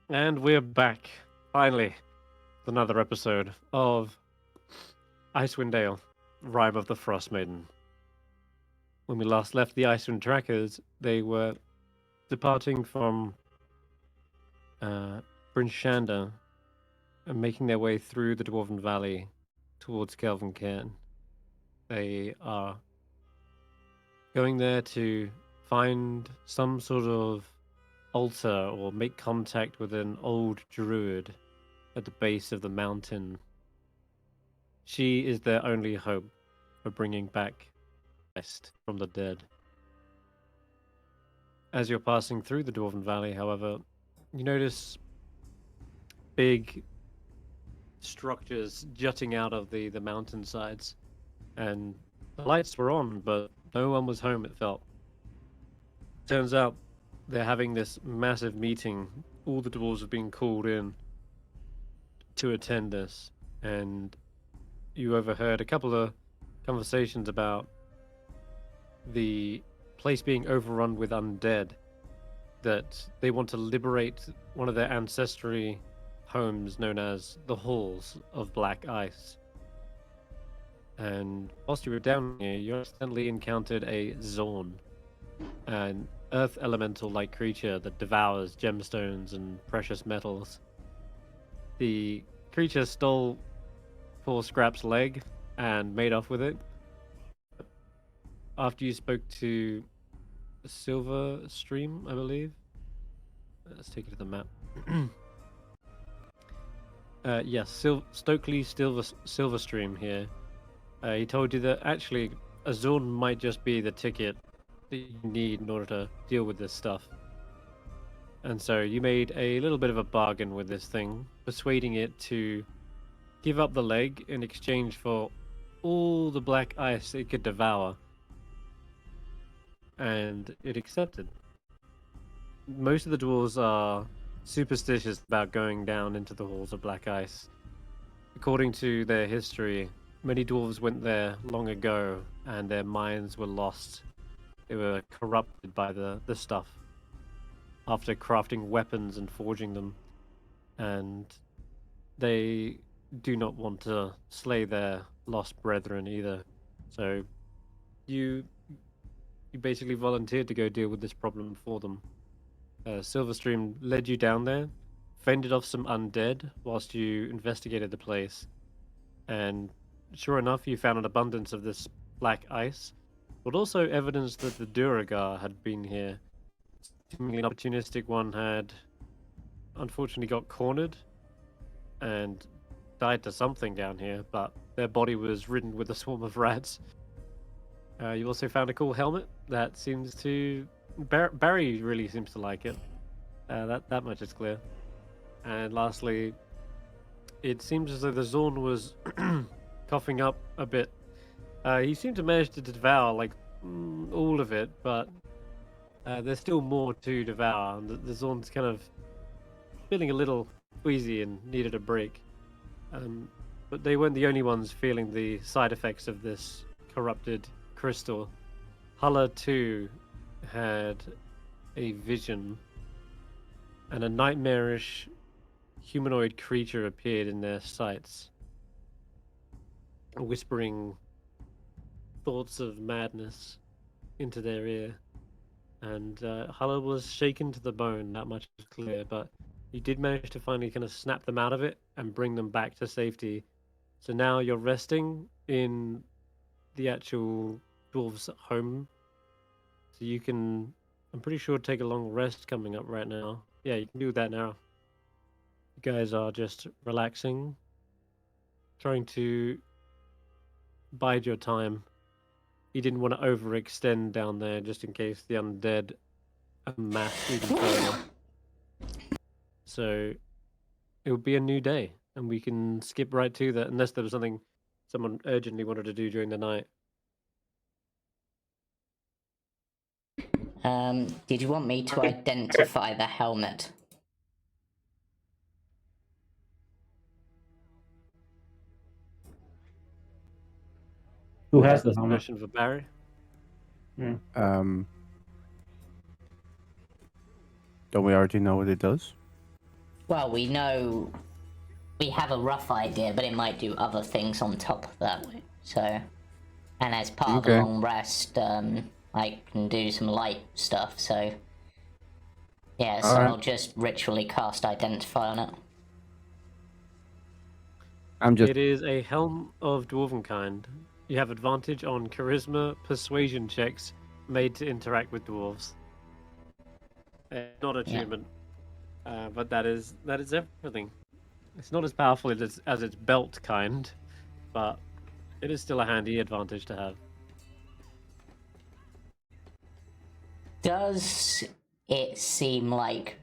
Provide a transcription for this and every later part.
And we're back, finally, with another episode of Icewindale, Rime of the Frostmaiden. When we last left the Icewind Trekkers, they were departing from Bryn Shander and making their way through the Dwarven Valley towards Kelvin Cairn. They are going there to find some sort of altar or make contact with an old druid at the base of the mountain. She is their only hope for bringing back Christ from the dead. As you're passing through the Dwarven Valley, however, you notice big structures jutting out of the mountainsides, and the lights were on, but no one was home, it felt. Turns out they're having this massive meeting. All the dwarves have been called in to attend this, and you overheard a couple of conversations about the place being overrun with undead, that they want to liberate one of their ancestry homes known as the Halls of Black Ice. And whilst you were down here, you accidentally encountered a Xorn, an earth elemental-like creature that devours gemstones and precious metals. The creature stole poor Skrapp's leg and made off with it. After you spoke to Silver Stream, I believe. Let's take it to the map. Yes, Stokely Silverstream here. He told you that actually a Xorn might just be the ticket that you need in order to deal with this stuff. And so you made a little bit of a bargain with this thing, persuading it to give up the leg in exchange for all the black ice it could devour. And it accepted. Most of the dwarves are superstitious about going down into the halls of black ice. According to their history, many dwarves went there long ago and their minds were lost. They were corrupted by the stuff after crafting weapons and forging them. And they do not want to slay their lost brethren either. So you basically volunteered to go deal with this problem for them. Silverstream led you down there, fended off some undead whilst you investigated the place, and sure enough, you found an abundance of this black ice, but also evidence that the Duragar had been here. Seemingly an opportunistic one had unfortunately got cornered and died to something down here, but their body was ridden with a swarm of rats. You also found a cool helmet that seems to... Barry really seems to like it. That much is clear. And lastly, it seems as though the Xorn was coughing up a bit. He seemed to manage to devour like all of it, but there's still more to devour. And the Xorn's kind of feeling a little queasy and needed a break. But they weren't the only ones feeling the side effects of this corrupted crystal. Hulla too had a vision, and a nightmarish humanoid creature appeared in their sights, whispering thoughts of madness into their ear. And Hulla was shaken to the bone, that much is clear, but you did manage to finally kind of snap them out of it and bring them back to safety. So now you're resting in the actual dwarves' home. So you can, I'm pretty sure, take a long rest coming up right now. Yeah, you can do that now. You guys are just relaxing, trying to bide your time. You didn't want to overextend down there just in case the undead amassed even further. So it would be a new day, and we can skip right to that unless there was something someone urgently wanted to do during the night. Did you want me to identify the helmet? Who has the That's a helmet? question for Barry. Don't we already know what it does? Well, we know we have a rough idea, but it might do other things on top of that. So, and as part of the Okay. long rest, I can do some light stuff. So, yeah, so Alright. I'll just ritually cast Identify on it. I'm just It is a helm of dwarven kind. You have advantage on charisma persuasion checks made to interact with dwarves. Not achievement, but that is everything. It's not as powerful as its belt kind, but it is still a handy advantage to have. Does it seem like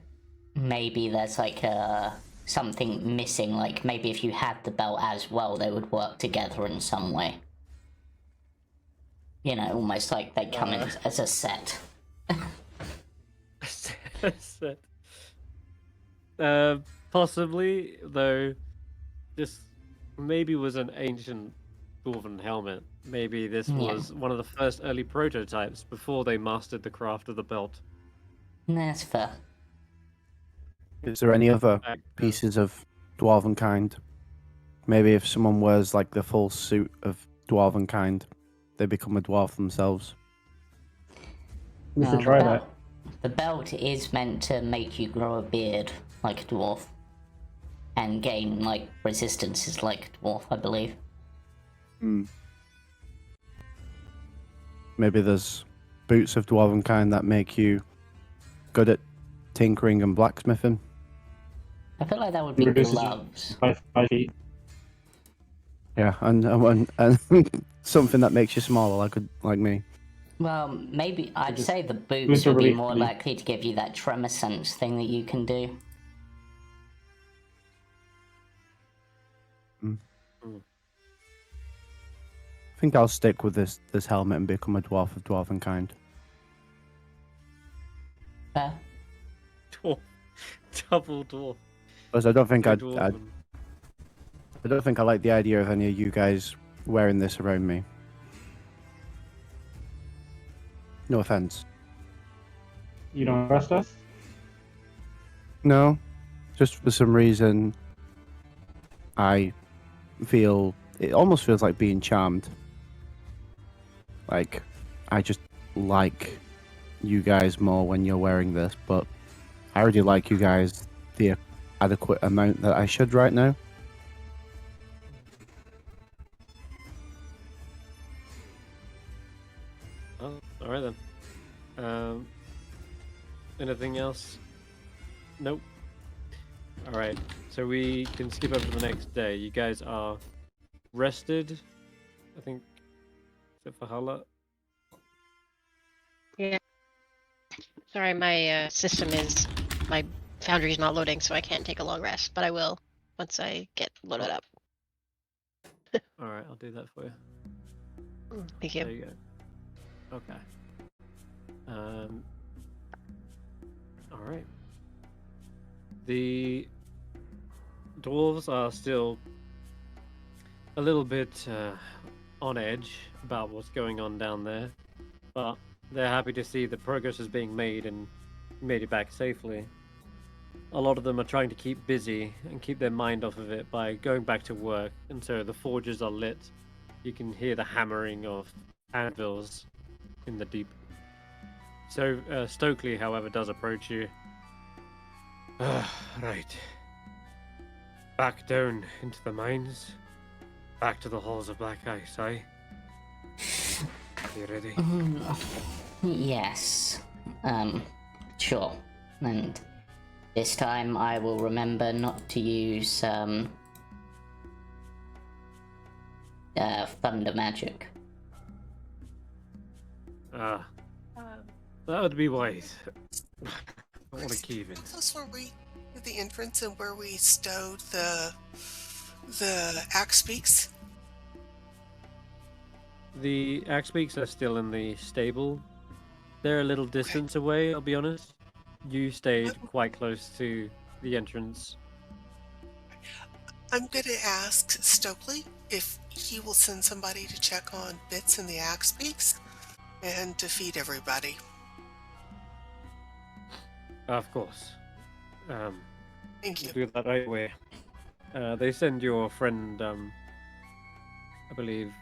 maybe there's like something missing? Like maybe if you had the belt as well, they would work together in some way. You know, almost like they come in as a set. Possibly, though. This maybe was an ancient dwarven helmet. Maybe this Yeah. was one of the first early prototypes before they mastered the craft of the belt. That's fair. Is there any other Back, pieces of dwarven kind? Maybe if someone wears like the full suit of dwarven kind, they become a dwarf themselves. We Well, should try that. The belt is meant to make you grow a beard like a dwarf. And gain, like, resistances like a dwarf, I believe. Maybe there's boots of dwarven kind that make you good at tinkering and blacksmithing. I feel like that would be Reduces gloves. 5 feet. Yeah, and something that makes you smaller, like me. Well, maybe I'd Just say the boots boots would are be really more free. likely to give you that tremor sense thing that you can do. I think I'll stick with this helmet and become a dwarf of dwarven kind. Fair. dwarf, double dwarf. Because I don't think I dwarven. don't think I like the idea of any of you guys wearing this around me. No offense. You don't trust us? No, just for some reason, I feel it almost feels like being charmed. Like, I just like you guys more when you're wearing this, but I already like you guys the adequate amount that I should right now. Oh, all right then. Anything else? Nope. All right. So we can skip over to the next day. You guys are rested, I think, except for Hulla. Yeah. Sorry, my my Foundry's not loading, so I can't take a long rest, but I will once I get loaded up. All right, I'll do that for you. Thank There you. you go. Okay. All right. The dwarves are still a little bit on edge about what's going on down there, but they're happy to see that progress is being made and made it back safely. A lot of them are trying to keep busy and keep their mind off of it by going back to work, and so the forges are lit. You can hear the hammering of anvils in the deep. So Stokely, however, does approach you. Right. Back down into the mines. Back to the halls of black ice, eh? You ready? Yes. Sure. And this time I will remember not to use, thunder magic. That would be wise. I want to keep it. How close were we to the entrance and where we stowed the axe beaks? The axe beaks are still in the stable. They're a little distance away, I'll be honest. You stayed quite close to the entrance. I'm going to ask Stokely if he will send somebody to check on bits in the axe beaks and to feed everybody. Of course. Thank We'll you. do that right away. They send your friend, I believe,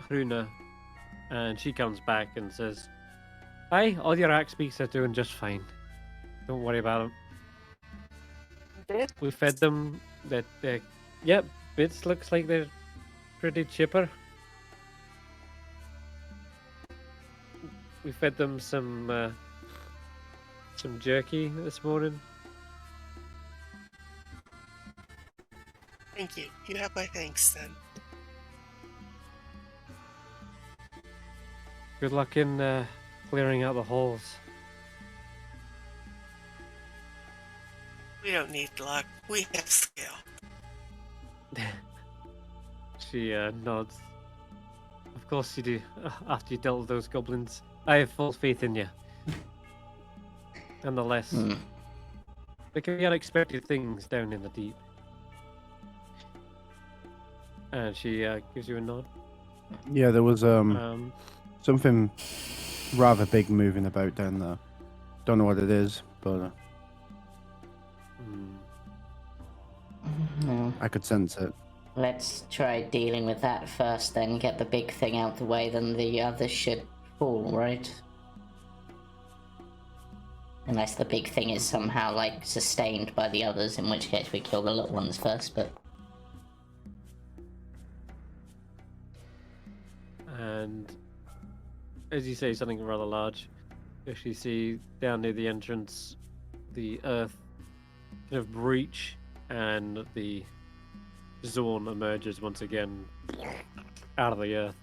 Hruna, and she comes back and says, "Hi, all your axe beaks are doing just fine. Don't worry about them. We fed them. Yep, Bits looks like they're pretty chipper. We fed them some jerky this morning. Thank you. You have my thanks then. Good luck in clearing out the holes." We don't need luck. We have skill. She nods. Of course you do. After you dealt with those goblins, I have full faith in you. Nonetheless, there can be unexpected things down in the deep. And she gives you a nod. Yeah, there was something rather big moving about down there. Don't know what it is, but I could sense it. Let's try dealing with that first, then get the big thing out the way, then the others should fall, right? Unless the big thing is somehow, like, sustained by the others, in which case we kill the little ones first, but... And as you say something rather large, you actually see down near the entrance the earth kind of breach, and the Xorn emerges once again out of the earth.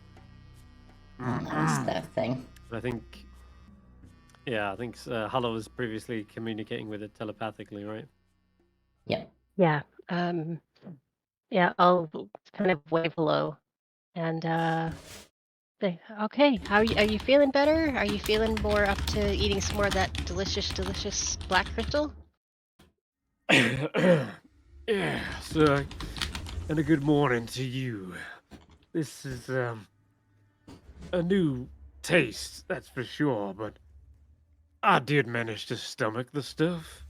That's that thing. I think Hulla was previously communicating with it telepathically, right? Yep. Yeah. Yeah, I'll kind of wave hello and say, okay, are you feeling better? Are you feeling more up to eating some more of that delicious black crystal? Yes, and a good morning to you. This is a new taste, that's for sure, but I did manage to stomach the stuff.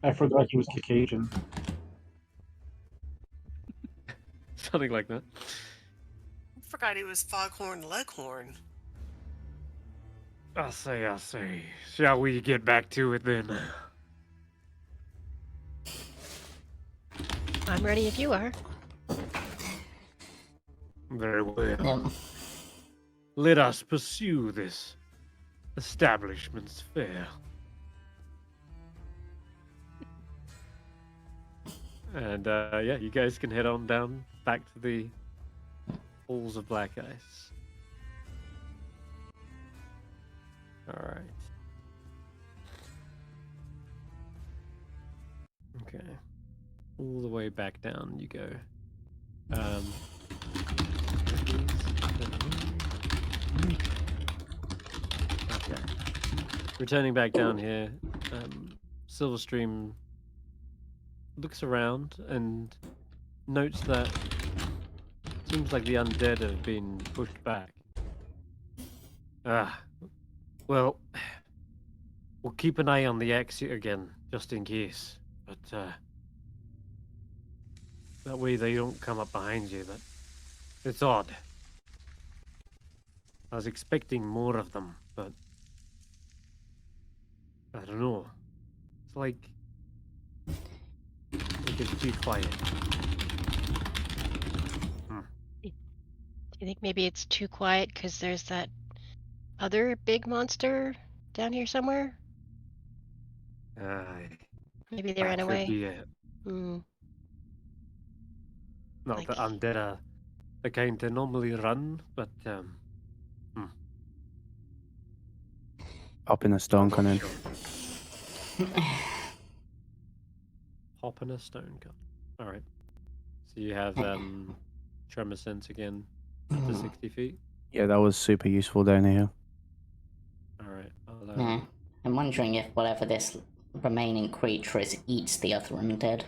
I forgot he was Caucasian. Something like that. I forgot he was Foghorn Leghorn. I say. Shall we get back to it then? I'm ready if you are. Very well. Yep. Let us pursue this establishment's fare. And yeah, you guys can head on down back to the halls of black ice. All right. Okay. All the way back down you go. Okay. Returning back down here, Silverstream looks around and notes that it seems like the undead have been pushed back. Well, we'll keep an eye on the exit again, just in case. But that way they don't come up behind you. But it's odd. I was expecting more of them, but I don't know. It's like it's too quiet. Do you think maybe it's too quiet because there's that other big monster down here somewhere? Maybe they ran That away. could be it. Not Like- that undead are the kind to normally run, but Up in a stone not cannon. sure. Hop in a stone gun. All right. So you have tremor sense again to 60 feet. Yeah, that was super useful down here. All right. Yeah. I'm wondering if whatever this remaining creature is eats the other undead.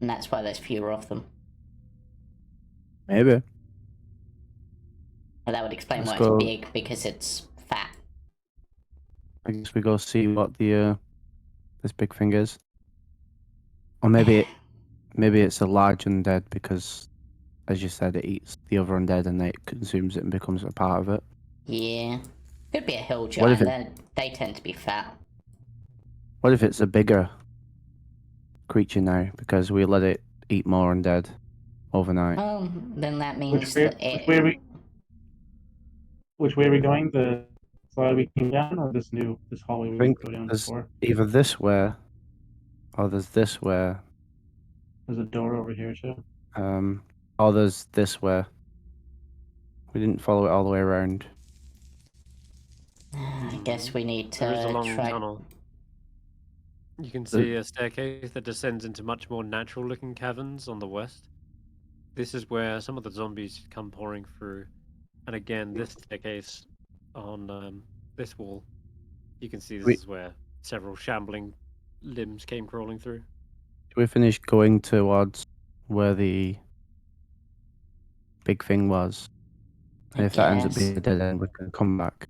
And that's why there's fewer of them. Maybe. And that would explain Let's why go. it's big, because it's fat. I guess we go see what the This big thing is, or maybe it's a large undead because, as you said, it eats the other undead and it consumes it and becomes a part of it. Yeah. Could be a hill What if giant. They tend to be fat. What if it's a bigger creature now because we let it eat more undead overnight? Then that means Which way, that which way are we going? The slide we came down, or this hallway I we think go down there's before? either this way or there's this way. There's a door over here too. Or there's this way. We didn't follow it all the way around. I guess we need to There is a long try. tunnel. You can see a staircase that descends into much more natural-looking caverns on the west. This is where some of the zombies come pouring through. And again, this staircase on this wall, you can see this is where several shambling limbs came crawling through. We finished going towards where the big thing was. And if that ends up being a dead end, we can come back.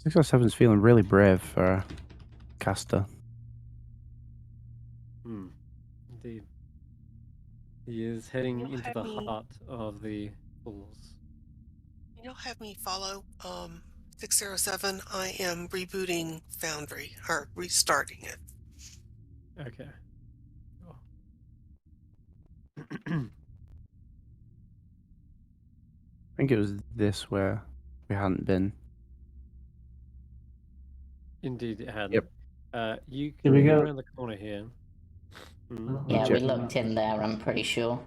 607's feeling really brave for a caster. Indeed. He is heading into the heart of the falls. You'll have me follow 607. I am rebooting Foundry, or restarting it. Okay. I think it was this where we hadn't been. Indeed, it had. Yep. You Here can we go go. around the corner here. Yeah, we check. looked in there, I'm pretty sure.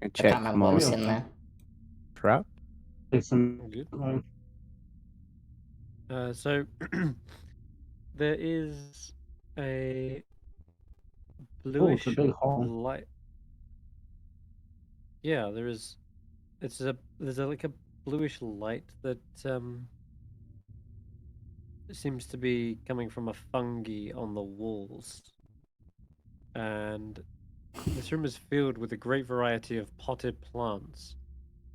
I Check can't remember what was in there. trap. There's some. Good. So there is a bluish it's a big hall. light. Yeah, there is. There's like a bluish light that seems to be coming from a fungi on the walls. And this room is filled with a great variety of potted plants.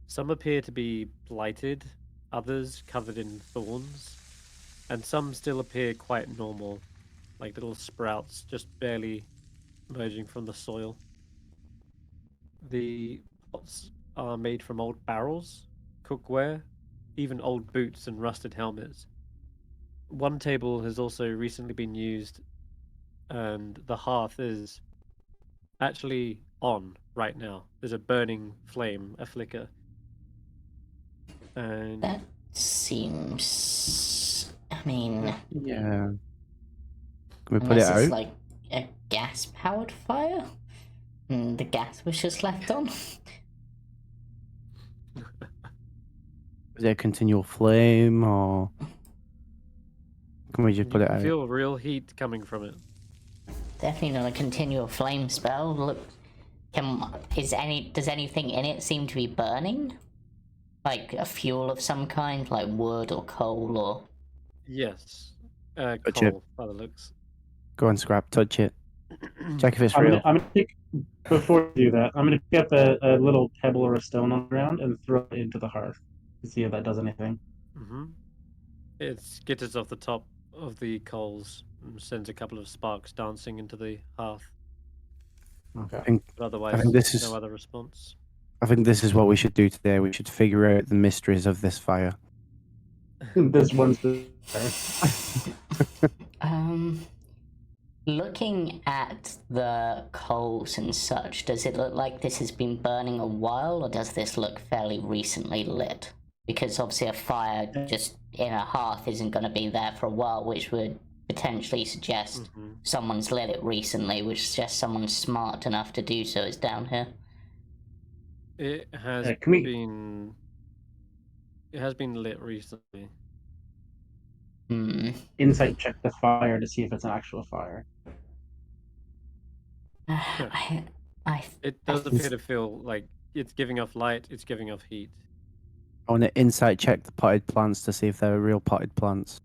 Some appear to be blighted, others covered in thorns, and some still appear quite normal, like little sprouts just barely emerging from the soil. The pots are made from old barrels, cookware, even old boots and rusted helmets. One table has also recently been used, and the hearth is actually on right now. There's a burning flame, a flicker. And That seems. I mean, Yeah. Can we put it unless it's out? like a gas powered fire? And the gas was just left on? Is it a continual flame or can we just put you it can out? feel real heat coming from it. Definitely not a continual flame spell. Look, does anything in it seem to be burning? Like a fuel of some kind, like wood or coal or... Yes. Touch Coal, it. by the looks. Go on, Skrapp, touch it. Check if it's real. I'm gonna pick, before you do that, I'm gonna pick up a little pebble or a stone on the ground and throw it into the hearth to see if that does anything. It skitters off the top of the coals and sends a couple of sparks dancing into the hearth. Okay. But otherwise, think this is- no other response. I think this is what we should do today. We should figure out the mysteries of this fire. This one's the Looking at the coals and such, does it look like this has been burning a while, or does this look fairly recently lit? Because obviously a fire just in a hearth isn't going to be there for a while, which would potentially suggest someone's lit it recently, which suggests someone's smart enough to do so is down here. It has can we- been. It has been lit recently. insight check the fire to see if it's an actual fire. It does appear to feel like it's giving off light. It's giving off heat. I want to insight check the potted plants to see if they're real potted plants.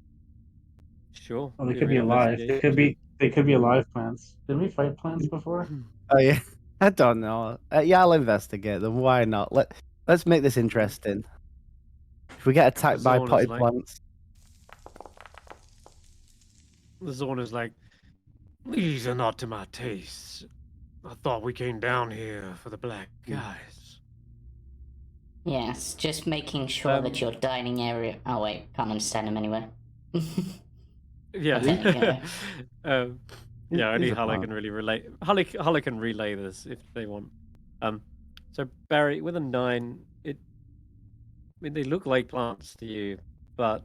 Sure. Oh, they give could me be an alive. investigation. They could be alive plants. Did we fight plants before? Oh yeah, I don't know. Yeah, I'll investigate them. Why not? Let's make this interesting. If we get attacked by Xorn is potted like- plants, the Xorn is like, these are not to my taste. I thought we came down here for the black guys. Yes, just making sure that your dining area. Oh wait, can't understand him anyway. Yeah. There you go. Yeah, only He's a Hulla plant. can really relate. Hulla can relay this if they want. So Barry, with a 9, I mean, they look like plants to you, but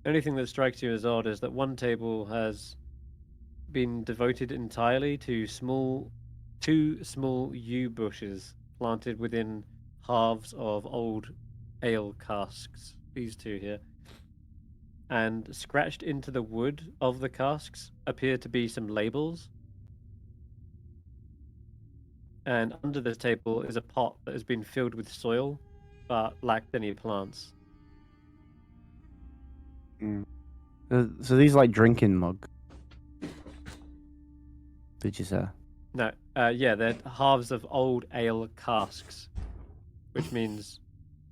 the only thing that strikes you as odd is that one table has been devoted entirely to two small yew bushes planted within halves of old ale casks. These two here. And scratched into the wood of the casks appear to be some labels. And under the table is a pot that has been filled with soil, but lacked any plants. So these like drinking mug. Did you say? No, yeah, they're halves of old ale casks, which means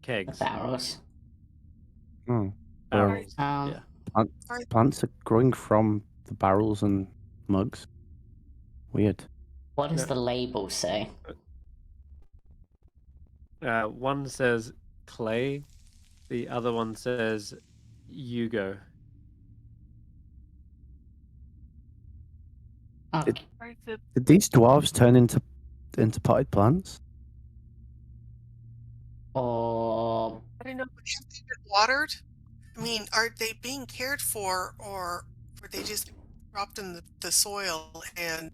The kegs. barrels. Oh. Barrels. Um, Yeah. Plants are growing from the barrels and mugs. Weird. What does No. the label say? One says clay, the other one says Yugo. Okay. Did these dwarves turn into potted plants? Or I don't know, but have they been watered? I mean, are they being cared for, or were they just dropped in the soil and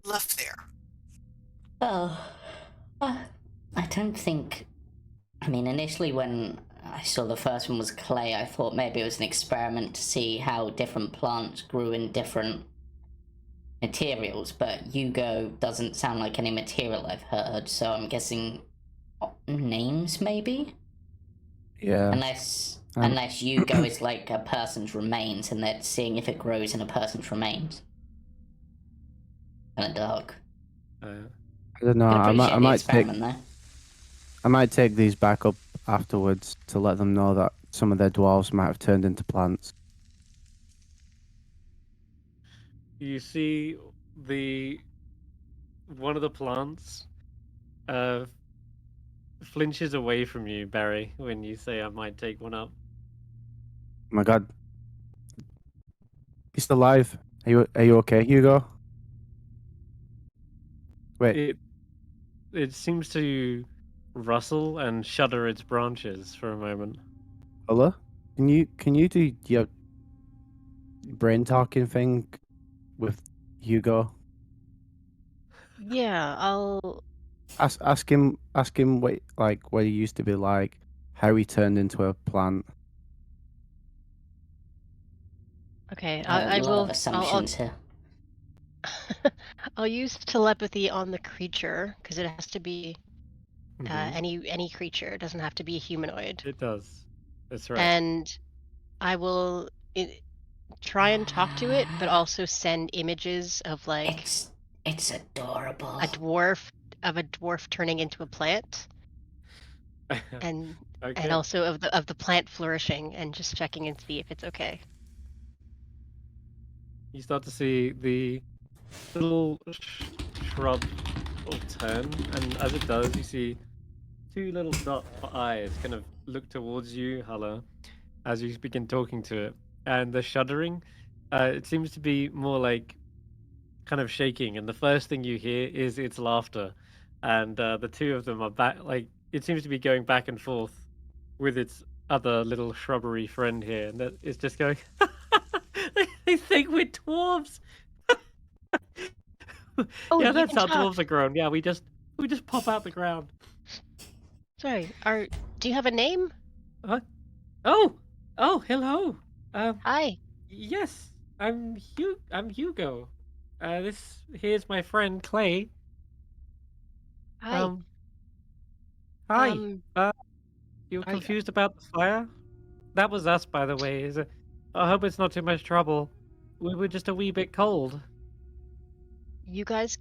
left there? well, I don't think. I mean, initially when I saw the first one was clay, I thought maybe it was an experiment to see how different plants grew in different materials. But Yugo doesn't sound like any material I've heard, so I'm guessing names maybe. Yeah. Unless Yugo is like a person's remains, and they're seeing if it grows in a person's remains. Kind of dark. I don't know. Can I appreciate the might take experiment though. I might take these back up afterwards to let them know that some of their dwarves might have turned into plants. You see one of the plants flinches away from you, Barry, when you say I might take one up. Oh my god. He's still alive. Are you okay, Hugo? Wait. It seems to rustle and shudder its branches for a moment. Hulla? Can you do your brain talking thing with Hugo? Yeah, I'll. Ask him what he used to be like, how he turned into a plant. Okay, A I lot will. of assumptions here. I'll use telepathy on the creature because it has to be Mhm. any creature. It doesn't have to be a humanoid. It does. That's right. And I will try and talk to it, but also send images of like It's adorable. a dwarf turning into a plant, and Okay. also of the plant flourishing, and just checking and see if it's okay. You start to see the little shrub will turn, and as it does, you see two little dot eyes kind of look towards you, Hulla, as you begin talking to it. And the shuddering, it seems to be more like kind of shaking, and the first thing you hear is its laughter. And the two of them are back, like, it seems to be going back and forth with its other little shrubbery friend here, and that it's just going, they think we're dwarves. Oh, Yeah, you that's can how talk. dwarves are grown. Yeah, we just pop out the ground. Sorry, do you have a name? Oh, hello. Hi. Yes, I'm Hugo. This here's my friend Clay. Hi. Hi. You're Are confused about the fire? That was us, by the way. I hope it's not too much trouble. We were just a wee bit cold. you guys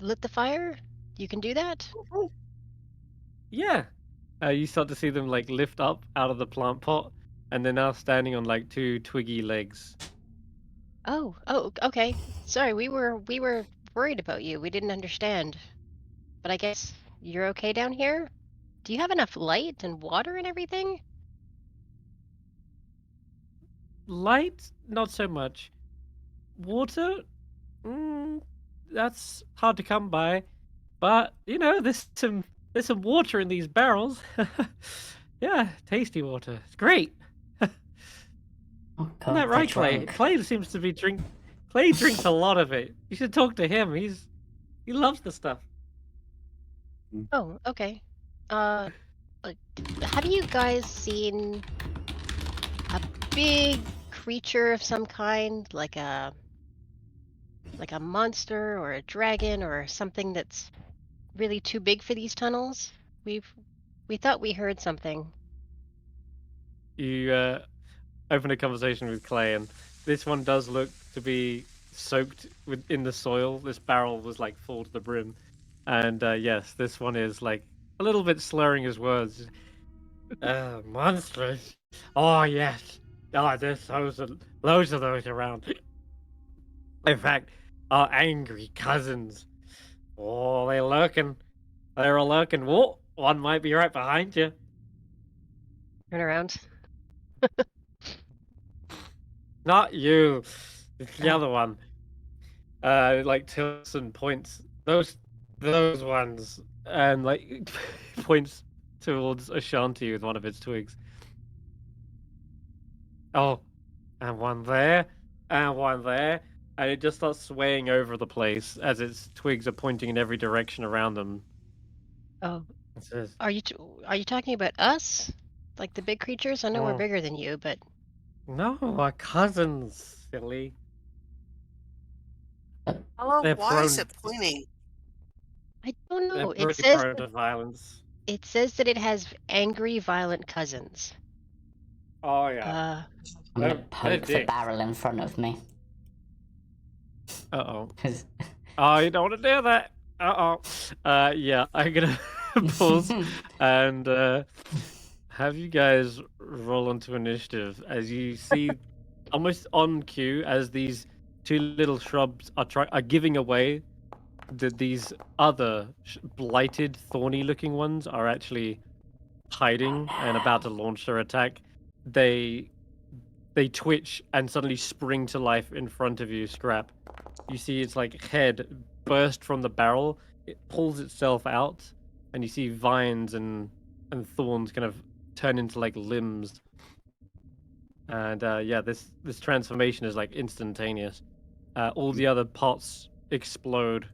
lit the fire? You can do that? Yeah. You start to see them like lift up out of the plant pot, and they're now standing on like two twiggy legs. Oh, okay. Sorry, we were worried about you. We didn't understand. But I guess you're okay down here? Do you have enough light and water and everything? Light, not so much. Water, that's hard to come by. But there's some water in these barrels. Yeah, tasty water. It's great. Oh Isn't god, that they're right, Clay? drunk. Clay seems to be Clay drinks a lot of it. You should talk to him. He loves the stuff. Oh, okay. Uh, have you guys seen a big creature of some kind, like a monster or a dragon or something that's really too big for these tunnels? We thought we heard something. You open a conversation with Clay, and this one does look to be soaked in the soil. This barrel was like full to the brim, and yes, this one is like a little bit slurring his words. Monsters. Oh yes. Oh, there's loads of those around. In fact, our angry cousins. Oh, they're lurking. They're lurking. Whoa, one might be right behind you. Turn around. Not you. It's the other one. Like tilts and points. Those ones. And like points towards Ashanti with one of its twigs. Oh, and one there, and one there. And it just starts swaying over the place as its twigs are pointing in every direction around them. Oh, It says, are you talking about us? Like the big creatures? I know we're Oh. bigger than you, but no, our cousins, silly. Hello, They're why is prone- it pointing? I don't know. They're It pretty says prone to violence. that it has angry, violent cousins. Oh, yeah. I'm gonna they're poke the dicks. barrel in front of me. Uh-oh. 'Cause- Oh, you don't want to do that. Uh-oh. Yeah, I'm gonna pause and have you guys roll onto initiative as you see almost on cue as these two little shrubs are giving away these other blighted, thorny-looking ones are actually hiding and about to launch their attack. They twitch and suddenly spring to life in front of you, Skrapp. You see its like head burst from the barrel. It pulls itself out, and you see vines and thorns kind of turn into like limbs. And yeah, this transformation is like instantaneous. All the other pots explode.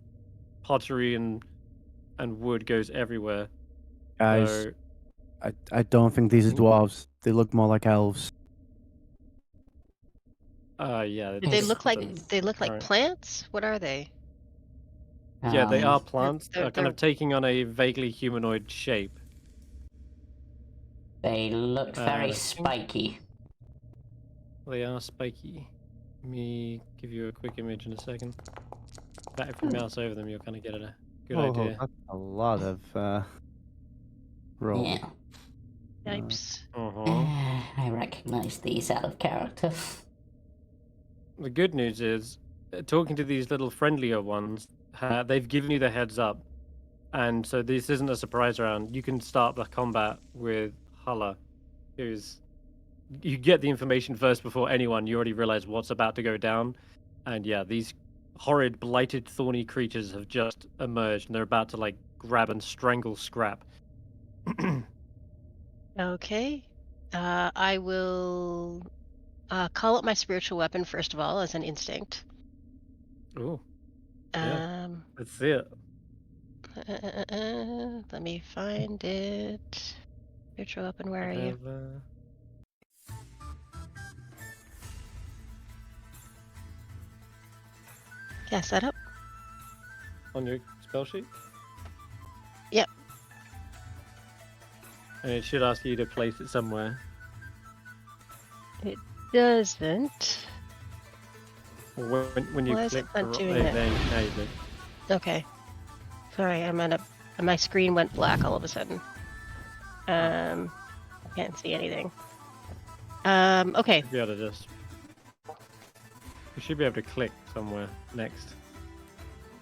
Pottery and wood goes everywhere. Guys, So, I don't think these are dwarves. They look more like elves. yeah. Did they Yes. look like Alright. plants? What are they? Yeah, they are Um, plants. they're- Kind of taking on a vaguely humanoid shape. They look very I think- spiky. They are spiky. Let me give you a quick image in a second. But if you mouse over them, you'll kind of get a good idea. That's a lot of roll. Yeah. Yipes. I recognize these out of character. The good news is, talking to these little friendlier ones, they've given you the heads up, and so this isn't a surprise round. You can start the combat with Hulla, who's you get the information first before anyone. You already realize what's about to go down, and yeah, these horrid, blighted, thorny creatures have just emerged, and they're about to like grab and strangle Skrapp. Okay. I will call up my spiritual weapon first of all as an instinct. Ooh, Yeah. Um, let's see it. let me find it. Spiritual weapon, where are you? Have, Yeah, set up. on your spell sheet? Yep. And it should ask you to place it somewhere. Doesn't. When you Why is click it not doing there, it? now you do. Okay. Sorry, my screen went black all of a sudden. Can't see anything. Okay. You gotta just. You should be able to click somewhere next.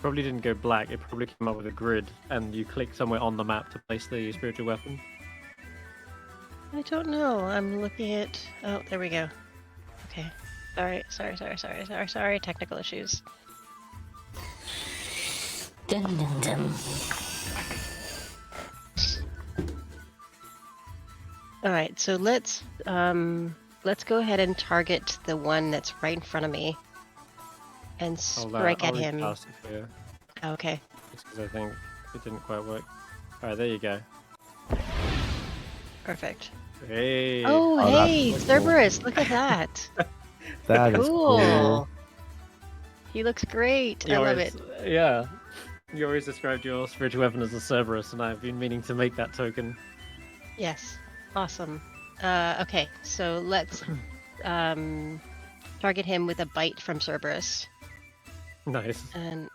Probably didn't go black. It probably came up with a grid, and you click somewhere on the map to place the spiritual weapon. I don't know. I'm looking at. Oh, there we go. Okay. Sorry. Technical issues. Dun, dun, dun. All right. So let's go ahead and target the one that's right in front of me, and strike at him. Recast it for you, Okay. just because I think it didn't quite work. All right, there you go. Perfect. Hey. Oh, Oh, hey, that's cool. Cerberus! Look at that. That is Cool. cool. He looks great. You I love it. always- Yeah. You always described your spiritual weapon as a Cerberus, and I've been meaning to make that token. Yes. Awesome. Okay, so let's target him with a bite from Cerberus. Nice. And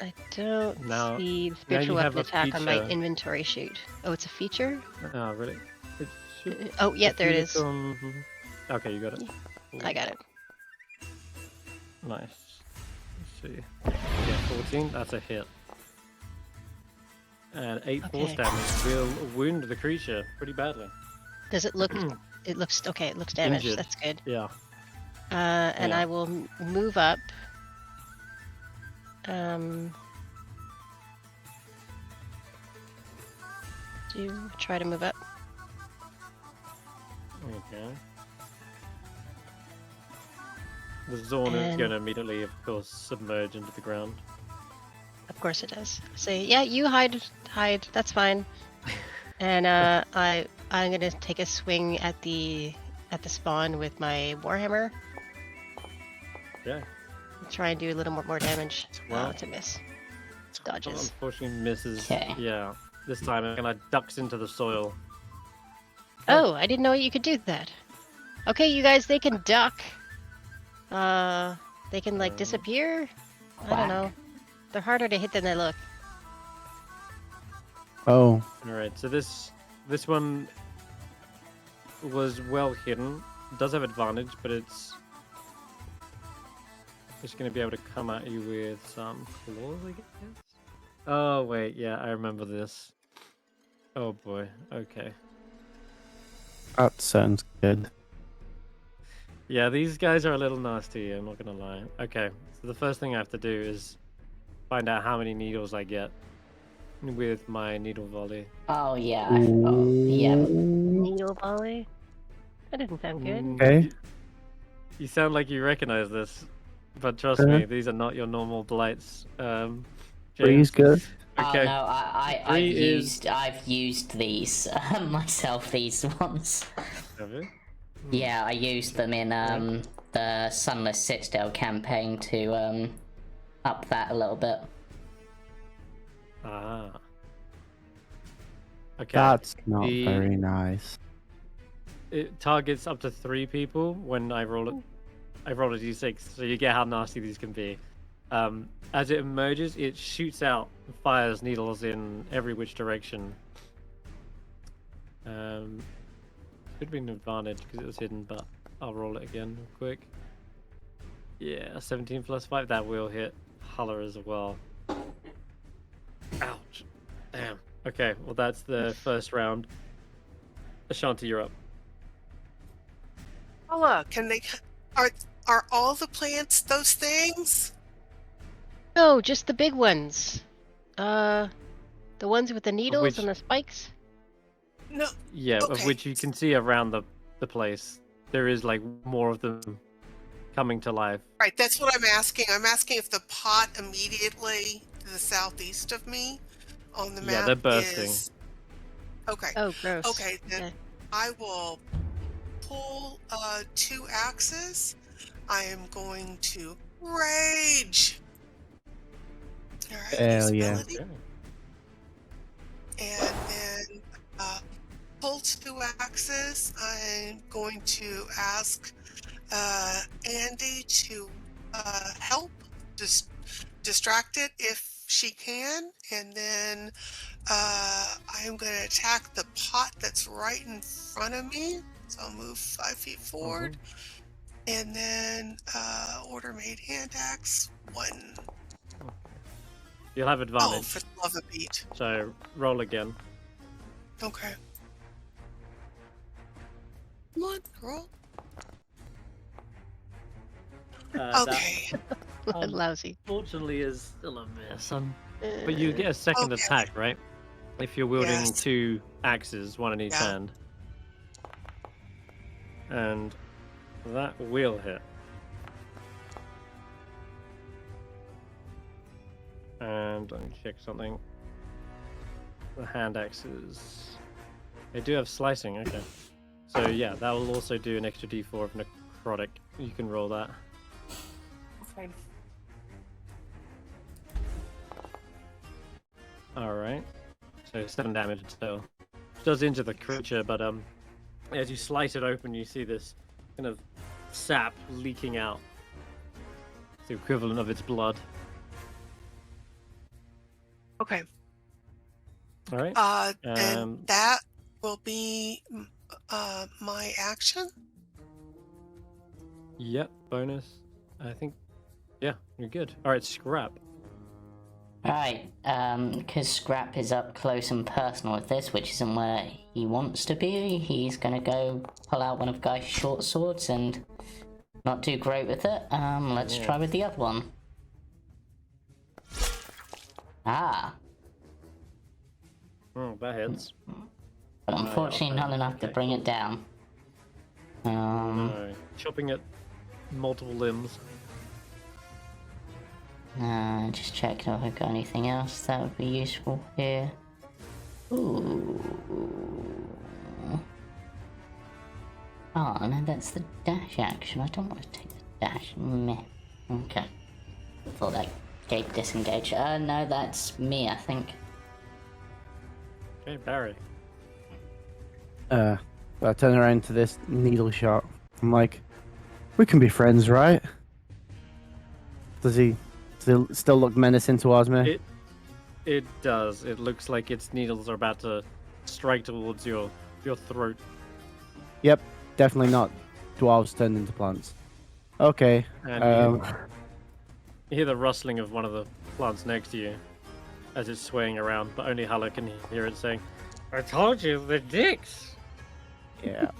I don't Now- see now spiritual you have weapon a attack on my feature. inventory sheet. Oh, it's a feature? Oh, really? It should- Oh, yeah, if there you it look is. on- Okay, you got it. I got it. Nice. Let's see. Yeah, 14. That's a hit. And 8 force Okay. damage will wound the creature pretty badly. Does it look? It looks okay. It looks damaged. Injured. That's good. Yeah. And Yeah. I will move up. Do try to move up. Okay. The Xorn is And- going to immediately, of course, submerge into the ground. Of course it does. Say, yeah, you hide. That's fine. And I'm gonna take a swing at the spawn with my warhammer. Yeah. Try and do a little more damage. Well- It's a miss. Dodges. Unfortunately, misses. Okay. Yeah. This time it kind of ducks into the soil. Oh, I didn't know you could do that. Okay, you guys, they can duck. They can like disappear. I don't know. They're harder to hit than they look. Oh, All right. So this one was well hidden. It does have advantage, but it's just going to be able to come at you with some claws, I guess. Oh wait, yeah, I remember this. Oh boy. Okay. that sounds good. Yeah, these guys are a little nasty, I'm not gonna lie. Okay, so the first thing I have to do is find out how many needles I get with my needle volley. Oh yeah. Yeah. Needle volley. That didn't sound good. Okay. You sound like you recognize this, but trust Uh-huh. me, these are not your normal blights. Three's James. good. Okay. Oh no, I've Three is- used these myself. These ones. Have you? Yeah, I used them in the Sunless Citadel campaign to up that a little bit. Ah. Okay. That's not The- very nice. It targets up to 3 people when I roll it. I roll a d6, so you get how nasty these can be. As it emerges, it shoots out, fires needles in every which direction. Could be an advantage because it was hidden, but I'll roll it again real quick. Yeah, 17 plus 5, that will hit Hulla as well. Ouch. Damn. Okay, well that's the first round. Ashanti, you're up. Hulla, can they? Are all the plants those things? No, just the big ones. The ones with the needles which- and the spikes. No. Yeah, of Okay. which you can see around the place. There is like more of them coming to life. Right, that's what I'm asking. I'm asking if the pot immediately to the southeast of me on the map Yeah, they're bursting. is... Okay. Oh, gross. Okay, then Okay. I will pull 2 axes. I am going to rage. All right, Hell use yeah. ability, and then pull 2 axes. I'm going to ask Andy to help distract it if she can, and then I'm going to attack the pot that's right in front of me. So I'll move 5 feet forward. And then order made hand axe 1. You'll have Oh, advantage. for the love of beat. So roll again. Okay. Come on, roll. Okay. Lousy. Unfortunately, is still a miss. But you get a second Okay. attack, right? If you're wielding Yes. 2 axes, 1 in each Yeah. hand. And that will hit. And let me check something. The hand axes. They do have slicing, okay. So yeah, that will also do an extra d4 of necrotic. You can roll that. Fine. Alright. So 7 damage still. Does injure the creature, but as you slice it open, you see this kind of sap leaking out. It's the equivalent of its blood. Okay. Alright. And that will be my action. Yep, bonus. I think. Yeah, you're good. Alright, Skrapp. Right, because Skrapp is up close and personal with this, which isn't where he wants to be, he's gonna go pull out one of Guy's short swords and not do great with it. Let's try with the other one. Ah, Oh, that hits. but unfortunately not enough to bring it down. No. Chopping at multiple limbs. Just checking if I've got anything else that would be useful here. Ooh. Oh, no, that's the dash action. I don't want to take the dash. Meh. Okay. Thought that gave disengage. No, that's me, I think. Okay, Barry. I turn around to this needle shot. I'm like, we can be friends, right? Does he still look menacing towards me? It does. It looks like its needles are about to strike towards your throat. Yep, definitely not dwarves turned into plants. Okay. And you hear the rustling of one of the plants next to you as it's swaying around, but only Hulla can hear it saying, I told you, the dicks! Yeah.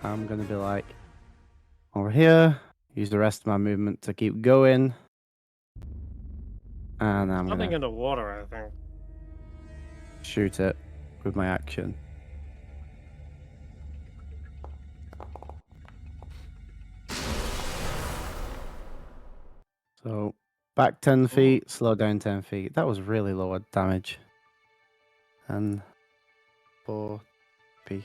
I'm gonna be like, over here, use the rest of my movement to keep going. And I'm Something gonna underwater, I think. shoot it with my action. So, back 10 feet, slow down 10 feet. That was really low damage. And 4 P.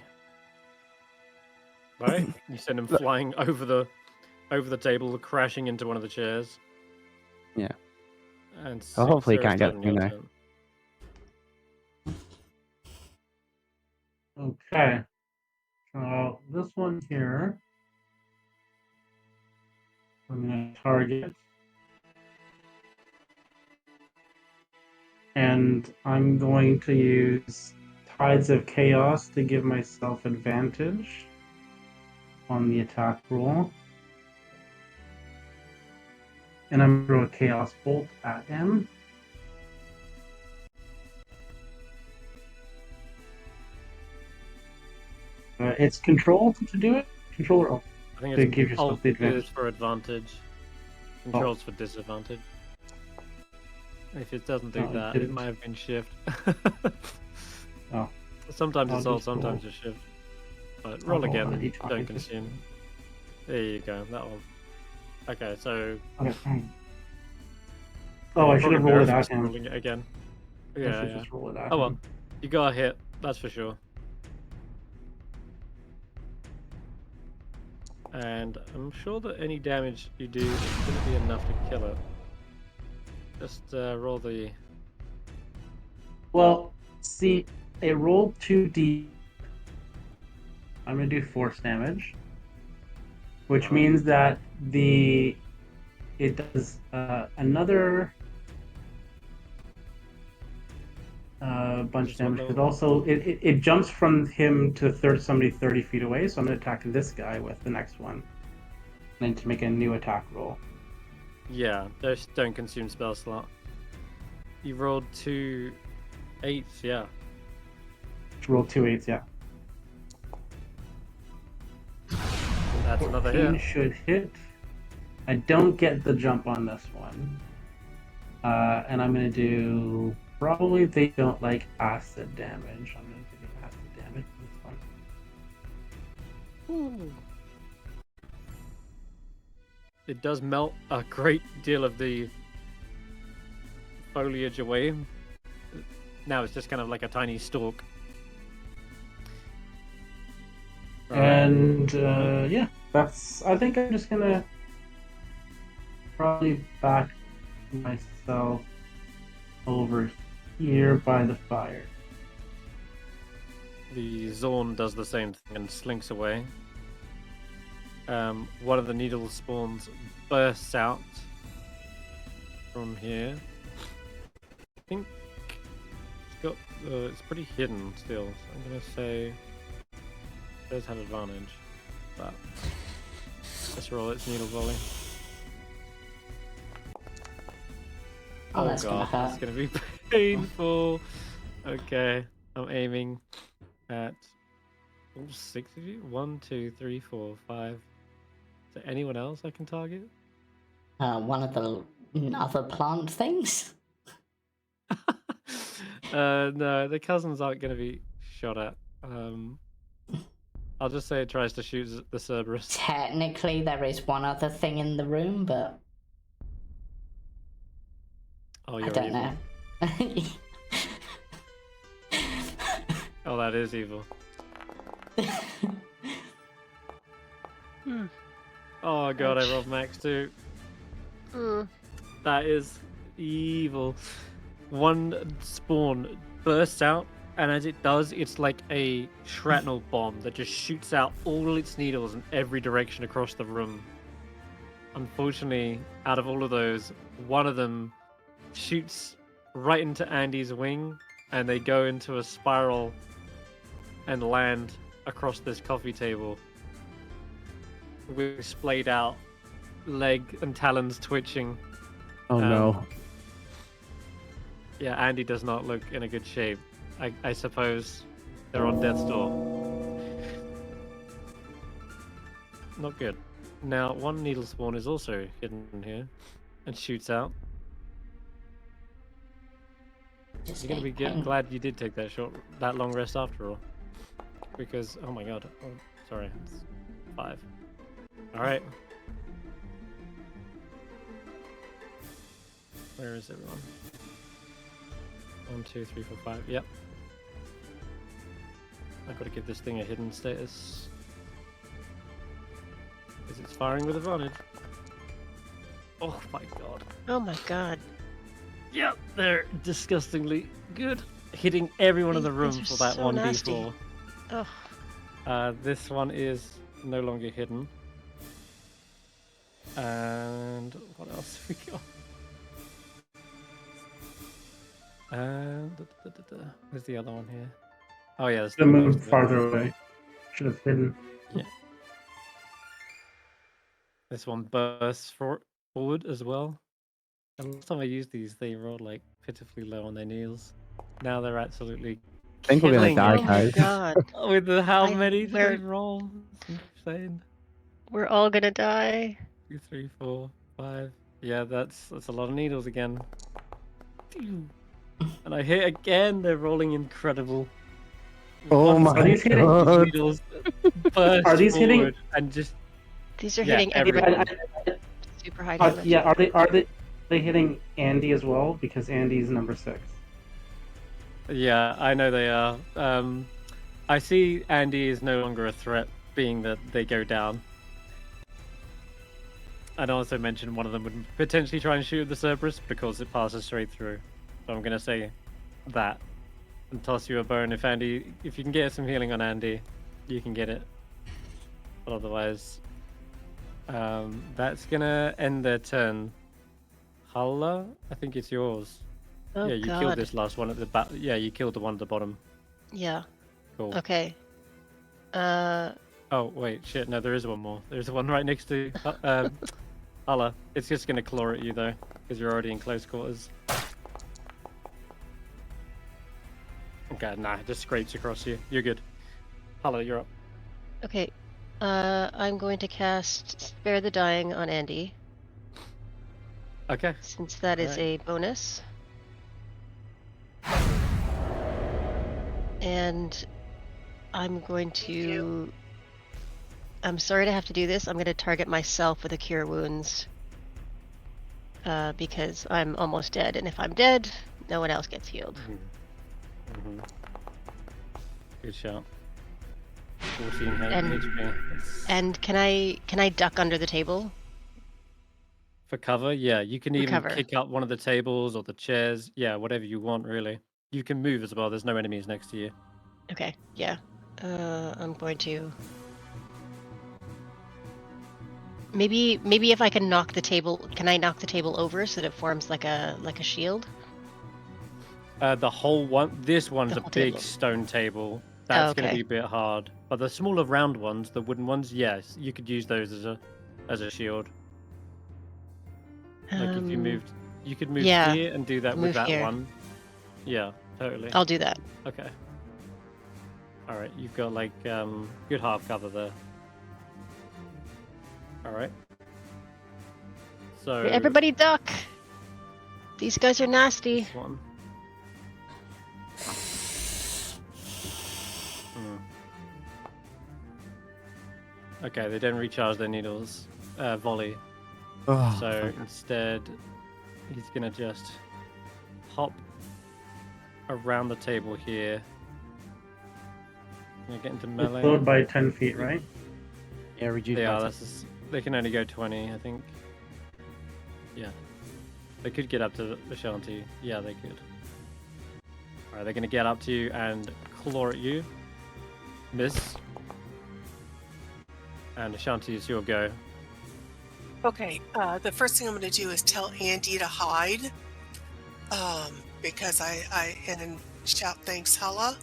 Right? You send him flying over the table, crashing into one of the chairs. Yeah. And Well, hopefully he Sarah's can't get turn, me your now. turn. Okay. So this one here, I'm going to target. And I'm going to use Tides of Chaos to give myself advantage on the attack roll. And I'm going to throw a Chaos Bolt at him. It's controlled to do it? Control or I think to it's give yourself the Alt advantage? is for advantage. Controls for disadvantage. If it doesn't do Oh, it that, it didn't. might have been shift. Oh. Sometimes it's I'll alt, just roll. sometimes it's shift. But roll roll again, a D20. don't consume. There you go, that one. Okay, so... Okay. Oh, I should have probably rolled it Barritomus at him. rolling it again. I Yeah, should yeah. just roll it at Oh him. well, you got a hit, that's for sure. And I'm sure that any damage you do is going to be enough to kill it. Just roll the... Well, see, it rolled 2d. I'm going to do force damage, which means that it does another bunch of Just what damage. But level? also, it jumps from him to somebody 30 feet away, so I'm going to attack this guy with the next one. And to make a new attack roll. Yeah, just don't consume spell slot. You rolled 2 8s, yeah. Roll 2 8s, yeah. That's another 14 hit. should hit. I don't get the jump on this one. And I'm going to do... Probably they don't like acid damage. I'm going to do acid damage on this one. Ooh. It does melt a great deal of the foliage away. Now it's just kind of like a tiny stalk. And yeah, that's. I think I'm just gonna probably back myself over here by the fire. The Xorn does the same thing and slinks away. One of the needle spawns bursts out from here. I think it's got. It's pretty hidden still. So I'm gonna say it does have advantage, but let's roll its needle volley. Oh, that's gonna god, hurt. that's gonna be painful. Okay, I'm aiming at all 6 of you. 1, 2, 3, 4, 5. Is there anyone else I can target? One of the other plant things? No, the cousins aren't gonna be shot at. I'll just say it tries to shoot the Cerberus. Technically, there is one other thing in the room, but Oh, I you're don't evil. know. Oh, that is evil. Oh god, I rolled max too. That is evil. One spawn bursts out, and as it does, it's like a shrapnel bomb that just shoots out all its needles in every direction across the room. Unfortunately, out of all of those, one of them shoots right into Andy's wing, and they go into a spiral and land across this coffee table with splayed out leg and talons twitching. Oh no. Yeah, Andy does not look in a good shape. I suppose they're on death's door. Not good. Now, one needle spawn is also hidden here and shoots out. Just You're gonna be hang. glad you did take that long rest after all. Because, oh my god. Oh, sorry, it's 5. Alright. Where is everyone? 1, 2, 3, 4, 5. Yep. I've got to give this thing a hidden status. Because it's firing with advantage. Oh my god. Oh my god. Yep, they're disgustingly good. Hitting everyone in the room These are for that so 1d4. nasty. Oh. This one is no longer hidden. And what else have we got? And where's the other one here? Oh yeah, there's Should the have most moved of it. farther away. Should have hidden. This one bursts forward as well. And last time I used these, they rolled like pitifully low on their knees. Now they're absolutely I think we're gonna killing die, it. Oh my guys. god. With the how I- many did we're- they roll? It's insane. We're all gonna die. 2, 3, 4, 5. Yeah, that's a lot of needles again. And I hit again. They're rolling incredible. Oh Once my Are these hitting- god. needles burst Are these hitting- forward and just These are Yeah, hitting everyone. everybody. Super high damage. Yeah, are they hitting Andy as well? Because Andy's number 6. yeah, I know they are. I see Andy is no longer a threat, being that they go down. I'd also mentioned one of them would potentially try and shoot the Cerberus, but of course it passes straight through. So I'm gonna say that and toss you a bone if you can get some healing on Andy, you can get it. But otherwise, that's gonna end their turn. Hulla, I think it's yours. Oh yeah, you God. killed this last one at the back. Yeah, you killed the one at the bottom. Yeah. Cool. Okay. Oh wait, shit. No, there is one more. There's one right next to Hulla. It's just gonna claw at you though, because you're already in close quarters. Okay, nah, it just scrapes across you. You're good. Hulla, you're up. Okay. I'm going to cast Spare the Dying on Andy, Okay. since that is Alright. a bonus. And I'm going to... I'm sorry to have to do this. I'm going to target myself with a Cure Wounds. Because I'm almost dead, and if I'm dead, no one else gets healed. Mm-hmm. Good shot. 14 HP. And can I duck under the table? For cover, yeah. You can even cover. kick up one of the tables or the chairs. Yeah, whatever you want, really. You can move as well. There's no enemies next to you. Okay, yeah. I'm going to... Maybe if I can knock the table, can I knock the table over so that it forms like a shield? The whole one. This one's The a whole big table. stone table. That's going to okay. be a bit hard. But the smaller round ones, the wooden ones, yes, you could use those as a shield. Like if you moved, you could move yeah, here and do that with move that here. one. Yeah, totally. I'll do that. Okay. All right, you've got like good half cover there. All right. So Everybody duck! These guys are nasty. this one. Okay, they don't recharge their needles. Volley. Oh, So instead, he's gonna just hop around the table here. Gonna get into melee. Slowed by 10 feet, right? yeah, reduce. Yeah, they can only go 20, I think. Yeah. They could get up to Ashanti. Yeah, they could. Alright, they're gonna get up to you and claw at you. Miss. And Ashanti, is your go. Okay, the first thing I'm going to do is tell Andy to hide, because and shout thanks Hulla.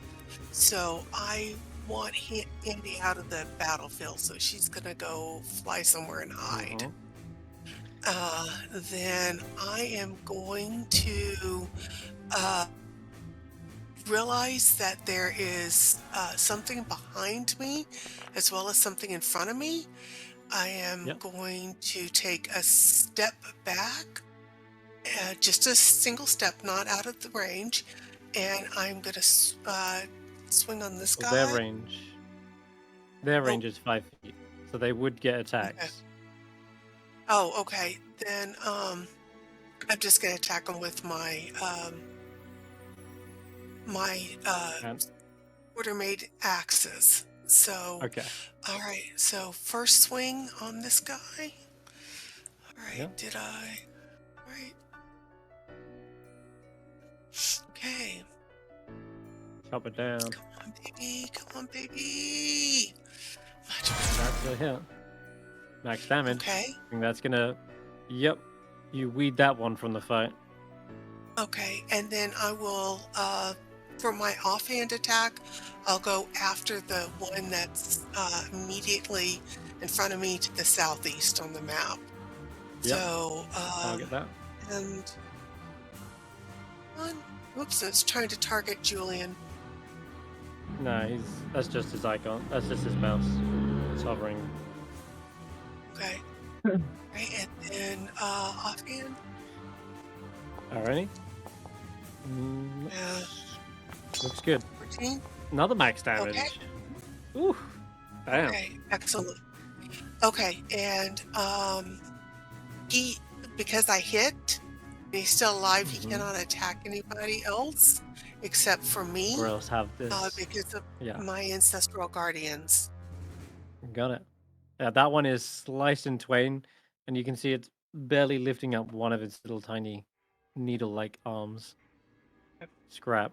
So I want Andy out of the battlefield, so she's going to go fly somewhere and hide. Then I am going to realize that there is something behind me as well as something in front of me. I am going to take a step back, just a single step, not out of the range, and I'm going to swing on this guy. Their range is 5 feet, so they would get attacks. Okay. Oh, okay. Then I'm just going to attack him with my order-made axes. So, okay. All right. So first swing on this guy. All right. Yep. Did I? Right. Okay. Chop it down. Come on, baby. Come on, baby. Much That's a hit. Max damage. Okay. I think that's gonna. Yep. You weed that one from the fight. Okay. And then I will, for my offhand attack, I'll go after the one that's immediately in front of me to the southeast on the map. Yep. So, Target that. and oops, it's trying to target Julian. No, that's just his icon. That's just his mouse. It's hovering. Okay. Right, and then offhand. Alrighty. Looks good. 14. Another max damage. Okay. Ooh. Damn. Okay, excellent. Okay, and he, because I hit, he's still alive. He cannot attack anybody else except for me. Or else have this. Because of my ancestral guardians. Got it. Yeah, that one is sliced in twain, and you can see it's barely lifting up one of its little tiny needle-like arms. Skrapp.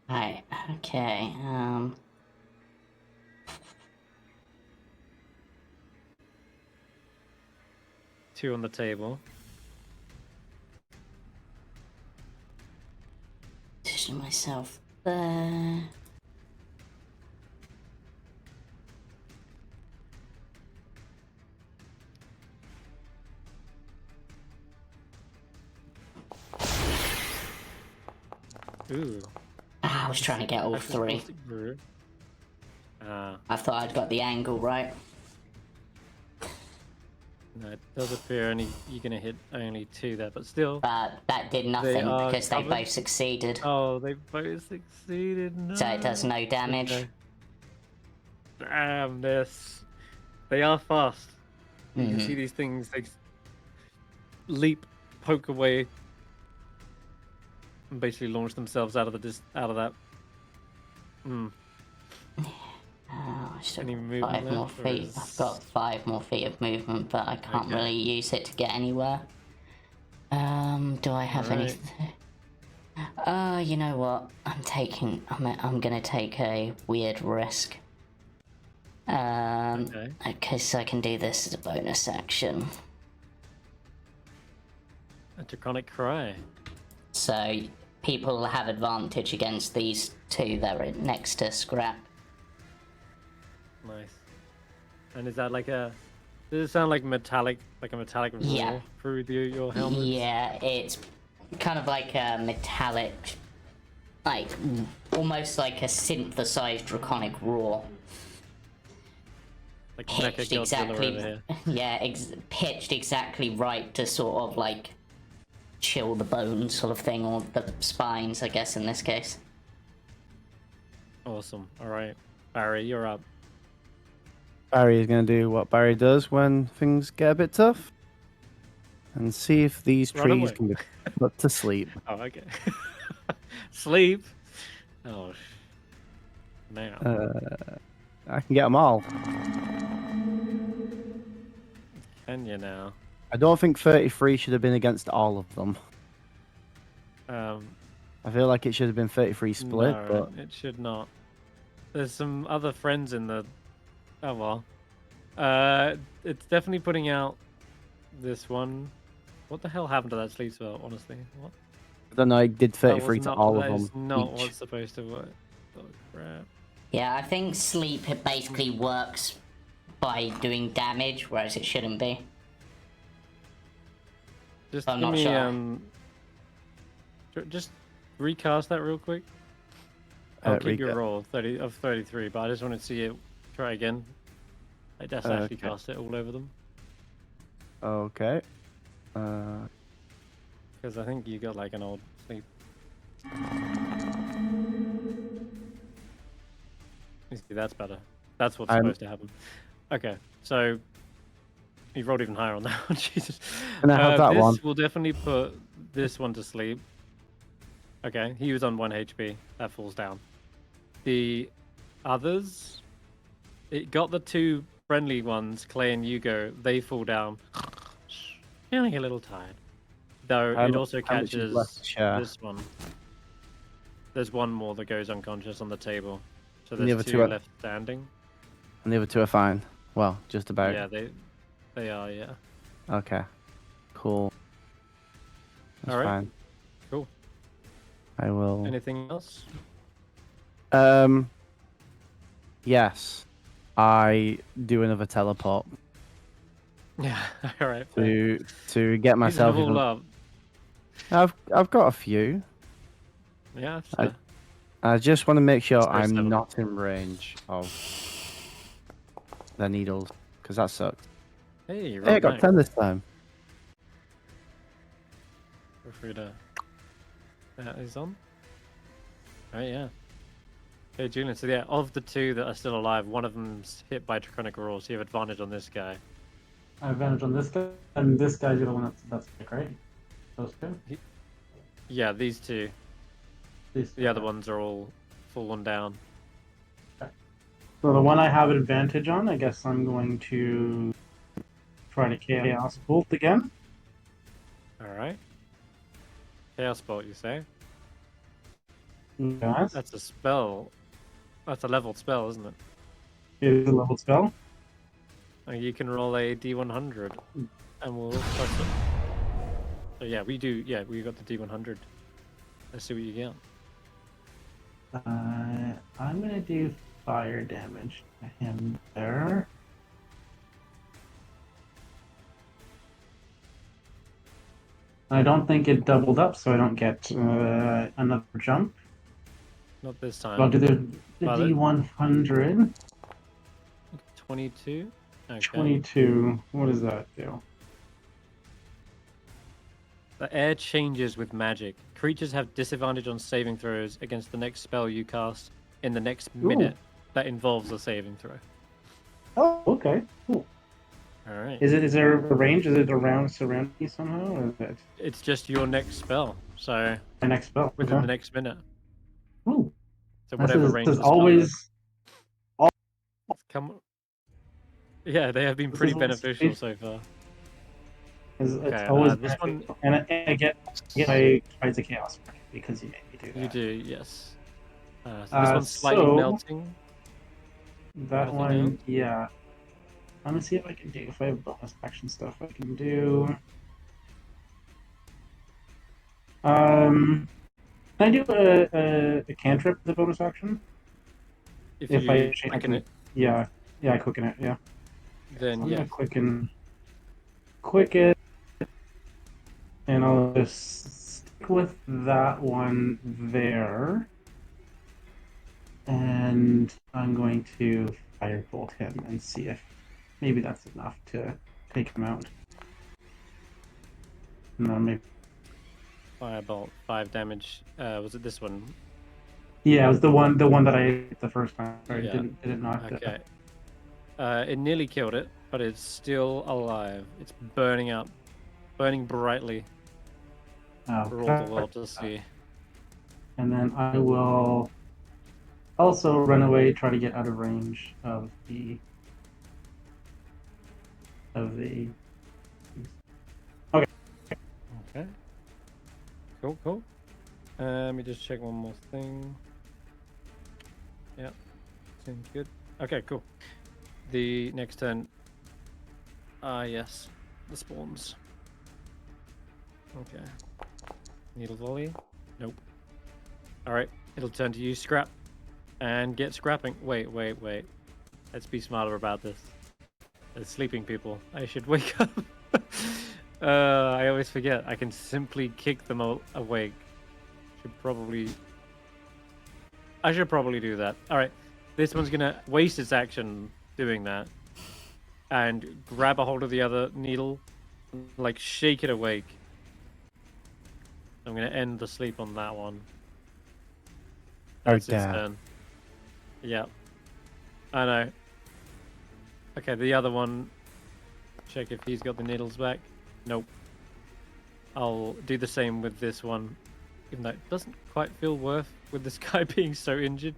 Right, okay, Two on the table. myself there. Ooh. I was trying to get all Actual three. ballistic brew. I thought I'd got the angle right. No, it does appear you're gonna hit only 2 there, but still. But that did nothing are because they covered. both succeeded. Oh, they both succeeded. No. So it does no damage. Okay. Damn this. They are fast. You can see these things. They leap, poke away, and basically launch themselves out of that. Oh, I should Any have movement 5 more left, or feet. is- I've got 5 more feet of movement, but I can't Okay. really use it to get anywhere. Do I have Alright. anything? You know what? I'm gonna take a weird risk. Okay. Because I can do this as a bonus action. A draconic cry. So people have advantage against these 2 that are next to Skrapp. Nice. And is that like a? Does it sound like metallic, like a metallic roar Yeah. through your helmet? Yeah, it's kind of like a metallic, like almost like a synthesized draconic roar. Like Mecha Pitched Godzilla exactly, over here. yeah, pitched exactly right to sort of like chill the bones, sort of thing, or the spines, I guess in this case. Awesome. All right, Barry, you're up. Barry is going to do what Barry does when things get a bit tough, and see if these Run trees away. can be put to sleep. Oh, okay. Sleep. Oh. Now. I can get them all. Can you now? I don't think 33 should have been against all of them. I feel like it should have been 33 split, No, but it should not. There's some other friends in the. Oh well. It's definitely putting out this one. What the hell happened to that sleep spell? Honestly, what? I don't know. I did That was 33 to not- all of that them. is not each. what's supposed to work. Oh crap. Yeah, I think sleep it basically works by doing damage, whereas it shouldn't be. Just I'm give not me sure. just recast that real quick. I'll keep your Recast. roll 33, but I just wanted to see it try again. Like just actually Okay. cast it all over them Okay. because I think you got like an old sleep. You see, that's better. That's what's I'm- supposed to happen. Okay, so you rolled even higher on that one. Jesus. Can I have that this one? will definitely put this one to sleep. Okay, he was on 1 HP. That falls down. The others, it got the 2 friendly ones, Clay and Hugo. They fall down. Feeling a little tired. Though How it mu- also how much is catches left to share? this one. There's one more that goes unconscious on the table. So And the there's other 2 two are- left standing. And the other 2 are fine. Well, just about. Yeah, they are, yeah. Okay. Cool. That's All right. fine. Cool. I will. Anything else? Yes. I do another teleport Yeah, all right. fair. to get These myself. are all Even... up. I've got a few. Yeah, I- fair. I just want to make sure Let's go I'm 7. not in range of the needles, because that sucks. Hey, you Hey, I rolled got back. 10 this time. Feel free to. That is on. Oh yeah. Hey Julian, so yeah, of the 2 that are still alive, one of them's hit by Draconic Roar, so you have advantage on this guy. I have advantage on this guy, and this guy's the other one that's sick, right? Those 2? Yeah, these 2. These The other ones are all fallen down. So the one I have advantage on, I guess I'm going to try to Chaos Bolt again. Alright. Chaos Bolt, you say? Yes. That's a spell. That's a leveled spell, isn't it? It is a level spell. You can roll a D100 and we'll plus it. So yeah, we got the D100. Let's see what you get. I'm gonna do fire damage to him there. I don't think it doubled up, so I don't get another jump. Not this time. I'll do the Well, D100. 22. Okay. 22. What does that do? The air changes with magic. Creatures have disadvantage on saving throws against the next spell you cast in the next minute that involves a saving throw. Oh, okay. Cool. All right. Is there a range? Is it around surround me somehow? Or is it It's just your next spell. So my next spell? within Okay. the next minute. Ooh. So This whatever is, range this is the spell always is. Come on. Yeah, they have been This pretty is beneficial so far. it's Okay, always this one beneficial. And I get my Tides of Chaos back because you made me do that. you do, yes. So this one's slightly so- melting. That Anything one, else? yeah. I'm gonna see if I can do, if I have bonus action stuff I can do. Can I do a cantrip with a bonus action? If If you I quicken it, Yeah, I quicken it, yeah. then I'm yeah. gonna quicken, and I'll just stick with that one there. And I'm going to firebolt him and see if maybe that's enough to take him out. No, maybe. Firebolt, 5 damage. Was it this one? Yeah, it was the one that I hit the first time. Sorry, Yeah. did it not? Okay. It nearly killed it, but it's still alive. It's burning up, burning brightly for all the world to see. And then I will also run away, try to get out of range of the. Okay. Cool. Let me just check one more thing. Yeah, seems good. Okay, cool. The next turn. Yes, the spawns. Okay. Needle volley. Nope. All right, it'll turn to you, Skrapp, and get scrapping. Wait. Let's be smarter about this. There's sleeping people. I should wake up. I always forget. I can simply kick them awake. I should probably do that. All right, this one's gonna waste its action doing that, and grab a hold of the other needle, like shake it awake. I'm gonna end the sleep on that one. That's its turn. Yeah, I know. Okay, the other one. Check if he's got the needles back. Nope. I'll do the same with this one, even though it doesn't quite feel worth with this guy being so injured.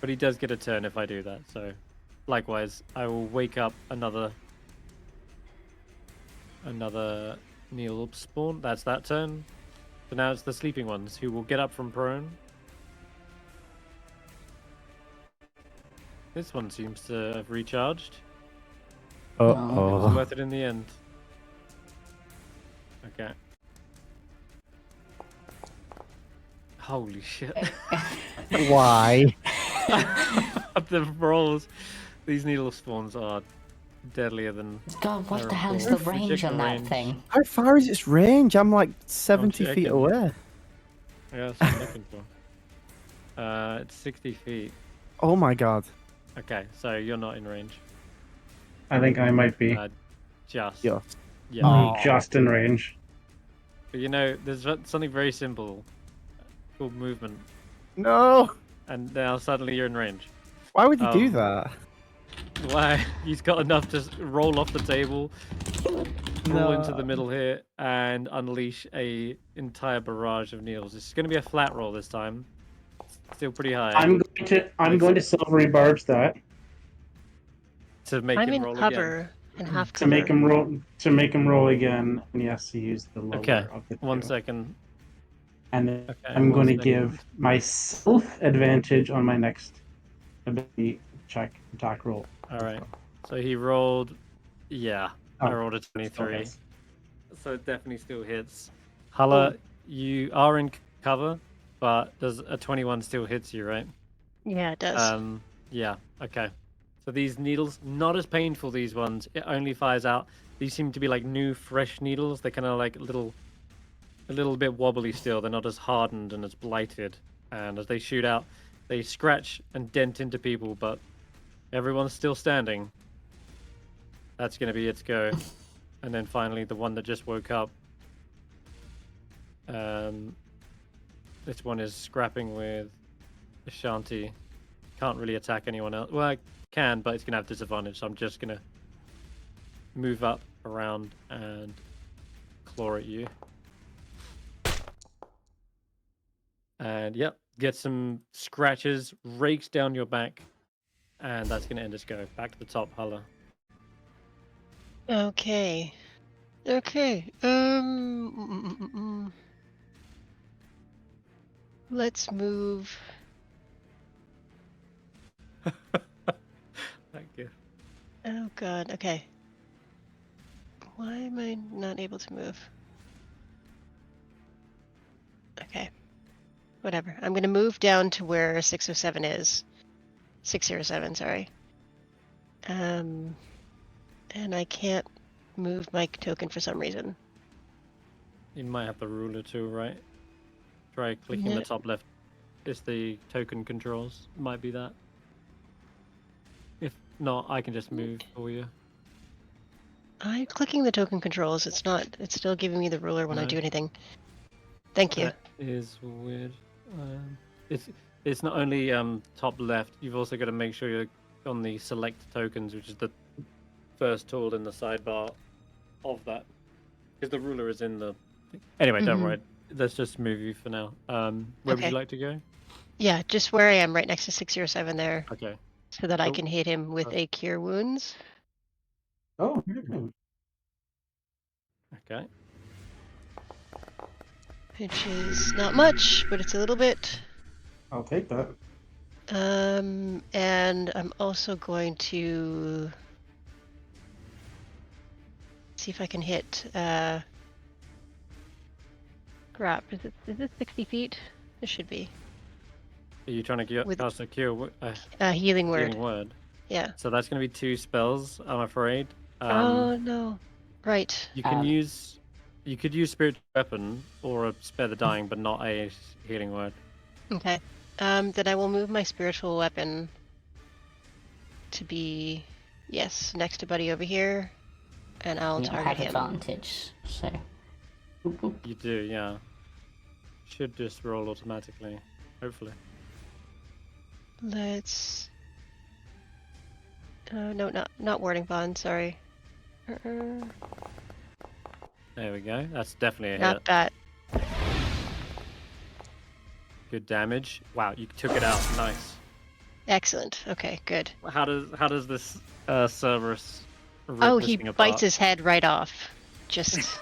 But he does get a turn if I do that, so likewise, I will wake up another needle spawn. That's that turn. So now it's the sleeping ones who will get up from prone. This one seems to have recharged. It was worth it in the end. Okay. Holy shit. Why? The rolls. These needle spawns are deadlier than. God, what the hell is Check the range on that range. thing? How far is its range? I'm like 70 feet checking. away. Yeah, that's what I'm looking for. It's 60 feet. Oh my god. Okay, so you're not in range. I think I might be. Just. Yeah. Yeah. I'm just in range. But you know, there's something very simple called movement. No! And now suddenly you're in range. Why would you do that? Why? He's got enough to roll off the table, roll into the middle here, and unleash a entire barrage of needles. It's going to be a flat roll this time. Still pretty high. I'm going to silvery barge that to make I'm him in roll cover and half to cover. make him roll again. And yes, he used the lower of the two. 1 second. And then Okay, I'm going to 1 second. give myself advantage on my next ability check attack roll. All right. So he rolled. Yeah, I Oh, rolled a 23. okay. So it definitely still hits. Hulla, you are in cover. but does a 21 still hits you, right? Yeah, it does. Yeah, okay. So these needles, not as painful, these ones. It only fires out. These seem to be like new, fresh needles. They're kind of like a little bit wobbly still. They're not as hardened and as blighted. And as they shoot out, they scratch and dent into people, but everyone's still standing. That's going to be its go. And then finally, the one that just woke up. This one is scrapping with Ashanti. Can't really attack anyone else. Well, I can, but it's going to have disadvantage, so I'm just going to move up around and claw at you. And yep, get some scratches, rakes down your back, and that's going to end its go. Back to the top, Hulla. Okay. Okay. Let's move. Thank you. Oh god. Okay. Why am I not able to move? Okay. Whatever. I'm gonna move down to where 607 is. 607, sorry. And I can't move my token for some reason. You might have the ruler too, right? Try clicking the top left. It's the token controls. Might be that. If not, I can just move for you. I'm clicking the token controls. It's not. It's still giving me the ruler when I do anything. Thank you. That is weird. It's not only top left. You've also got to make sure you're on the select tokens, which is the first tool in the sidebar of that, because the ruler is in the. Anyway, don't worry. Let's just move you for now. Where would you like to go? Yeah, just where I am, right next to 607 there. Okay. So that I can hit him with a cure wounds. Oh. Okay. Which is not much, but it's a little bit. I'll take that. And I'm also going to see if I can hit Skrapp. Is it 60 feet? It should be. Are you trying to cast a cure? Healing word. Healing word. Yeah. So that's going to be 2 spells, I'm afraid. Oh no. Right. You can use. You could use spiritual weapon or spare the dying, but not a healing word. Okay. Then I will move my spiritual weapon to be, yes, next to Buddy over here, and I'll target him. Advantage, so. You do, yeah. Should just roll automatically, hopefully. Let's. No, not warding bond. Sorry. There we go. That's definitely a hit. Not that. Good damage. Wow, you took it out. Nice. Excellent. Okay, good. How does this Cerberus? Oh, he bites his head right off. Just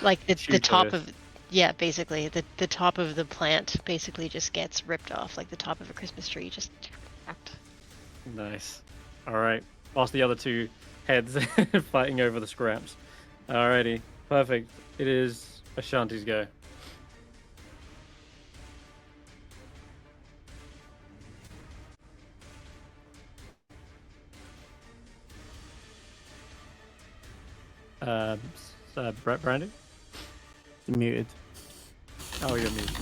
like the top of, yeah, basically the top of the plant basically just gets ripped off, like the top of a Christmas tree. Just. Nice. All right. Whilst the other 2 heads fighting over the scraps. Alrighty. Perfect. It is Ashanti's go. Brandee? Muted. Oh, you're muted.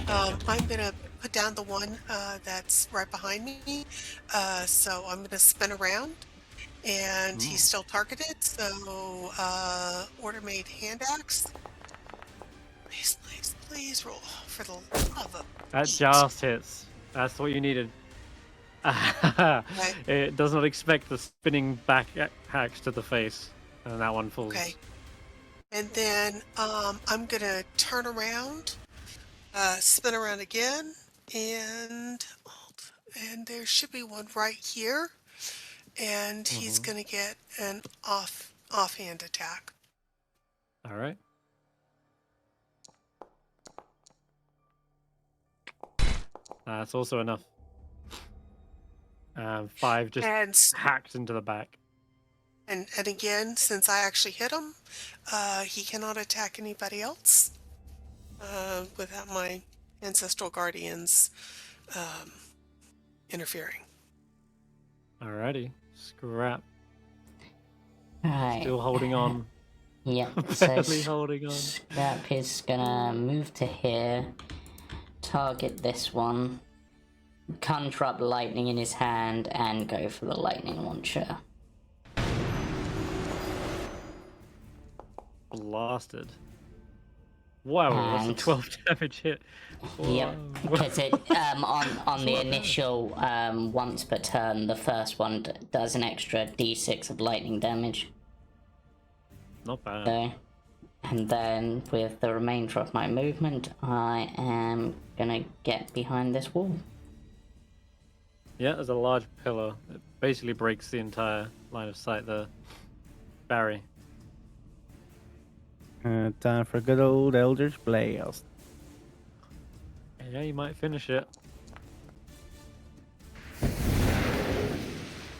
I'm gonna put down the one that's right behind me. So I'm gonna spin around, and he's still targeted. So order made hand axe. Please roll for the love of. That just hits. That's what you needed. It does not expect the spinning back hacks to the face, and that one falls. Okay. And then I'm gonna turn around, spin around again, and there should be one right here, and he's gonna get an offhand attack. All right. That's also enough. 5 just hacked into the back. And again, since I actually hit him, he cannot attack anybody else. without my ancestral guardians interfering. Alrighty. Scrap. Right. Still holding on. Yep. So Barely holding on. Skrapp is gonna move to here, target this one, conjure up lightning in his hand, and go for the lightning launcher. Blasted. Wow, that's a And- 12 damage hit. Yep, Whoa. because it on the What? initial once per turn, the first one does an extra d6 of lightning damage. Not bad. So, and then with the remainder of my movement, I am gonna get behind this wall. Yeah, there's a large pillar. It basically breaks the entire line of sight there. Barry. Time for a good old Eldritch Blast. Yeah, you might finish it.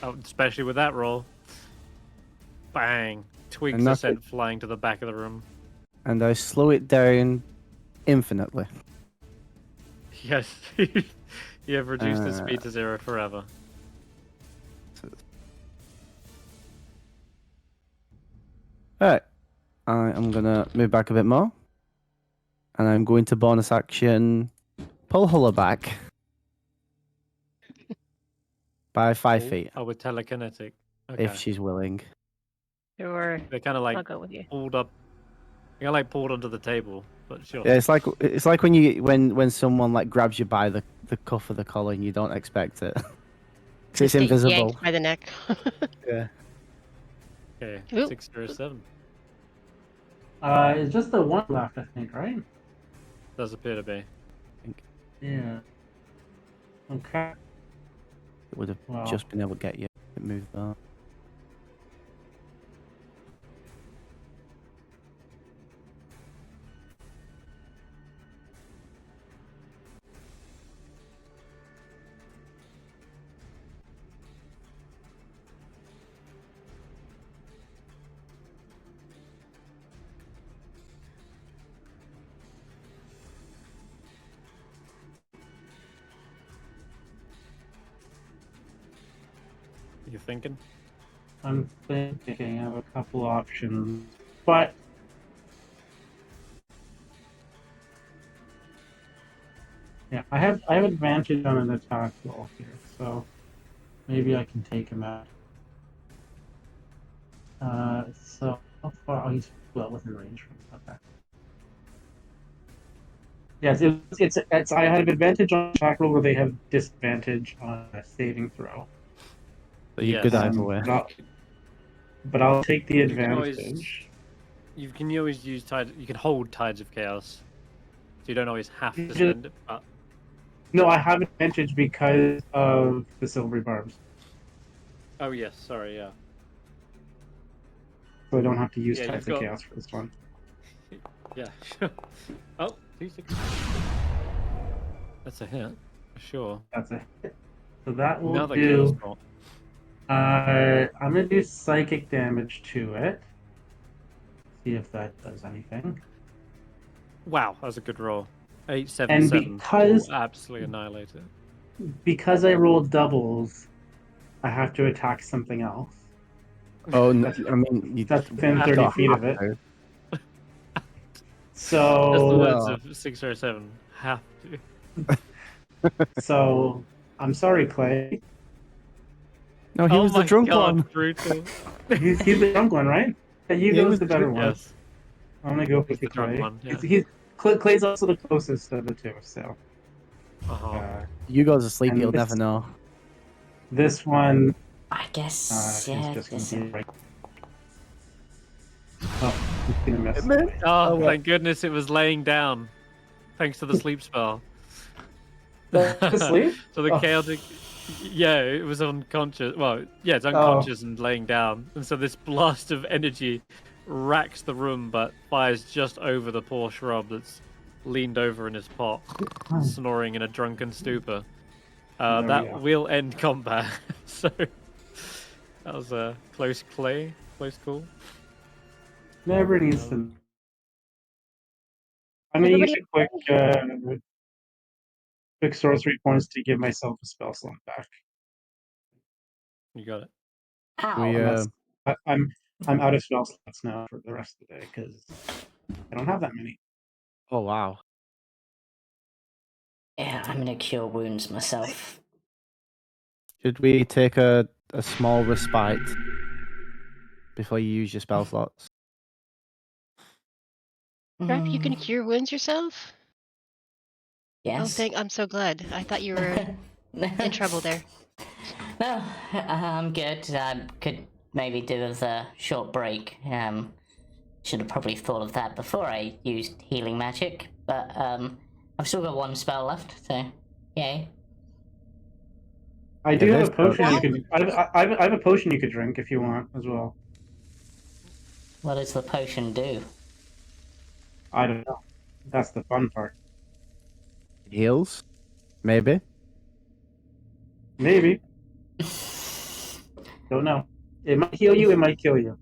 Oh, especially with that roll. Bang. Twigs And are knock sent it- flying to the back of the room. And I slow it down infinitely. Yes. You have reduced the speed to 0 forever. Alright. I am gonna move back a bit more. And I'm going to bonus action pull Hulla back. By 5 feet, Oh, with telekinetic. Okay. if she's willing. Sure. They're kind of I'll like go with you. pulled up. They're like pulled onto the table, but sure. Yeah, it's like when you when someone like grabs you by the cuff of the collar and you don't expect it. 'Cause it's Just get invisible. yanked by the neck. Yeah. Okay, Ooh. 607. It's just the one left, I think, right? Does appear to be. Yeah. Okay. It would have Wow. just been able to get you. It moved that. You thinking? I'm thinking I have a couple options, but yeah, I have advantage on an attack roll here, so maybe I can take him out. So how far? Oh, he's well within range from me. Okay. Yes, it's I have advantage on attack roll where they have disadvantage on a saving throw. But you're Yes. good either way. But I'll take the You can always- advantage. You can always use tide. You can hold Tides of Chaos, so you don't always have to You spend it. But No, I have advantage because of the silvery barbs, oh yes, sorry, yeah, so I don't have to use Yeah, Tides you've of got- Chaos for this one. yeah. Oh, 2-6. That's a hit, for sure. That's it. So that will Another Chaos do. Bolt. I'm gonna do psychic damage to it. See if that does anything. Wow, that was a good roll. 8, 7, And 7. because- Will absolutely annihilate it. Because I rolled doubles, I have to attack something else. Oh, no, I mean, you That's within That's 30 don't feet have of it. to. That's the So, words no. of 607. Have to. so I'm sorry, Clay. No, he Oh was the my drunk God, one. brutal. He's the drunk one, right? Yeah, He Hugo's was the better one. Yes. I'm gonna go He's with the drunk Clay. one, yeah. Clay's also the closest of the two, so. Uh-huh. You guys asleep, And you'll this- never know. This one I guess, is yeah. just this- gonna be right. Oh, he's gonna miss. Man. Oh, Oh, well. thank goodness it was laying down. Thanks to the sleep spell. To sleep? So the Oh. chaotic. Yeah, it was unconscious. Well, yeah, it's Oh. unconscious and laying down. And so this blast of energy racks the room, but fires just over the poor shrub that's leaned over in his pot, snoring in a drunken stupor. There we That go. will end combat. So that was a close play, close call. Never needs to. I'm gonna use Everybody a quick sorcery points to give myself a spell slot back. You got it. Ow. We I'm out of spell slots now for the rest of the day because I don't have that many. oh wow. Yeah, I'm gonna cure wounds myself. Should we take a small respite before you use your spell slots? Skrapp, you can Mm, cure wounds yourself? Oh, yes. I'm so glad. I thought you were in trouble there. No, I'm good. I could maybe do with a short break. Should have probably thought of that before I used healing magic, but I've still got one spell left, so yay. I do have a this potion you Well, could. I have a potion you could drink if you want as well. What does the potion do? I don't know. That's the fun part. Heals? Maybe. Maybe. Don't know. It might heal you. It might kill you.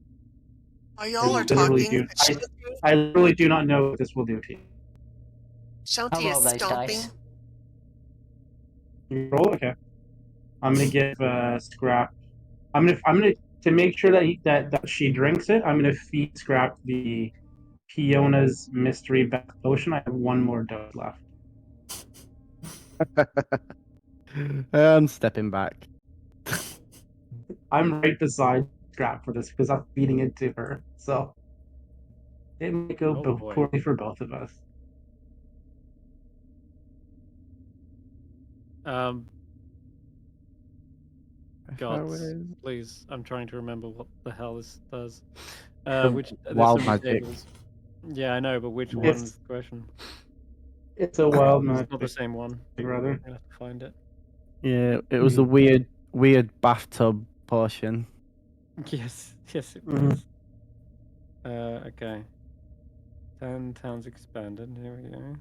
while y'all are literally talking, do. I literally do not know what this will do to you. Shanti I'll roll is those stomping. dice. You roll, okay. I'm gonna give Skrapp. I'm gonna to make sure that she drinks it. I'm gonna feed Skrapp the Fiona's mystery bath potion. I have one more dose left. I'm stepping back. I'm right beside Skrapp for this because I'm feeding it to her. So it might go Oh, boy. poorly for both of us. Gods, please. I'm trying to remember what the hell this does. The Which there's wild so many magic. tables. Yeah, I know, but which It's- one's the question? It's a wild It's magic, not the same one. rather. I'm gonna have to find it. Yeah, it was the weird bathtub potion. Yes, yes, it Mhm. was. Okay. 10 towns expanded. Here we go. You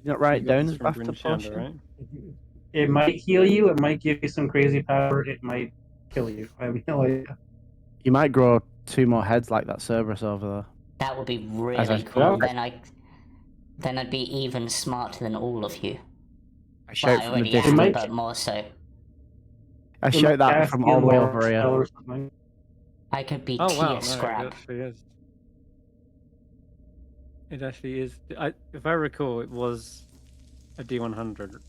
not write You it got down this as from bathtub Bryn Shander, potion? right? It might heal you. It might give you some crazy power. It might kill you. I have no idea. You might grow 2 more heads like that Cerberus over there. That would be As really I- cool. Yeah. Then I'd be even smarter than all of you. I Well, shout I from the already It am, might- distance. but more so. I It shout might that cast from you all the way more over spell here. or something. I could be Oh tier wow, no, Skrapp. it actually is. If I recall, it was a D100.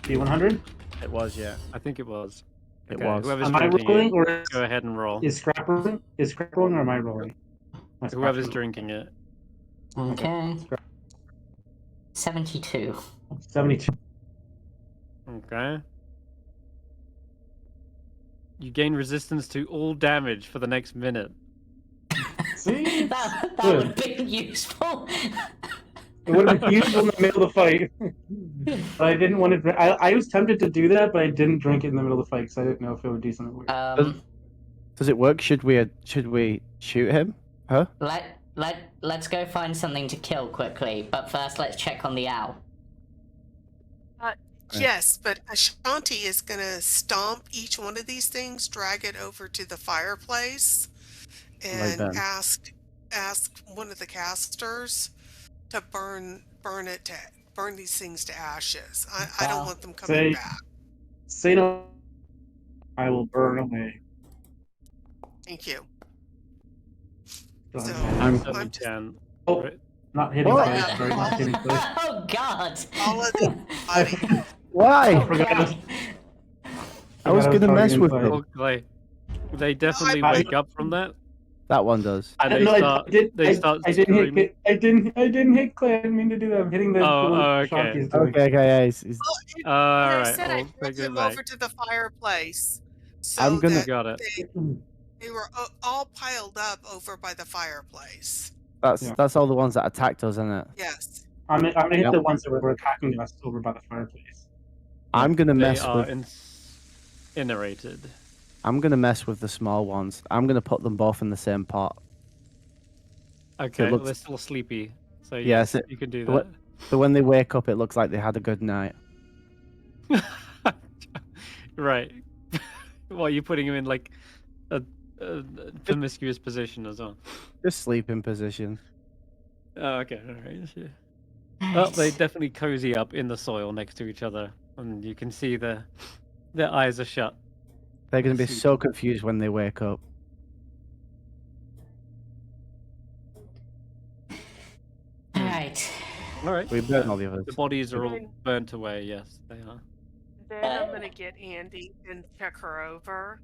D100? It was, yeah. I think it was. It Okay, was. whoever's Am I drinking rolling it, or go ahead and roll. is Skrapp rolling? Is Skrapp rolling or am I rolling? My Whoever's Skrapp's drinking it. Okay. Skrapp. 72. 72. Okay. You gain resistance to all damage for the next minute. See? that Good. would be useful. It would have been useful in the middle of the fight. But I didn't want to. I was tempted to do that, but I didn't drink it in the middle of the fight because I didn't know if it would do something weird. Does it work? Should we shoot him? Huh? Let's go find something to kill quickly, but first let's check on the owl. Yes, but Ashanti is going to stomp each one of these things, drag it over to the fireplace, and then. ask one of the casters to burn these things to ashes. I don't Wow. want them coming Say- back. Say no. I will burn away. Thank you. Done. So I'm I'm just Oh, Right. not hitting What? place. Sorry, not hitting place. Oh God! all of the body. Why? Okay. I was gonna mess with them. Oh, they definitely I- wake up from that, That one does. and they No, start. They start I didn't screaming. hit. I didn't hit Clay. I didn't mean to do that. I'm hitting the Oh, one okay. Shanti's doing. Okay, yeah. It's, Well, and All I right. said I Well, dragged take it them back. over to the fireplace, so I'm gonna- that Got it. they were all piled up over by the fireplace. Yeah. that's all the ones that attacked us, isn't it? Yes. I'm gonna hit Yep. the ones that were attacking us over by the fireplace. I'm gonna They mess are with. incinerated. I'm gonna mess with the small ones. I'm gonna put them both in the same pot. Okay, looks- they're still sleepy, so Yes, you can do what- So when they wake up, it looks like they had a good night. that. Right. Well, you're putting them in like a promiscuous position as well. Just sleeping position. Oh, okay, all right. Sure. Well, they Right. definitely cozy up in the soil next to each other, and you can see their eyes are shut. They're going to be Sleep. so confused when they wake up. Alright. All right. We burn all the others. The bodies are all Then- burnt away. Yes, they are. Then I'm gonna get Andy and check her over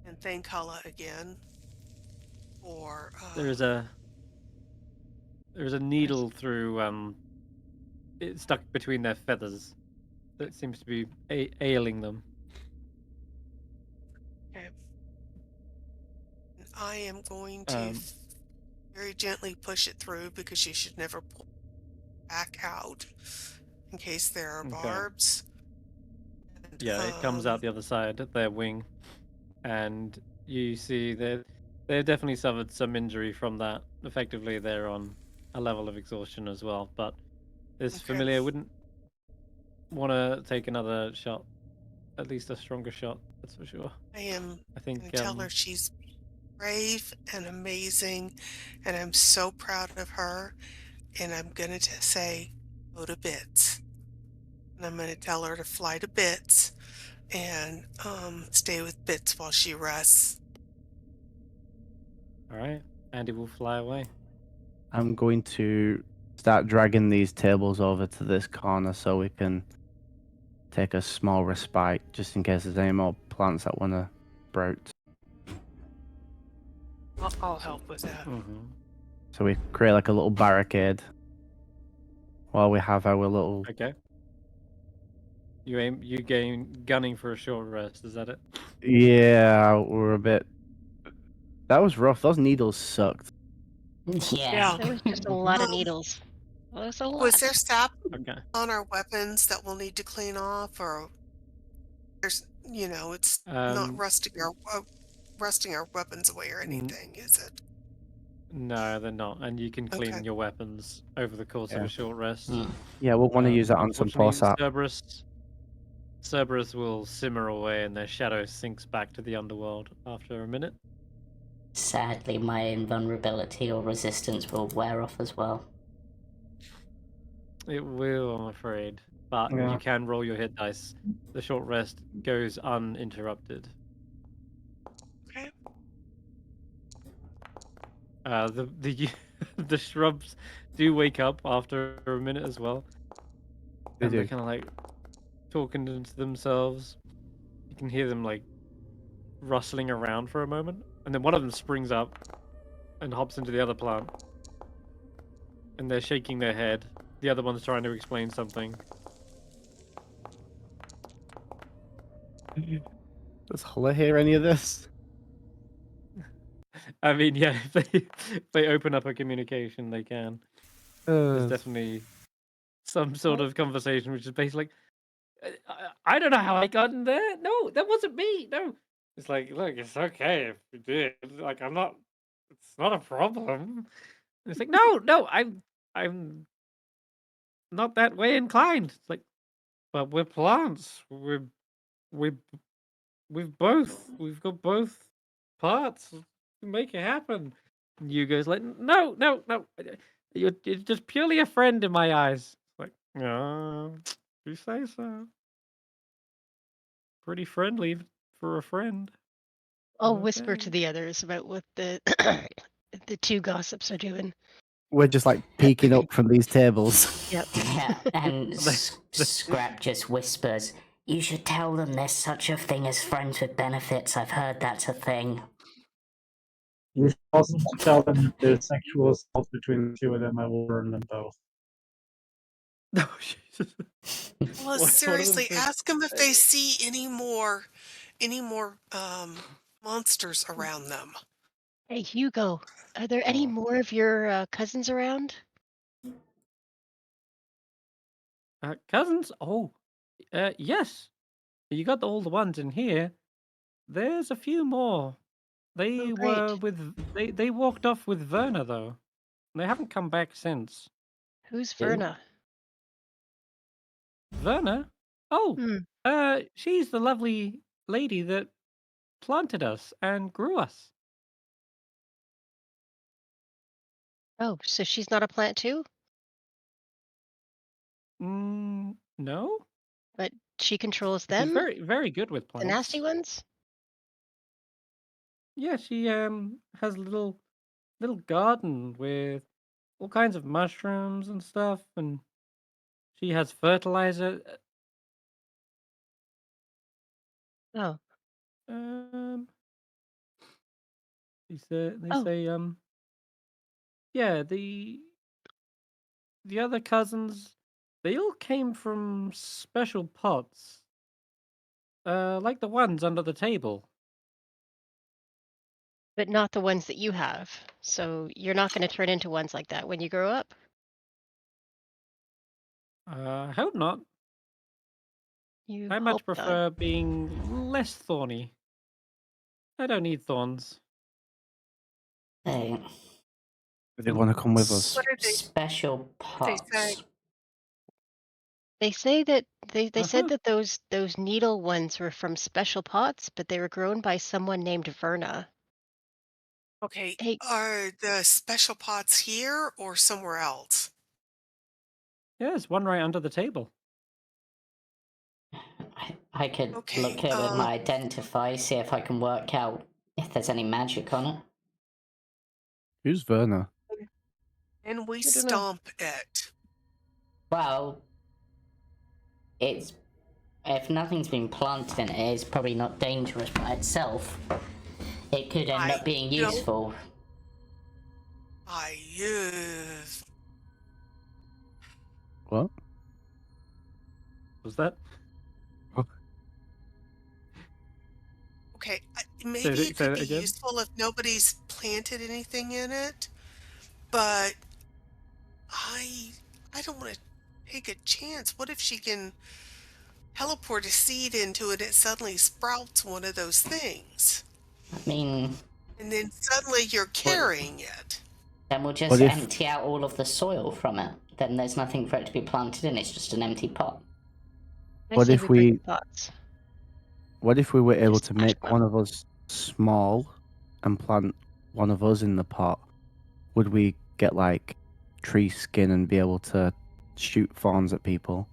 and thank Hulla again for There's a needle through it's stuck between their feathers that seems to be ailing them. okay. And I am going to very gently push it through because you should never pull back out in case there are Okay. barbs. And, Yeah, it comes out the other side of their wing, and you see they definitely suffered some injury from that. Effectively, they're on a level of exhaustion as well. But this Okay. familiar wouldn't want to take another shot, at least a stronger shot. That's for sure. I am I think. going to tell her she's brave and amazing, and I'm so proud of her. And I'm going to say, go to bits. And I'm going to tell her to fly to bits and stay with bits while she rests. All right, Andy will fly away. I'm going to start dragging these tables over to this corner so we can take a small respite, just in case there's any more plants that want to sprout. I'll help with that. So we create like a little barricade while we have our little. Okay. You gunning for a short rest. Is that it? Yeah, we're a bit. That was rough. Those needles sucked. Yeah. There was just a lot of needles. Well, there's a lot. Was there sap Okay. on our weapons that we'll need to clean off, or there's, it's not rusting our weapons away or anything, is it? No, they're not, and you can clean Okay. your weapons over the course of a short rest. Yeah, we'll want to use that on some Unfortunately, post. Cerberus will simmer away, and their shadow sinks back to the underworld after a minute. Sadly, my invulnerability or resistance will wear off as well. It will, I'm afraid, but you can roll your hit dice. The short rest goes uninterrupted. Okay. The the shrubs do wake up after a minute as well. They do. They're kind of like talking to themselves. You can hear them like rustling around for a moment, and then one of them springs up and hops into the other plant. And they're shaking their head. The other one's trying to explain something. Does Hulla hear any of this? I mean, yeah, if they open up a communication, they can. There's definitely some sort of conversation which is basically like, I don't know how I got in there. No, that wasn't me. No. It's like, look, it's okay if you did. Like, it's not a problem. And it's like, no, I'm not that way inclined. It's like, but we're plants. We've got both parts. Make it happen. And you guys like, no. You're just purely a friend in my eyes. Like, you say so. Pretty friendly for a friend. I'll whisper Okay. to the others about what the the two gossips are doing. We're just like peeking up from these tables. Yep. Yeah, and Skrapp just whispers, "You should tell them there's such a thing as friends with benefits. I've heard that's a thing." You should also tell them if there's sexual assault between the two of them, I will burn them both. No, Jesus. Well, seriously, ask them if they see any more monsters around them. Hey, Hugo, are there any more of your cousins around? Cousins? Oh, yes. You got all the ones in here. There's a few more. They were great. they walked off with Verna though. They haven't come back since. Who's Verna? Verna? Oh, Hmm. she's the lovely lady that planted us and grew us. Oh, so she's not a plant too? No. But she controls She's them, very, very good with the nasty plants. ones. Yeah, she has a little garden with all kinds of mushrooms and stuff, and she has fertilizer. Oh, Um, they oh, say yeah, the other cousins, they all came from special pots, like the ones under the table. but not the ones that you have. So you're not going to turn into ones like that when you grow up. I hope not. You I hope much not. prefer being less thorny. I don't need thorns. Hey, They want to come with us. What are special they say? pots. They say that they said Uh-huh. that those needle ones were from special pots, but they were grown by someone named Verna. Okay, Hey, are the special pots here or somewhere else? Yeah, there's one right under the table. I could Okay, look at it with my identify, see if I can work out if there's any magic on it. Who's Werner? and we I don't know. stomp it. Well, it's if nothing's been planted in it, it's probably not dangerous by itself. It could end I up being don't. useful. I use. What? Was that? Okay, maybe it Say could that be again. useful if nobody's planted anything in it, but I I don't want to take a chance. What if she can teleport a seed into it and it suddenly sprouts one of those things? I mean, And then suddenly you're what, carrying it. then we'll just What if empty out all of the soil from it. Then there's nothing for it to be planted in, it's just an empty pot. I what say if we bring we the pots. what if we were able Just to smash make them. one of us small and plant one of us in the pot? Would we get like tree skin and be able to shoot fawns at people?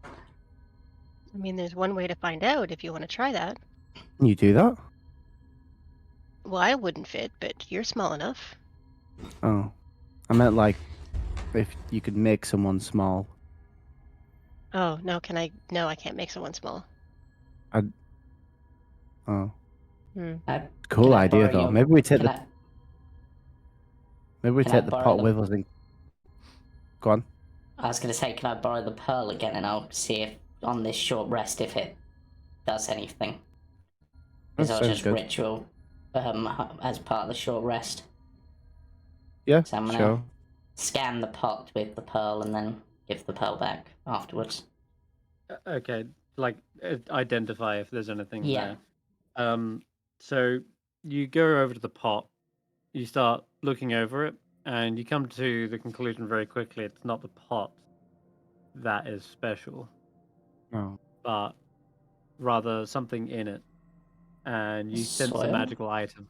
I mean, there's one way to find out if you want to try that. Can you do that? Well, I wouldn't fit, but you're small enough. Oh, I meant like if you could make someone small. Oh, no, can I? No, I can't make someone small. Oh, Hmm. cool Can I idea borrow though. your? Maybe we take Can the I? maybe we Can I take the borrow pot the? with us and go on. I was gonna say, can I borrow the pearl again, and I'll see if on this short rest if it does anything. That Because I'll sounds just good. ritual as part of the short rest. Yeah, So I'm gonna sure. scan the pot with the pearl and then give the pearl back afterwards. Okay, like identify if there's anything Yeah. there. So you go over to the pot, you start looking over it, and you come to the conclusion very quickly it's not the pot that is special, Oh, but rather something in it. And you sense a Soil. magical item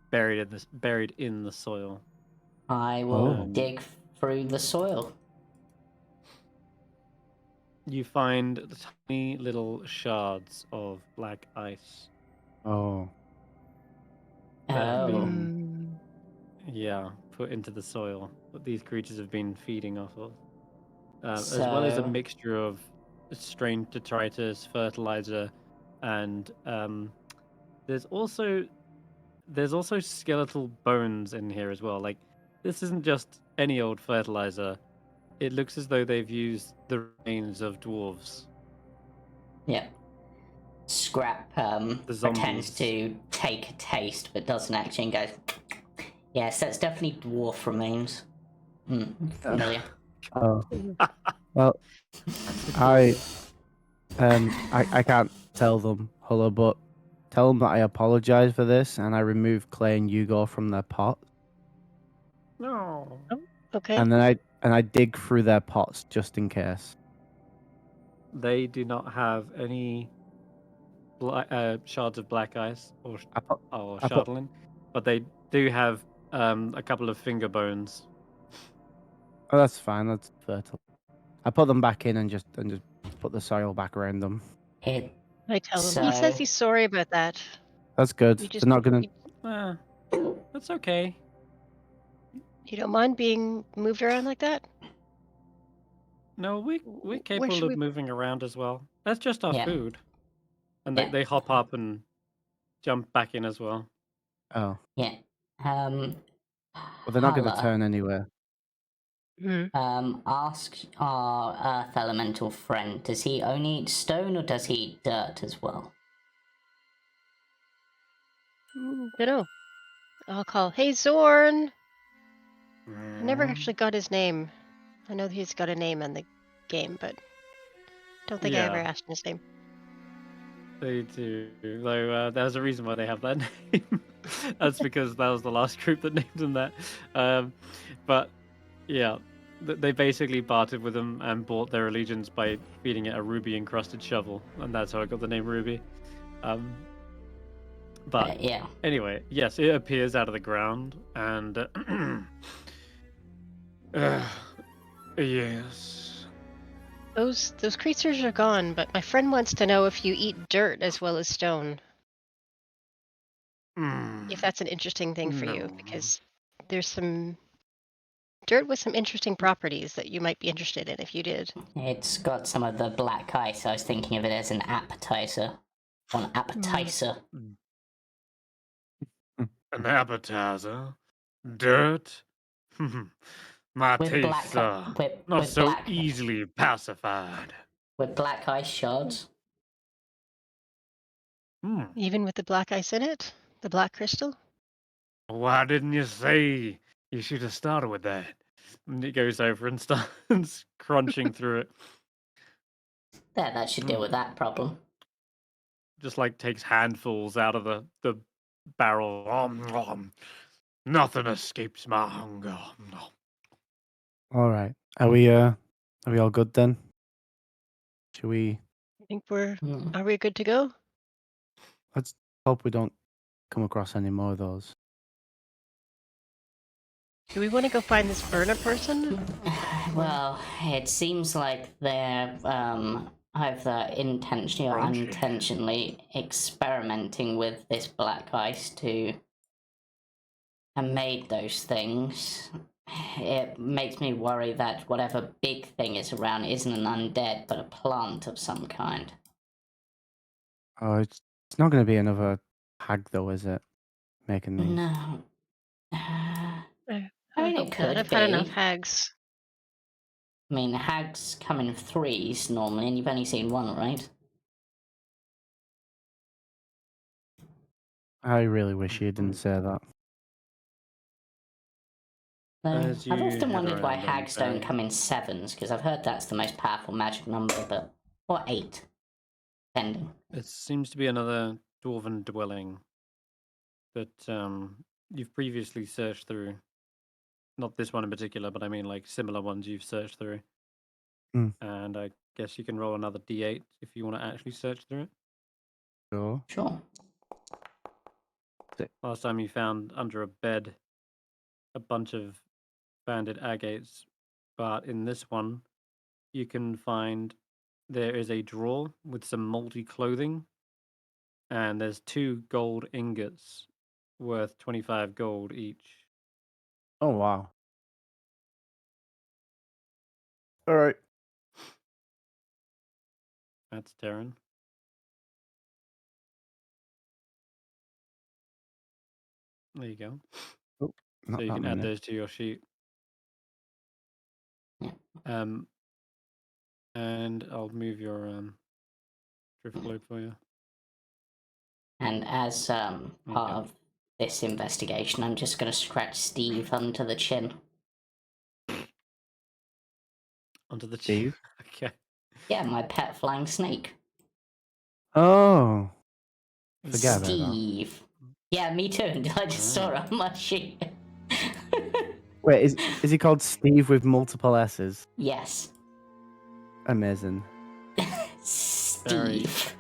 buried in the soil. I will oh, And dig through the soil. you find the tiny little shards of black ice oh. that have Oh. been, yeah, put into the soil that these creatures have been feeding off of, as well as a So mixture of strained detritus, fertilizer, and there's also there's also skeletal bones in here as well. Like, this isn't just any old fertilizer. It looks as though they've used the remains of dwarves, yeah, Skrapp the pretends zombies. to take a taste but doesn't actually, and goes, yes, that's definitely dwarf remains. Familiar. Oh. Well, I can't tell them, Hulla, but tell them that I apologize for this and I remove Clay and Hugo from their pot, No. Okay. and then I dig through their pots just in case. They do not have any shards of black ice or I put, I put, shardlin, but they do have a couple of finger bones. oh, that's fine. That's fertile. I put them back in and just put the soil back around them. It I tell him. He says So- he's sorry about that. That's good. You They're just not gonna. That's okay. you don't mind being moved around like that? No, we're Where capable should of we? moving around as well. That's just our Yeah. food. And Yeah. they hop up and jump back in as well. Oh, Yeah. well, they're not gonna Hulla, turn anywhere. ask our Earth Elemental friend, does he only eat stone or does he eat dirt as well? Don't know. I'll call. Hey, Xorn. I never actually got his name. I know he's got a name in the game, but don't think I ever Yeah. asked his name. They do. Though there's a reason why they have that name. That's because that was the last group that named them that. But yeah, they basically bartered with them and bought their allegiance by feeding it a ruby-encrusted shovel, and that's how I got the name Ruby. But Yeah. anyway, yes, it appears out of the ground, and yes. Those creatures are gone, but my friend wants to know if you eat dirt as well as stone. If that's an interesting thing for you, No. because there's some dirt with some interesting properties that you might be interested in if you did. It's got some of the black ice. I was thinking of it as an appetizer. Or an appetizer. An appetizer? Dirt? My With tastes black, are with, not with so black, easily pacified. with black ice shards. Even with the black ice in it? The black crystal? Why didn't you say? You should have started with that. And it goes over and starts crunching through it. There, that should deal with that problem. Just like takes handfuls out of the barrel. Nothing escapes my hunger. All right. Are we all good then? Should we? I think Hmm. are we good to go? Let's hope we don't come across any more of those. Do we want to go find this burner person? Well, it seems like they're either intentionally or Crunchy. unintentionally experimenting with this black ice to and made those things. It makes me worry that whatever big thing is around isn't an undead, but a plant of some kind. Oh, it's not going to be another hag though, is it? Making these. No. I mean, hope it not. could I've had enough be. hags. I mean, hags come in threes normally, and you've only seen one, right? I really wish you didn't say that. As I've you often head wondered why around hags and don't come in sevens, because I've heard that's the most powerful magic number, but... Or 8. Depending. It seems to be another dwarven dwelling that you've previously searched through. Not this one in particular, but I mean like similar ones you've searched through. And I guess you can roll another d8 if you want to actually search through it. Sure. Last time you found under a bed a bunch of banded agates, but in this one you can find there is a drawer with some moldy clothing, and there's 2 gold ingots worth 25 gold each. Oh wow. All right. That's Darren. There you go. Oh, So you can add those to your sheet. Yeah. And I'll move your drift globe for you. And as part of this investigation, I'm just going to scratch Steve under the chin. Onto the Steve? Okay. Yeah, my pet flying snake. Oh. Forget about that. Steve. Yeah, me too, until I just saw it on my sheet. Wait, is he called Steve with multiple S's? Yes. Amazing. Steve.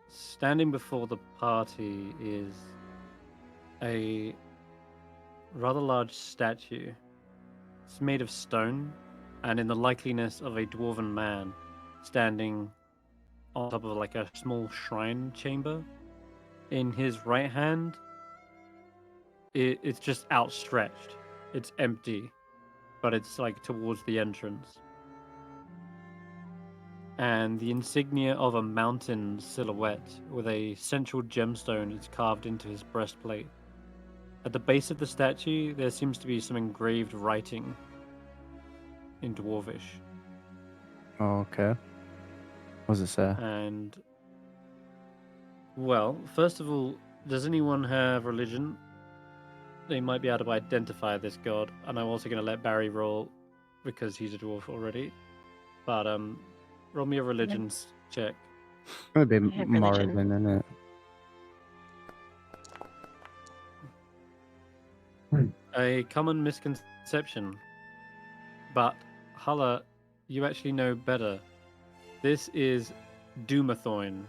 Standing before the party is a rather large statue. It's made of stone, and in the likeliness of a dwarven man standing on top of like a small shrine chamber. In his right hand, it's just outstretched. It's empty, but it's like towards the entrance. And the insignia of a mountain silhouette with a central gemstone is carved into his breastplate. At the base of the statue, there seems to be some engraved writing in Dwarvish. Oh, okay. What does it say? And, well, first of all, does anyone have religion? They might be able to identify this god. And I'm also going to let Barry roll because he's a dwarf already. But roll me a religions check. It'd be I have religion. Morrigan, isn't it? A common misconception. But, Hulla, you actually know better. This is Doomathorn,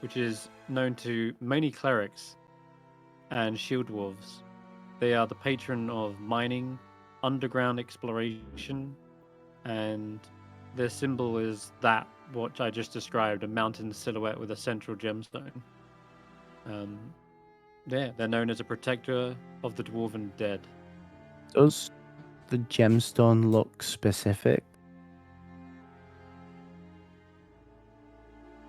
which is known to many clerics and shield dwarves. They are the patron of mining, underground exploration, and their symbol is that what I just described, a mountain silhouette with a central gemstone. They're known as a protector of the dwarven dead. Does the gemstone look specific?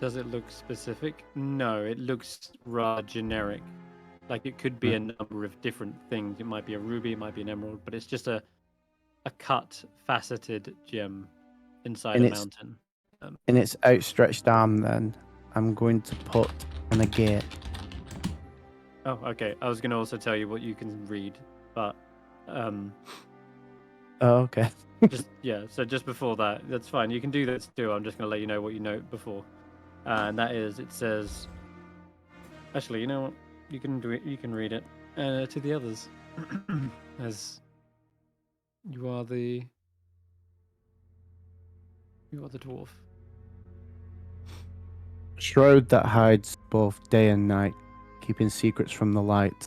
Does it look specific? No, it looks rather generic. Like it could be a number of different things. It might be a ruby, it might be an emerald, but it's just a cut, faceted gem inside And a it's- mountain. In its outstretched arm, then, I'm going to put an agate. Oh, okay. I was going to also tell you what you can read, but Oh, okay. so just before that, that's fine. You can do that too. I'm just going to let you know what you know before, and that is, it says. Actually, you know what? You can do it. You can read it to the others, as you are the dwarf. Shroud that hides both day and night, keeping secrets from the light.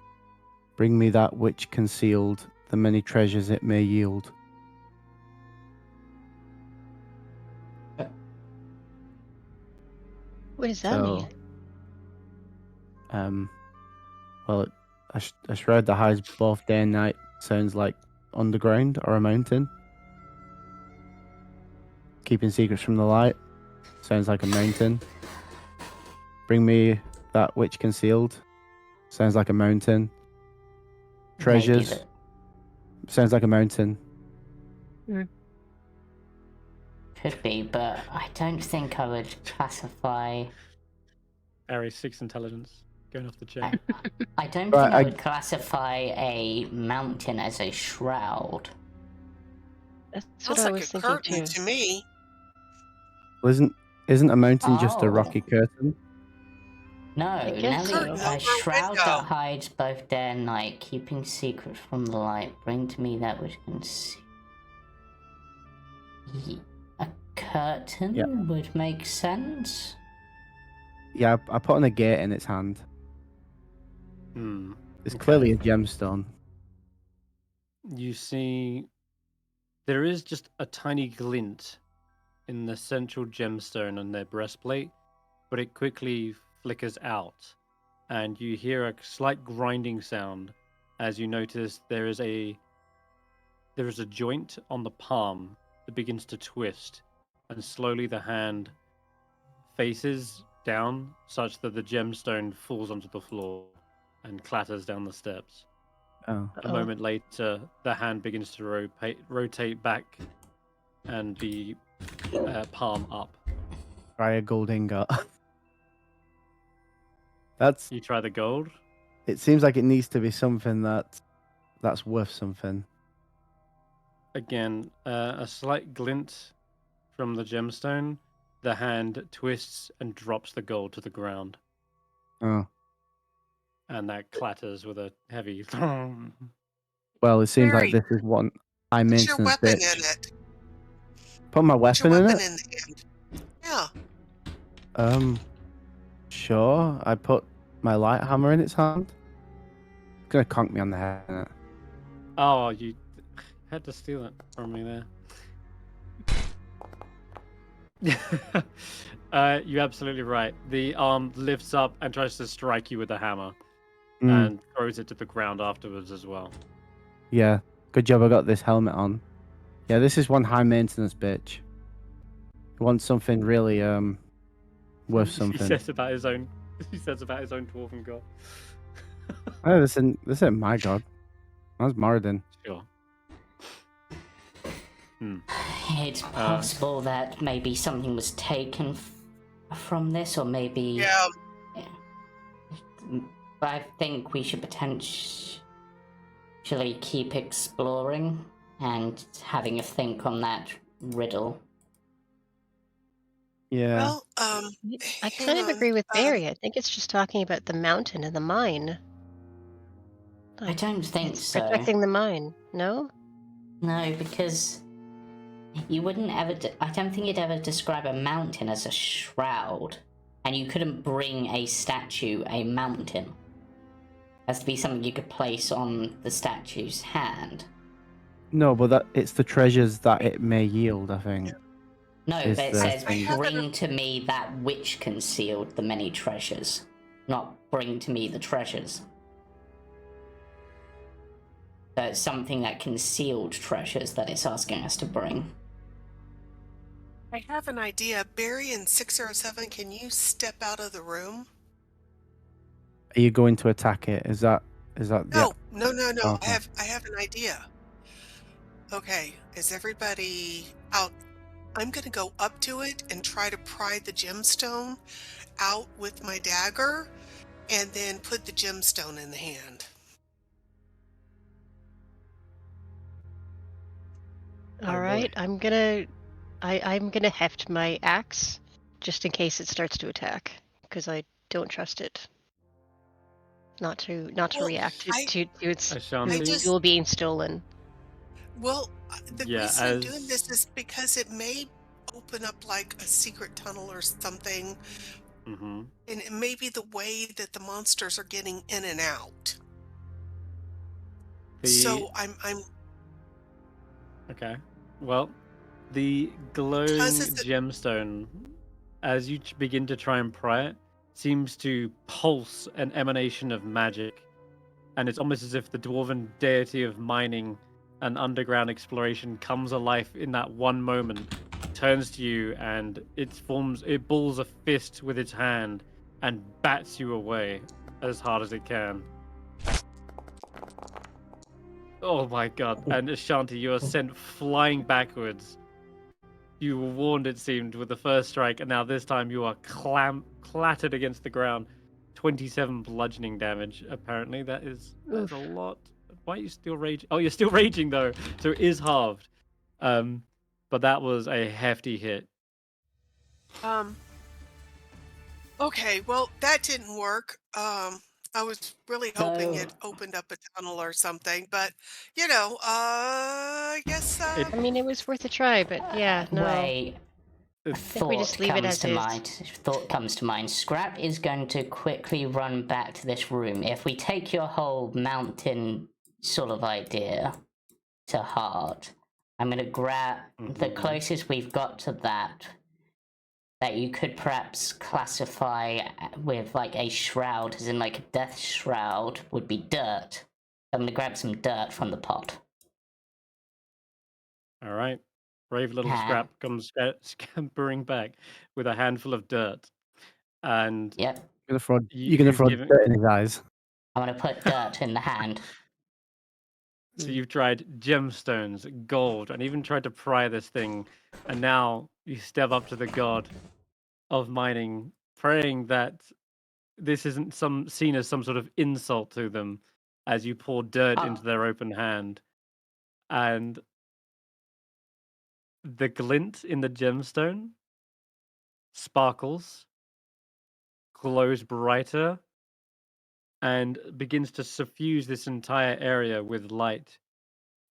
Bring me that which concealed, the many treasures it may yield. What does that mean? Well, a shroud that hides both day and night sounds like underground or a mountain. Keeping secrets from the light sounds like a mountain. Bring me that which concealed sounds like a mountain. Treasures Maybe sounds like a mountain. could be, but I don't think I would classify. Ari 6 intelligence going off the chain. I don't Right, think I I- would classify a mountain as a shroud. That's what Sounds I like was a thinking curtain too. to me. Well, isn't a mountain just a Oh. rocky curtain? No, I guess Nelly, so. a Over a shroud window. that hides both day and night, keeping secrets from the light. Bring to me that which can see. A curtain Yeah. would make sense. Yeah, I put an agate in its hand. It's Okay. clearly a gemstone. You see, there is just a tiny glint in the central gemstone on their breastplate, but it quickly flickers out, and you hear a slight grinding sound as you notice there is a joint on the palm that begins to twist, and slowly the hand faces down such that the gemstone falls onto the floor and clatters down the steps. Oh. A moment later, the hand begins to rotate back and be palm up. Try a gold ingot. That's. You try the gold. It seems like it needs to be something that's worth something. Again, a slight glint from the gemstone. The hand twists and drops the gold to the ground. Oh. And that clatters with a heavy. Well, it seems Barry, like this is one high Put your maintenance weapon bitch. in it. Put my Put your weapon in weapon it? in the end. Yeah. Sure. I put my light hammer in its hand. It's gonna conk me on the head. Innit? Oh, you had to steal it from me there. You're absolutely right. The arm lifts up and tries to strike you with the hammer, Mm, and throws it to the ground afterwards as well. yeah. Good job I got this helmet on. Yeah, this is one high maintenance bitch. He wants something really worth He something. says about his own. He says about his own dwarven god. Oh, this isn't my god. That's Moradin. Sure. Hmm. It's possible that maybe something was taken from this, or maybe. Yeah. But I think we should potentially keep exploring and having a think on that riddle. Yeah. Well, I hang kind of on. agree with Barry. I think it's just talking about the mountain and the mine. I don't think It's so. protecting the mine. No? No, because you wouldn't ever. I don't think you'd ever describe a mountain as a shroud, and you couldn't bring a statue a mountain. It has to be something you could place on the statue's hand. No, but it's the treasures that it may yield, I think. No, is but it the says, thing. bring to me that which concealed the many treasures, not bring to me the treasures. So it's something that concealed treasures that it's asking us to bring. I have an idea. Barry in 607, can you step out of the room? Are you going to attack it? Is that the No. Okay. I have an idea. Okay, is everybody out? I'm gonna go up to it and try to pry the gemstone out with my dagger, and then put the gemstone in the hand. All right. I'm gonna heft my axe just in case it starts to attack, because I don't trust it. Not to Well, react to its Ashanti. jewel being stolen. Well, the Yeah, reason I'm doing as this is because it may open up like a secret tunnel or something, hmm and it may be the way that the monsters are getting in and out. the So I'm okay. Well, the glowing because it's a, gemstone, as you begin to try and pry it, seems to pulse an emanation of magic, and it's almost as if the dwarven deity of mining and underground exploration comes alive in that one moment, turns to you, and it balls a fist with its hand and bats you away as hard as it can. Oh my god! And Ashanti, you are sent flying backwards. You were warned, it seemed, with the first strike, and now this time you are clattered against the ground. 27 bludgeoning damage. Apparently, that is a lot. Why are you still raging? Oh, you're still raging though, so it is halved. But that was a hefty hit. okay. Well, that didn't work. I was really hoping So, it opened up a tunnel or something, but I guess I mean, it was worth a try, but yeah, no. wait. I think we just leave it as is. Thought comes to mind. Skrapp is going to quickly run back to this room. If we take your whole mountain sort of idea to heart, I'm going to grab the closest we've got to that you could perhaps classify with like a shroud, as in like a death shroud, would be dirt. I'm going to grab some dirt from the pot. All right. Brave little Skrapp comes scampering back with a handful of dirt. And yep. You're gonna throw dirt in his eyes. I'm going to put dirt in the hand. So you've tried gemstones, gold, and even tried to pry this thing, and now you step up to the god of mining, praying that this isn't seen as some sort of insult to them as you pour dirt into their open hand. And the glint in the gemstone sparkles, glows brighter, and begins to suffuse this entire area with light.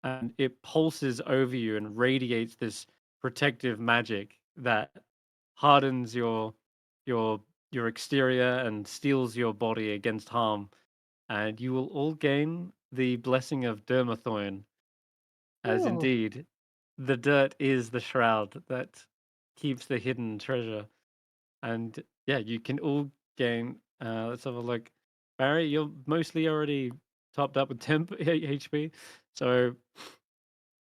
And it pulses over you and radiates this protective magic that hardens your exterior and steels your body against harm. And you will all gain the blessing of Dermathorn, as Ooh. indeed the dirt is the shroud that keeps the hidden treasure. And yeah, you can all gain. Let's have a look. Barry, you're mostly already topped up with 10 HP, so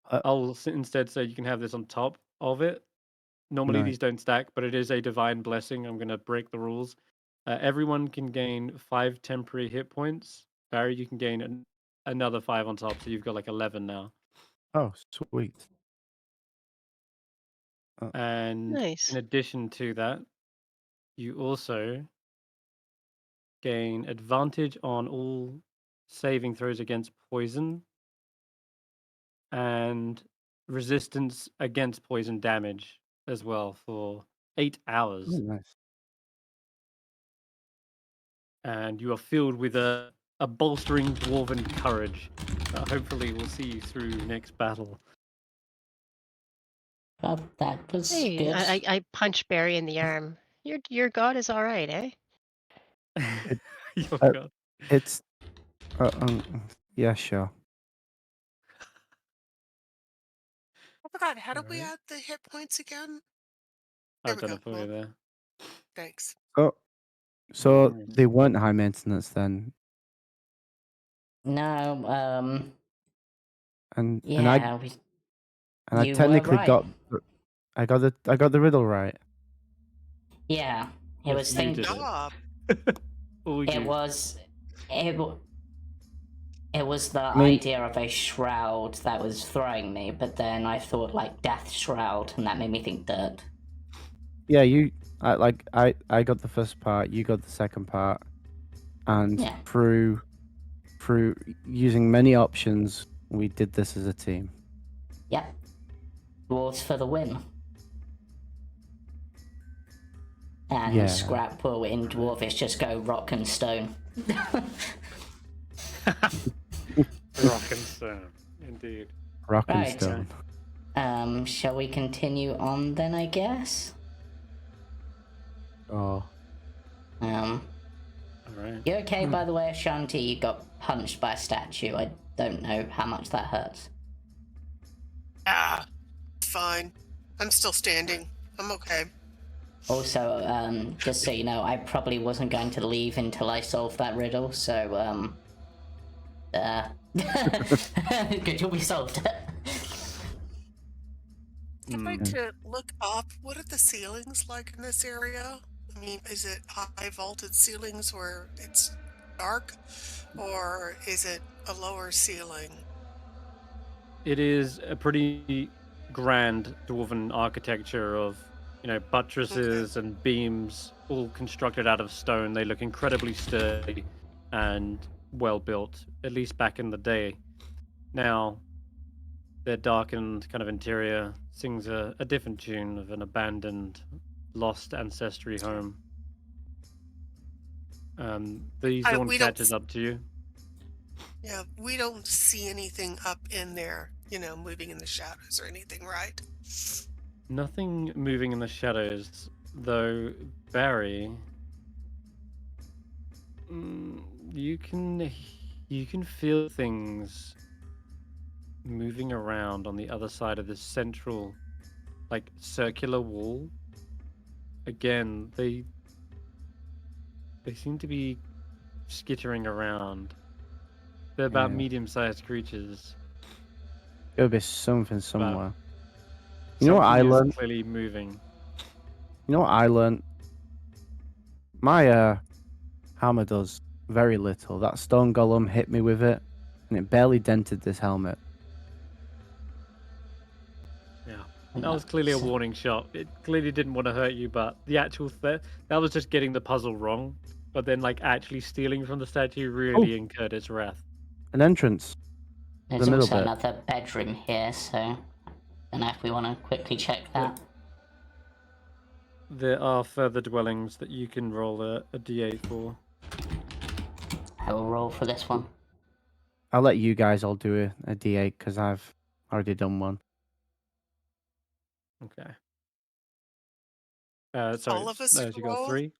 Uh, I'll instead say you can have this on top of it. Normally no. these don't stack, but it is a divine blessing. I'm gonna break the rules. Everyone can gain 5 temporary hit points. Barry, you can gain another 5 on top, so you've got like 11 now. Oh, sweet. And Nice. in addition to that, you also gain advantage on all saving throws against poison and resistance against poison damage as well for 8 Oh, hours. nice. And you are filled with a bolstering dwarven courage. Hopefully, we'll see you through next battle. Well, that was Hey, good. I punch Barry in the arm. Your god is all right, eh? Your Uh, God. It's. Yeah, sure. I forgot. How do we Alright. add the hit points again? There I've we done go. it for you there. Thanks. So Nice. they weren't high maintenance then, No, and yeah, I you were technically right. I got the riddle right. Yeah, it Yes, was you think did Job. it. All it you. was it, it was the I mean, idea of a shroud that was throwing me, but then I thought like death shroud, and that made me think dirt. yeah, I got the first part, you got the second part, and Yeah. through using many options, we did this as a team. Yep. Dwarves for the win. And Yeah. Skrapp will in Dwarvish just go rock and stone. Rock and stone, indeed. Rock and Right. stone. Shall we continue on then, I guess? Oh, All right. You okay, by the way, Ashanti? You got punched by a statue. I don't know how much that hurts. Ah, fine. I'm still standing. I'm okay. Also, just so you know, I probably wasn't going to leave until I solved that riddle, so, good, you'll be solved. I'd like to look up. What are the ceilings like in this area? I mean, is it high vaulted ceilings where it's dark, or is it a lower ceiling? It is a pretty grand dwarven architecture of, buttresses and beams all constructed out of stone. They look incredibly sturdy and well built, at least back in the day. Now, their darkened kind of interior sings a different tune of an abandoned, lost ancestry home. The Xorn We don't. catches up to you. Yeah, we don't see anything up in there. Moving in the shadows or anything, right? Nothing moving in the shadows, though, Barry. You can feel things moving around on the other side of this central, like, circular wall. Again, they seem to be skittering around. They're about Yeah. medium-sized creatures. There'll be something But somewhere. You know what I something is learned? clearly moving. You know what I learned? My hammer does very little. That stone golem hit me with it, and it barely dented this helmet. Yeah. That was clearly a warning shot. It clearly didn't want to hurt you, but the actual that was just getting the puzzle wrong. But then, like, actually stealing from the statue really incurred its wrath. An entrance. There's The middle also bit. another bedroom here, so I don't know if we want to quickly check that. There are further dwellings that you can roll a d8 for. I will roll for this one. I'll let you guys all do a D8 because I've already done one. Okay. All Sorry, of us you got roll? 3.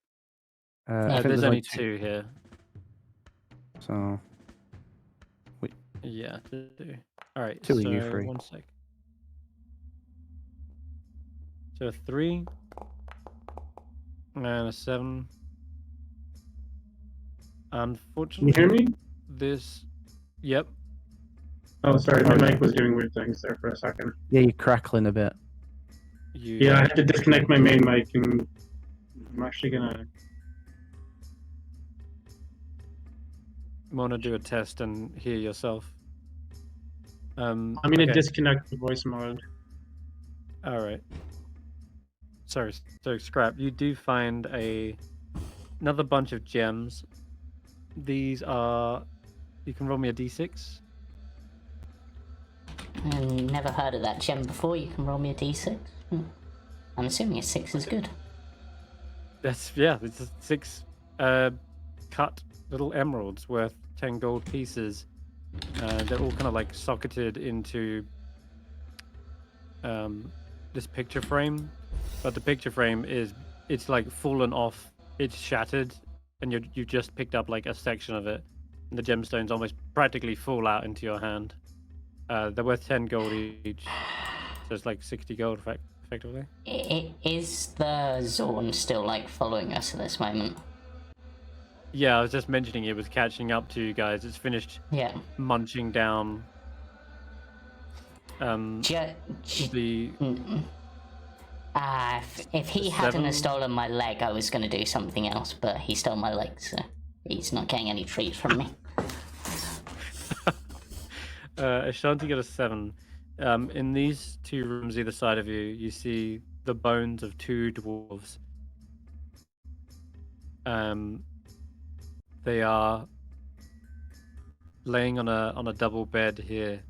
I think There's only two. 2 here. So Yeah, 2. All right. 2 so of you 3. 1 sec. So a 3 and a 7. Can you Unfortunately, hear me? this. Yep. Oh, sorry, my mic was doing weird things there for a second. Yeah, you're crackling a bit. Yeah, I had to disconnect my main mic, and I'm actually gonna. Want to do a test and hear yourself. I'm gonna okay. disconnect the voice mode. All right. Sorry, so Skrapp, you do find another bunch of gems. These are. You can roll me a d6. Never heard of that gem before. You can roll me a d6. I'm assuming a 6 is good. It's 6 cut little emeralds worth 10 gold pieces. They're all kind of like socketed into this picture frame, but the picture frame it's like fallen off, it's shattered, and you just picked up like a section of it, and the gemstones almost practically fall out into your hand. They're worth 10 gold each, so it's like 60 gold effectively. Is the Xorn still like following us at this moment? Yeah, I was just mentioning it was catching up to you guys. It's finished munching down if he hadn't have stolen my leg, I was going to do something else, but he stole my leg, so he's not getting any treats from me. Ashanti got a 7. In these 2 rooms either side of you, you see the bones of 2 dwarves. They are laying on a double bed here.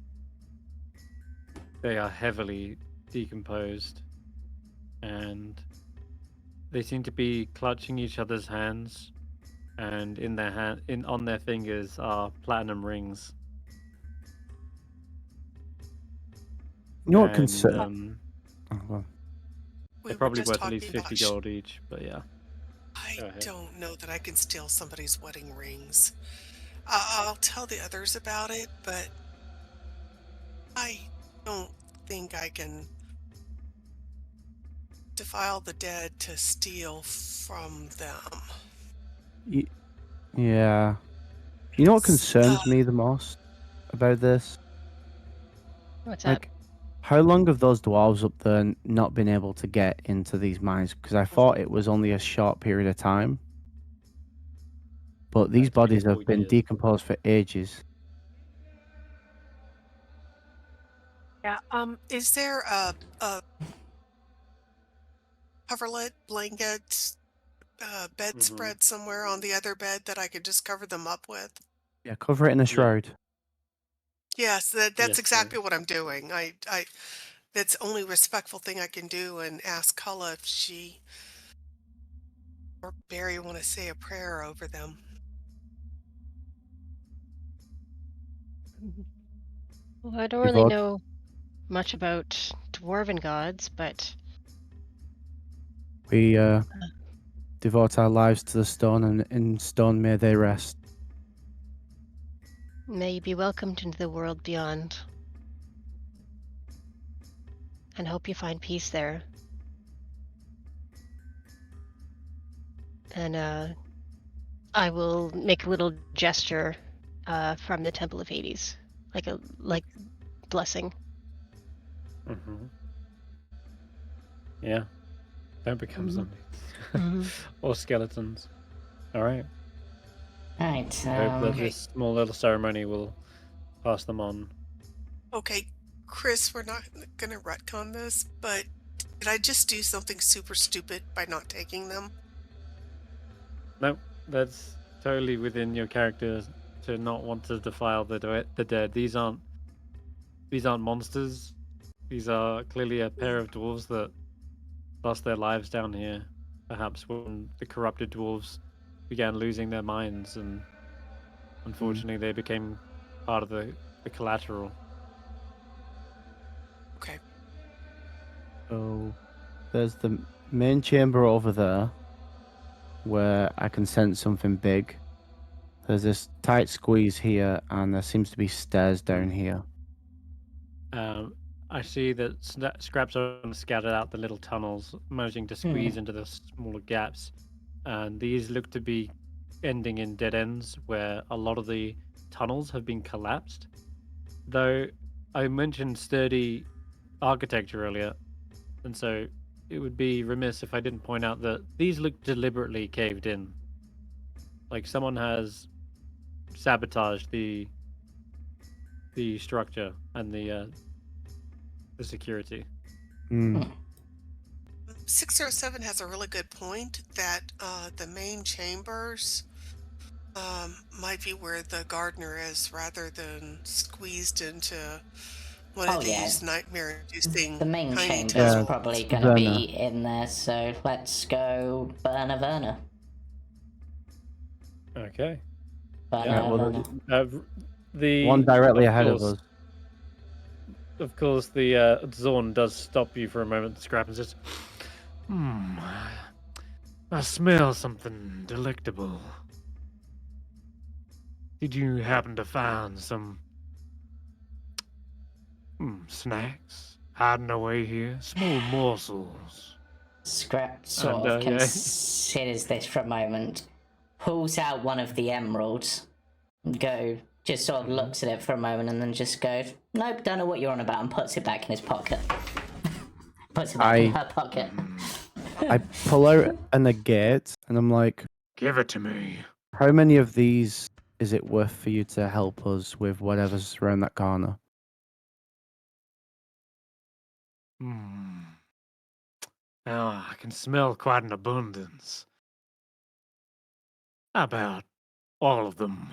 They are heavily decomposed, and they seem to be clutching each other's hands, and on their fingers are platinum rings. You know what concern? They're probably worth at least 50 gold each, but yeah. I don't know that I can steal somebody's wedding rings. I'll tell the others about it, but I don't think I can defile the dead to steal from them. Yeah. You know what concerns me the most about this? What's that? How long have those dwarves up there not been able to get into these mines? Because I thought it was only a short period of time. But these bodies have been decomposed for ages. Yeah. Is there a coverlet, blanket, bedspread somewhere on the other bed that I could just cover them up with? Yeah, cover it in a shroud. Yes, that's exactly what I'm doing. I that's the only respectful thing I can do, and ask Hulla if she or Barry want to say a prayer over them. Well, I don't really know much about dwarven gods, but we devote our lives to the stone, and in stone may they rest. May you be welcomed into the world beyond, and hope you find peace there. And I will make a little gesture from the Temple of Hades, like blessing. Yeah, don't become zombies or skeletons. All right. Right. I hope that this small little ceremony will pass them on. Okay, Chris, we're not going to retcon this, but did I just do something super stupid by not taking them? No, that's totally within your character to not want to defile the dead. These aren't monsters. These are clearly a pair of dwarves that lost their lives down here, perhaps when the corrupted dwarves began losing their minds, and unfortunately they became part of the collateral. Okay. So there's the main chamber over there where I can sense something big. There's this tight squeeze here, and there seems to be stairs down here. I see that Skrapp's are scattered out the little tunnels, managing to squeeze into the smaller gaps. And these look to be ending in dead ends where a lot of the tunnels have been collapsed. Though I mentioned sturdy architecture earlier, and so it would be remiss if I didn't point out that these look deliberately caved in. Like someone has sabotaged the structure and the security. Mm. 607 has a really good point that the main chambers might be where the gardener is rather than squeezed into one of these nightmare-inducing The main tiny chamber's tunnels. probably going to be in there, so let's go Werner. Okay. Werner. The one directly ahead of us. Of course, the Xorn does stop you for a moment, Skrapp, and says, I smell something delectable. Did you happen to find some snacks hiding away here? Small morsels. Skrapp sort of considers this for a moment, pulls out one of the emeralds, just sort of looks at it for a moment and then just goes, nope, don't know what you're on about, and puts it back in his pocket. Puts it back in her pocket. I pull out a negate and I'm like, give it to me. How many of these is it worth for you to help us with whatever's around that corner? Now I can smell quite an abundance. About all of them.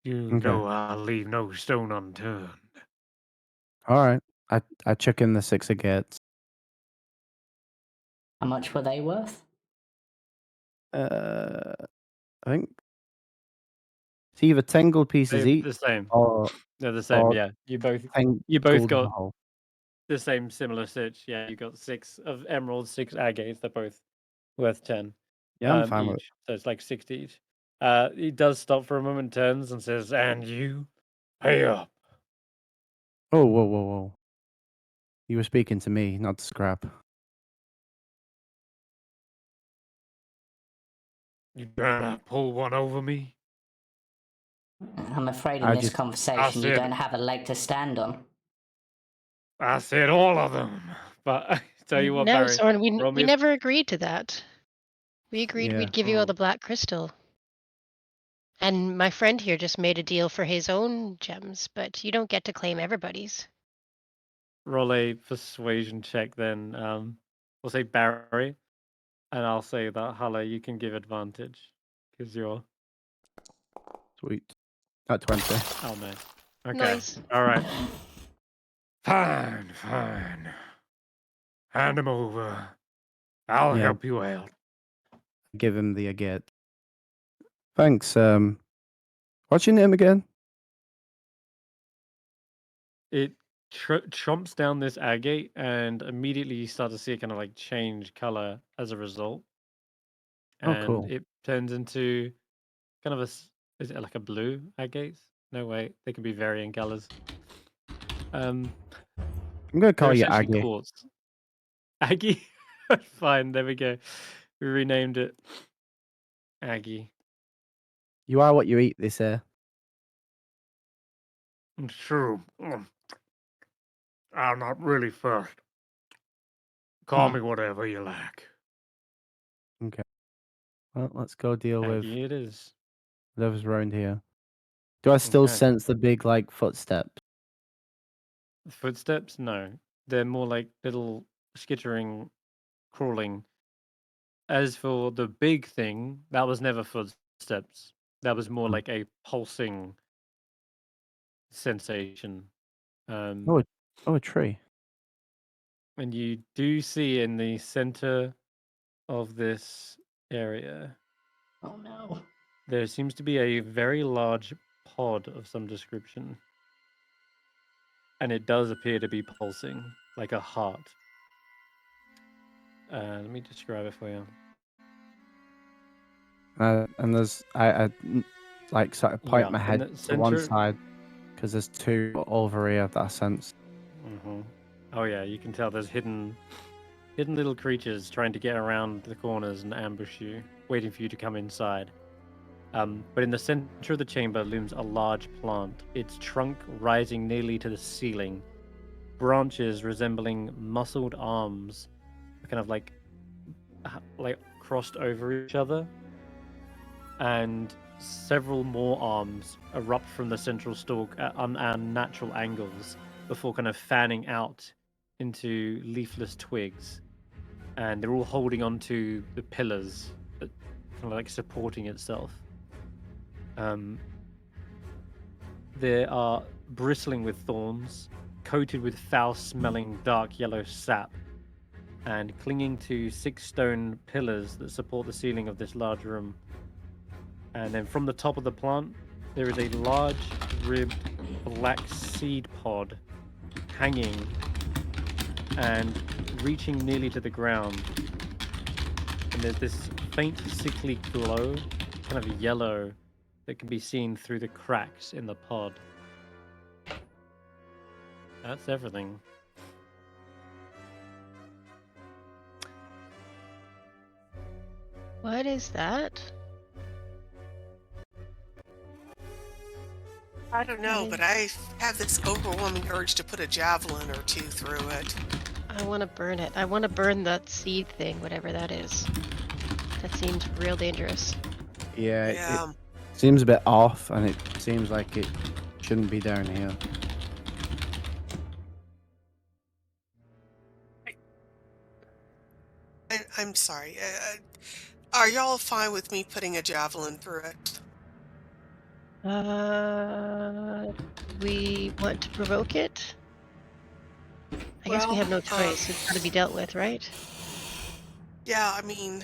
You know I'll leave no stone unturned. Alright. I chuck in the 6 agates. How much were they worth? I think it's either 10 gold pieces each. The same. Or they're the same, yeah. You both got the same similar stitch. Yeah, you got 6 of emeralds, 6 agates. They're both worth 10. Yeah, I'm fine with it. So it's like 60 each. He does stop for a moment, turns and says, and you pay up. Oh, whoa. You were speaking to me, not to Skrapp. You trying to pull one over me? I'm afraid in this conversation you don't have a leg to stand on. I said all of them. But I tell you what, No, Barry. Xorn, we never agreed to that. We agreed we'd give you all the black crystal. And my friend here just made a deal for his own gems, but you don't get to claim everybody's. Roll a persuasion check then. We'll say Barry. And I'll say that Hulla, you can give advantage. Because you're... Sweet. At 20. Oh, nice. Okay. Nice. All right. Fine. Hand him over. I'll help you out. Give him the agate. Thanks. What's your name again? It chomps down this agate, and immediately you start to see it kind of like change color as a result. And cool. it turns into kind of is it like a blue agate? No, wait, they can be varying colors. I'm gonna call you Aggie. Quartz. Aggie? Fine, there we go. We renamed it Aggie. You are what you eat, they say. It's true. I'm not really first. Call me whatever you like. Okay. Well, let's go deal with Aggie it is. whatever's around here. Do I still sense the big, like, footsteps? Footsteps? No. They're more like little skittering, crawling. As for the big thing, that was never footsteps. That was more like a pulsing sensation. Oh, a tree. And you do see in the center of this area. Oh no. There seems to be a very large pod of some description. And it does appear to be pulsing, like a heart. Let me describe it for you. And there's, I like, sort of point my head to one center... side, because there's 2 over here that I sense. Oh yeah, you can tell there's hidden little creatures trying to get around the corners and ambush you, waiting for you to come inside. But in the center of the chamber looms a large plant, its trunk rising nearly to the ceiling, branches resembling muscled arms, kind of like crossed over each other, and several more arms erupt from the central stalk at unnatural angles before kind of fanning out into leafless twigs. And they're all holding onto the pillars, that kind of like supporting itself. They are bristling with thorns, coated with foul-smelling dark yellow sap, and clinging to 6 stone pillars that support the ceiling of this large room. And then from the top of the plant, there is a large, ribbed, black seed pod hanging and reaching nearly to the ground. And there's this faint, sickly glow, kind of yellow, that can be seen through the cracks in the pod. That's everything. What is that? I don't know, but I have this overwhelming urge to put a javelin or 2 through it. I want to burn it. I want to burn that seed thing, whatever that is. That seems real dangerous. Yeah, it seems a bit off, and it seems like it shouldn't be down here. I'm sorry. Are y'all fine with me putting a javelin through it? We want to provoke it? I guess we have no choice. It's got to be dealt with, right? Yeah, I mean,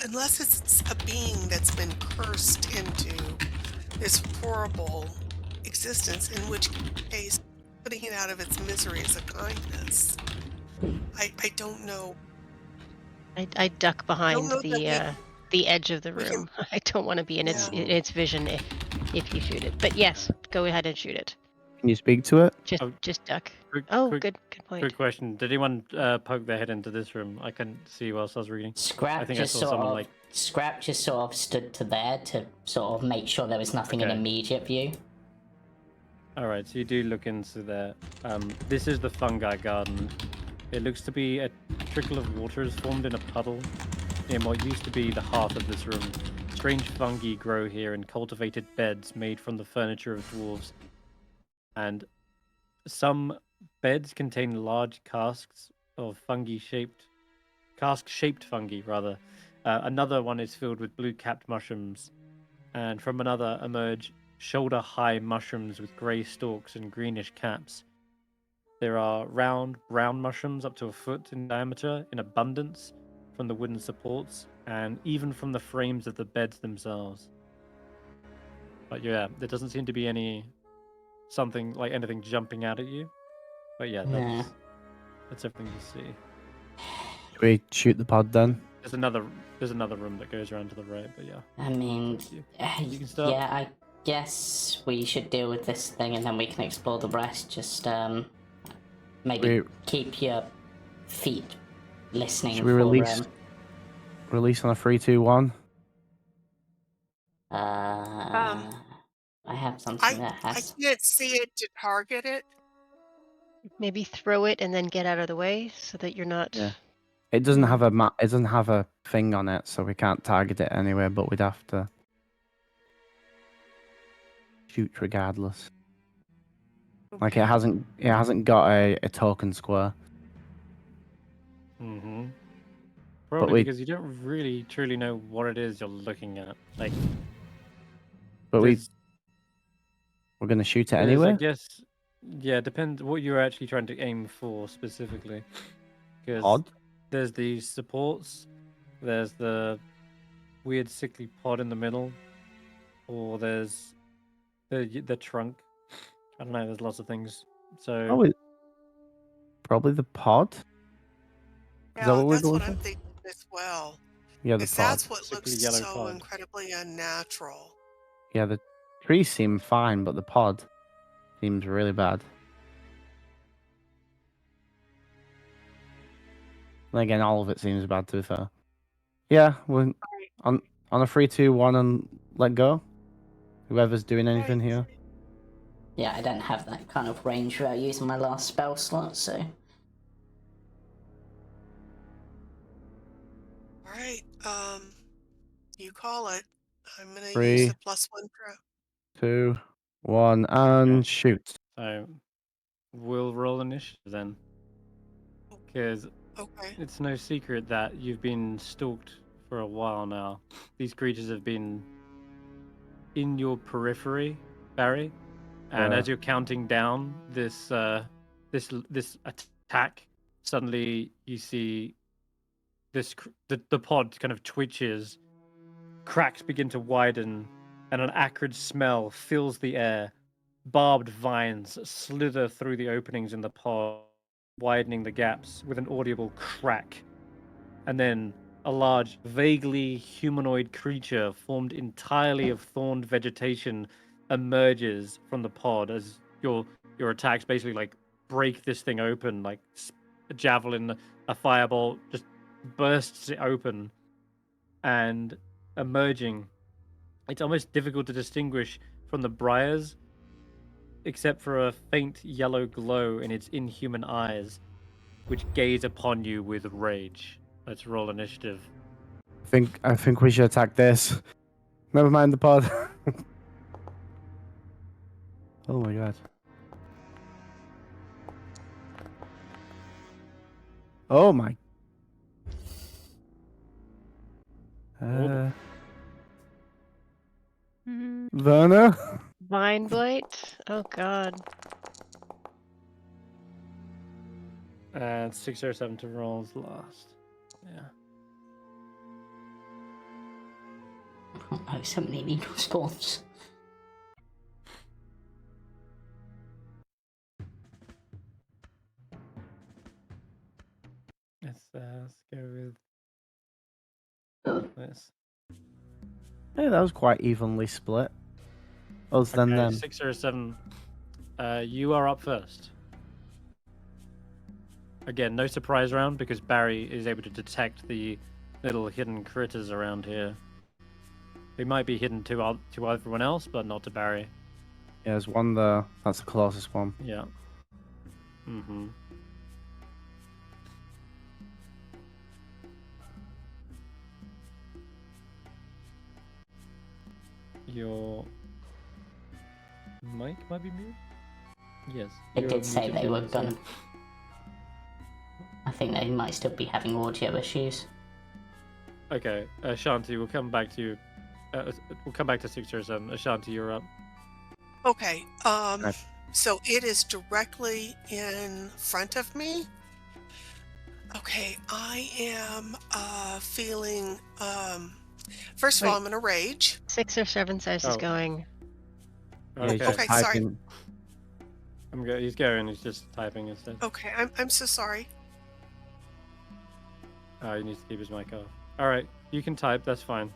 unless it's a being that's been cursed into this horrible existence, in which case putting it out of its misery is a kindness. I don't know. I duck behind the edge of the we room. I don't want to be in its vision if you shoot it. But yes, go ahead and shoot it. Can you speak to it? Just duck. Quick Good point. Quick question. Did anyone poke their head into this room? I couldn't see whilst I was reading. Skrapp just sort of stood to there to sort of make sure there was nothing in immediate view. Alright, so you do look into there. This is the fungi garden. It looks to be a trickle of water has formed in a puddle in what used to be the hearth of this room. Strange fungi grow here in cultivated beds made from the furniture of dwarves. And some beds contain large casks of cask-shaped fungi, rather. Another one is filled with blue-capped mushrooms. And from another emerge shoulder-high mushrooms with grey stalks and greenish caps. There are round, brown mushrooms up to a foot in diameter in abundance from the wooden supports and even from the frames of the beds themselves. But yeah, there doesn't seem to be anything jumping out at you. But yeah, that's everything you see. Should we shoot the pod then? There's another room that goes around to the right, but yeah. I mean, you can start. Yeah, I guess we should deal with this thing and then we can explore the rest. Just maybe keep your feet listening. Should we release on a 3, 2, 1? I have something that has. I can't see it to target it. Maybe throw it and then get out of the way so that you're not. Yeah. It doesn't have it doesn't have a thing on it, so we can't target it anywhere. But we'd have to shoot regardless. Okay. Like it hasn't got a token square. Probably because you don't really truly know what it is you're looking at. Like, but we're gonna shoot it anyway. I guess, yeah, depends what you're actually trying to aim for specifically. Because there's the supports, there's the weird sickly pod in the middle, or there's the trunk. I don't know. There's lots of things. So probably the pod. Yeah, that's what I'm thinking as well. Yeah, the pod. That's what Sickly looks yellow so pod. incredibly unnatural. Yeah, the trees seem fine, but the pod seems really bad. And again, all of it seems bad to be fair. Yeah, we're on a 3, 2, 1, and let go. Whoever's doing anything here. Yeah, I don't have that kind of range without using my last spell slot, so. Alright, you call it. I'm gonna use 3, the +1 pro. 2, 1, and Okay. shoot. So we'll roll initiative then, because Okay. it's no secret that you've been stalked for a while now. These creatures have been in your periphery, Barry, and as you're counting down this this attack, suddenly you see the pod kind of twitches, cracks begin to widen, and an acrid smell fills the air. Barbed vines slither through the openings in the pod, widening the gaps with an audible crack. And then a large, vaguely humanoid creature formed entirely of thorned vegetation emerges from the pod as your attacks basically like break this thing open, like a javelin, a firebolt just bursts it open, and emerging, it's almost difficult to distinguish from the briars, except for a faint yellow glow in its inhuman eyes, which gaze upon you with rage. Let's roll initiative. I think we should attack this. Never mind the pod. Oh my god. Oh my. Werner? Vine Blight? Oh god. And 6 or 7 to rolls last. Yeah. Oh, so many needle spawns. Let's go with this. Hey, that was quite evenly split. Us than them. 6 or 7. You are up first. Again, no surprise round because Barry is able to detect the little hidden critters around here. They might be hidden to everyone else, but not to Barry. Yeah, there's one there. That's the closest one. Yeah. Mm-hmm. Your mic might be muted? Yes. It you're did say muted, they were so- gonna. I think they might still be having audio issues. Okay, Ashanti, we'll come back to you. We'll come back to 6 or 7. Ashanti, you're up. Okay, Right. so it is directly in front of me. Okay, I am feeling first of all, Wait. I'm gonna rage. 6 or 7 says he's Oh. going. Yeah, he's Okay. just Okay, sorry. typing. He's going. He's just typing instead. Okay, I'm so sorry. Oh, he needs to keep his mic off. All right, you can type. That's fine.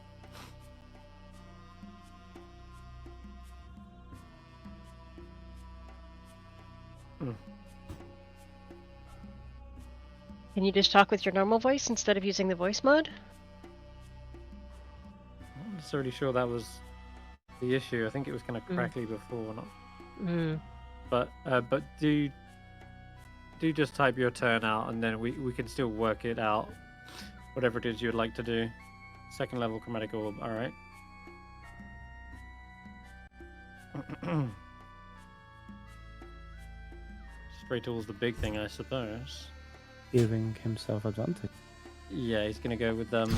Can you just talk with your normal voice instead of using the voice mod? I'm not necessarily sure that was the issue. I think it was kind of crackly before. But do just type your turn out, and then we can still work it out. Whatever it is you'd like to do. Second level chromatic orb. All right. Straight towards the big thing, I suppose. Giving himself advantage. Yeah, he's gonna go with Nice.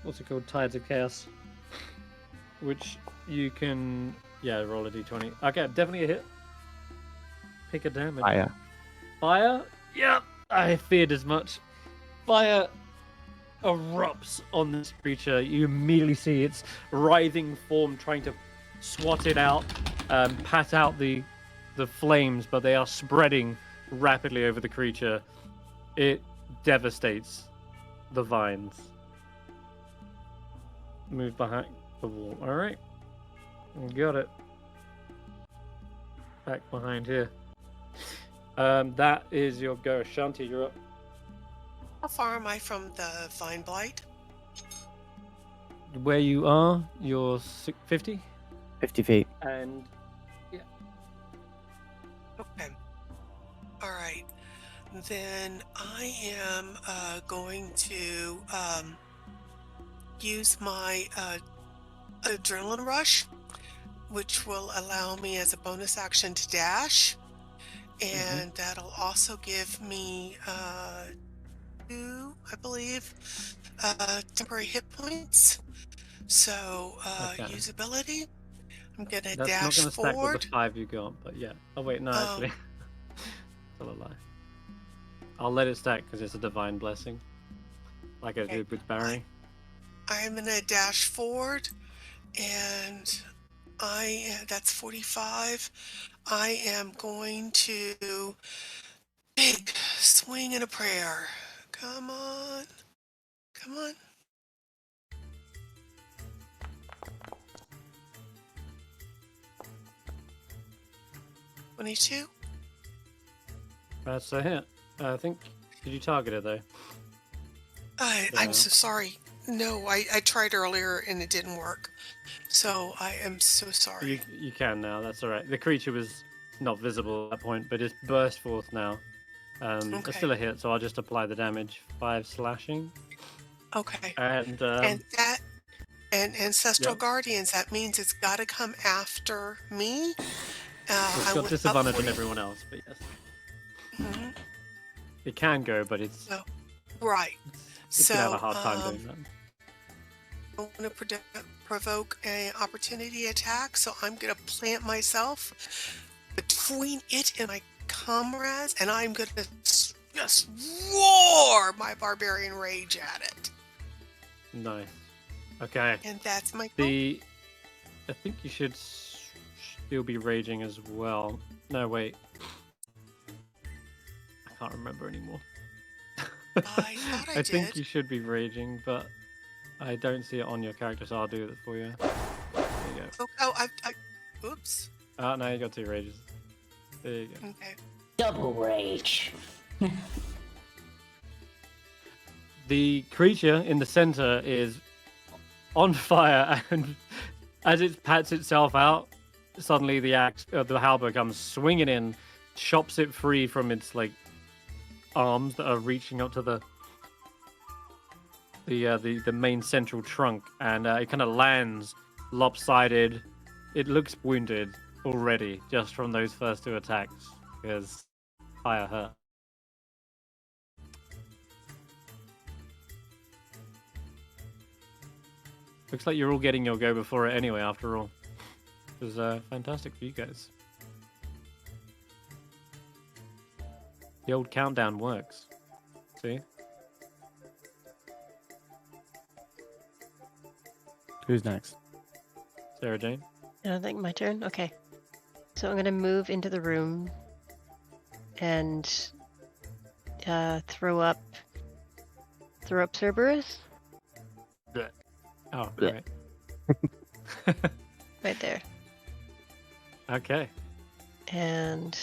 what's it called? Tides of Chaos. Which you can roll a d20. Okay, definitely a hit. Pick a damage. Fire. Fire? Yeah, I feared as much. Fire erupts on this creature. You immediately see its writhing form trying to swat it out, pat out the flames, but they are spreading rapidly over the creature. It devastates the vines. Move behind the wall. All right, got it. Back behind here. That is your go. Ashanti, you're up. How far am I from the Vine Blight? Where you are, you're 50. 50 feet. And yeah. Okay. All right. Then I am going to use my adrenaline rush, which will allow me as a bonus action to dash. And that'll also give me 2, I believe, temporary hit points. So usability. I'm gonna That's dash not gonna stack forward. with the 5 you got, but yeah. Oh wait, no, actually. Still a lie. I'll let it stack because it's a divine blessing. Like I did with Barry. I'm gonna dash forward, and that's 45. I am going to big swing and a prayer. Come on. Come on. $22. That's a hit. I think. Did you target it though? I'm so sorry. No, I tried earlier and it didn't work. So I am so sorry. You can now. That's all right. The creature was not visible at that point, but it's burst forth now. It's still a hit, so I'll just apply the damage. 5 slashing. Okay. And that and Ancestral Guardians, that means it's got to come after me. It's got disadvantage on everyone else, but yes. Mm-hmm. It can go, but it's right. It's gonna have a hard time doing that. I want to provoke an opportunity attack, so I'm gonna plant myself between it and my comrades, and I'm gonna just roar my barbarian rage at it. Nice. Okay. And that's my I think you should still be raging as well. No, wait. I can't remember anymore. I thought I I think you should be raging, but I don't see it on your character, so I'll do it for you. There you go. Oops. Oh, no, you got 2 rages. There you go. Okay. Double rage. The creature in the center is on fire, and as it pats itself out, suddenly the halberd comes swinging in, chops it free from its arms that are reaching up to the main central trunk, and it kind of lands lopsided. It looks wounded already just from those first 2 attacks because fire hurt. Looks like you're all getting your go before it anyway, after all. It was fantastic for you guys. The old countdown works. See? Who's next? Sara-Jane? I think my turn. Okay. So I'm gonna move into the room and throw up Cerberus. Oh, right. Right there. Okay. And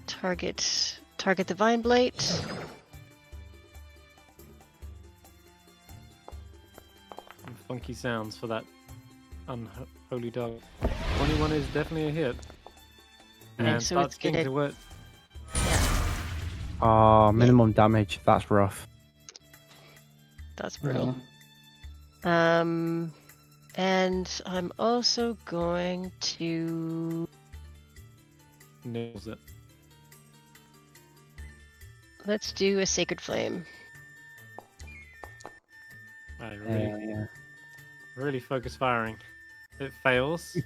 target the Vine Blight. Funky sounds for that unholy dog. 21 is definitely a hit. And so starts it's getting to work. Oh, minimum damage. That's rough. That's brutal. And I'm also going to Nails it. let's do a Sacred Flame. I really focus firing. It fails.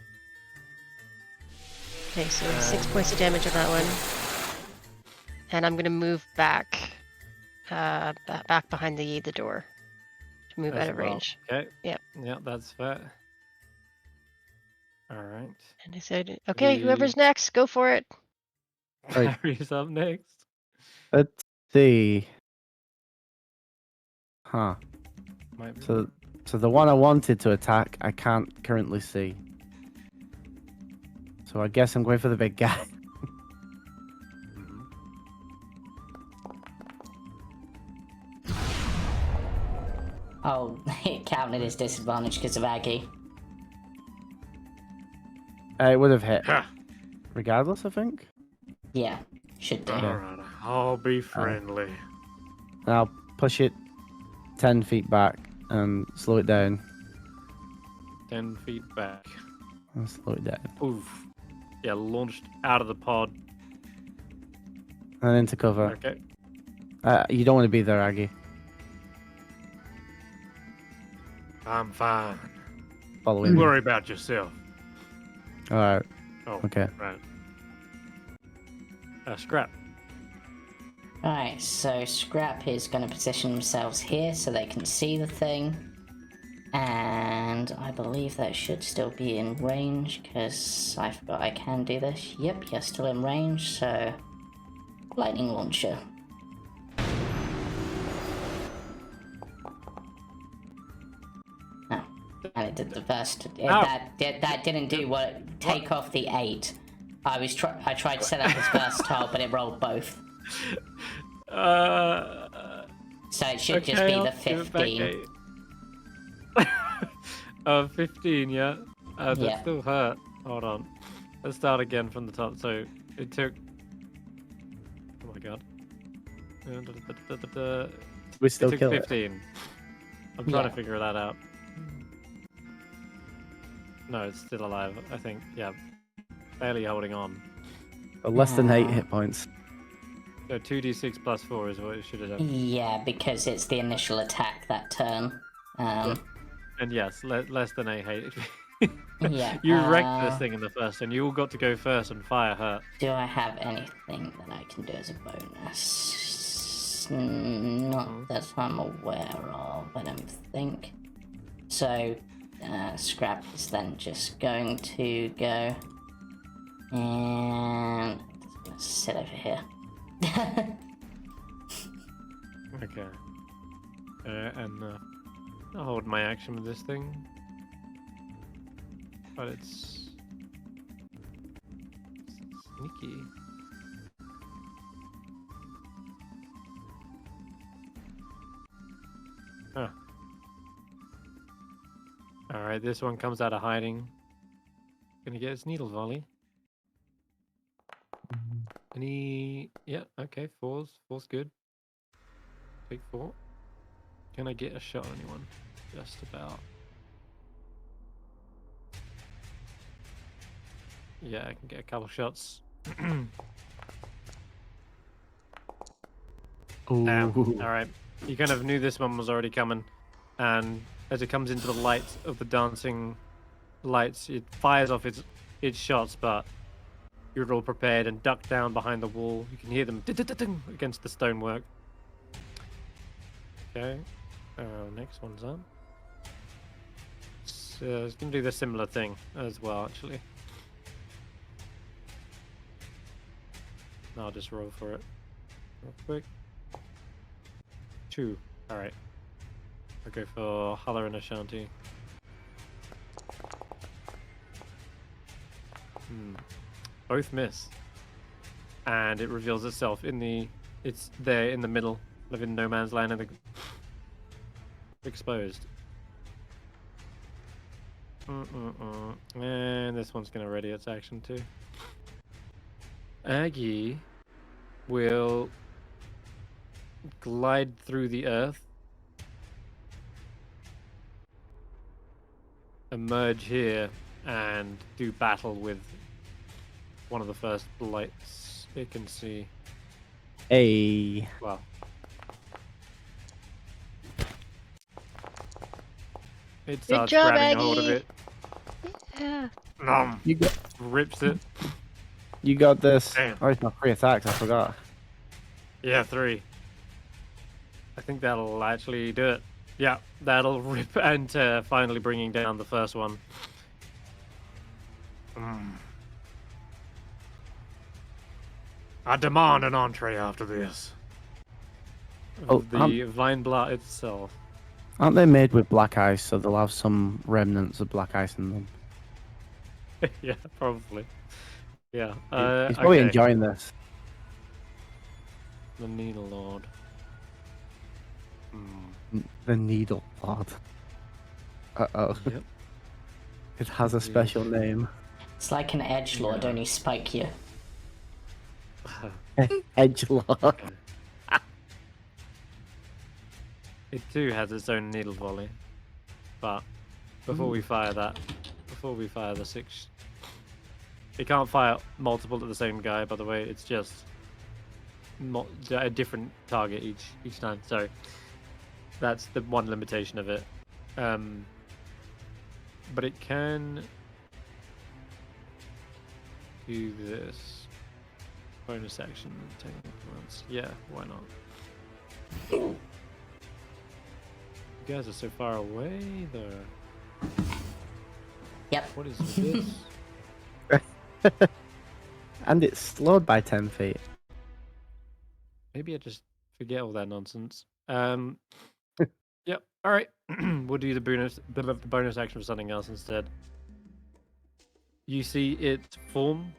Okay, so 6 points of damage on that one. And I'm gonna move back behind the door to move out of range. Okay. Yep. Yeah, that's fair. All right. And I said, okay, whoever's next, go for it. Right. Harry's up next. Let's see. Huh. Might be. So the one I wanted to attack, I can't currently see. So I guess I'm going for the big guy. it counted as disadvantage because of Aggie. It would have hit, Ha! regardless, I think. Yeah, should do. Alright, I'll be friendly. And I'll push it 10 feet back and slow it down. 10 feet back. And slow it down. Oof. Yeah, launched out of the pod. And into cover. Okay. You don't want to be there, Aggie. I'm fine. Follow Don't him. worry about yourself. Alright, Oh, okay. right. Scrap. Alright, so Skrapp is going to position themselves here so they can see the thing. And I believe that should still be in range, because I forgot I can do this. Yep, you're still in range, so... Lightning launcher. Oh, and it did the first... that didn't do what... Take off the 8. I tried to set up as versatile, but it rolled both. So it should just be the 15. 15, yeah. That Yeah. still hurt. Hold on. Let's start again from the top. So it took. Oh my god. We It still took kill it. 15. I'm trying to Yeah. figure that out. No, it's still alive, I think. Yeah. Barely holding on. But less than 8 hit points. So 2d6 plus 4 is what it should have done. Yeah, because it's the initial attack that turn. And yes, less than 8 HP. Yeah. You wrecked this thing in the first, and you all got to go first and fire hurt. Do I have anything that I can do as a bonus? Not that I'm aware of, I don't think. So, Skrapp is then just going to go and just gonna sit over here. Okay. And I'll hold my action with this thing. But it's sneaky. Huh. Alright, this one comes out of hiding. Gonna get its needle volley. Any... Yeah, okay, 4's good. Take 4. Can I get a shot on anyone? Just about. Yeah, I can get a couple shots. Alright. You kind of knew this one was already coming. And as it comes into the light of the dancing lights, it fires off its shots, but you're all prepared and ducked down behind the wall. You can hear them against the stonework. Okay. Next one's on. So it's going to do the similar thing as well, actually. I'll just roll for it real quick. 2. Alright. I'll go for Hulla and Ashanti. Both miss. And it reveals itself in the... It's there in the middle, of in no man's land, and exposed. And this one's going to ready its action too. Aggie will glide through the earth, emerge here, and do battle with one of the first blights it can see. Hey. Well, it starts job, grabbing hold of Aggie. it. Yeah. Nom. You got, Rips it. you got this. Damn. Oh, it's not 3 attacks, I forgot. Yeah, 3. I think that'll actually do it. Yeah, that'll rip and finally bringing down the first one. I demand an entree after this. Oh, The vine blot itself. Aren't they made with black ice, so they'll have some remnants of black ice in them? Yeah, probably. Yeah. He's probably okay. enjoying this. The Needle Lord. The Needle Lord. Uh-oh. Yep. It has a special name. It's like an edgelord, only spikier. Edgelord. It too has its own needle volley. But before we fire the 6, it can't fire multiple at the same guy. By the way, it's just a different target each time. So that's the one limitation of it. But it can do this bonus action. Yeah, why not? You guys are so far away, though. Yep. What is this? And it's slowed by 10 feet. Maybe I just forget all that nonsense. Yep. All right. We'll do the bonus action for something else instead. You see it form,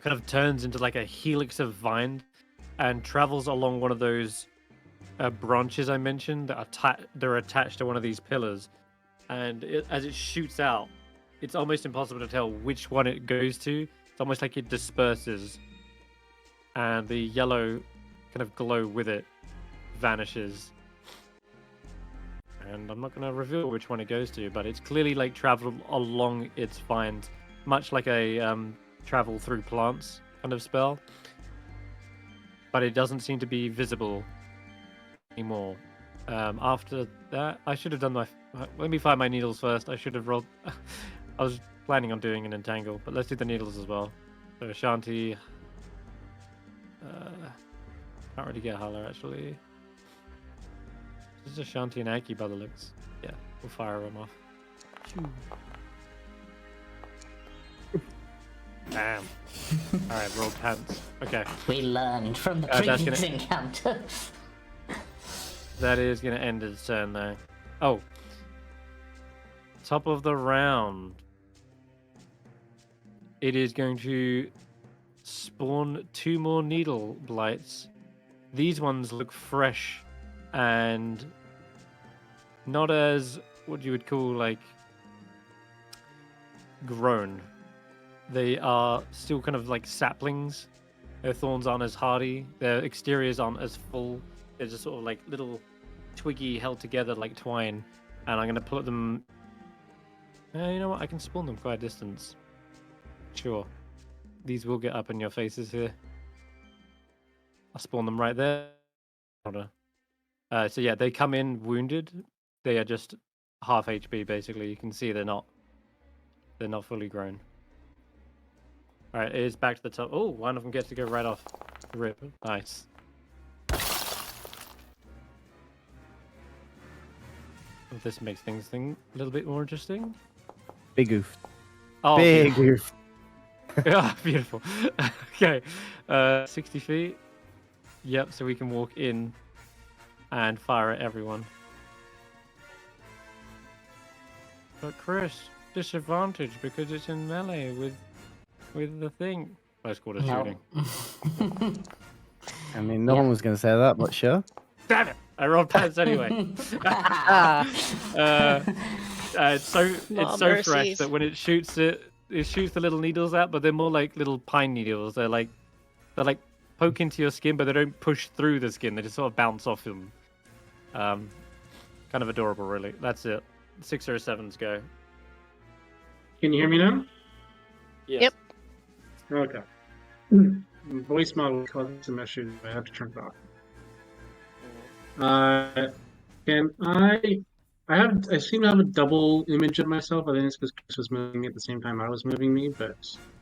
kind of turns into like a helix of vine, and travels along one of those branches I mentioned that are attached to one of these pillars. And as it shoots out, it's almost impossible to tell which one it goes to. It's almost like it disperses, and the yellow kind of glow with it vanishes. And I'm not going to reveal which one it goes to, but it's clearly like traveled along its vines, much like a travel through plants kind of spell. But it doesn't seem to be visible anymore. After that, I should have done my... Let me find my needles first. I should have rolled... I was planning on doing an entangle, but let's do the needles as well. So Ashanti... can't really get Hulla, actually. This is Ashanti and Aki by the looks. Yeah, we'll fire them off. Bam. Alright, roll pants. Okay. We learned from the previous encounter. That is going to end its turn, though. Oh. Top of the round. It is going to spawn 2 more needle blights. These ones look fresh and not as what you would call like grown. They are still kind of like saplings. Their thorns aren't as hardy. Their exteriors aren't as full. They're just sort of like little twiggy held together like twine. And I'm going to put them... you know what? I can spawn them quite a distance. Sure. These will get up in your faces here. I'll spawn them right there. So yeah, they come in wounded. They are just half HP basically. You can see they're not fully grown. All right, it is back to the top. Oh, one of them gets to go right off. Rip. Nice. This makes things a little bit more interesting. Big oof. Oh, big oof. Yeah, beautiful. Okay, 60 feet. Yep, so we can walk in and fire at everyone. But Chris, disadvantage because it's in melee with the thing. Close quarter shooting. I mean, no one was going to say that, but sure. Damn it! I rolled pants anyway. It's so fresh that when it shoots it shoots the little needles out, but they're more like little pine needles. They're like poke into your skin, but they don't push through the skin. They just sort of bounce off them. Kind of adorable, really. That's it. 6 or 7s go. Can you hear me now? Yes. Yep. Okay. Voice model causing some issues. I have to turn it off. Can I seem to have a double image of myself. I think it's because Chris was moving at the same time I was moving me, but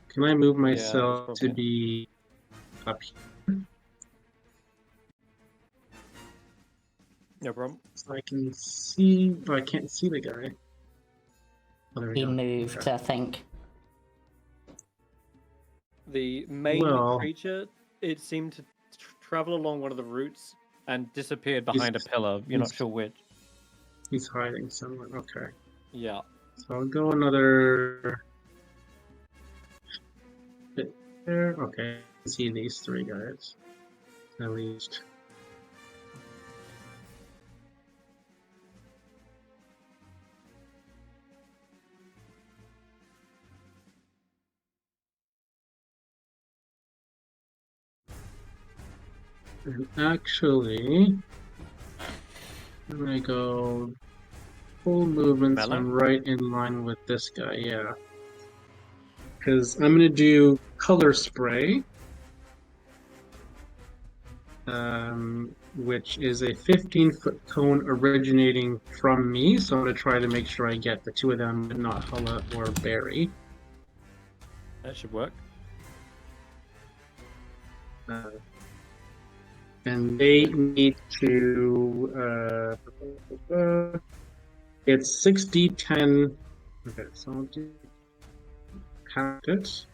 can I move myself to be up here? No problem. So I can see... Oh, I can't see the guy. Oh, there we He go. moved, Okay. I think. The main Well- creature, it seemed to travel along one of the routes and disappeared behind a pillar. You're not sure which. He's hiding somewhere. Okay. Yeah. So I'll go another bit there. Okay. I can see these 3 guys. At least. And actually, I'm gonna go full movement, so Mellow? I'm right in line with this guy, yeah. Because I'm gonna do color spray, which is a 15-foot cone originating from me. So I'm gonna try to make sure I get the two of them, but not Hulla or Barry. That should work. And they need to. It's 6d10. Okay, so I'll do count it.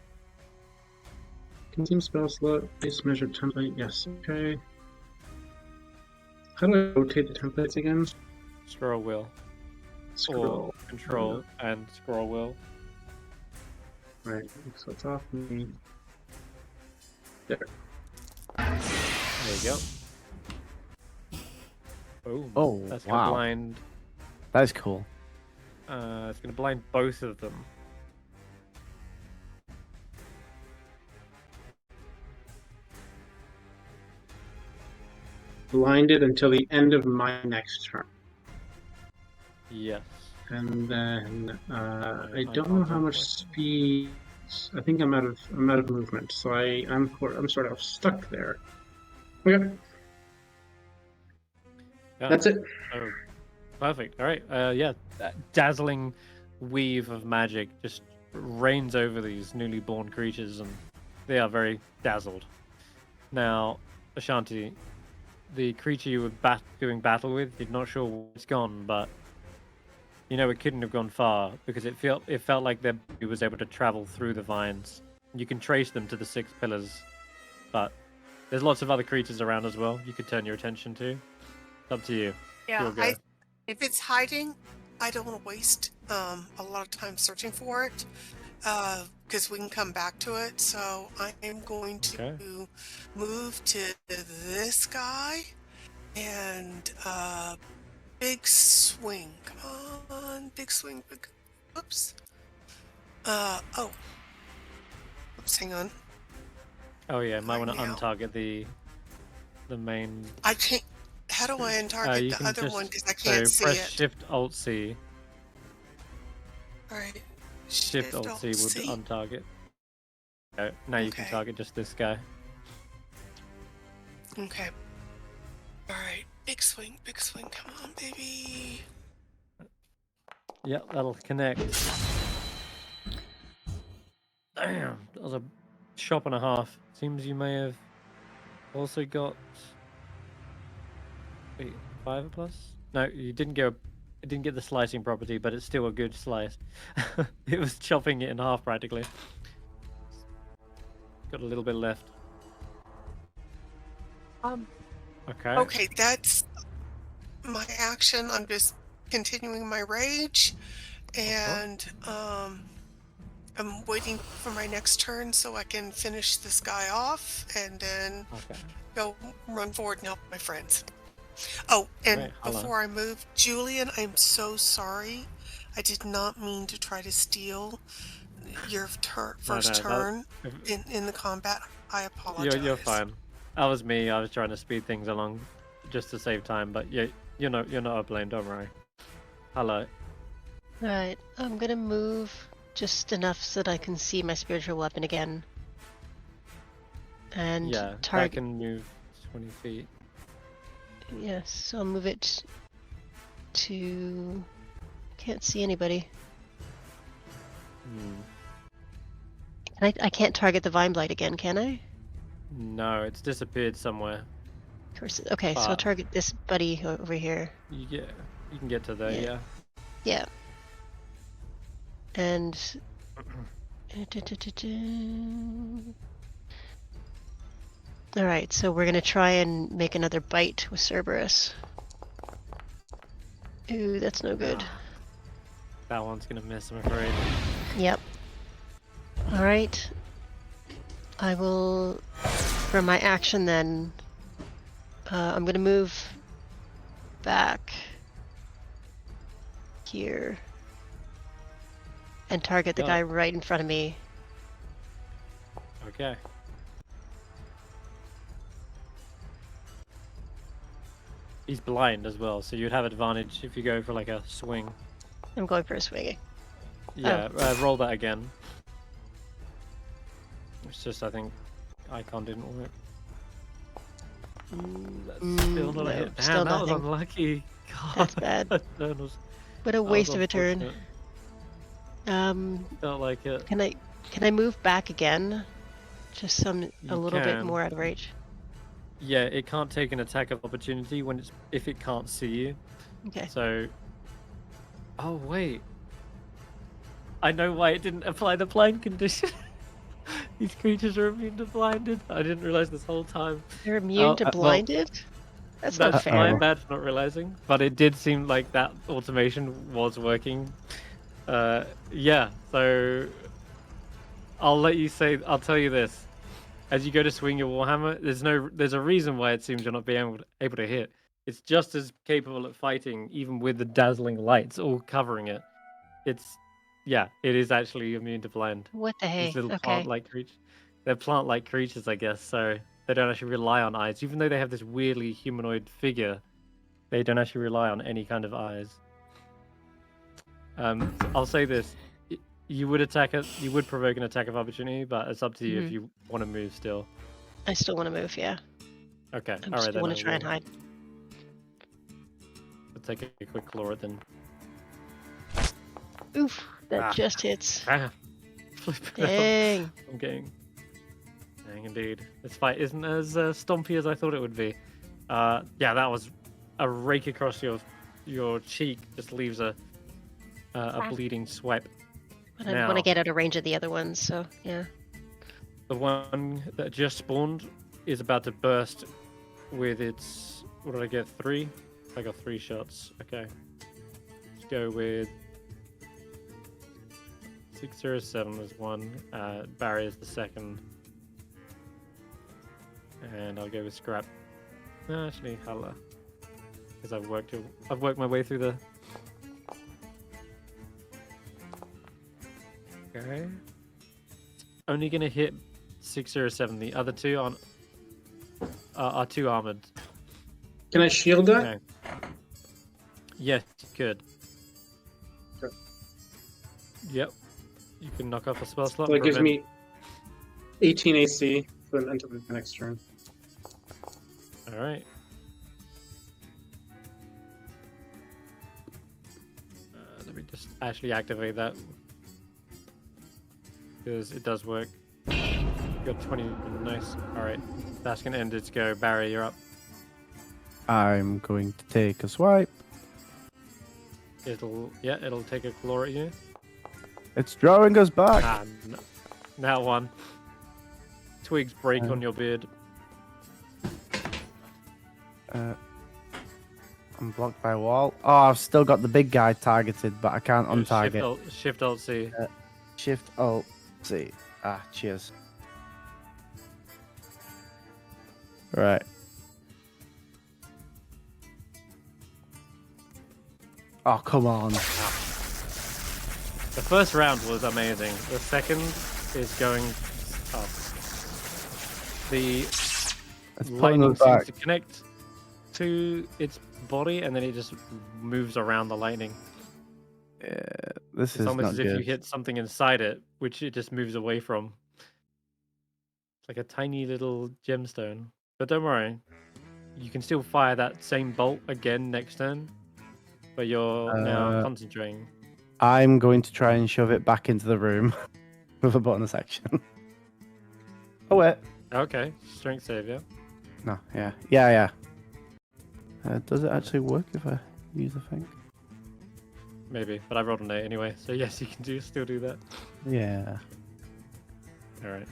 Consume spell slot, base measure template, yes, okay. How do I rotate the templates again? Scroll wheel. Scroll. Or control and scroll wheel. Right, so it's off me. There. There you go. Boom. Oh, That's gonna wow. blind. That's cool. It's gonna blind both of them. Blinded until the end of my next turn. Yes. And then I I don't know can't how much avoid. speed. I think I'm out of movement, so I'm sort of stuck there. Okay, Yeah. that's it. Oh, perfect. All right. Yeah. That dazzling weave of magic just reigns over these newly born creatures, and they are very dazzled. Now, Ashanti, the creature you were doing battle with, you're not sure where it's gone, but you know it couldn't have gone far because it felt like their body was able to travel through the vines. You can trace them to the 6 pillars, but there's lots of other creatures around as well. You could turn your attention to. It's up to you. Yeah, Your go. if it's hiding, I don't want to waste a lot of time searching for it because we can come back to it. So I am going to move to this guy and big swing. Come on, big swing. Big. Oops. Oh. Oops. Hang on. Oh yeah, might want to Right now. untarget the main. I can't. How do I untarget you the can other just, one? Because I can't see press it. Shift Alt C. All right. Shift Alt C would untarget. Oh, now you can Okay. target just this guy. Okay. All right. Big swing. Big swing. Come on, baby. Yep, that'll connect. Damn, that was a shot and a half. Seems you may have also got. Wait, 5 plus? No, you didn't go. It didn't get the slicing property, but it's still a good slice. It was chopping it in half practically. Got a little bit left. Okay. Okay, that's my action. I'm just continuing my rage, and I'm waiting for my next turn so I can finish this guy off, and then go run forward and help my friends. Oh, and Right, Hulla. before I move, Julian, I'm so sorry. I did not mean to try to steal your first turn in the combat. I apologize. You're fine. That was me. I was trying to speed things along just to save time, but you're not to blame. Don't worry. Hello. Alright, I'm gonna move just enough so that I can see my spiritual weapon again. And Yeah, that target. can move 20 feet. Yes, so I'll move it to. Can't see anybody. I can't target the vine blight again, can I? No, it's disappeared somewhere. Of course. Okay, so I'll target this buddy over here. You can get to there. Yeah. Yeah. And. Alright, so we're gonna try and make another bite with Cerberus. Ooh, that's no good. That one's gonna miss, I'm afraid. Yep. Alright. I will, for my action then, I'm gonna move back here and target the guy right in front of me. Okay. He's blind as well, so you'd have advantage if you go for like a swing. I'm going for a swinging. Yeah, roll that again. It's just, I think, icon didn't work. That's still not a hit. Damn, still that was nothing. unlucky. God, That's bad. that was What a waste of a turn. unfortunate. Felt like it. Can I move back again? Just a little bit can. more out of reach. Yeah, it can't take an attack of opportunity if it can't see you. Okay. So, oh wait, I know why it didn't apply the blind condition. These creatures are immune to blinded. I didn't realize this whole time. They're immune to well, blinded? That's not That's fair. my bad for not realizing, but it did seem like that automation was working. Yeah, so I'll tell you this. As you go to swing your warhammer, there's a reason why it seems you're not being able to hit. It's just as capable at fighting, even with the dazzling lights all covering it. It is actually immune to blind. What the hey? These little Okay. plant-like creatures. They're plant-like creatures, I guess, so they don't actually rely on eyes. Even though they have this weirdly humanoid figure, they don't actually rely on any kind of eyes. I'll say this. You would provoke an attack of opportunity, but it's up to you if you want to move still. I still want to move, yeah. Okay, I alright still then. want to try and hide. I'll take a quick claw at then. Oof, that just hits. Flip it up. Dang. I'm getting... Dang, indeed. This fight isn't as stompy as I thought it would be. Yeah, that was a rake across your cheek. Just leaves a bleeding swipe. But I want to get out of range of the other ones, so yeah. The one that just spawned is about to burst with its... What did I get? 3? I got 3 shots. Okay. Let's go with... 607 is one. Barry is the second. And I'll go with Skrapp. No, actually, Hulla. Because I've worked my way through the... Okay. Only gonna hit 607. The other two are too armored. Can I shield that? Okay. Yes, you could. Okay. Yep. You can knock off a spell slot. So it gives me 18 AC until the next turn. Alright. Let me just actually activate that. Because it does work. Got 20. Nice. Alright. That's going to end its go. Barry, you're up. I'm going to take a swipe. It'll take a claw at you. It's drawing us back. Now one. Twigs break on your beard. I'm blocked by a wall. Oh, I've still got the big guy targeted, but I can't untarget. Shift Alt C. Shift Alt C. Cheers. Right. Oh, come on. The first round was amazing. The second is going up. The lightning seems to connect to its body, and then it just moves around the lightning. Yeah, this It's is almost not as good. if you hit something inside it, which it just moves away from. It's like a tiny little gemstone. But don't worry, you can still fire that same bolt again next turn, but you're now concentrating. I'm going to try and shove it back into the room with a bonus action. Oh, wait. Okay, strength save, yeah. No, yeah. Does it actually work if I use a thing? Maybe, but I rolled an 8 anyway, so yes, you can still do that. Yeah. Alright.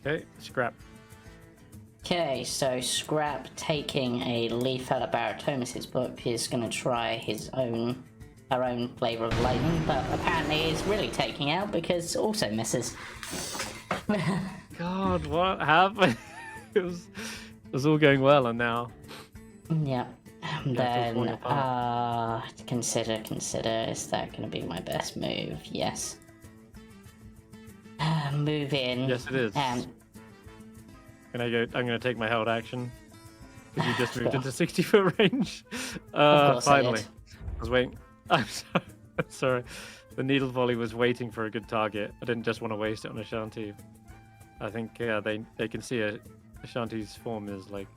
Okay, Skrapp. Okay, so Skrapp, taking a leaf out of Barritomus' book, is going to try her own flavour of lightning, but apparently is really taking out because also misses. God, what happened? it was all going well, and now... Yeah. And then, consider, is that going to be my best move? Yes. Move in. Yes, it is. And Can I go? I'm going to take my held action. Because you just moved Sure. into 60-foot range. course I Finally. did. I was waiting. I'm sorry. I'm sorry. The needle volley was waiting for a good target. I didn't just want to waste it on Ashanti. I think they can see Ashanti's form is like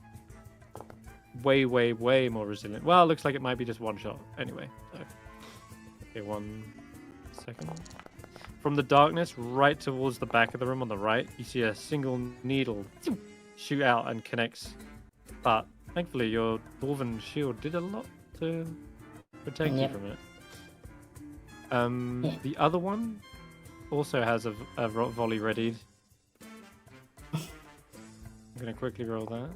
way more resilient. Well, it looks like it might be just one shot anyway. So. Okay, 1 second. From the darkness, right towards the back of the room on the right, you see a single needle shoot out and connects. But thankfully, your dwarven shield did a lot to protect you from it. The other one also has a volley readied. I'm gonna quickly roll that.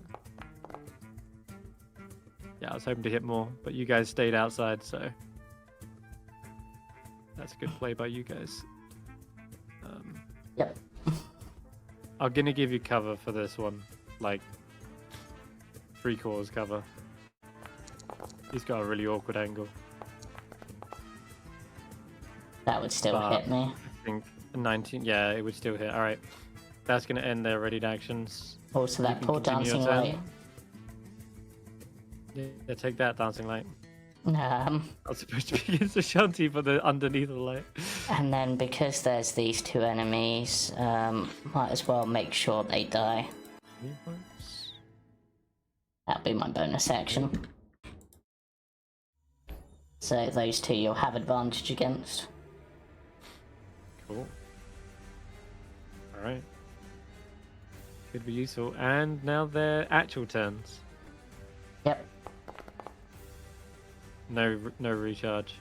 Yeah, I was hoping to hit more, but you guys stayed outside, so that's a good play by you guys. Yep. I'm gonna give you cover for this one, like 3/4 cover. He's got a really awkward angle. That would still hit me. I think 19. Yeah, it would still hit. All right, that's gonna end their readied actions. Also, You that can poor continue your dancing turn. light. Yeah, take that, dancing light. Um, I was supposed to be against Ashanti, but they're underneath the light. and then because there's these two enemies, might as well make sure they die. That'll be my bonus action. So those two you'll have advantage against. Cool. All right. Could be useful. And now their actual turns. Yep. No recharge.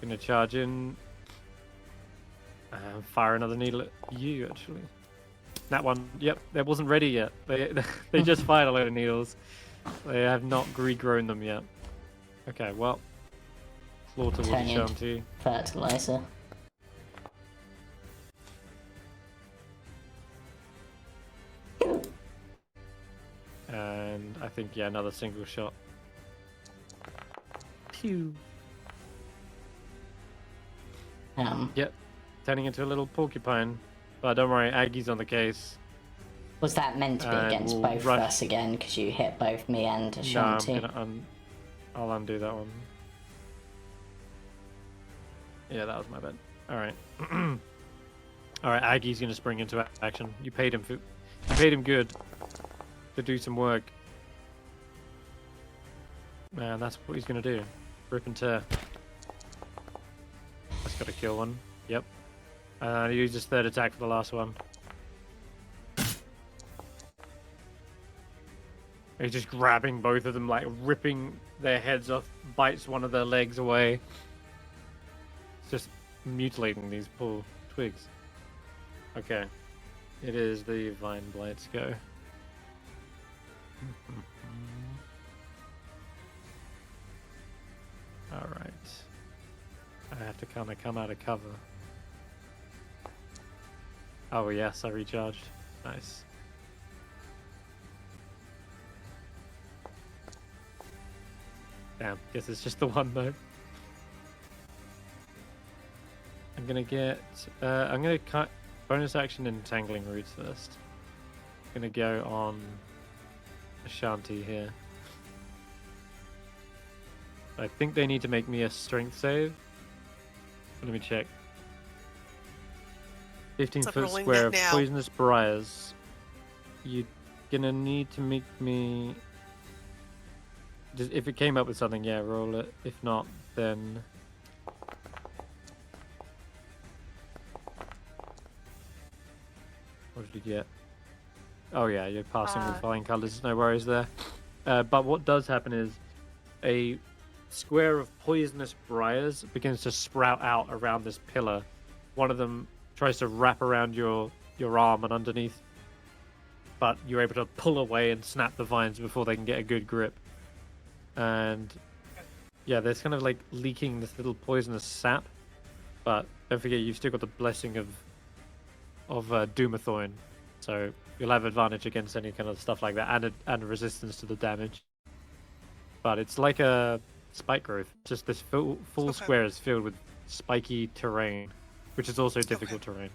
Gonna charge in. Fire another needle at you, actually. That one, yep, that wasn't ready yet. They just fired a load of needles. They have not regrown them yet. Okay, well. Floor towards Turn your Ashanti. fertilizer. And I think, yeah, another single shot. Pew. Yep, turning into a little porcupine. But don't worry, Aggie's on the case. Was that meant to be And against we'll both of rush- us again? Because you hit both me and Ashanti. No, I'll undo that one. Yeah, that was my bad. All right. All right, Aggie's gonna spring into action. You paid him good to do some work. Man, that's what he's gonna do. Rip and tear. That's gotta kill one. Yep. And he used his third attack for the last one. He's just grabbing both of them, like ripping their heads off, bites one of their legs away. It's just mutilating these poor twigs. Okay. It is the Vine Blight's go. Alright. I have to kind of come out of cover. Oh yes, I recharged. Nice. Damn, guess it's just the one though. I'm gonna get... I'm gonna cut bonus action entangling roots first. I'm gonna go on Ashanti here. I think they need to make me a strength save. Let me check. 15-foot rolling square that of now. poisonous briars. You're gonna need to make me... Just, if it came up with something, yeah, roll it. If not, then... What did you get? Oh yeah, you're passing with flying colours, no worries there. But what does happen is a square of poisonous briars begins to sprout out around this pillar. One of them tries to wrap around your arm and underneath, but you're able to pull away and snap the vines before they can get a good grip. And yeah, there's kind of like leaking this little poisonous sap, but don't forget you've still got the blessing of Doomathorn, so you'll have advantage against any kind of stuff like that, and resistance to the damage. But it's like a spike growth. Just this full square is filled with spiky terrain, which is also difficult terrain.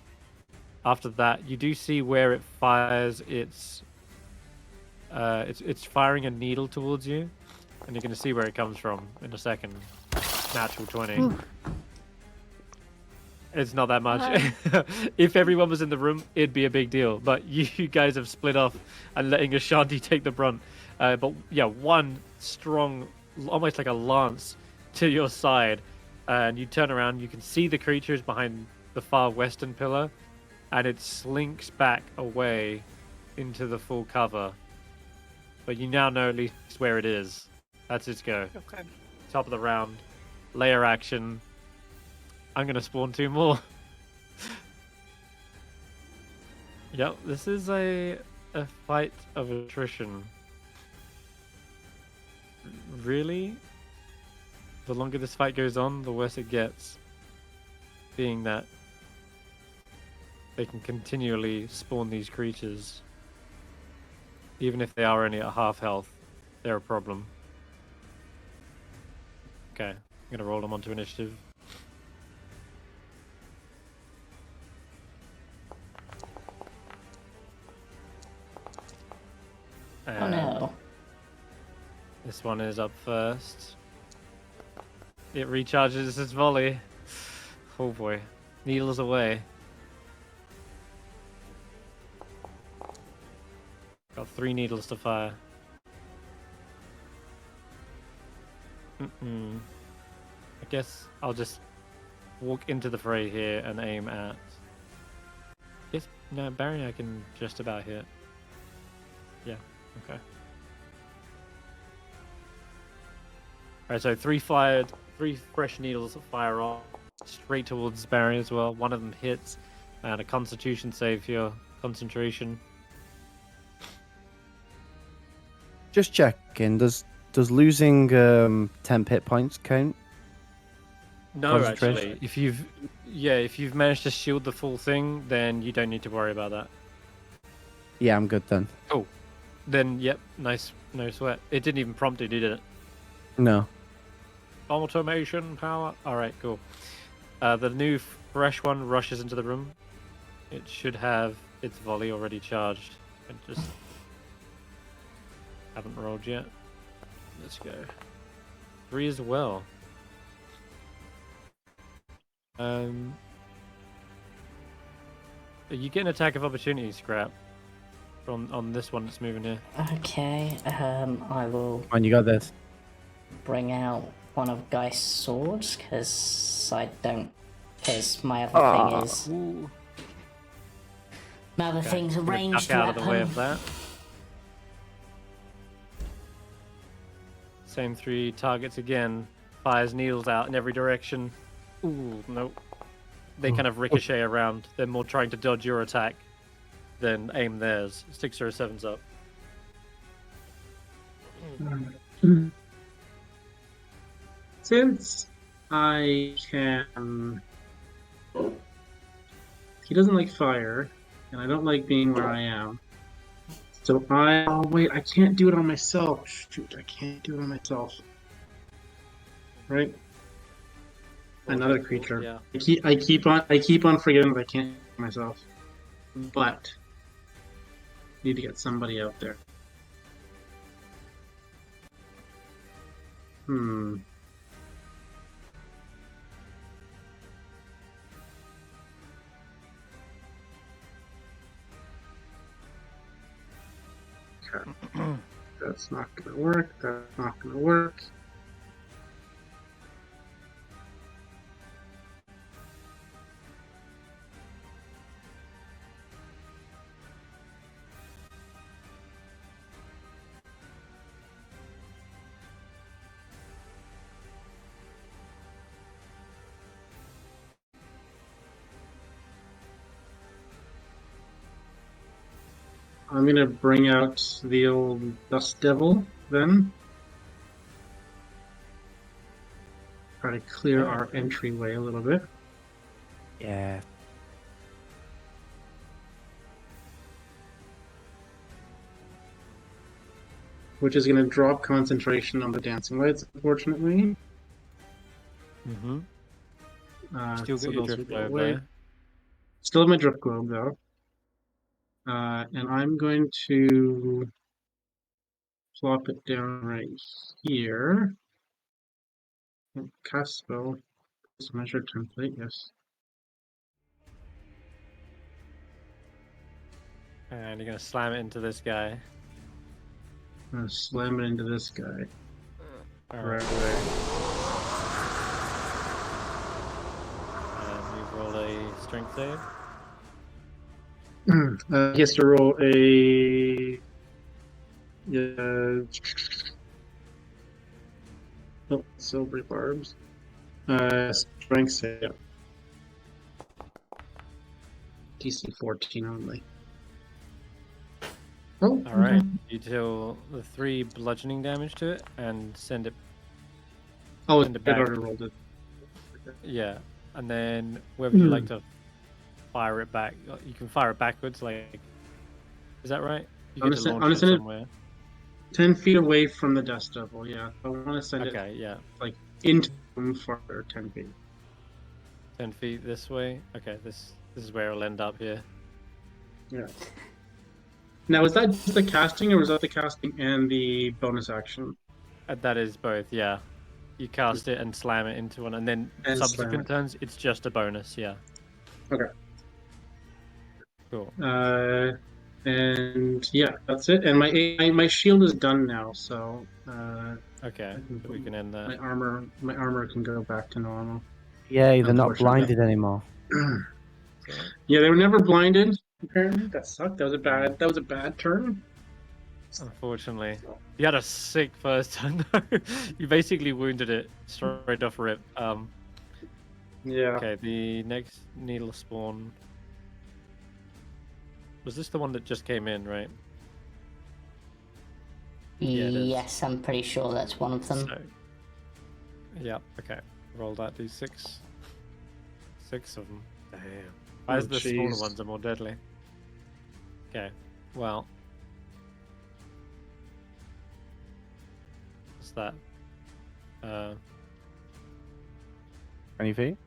After that, you do see where it fires its It's firing a needle towards you, and you're going to see where it comes from in a second. Natural 20. Ooh. It's not that much. If everyone was in the room, it'd be a big deal. But you guys have split off and letting Ashanti take the brunt. But yeah, one strong, almost like a lance to your side, and you turn around. You can see the creatures behind the far western pillar, and it slinks back away into the full cover. But you now know at least where it is. That's its go. Okay. Top of the round. Layer action. I'm going to spawn 2 more. Yep, this is a fight of attrition. Really? The longer this fight goes on, the worse it gets. Being that they can continually spawn these creatures. Even if they are only at half health, they're a problem. Okay, I'm going to roll them onto initiative. Oh no. This one is up first. It recharges its volley. Oh boy. Needles away. Got 3 needles to fire. I guess I'll just walk into the fray here and aim at... Yes, no, Barry I can just about hit. Yeah, okay. Alright, so 3 fresh needles fire off straight towards Barry as well. One of them hits, and a Constitution save for your concentration. Just checking. Does losing 10 hit points count? No, Concentration? actually, if you've managed to shield the full thing, then you don't need to worry about that. Yeah, I'm good then. Cool. Then, yep, nice, no sweat. It didn't even prompt it, did it? No. Automation power. All right, cool. The new fresh one rushes into the room. It should have its volley already charged. I just haven't rolled yet. Let's go. 3 as well. You get an attack of opportunity, Skrapp, on this one that's moving here. Okay, I will And you got this. bring out one of Geist's swords, because my other thing is... Ooh. My other thing's a Gonna ranged duck out of the way weapon. of that. Same 3 targets again. Fires needles out in every direction. Ooh, nope. They kind of ricochet around. They're more trying to dodge your attack than aim theirs. 6 or 7's up. Since I can... He doesn't like fire, and I don't like being where I am. So oh wait, I can't do it on myself. Shoot, I can't do it on myself. Right? Another creature. Yeah. I keep on forgetting that I can't do it myself. But need to get somebody out there. Okay. That's not gonna work. That's not gonna work. I'm gonna bring out the old Dust Devil then. Try to clear our entryway a little bit. Yeah. Which is gonna drop concentration on the dancing lights, unfortunately. Mm-hmm. So Still got your those drift will go globe away. there. Still have my drift globe though. And I'm going to plop it down right here. Cast spell. Measure template, yes. And you're gonna slam it into this guy. I'm gonna slam it into this guy. Alright. Right away. And you roll a strength save. He has to roll a. Oh, silver barbs. Strength save. DC 14 only. Oh, Alright. You deal the 3 bludgeoning damage to it and send it. Oh, send it I back. already rolled it. Yeah. And then where would you like to fire it back? You can fire it backwards, like. Is that right? You I'm get to gonna launch it send it somewhere. 10 feet away from the dust devil, yeah. I want to send Okay, yeah. it into the room farther, 10 feet. 10 feet this way. Okay, this is where it'll end up here. Yeah. Now, is that just the casting, or was that the casting and the bonus action? That is both, yeah. You cast it and slam it into one, and then And subsequent slam turns, it's just a bonus, yeah. Okay. Cool. And yeah, that's it. And my shield is done now, so Okay, so we can end my that. armor can go back to normal. Yay, they're not Unfortunately. blinded anymore. Yeah, they were never blinded. Apparently, that sucked. That was a bad turn. Unfortunately. You had a sick first turn, though. You basically wounded it straight off rip. Yeah. Okay, the next needle spawn. Was this the one that just came in, right? Yeah, it is. Yes, I'm pretty sure that's one of them. So, yeah, okay. Roll that d6. 6 of them. Damn. Why is the smaller jeez. ones are more deadly? Okay, well. What's that? 20 feet?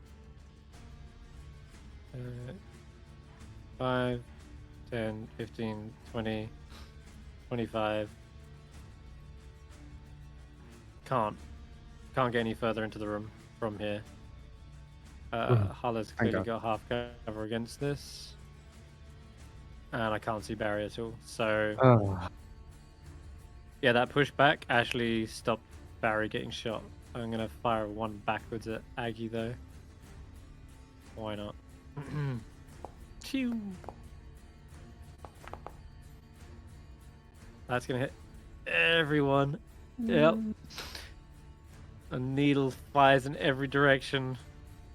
5, 10, 15, 20, 25. Can't get any further into the room from here. Hulla's clearly God. got half cover against this. And I can't see Barry at all. So, Oh, yeah, that pushback actually stopped Barry getting shot. I'm going to fire one backwards at Aggie, though. Why not? Phew. That's going to hit everyone. Yep. A needle flies in every direction.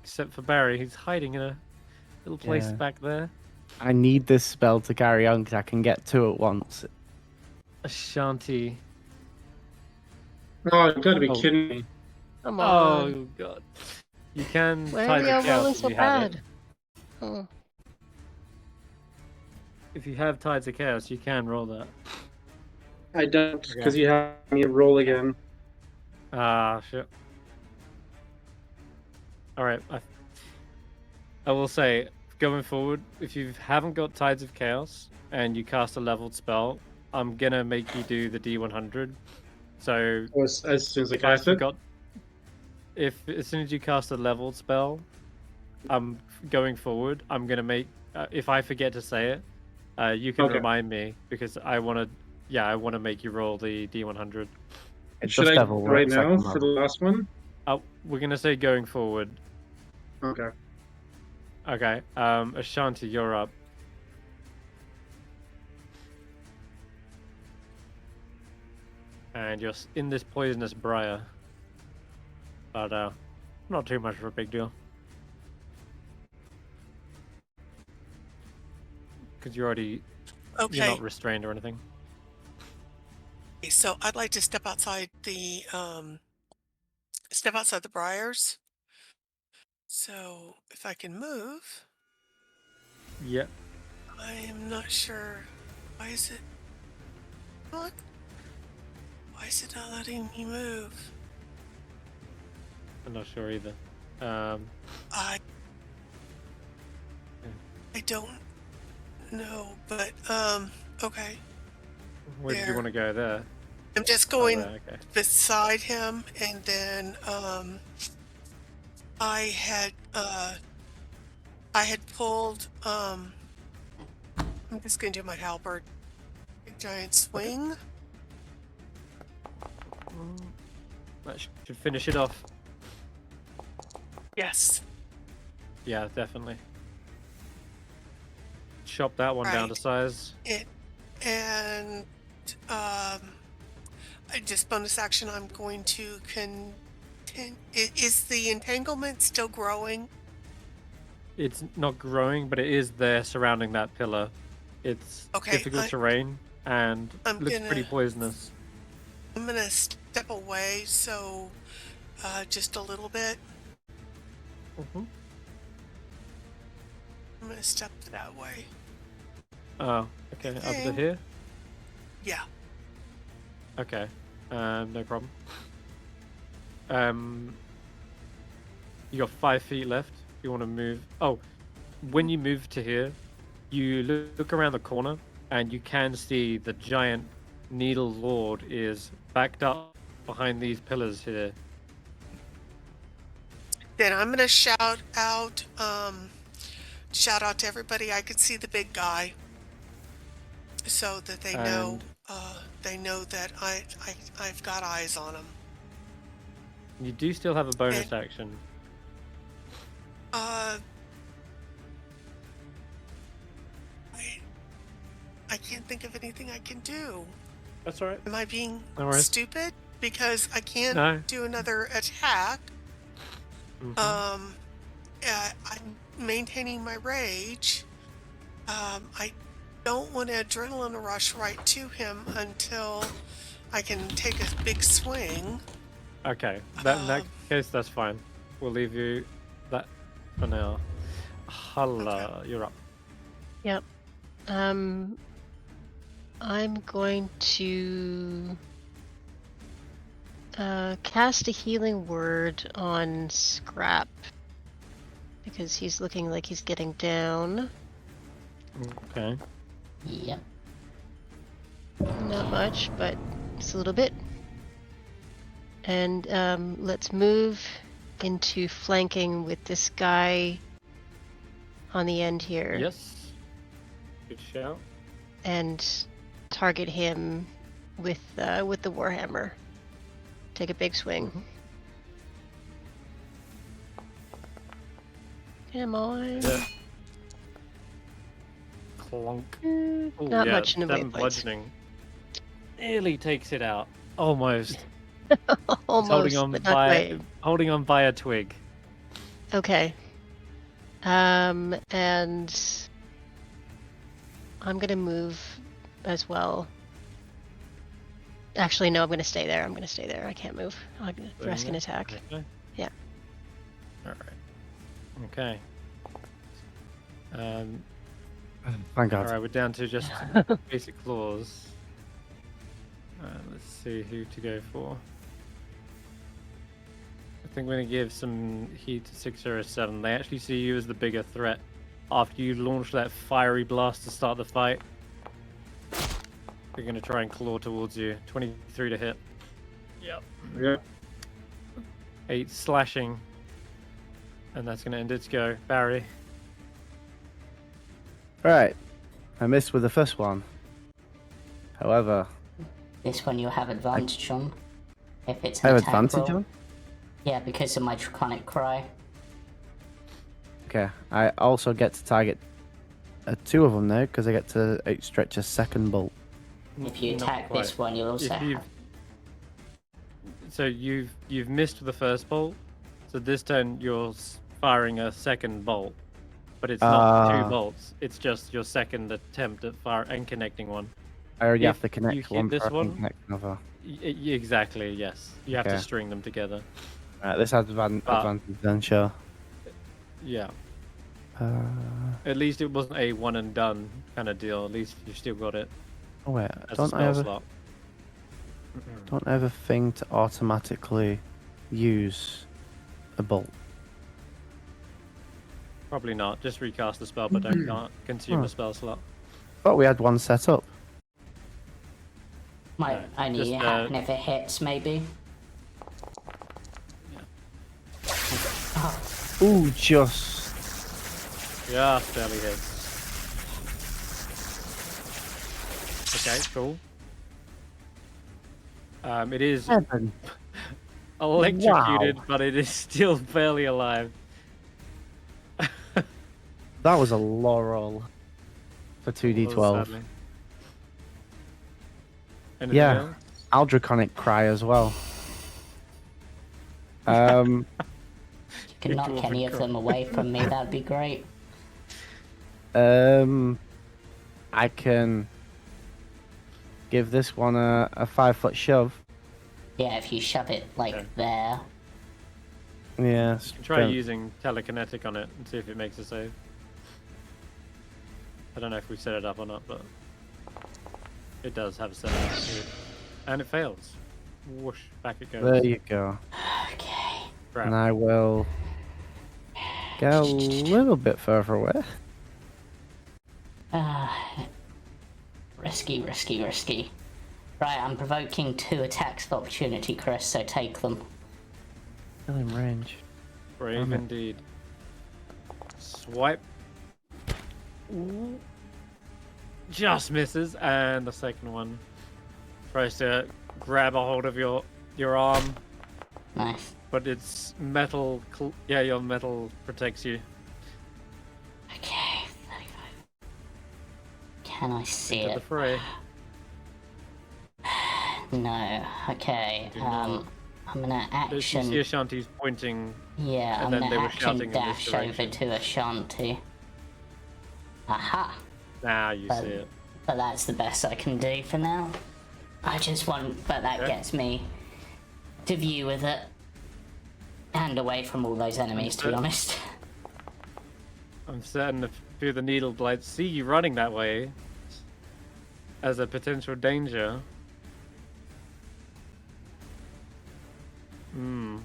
Except for Barry, who's hiding in a little place Yeah. back there. I need this spell to carry on because I can get 2 at once. Ashanti. Oh, you gotta be Oh. kidding me. Come on. Oh, God. You can Why tie are the y'all chaos rolling if so you have it. bad? Oh. If you have Tides of Chaos, you can roll that. I don't, Okay. because you have me roll again. Ah, shit. Alright, I will say, going forward, if you haven't got Tides of Chaos and you cast a leveled spell, I'm gonna make you do the D100. So, As soon as I if I cast it. forgot... as soon as you cast a leveled spell, going forward, I'm gonna make... if I forget to say it, you can Okay. remind me, because I want to make you roll the D100. Should Dust I Devil right works now second for the level. last one? We're gonna say going forward. Okay. Okay, Ashanti, you're up. And you're in this poisonous briar. But, not too much of a big deal. Because you're Okay. not restrained or anything. So I'd like to step outside the briars. So if I can move, Yep. I am not sure. Why is it not? Why is it not letting me move? I'm not sure either. I don't know, but okay. Where did you There. want to go there? I'm just Oh, going right, okay. beside him, and then I had pulled I'm just gonna do my halberd. Big giant swing. That should finish it off. Yes. Yeah, definitely. Chop that one down to Right. size. And just bonus action, I'm going to is the entanglement still growing? It's not growing, but it is there surrounding that pillar. It's Okay, difficult terrain and I'm looks pretty gonna- poisonous. I'm gonna step away, so just a little bit. Mm-hmm. I'm gonna step that way. Oh, okay. Up to here? Yeah. Okay. No problem. You got 5 feet left. You want to move. Oh, when you move to here, you look around the corner and you can see the giant Needle Lord is backed up behind these pillars here. Then I'm gonna shout out to everybody. I could see the big guy, so that they know that I've got eyes on him. You do still have a bonus action. I can't think of anything I can do. That's alright. Am I being No worries. stupid? Because I can't do another attack. Mm-hmm. I'm maintaining my rage. I don't want to adrenaline rush right to him until I can take a big swing. Okay, in that case, that's fine. We'll leave you that for now. Hulla, you're up. Yep. I'm going to cast a healing word on Skrapp because he's looking like he's getting down. Okay. Yep. Not much, but it's a little bit. And let's move into flanking with this guy on the end here. Yes. Good shout. And target him with the warhammer. Take a big swing. Come on. Yeah. Clunk. Ooh, Not much in the way 7 of points. bludgeoning. Nearly takes it out. Almost. Almost, holding on but not quite. holding on by a twig. Okay. And I'm gonna move as well. Actually, no, I'm gonna stay there. I can't move. The rest can attack. Okay. Yeah. Alright. Okay. Thank God. Alright, we're down to just basic claws. Let's see who to go for. I think we're going to give some heat to 607. They actually see you as the bigger threat after you launch that fiery blast to start the fight. They're going to try and claw towards you. 23 to hit. Yep. Yep. 8 slashing. And that's going to end its go. Barry. Right. I missed with the first one. However, This one you'll have advantage on. If it's I an have attack advantage roll. on? Yeah, because of my draconic cry. Okay. I also get to target 2 of them now because I get to outstretch a second bolt. If you Not attack this quite. one, you'll also If you've- have... So you've missed the first bolt. So this turn you're firing a second bolt, but it's not 2 bolts. It's just your second attempt at fire and connecting one. I already If have to you connect hit one this before I can one- connect another. Exactly. Yes. You have to Okay. string them together. Right, this has advantage then, sure. Yeah. Uh, At least it wasn't a one and done kind of deal. At least you still got it oh wait, as a don't I spell have slot. don't I have a thing to automatically use a bolt? Probably not. Just recast the spell, but don't can't consume Huh. a spell slot. Thought we had one set up. Might only just, happen if it hits, maybe. Ooh, just. Yeah, barely hits. Okay, cool. It is 7. electrocuted, Wow. but it is still barely alive. That was a low roll for 2d12. Sadly. Anything Yeah, else? I'll draconic cry as well. Um, You can knock Dwarven any of cry. them away from me, that'd be great. I can give this one a 5-foot shove. Yeah, if you shove it, like, Okay. there. Yeah. Try using telekinetic on it and see if it makes a save. I don't know if we set it up or not, but it does have a set up. And it fails. Whoosh, back it goes. There you go. Okay. Crap. And I will get a little bit further away. Risky, risky, risky. Right, I'm provoking 2 attacks of opportunity, Chris, so take them. Still in range. Brave Damn it. indeed. Swipe. Ooh. Just misses, and the second one tries to grab a hold of your arm, Nice. but it's metal. Yeah, your metal protects you. Okay, 35. Can I see Into it? the fray. No. Okay. Do not. I'm gonna You see action. Ashanti's pointing. Yeah, and I'm then gonna they were action shouting in this dash over direction. to Ashanti. Aha! Now you But- see it. But that's the best I can do for now. I just want, but that Okay. gets me to view with it. And away from all those enemies, to be honest. I'm certain a few of the needle blights see you running that way as a potential danger. Hmm.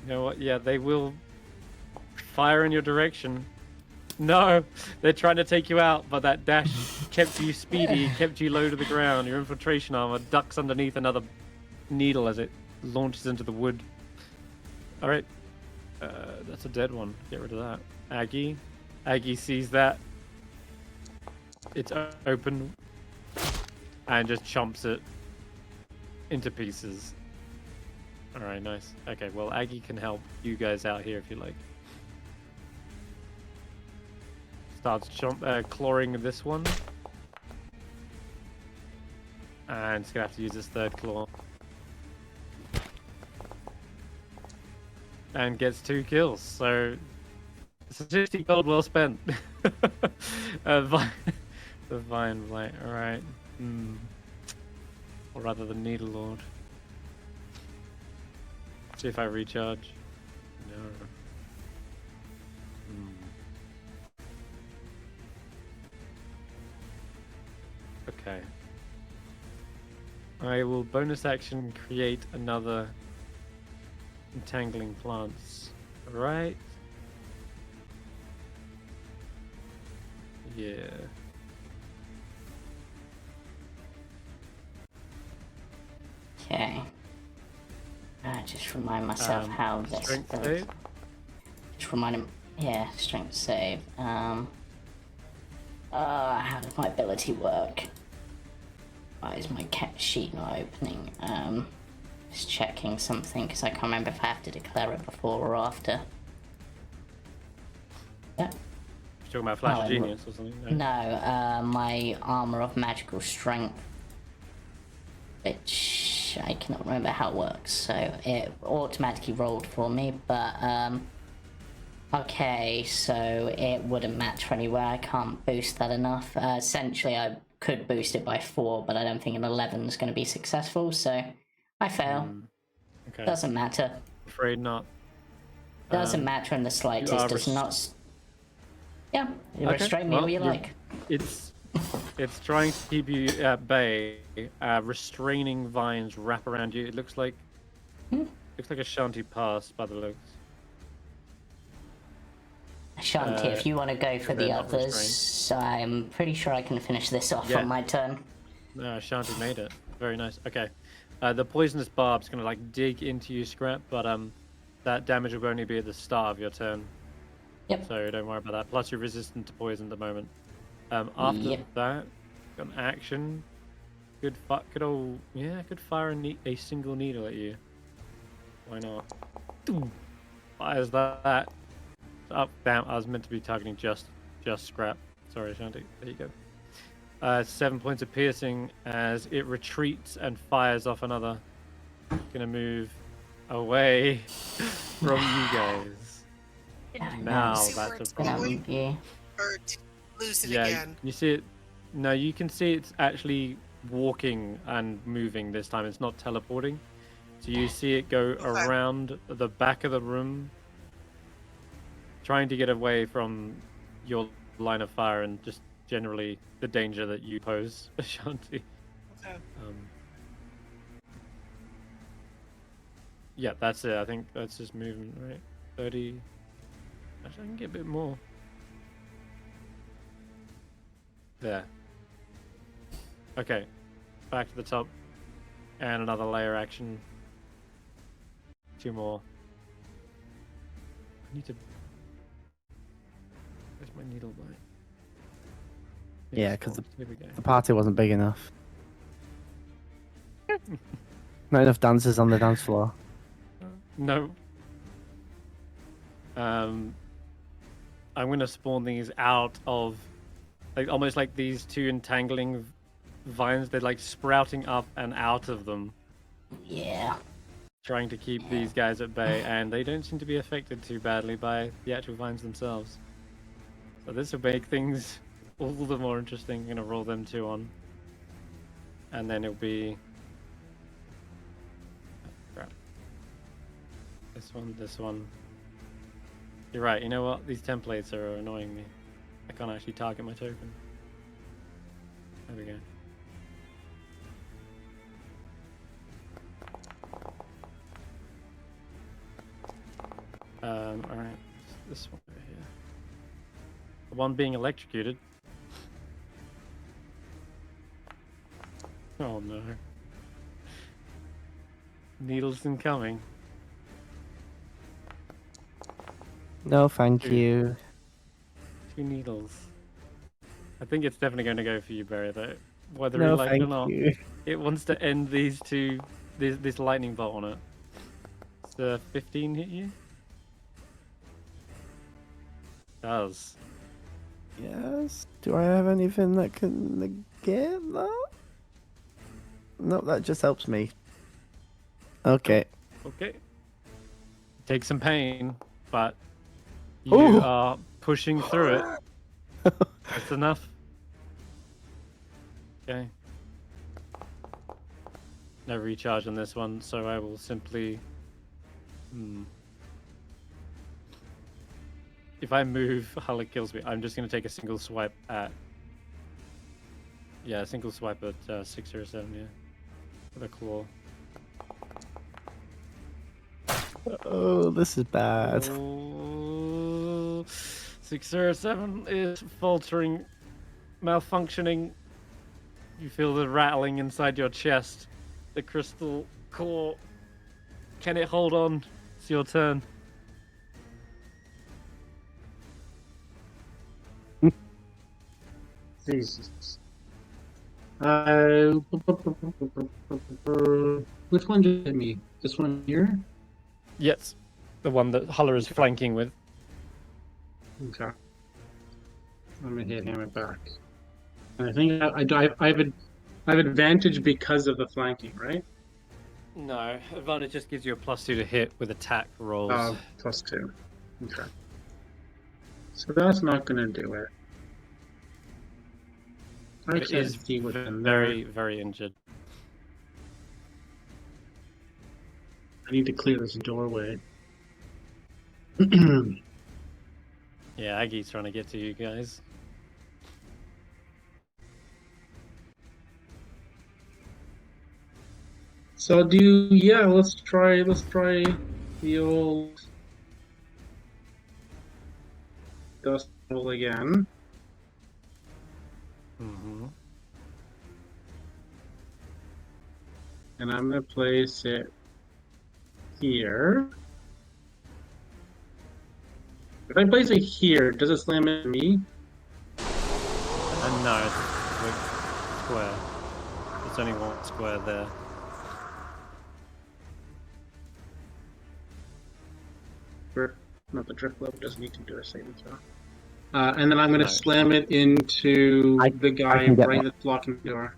You know what? Yeah, they will fire in your direction. No, they're trying to take you out, but that dash kept you speedy, kept you low to the ground. Your infiltration armor ducks underneath another needle as it launches into the wood. All right, that's a dead one. Get rid of that. Aggie sees that. It's open and just chomps it into pieces. All right, nice. Okay, well, Aggie can help you guys out here if you like. Starts clawing this one. And it's gonna have to use his third claw. And gets 2 kills, so it's 60 gold well spent. The Vine Blight, alright. Or rather the Needle Lord. See if I recharge. No. Okay. I will bonus action create another entangling plants. Right? Yeah. Okay. Just remind myself how this Strength goes. save? Just remind him. Yeah, strength save. How does my ability work? Why is my cat sheet not opening? Just checking something because I can't remember if I have to declare it before or after. Yeah. You're talking about Flash Oh, of Genius or something? No, my armor of magical strength, which I cannot remember how it works, so it automatically rolled for me, but okay, so it wouldn't matter anyway. I can't boost that enough. Essentially, I could boost it by 4, but I don't think an 11 is going to be successful, so I fail. Okay. Doesn't matter. Afraid not. Doesn't matter in the slightest. Does not. Yeah, you Okay, restrain me well, all you you're- like. It's trying to keep you at bay. Restraining vines wrap around you. It looks like Ashanti passed by the looks. Ashanti, if you want to go for they're the not others, I'm pretty sure I can finish this off Yeah. on my turn. No, Ashanti made it. Very nice. Okay. The poisonous barb's gonna like dig into you, Skrapp, but that damage will only be at the start of your turn. Yep. So don't worry about that. Plus you're resistant to poison at the moment. After Yep. that, got an action. Could fire a single needle at you. Why not? Boom. Fires that. Oh, damn! I was meant to be targeting just Skrapp. Sorry, Ashanti. There you go. 7 points of piercing as it retreats and fires off another. Gonna move away from you guys. Now See where that's it's a problem. going? Yeah. Or to lose it Yeah, again? you see it. No, you can see it's actually walking and moving this time. It's not teleporting. So you see it go around the back of the room, trying to get away from your line of fire and just generally the danger that you pose, Ashanti. Okay. Yeah, that's it. I think that's just movement, right? 30. Actually, I can get a bit more. There. Okay. Back to the top. And another layer action. 2 more. I need to... Where's my needle by? Yeah, because Here we go. the party wasn't big enough. Not enough dancers on the dance floor. No. I'm gonna spawn these out of, like, almost like these two entangling vines. They're like sprouting up and out of them, Yeah. trying to keep these guys at bay, and they don't seem to be affected too badly by the actual vines themselves. So this will make things all the more interesting. I'm gonna roll them 2 on, and then it'll be crap. This one. You're right, you know what? These templates are annoying me. I can't actually target my token. There we go. Alright. This one over here. The one being electrocuted. Oh no. Needles incoming. No, thank Dude. you. 2 needles. I think it's definitely going to go for you, Barry, though. Whether No, you like it or thank not. you. It wants to end these two, this lightning bolt on it. Does 15 hit you? Does. Yes. Do I have anything that can negate that? No, that just helps me. Okay. Okay. Take some pain, but you Ooh. are pushing through it. That's enough. Okay. No recharge on this one, so I will simply... If I move, Hulla kills me. I'm just going to take a single swipe at... Yeah, a single swipe at 6 or 7, yeah. With a claw. Oh, this is bad. Oh, 6 or 7 is faltering, malfunctioning. You feel the rattling inside your chest. The crystal core. Can it hold on? It's your turn. Jesus. Which one just hit me? This one here? Yes, the one that Hulla is flanking with. Okay. I'm gonna hit him back. And I think I have advantage because of the flanking, right? No, advantage just gives you a +2 to hit with attack rolls. +2. Okay. So that's not gonna do it. I It can't is see what's in very, there. very injured. I need to clear this doorway. Yeah, Aggie's trying to get to you guys. So let's try the old dust bowl again. Mm-hmm. And I'm going to place it here. If I place it here, does it slam into me? No, it's like square. It's only one square there. Not the drift lobe doesn't need to do a saving throw. And then I'm going to No. slam it into the guy can get right that. that's blocking the door.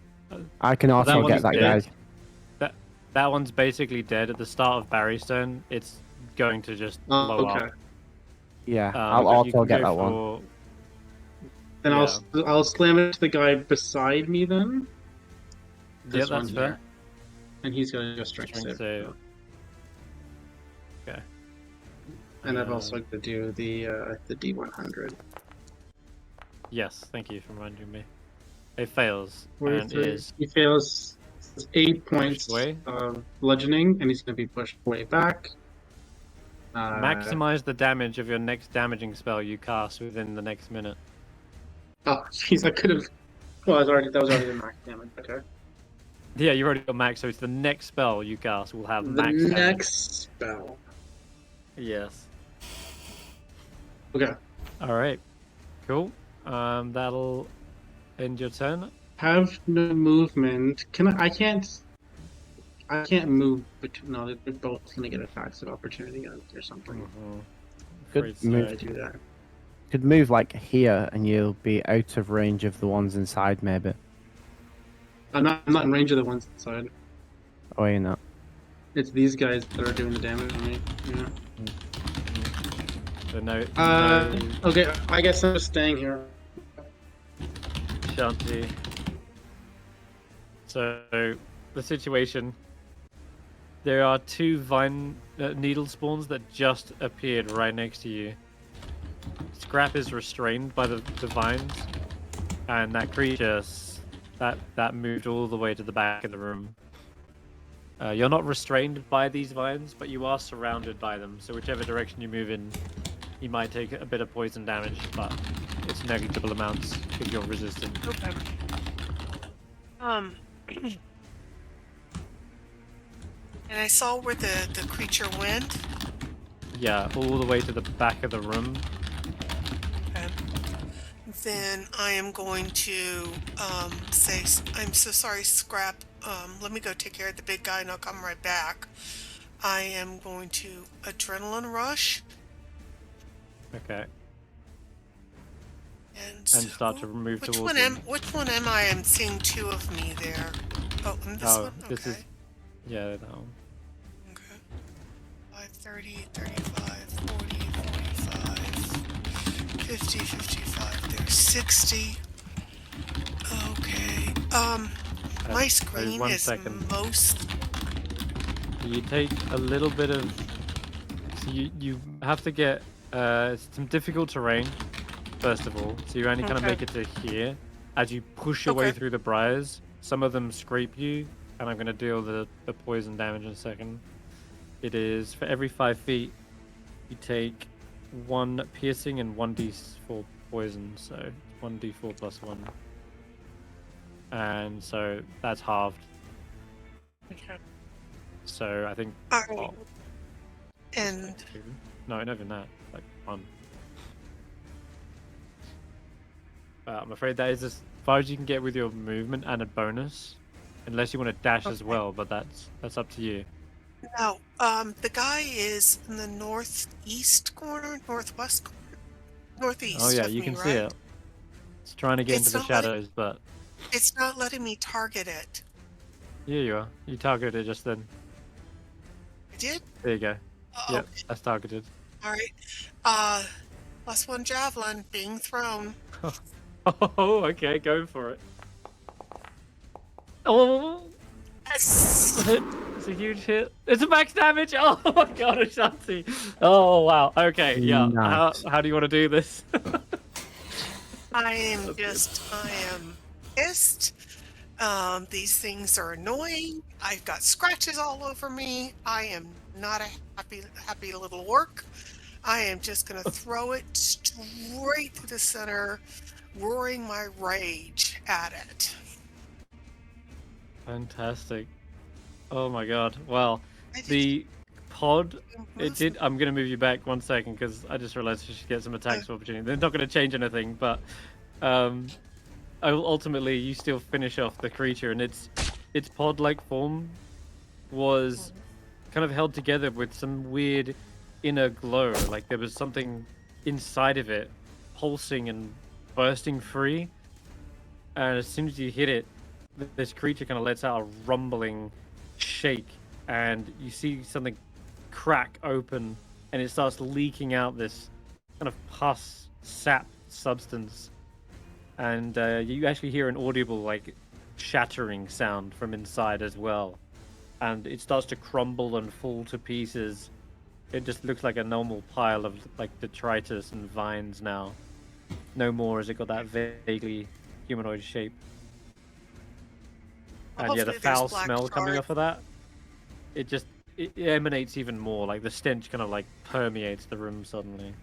I can also that get one's that dead. guy. That one's basically dead at the start of Barrystone. It's going to just blow Okay. up. Yeah, But I'll you also can get go that one. for- Then Yeah. I'll slam it to the guy beside me then. Yeah, This that's one fair. here. And he's going to go strength Strength save. save. Okay. And I've also got to do the D100. Yes, thank you for reminding me. It fails and 43. is He fails 8 points away. of bludgeoning, and he's going to be pushed way back. maximize the damage of your next damaging spell you cast within the next minute. Oh, jeez, I could have. Well, that was already the max damage. Okay. Yeah, you already got max, so it's the next spell you cast will have The max damage. next spell. Yes. Okay. All right. Cool. That'll end your turn. Have no movement. Can I? I can't move. No, they're both gonna get attacks of opportunity or something. Good Afraid so. move. I do that. Could move like here, and you'll be out of range of the ones inside, maybe. I'm not in range of the ones inside. Or you're not. It's these guys that are doing the damage on me. Yeah. So no. Okay. I guess I'm just staying here. Ashanti. So the situation. There are two vine needle spawns that just appeared right next to you. Skrapp is restrained by the vines, and that creature that moved all the way to the back of the room. You're not restrained by these vines, but you are surrounded by them. So whichever direction you move in, you might take a bit of poison damage, but it's negligible amounts if you're resistant. Okay. And I saw where the creature went. Yeah, all the way to the back of the room. Okay. Then I am going to say, I'm so sorry, Skrapp. Let me go take care of the big guy and I'll come right back. I am going to adrenaline rush. Okay. And start to move which towards one him. Which one am I? I'm seeing two of me there. Oh, I'm this one? Okay. This is... Yeah, that one. Okay. 5, 30, 35, 40, 45, 50, 55. There's 60. Okay. My screen 1 is second. most... You take a little bit of... So you have to get some difficult terrain, first of all. So you only kind of make it to here. As you push your way through the briars, some of them scrape you, and I'm going to deal the poison damage in a second. It is, for every 5 feet, you take 1 piercing and 1d4 poison, so 1d4 plus 1. And so that's halved. Okay. So I think... Alright. And... No, not even that. Like 1. I'm afraid that is as far as you can get with your movement and a bonus. Unless you want to dash as well, but that's up to you. No, the guy is in the northeast corner, northwest corner, northeast. Oh yeah, of you me, can right? see it. It's trying to get It's into the not letting- shadows, but It's not letting me target it. here you are. You targeted it just then. I did? There you go. Oh, Yep, that's targeted. Alright. Plus 1 javelin being thrown. Oh, okay, go for it. Oh, Yes! it's a huge hit. It's a max damage. Oh my god, Ashanti. Oh wow. Okay, yeah. Nice. How do you want to do this? I am pissed. These things are annoying. I've got scratches all over me. I am not a happy little orc. I am just going to throw it straight through the center, roaring my rage at it. Fantastic. Oh my god. Well, I did the pod, it move. did. I'm going to move you back 1 second because I just realized you should get some attacks of opportunity. They're not going to change anything, but ultimately you still finish off the creature, and its pod-like form was kind of held together with some weird inner glow. Like there was something inside of it pulsing and bursting free. And as soon as you hit it, this creature kind of lets out a rumbling shake, and you see something crack open, and it starts leaking out this kind of pus sap substance. And you actually hear an audible, like, shattering sound from inside as well. And it starts to crumble and fall to pieces. It just looks like a normal pile of, like, detritus and vines now. No more has it got that vaguely humanoid shape. And yeah, the Hopefully there's foul black smell coming tar. off of that, it emanates even more. Like, the stench kind of, like, permeates the room suddenly.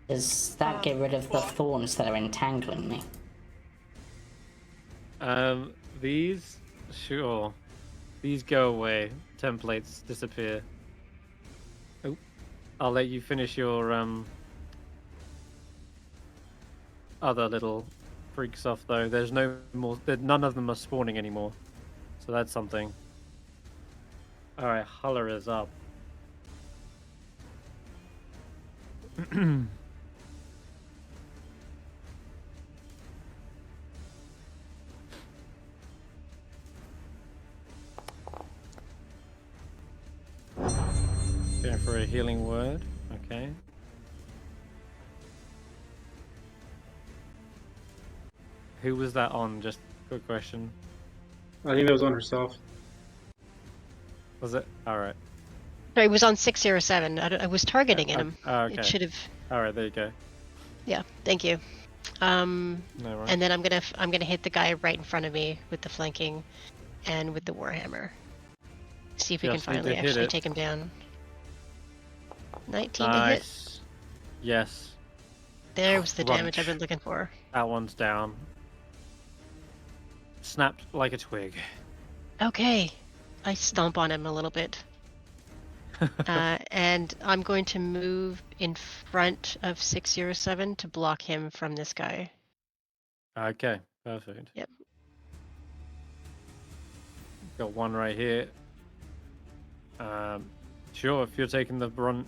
Does that get rid of the thorns that are entangling me? These, sure. These go away. Templates disappear. Oh, I'll let you finish your other little freaks off though. There's no more. None of them are spawning anymore, so that's something. All right, Hulla is up. Going for a healing word. Okay. Who was that on? Just quick question. I think that was on herself. Was it? All right. Sorry, it was on 607. I was targeting him. Oh, okay. It should have. All right, there you go. Yeah, thank you. No worries. And then I'm gonna hit the guy right in front of me with the flanking, and with the warhammer. See if we can Just need to finally hit actually it. take him down. 19 to hit. Nice. Yes, There was the damage I've Crunch. been looking for. that one's down. Snapped like a twig. Okay, I stomp on him a little bit. And I'm going to move in front of 607 to block him from this guy. Okay, perfect. Yep. Got one right here. Sure, if you're taking the brunt.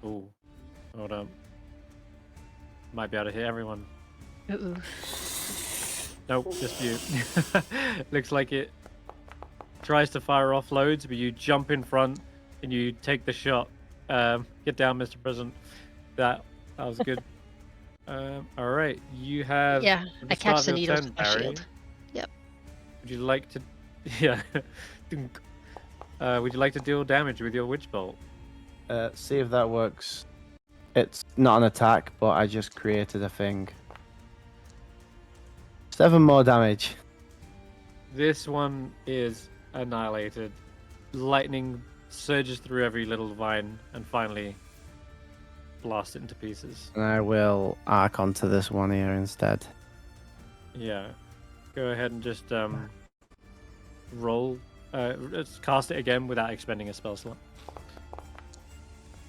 Ooh, hold up. Might be able to hit everyone. Ooh. Nope, just you. Looks like it tries to fire off loads, but you jump in front and you take the shot. Get down, Mr. President. That was good. All right, you have. Yeah, at I start catch of the your needles turn, with my Barry, shield. Yep. Would you like to? Yeah. Dunk. Would you like to deal damage with your witch bolt? See if that works. It's not an attack, but I just created a thing. 7 more damage. This one is annihilated. Lightning surges through every little vine and finally blasts it into pieces. And I will arc onto this one here instead. Yeah. Go ahead and just roll. Let's cast it again without expending a spell slot.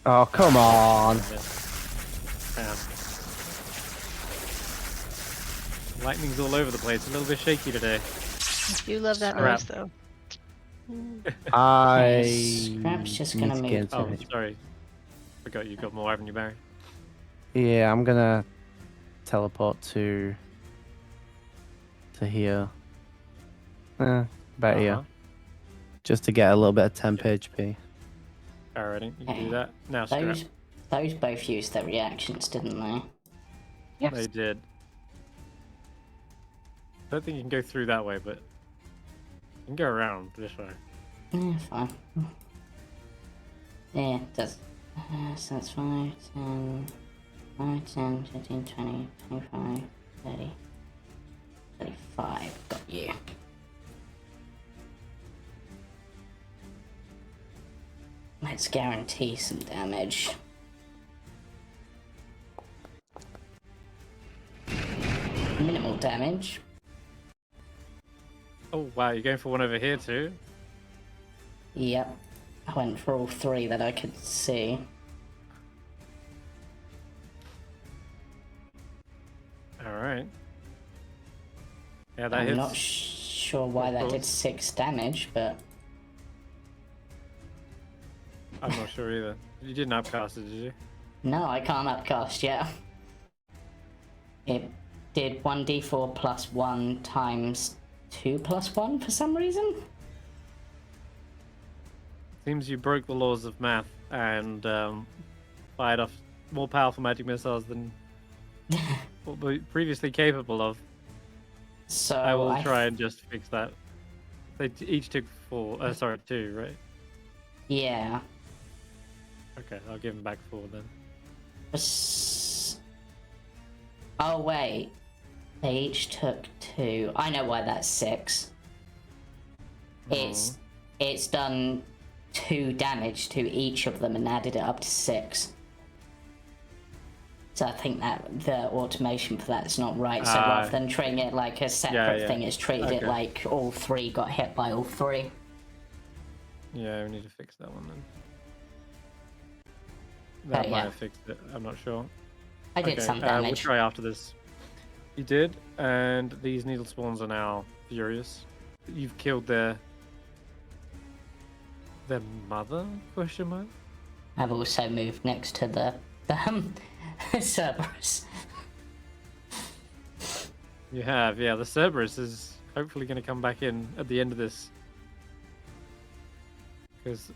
Oh, come on. Damn. Lightning's all over the place. A little bit shaky today. I do love that Skrapp. noise, though. Skrapp's just gonna need to move. get into Oh, it. sorry. Forgot you got more, haven't you, Barry? Yeah, I'm gonna teleport to here. About here. Just to get a little bit of temp HP. Alrighty, you can do that. Now, Skrapp. Those both used their reactions, didn't they? Yes. They did. I don't think you can go through that way, but you can go around this way. Yeah, fine. Yeah, that's so that's 5, 10, 5, 10, 15, 20, 25, 30, 35. Got you. Let's guarantee some damage. Minimal damage. Oh wow, you're going for one over here too? Yep. I went for all 3 that I could see. Alright. Yeah, that I'm hits. not sure why that did 6 damage, but... I'm not sure either. You didn't upcast it, did you? No, I can't upcast yet. It did 1d4 plus 1 times 2 plus 1 for some reason. Seems you broke the laws of math and fired off more powerful magic missiles than what we were previously capable of. So I will try and just fix that. They each took 4, sorry, 2, right? Yeah. Okay, I'll give them back 4 then. Oh wait, they each took 2. I know why that's 6. It's done 2 damage to each of them and added it up to 6. So I think that the automation for that is not right. So rather than treating it like a separate thing, it's treated it like all 3 got hit by all 3. Yeah, we need to fix that one then. That might have fixed it. I'm not sure. I did some damage. We'll try after this. You did, and these needle spawns are now furious. You've killed their mother? Question mark. I've also moved next to the Cerberus. You have, yeah. The Cerberus is hopefully going to come back in at the end of this. Because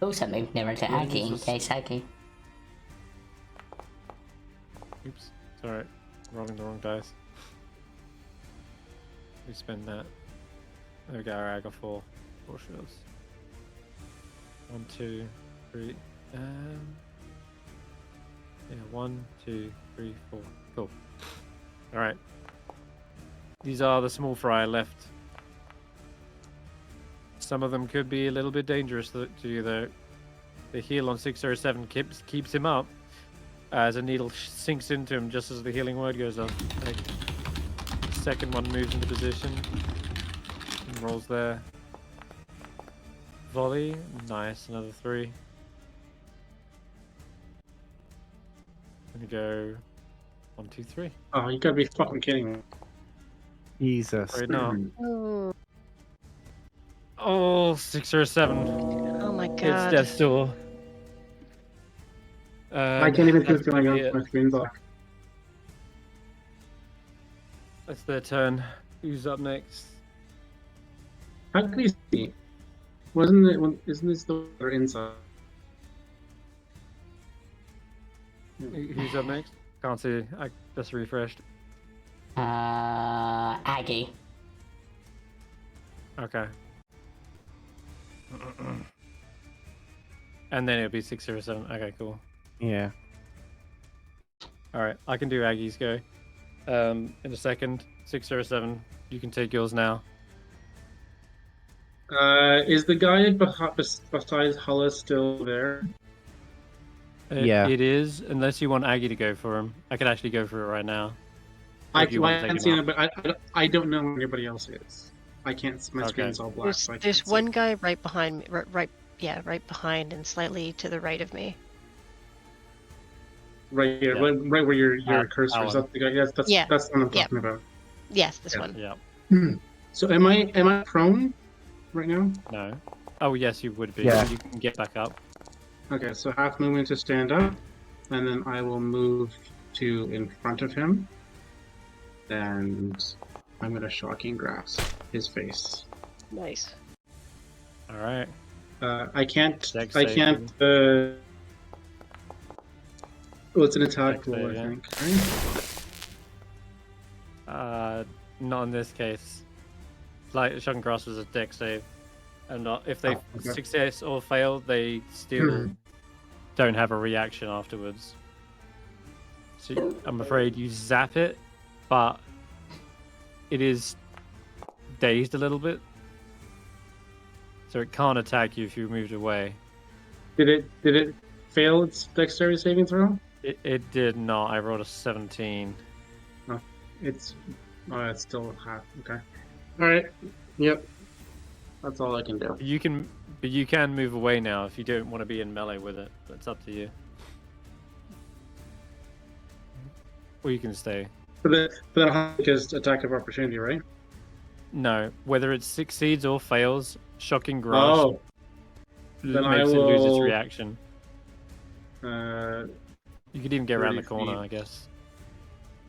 Also moved nearer to Aggie in case Aggie. Oops, it's alright. Rolling the wrong dice. We spend that. There we go, alright, I got 4 shields. 1, 2, 3. Yeah, 1, 2, 3, 4. Cool. Alright. These are the small fry left. Some of them could be a little bit dangerous to you though. The heal on 607 keeps him up as a needle sinks into him just as the healing word goes off. Like, second one moves into position and rolls there. Volley, nice, another 3. Gonna go 1, 2, 3. Oh, you gotta be fucking kidding me. Jesus. Right now. Oh, Oh, 607. oh my It's god. death's door. I can't even see that's what's going gonna be on. it. My screen's off. That's their turn. Who's up next? How can you see? Wasn't it? Isn't this the other inside? Who's up next? Can't see. I just refreshed. Aggie. Okay. And then it'll be 607. Okay, cool. Yeah. Alright, I can do Aggie's go. In a second. 607. You can take yours now. Is the guy besides Hulla still there? Yeah. It is, unless you want Aggie to go for him. I could actually go for it right now. I If you want to take can't him see out. him, but I don't know where anybody else is. I can't. My Okay. screen's all black. There's, So I there's can't see. one guy right behind me, right behind and slightly to the right of me. Right here, Yeah. right where your cursor is. Alan. That's the guy. Yes, that's Yeah. that's the one I'm Yeah. talking about. Yes, this Yeah. one. Yeah. So am I prone right now? No. Oh, yes, you would be. Yeah. You can get back up. Okay, so half movement to stand up, and then I will move to in front of him, and I'm gonna shocking grasp his face. Nice. Alright. I can't. Dex I save, can't. Oh, it's an attack Dex roll, save, I yeah. think. Right? Not in this case. Like, Shocking Grasp was a deck save. And if they Oh, okay. success or fail, they still don't have a reaction afterwards. So I'm afraid you zap it, but it is dazed a little bit. So it can't attack you if you moved away. Did it fail its dexterity saving throw? It did not. I rolled a 17. It's still half. Okay. All right. Yep. That's all I can do. But you can move away now if you don't want to be in melee with it. That's up to you. Or you can stay. But that just attack of opportunity, right? No, whether it succeeds or fails, shocking grasp Oh. Then makes I it lose its will. reaction. You could even get around the 30 corner, feet. I guess.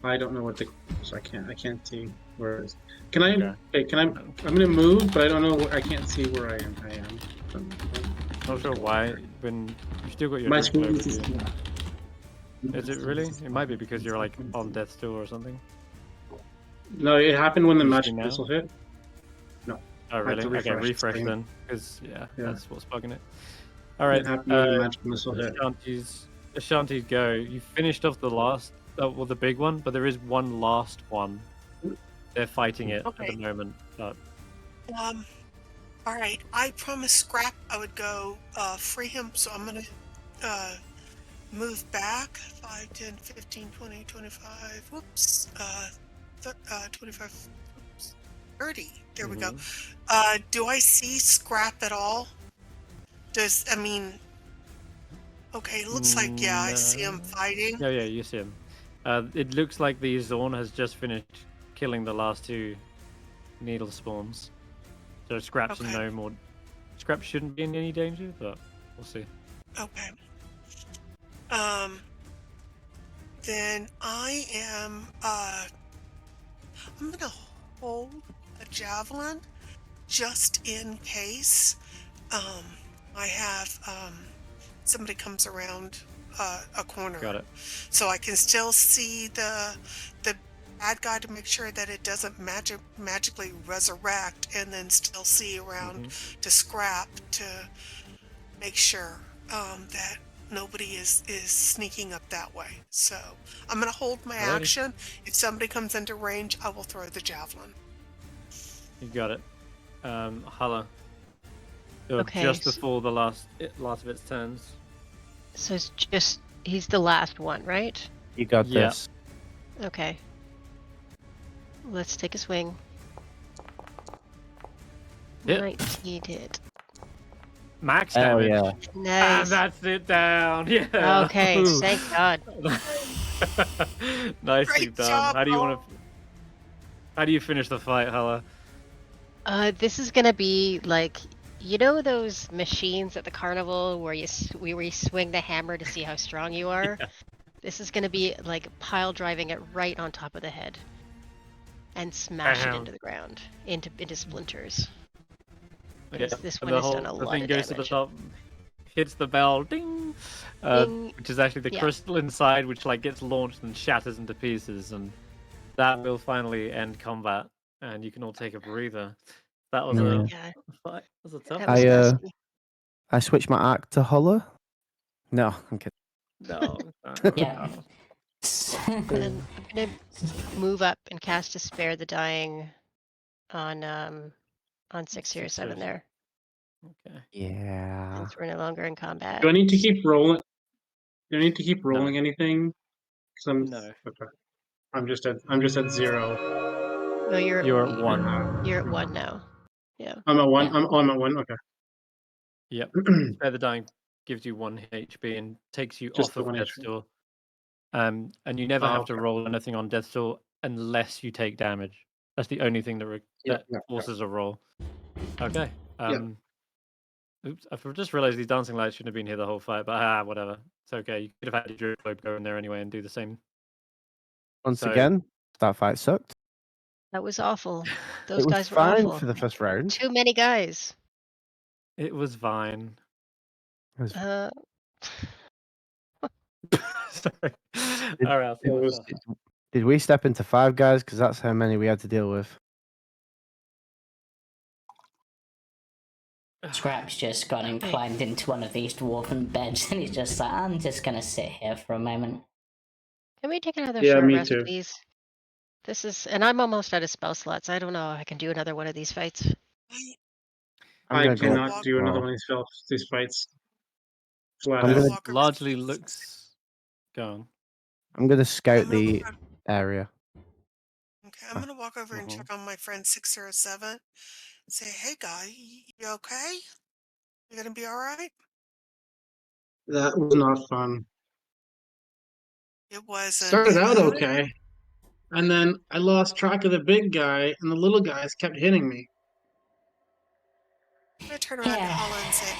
I don't know what the. So I can't see where it is. Can I? Okay. Hey, can I? I'm gonna move, but I don't know. I can't see where I am. Not sure why. When you still got your My drink screen over is. you. Is it really? It might be because you're like on death's door or something. No, it happened when the You see magic now? missile hit. No. Oh I have really? to Okay, refresh screen. then, because yeah, Yeah. that's what's bugging it. All right. It happened when the magic missile hit. Ashanti's go. You finished off the last, well, the big one, but there is one last one. They're fighting it at the moment, but All right. I promised Skrapp I would go free him, so I'm gonna move back 5, 10, 15, 20, 25. Whoops. 25. Oops, 30. There we go. Do I see Skrapp at all? Okay, it looks like, yeah, I see him fighting. Yeah, you see him. It looks like the Xorn has just finished killing the last 2 needle spawns. So Skrapp's in no more. Skrapp shouldn't be in any danger, but we'll see. Okay. Then I am I'm gonna hold a javelin just in case I have somebody comes around a corner. Got it. So I can still see the bad guy to make sure that it doesn't magically resurrect, and then still see around to Skrapp to make sure that nobody is sneaking up that way. So I'm going to hold my action. If somebody comes into range, I will throw the javelin. You got it. Hulla. Okay, Just before the last of its turns. So it's just he's the last one, right? You got this. Okay. Let's take a swing. Hit. 19 hit. Max Hell damage. yeah. Nice. And that's it down. Yeah. Okay, thank God. Nicely Great done. job, How do you finish the fight, Hulla? This is gonna be like, you know those machines at the carnival where you swing the hammer to see how strong you are? Yeah. This is gonna be like pile driving it right on top of the head and smash it into the ground, into splinters. Okay. This one has done a The lot thing of goes damage. to the top, hits the bell, ding, Ding. which is actually the crystal inside, which like gets launched and shatters into pieces, and that will finally end combat, and you can all take a breather. That was a fight. That was a tough That one. was nasty. I switched my act to Hulla. No, I'm kidding. No. Yeah. And then I'm gonna move up and cast a Spare the Dying on 6 or 7 there. Okay. Yeah. Since we're no longer in combat. Do I need to keep rolling? Do I need to keep rolling anything? No. Okay. I'm just at 0. No, you're at 1. You're at 1 now. Yeah. I'm at 1. Yeah. I'm at 1. Okay. Yep. Spare the Dying gives you 1 HP and takes you Just off the of 1 Death's HP. Door. And you never have to roll anything on Death's Door unless you take damage. That's the only thing that forces a roll. Okay. Oops, I just realized these dancing lights shouldn't have been here the whole fight, but whatever. It's okay. You could have had your globe go in there anyway and do the same. Once again, that fight sucked. That was awful. Those It was guys were fine awful. for the first round. Too many guys. It was fine. Uh, Sorry. All right, I'll see myself. Did we step into 5 guys? Because that's how many we had to deal with. Skrapp's just gone and climbed into one of these dwarven beds, and he's just like, I'm just gonna sit here for a moment. Can we take another Yeah, short me rest, too. please? And I'm almost out of spell slots. I don't know if I can do another one of these fights. I cannot do another one of these fights. Flat I'm out. gonna- walk over. Largely looks. Go on. I'm gonna scout I'm gonna the walk area. Okay, I'm gonna walk over and check on my friend 607. Say, hey guy, you okay? You gonna be all right? That was not fun. It wasn't. Started And out I'm okay, and then I lost track of the big guy, and the little guys kept hitting me. gonna turn around to Hulla and say,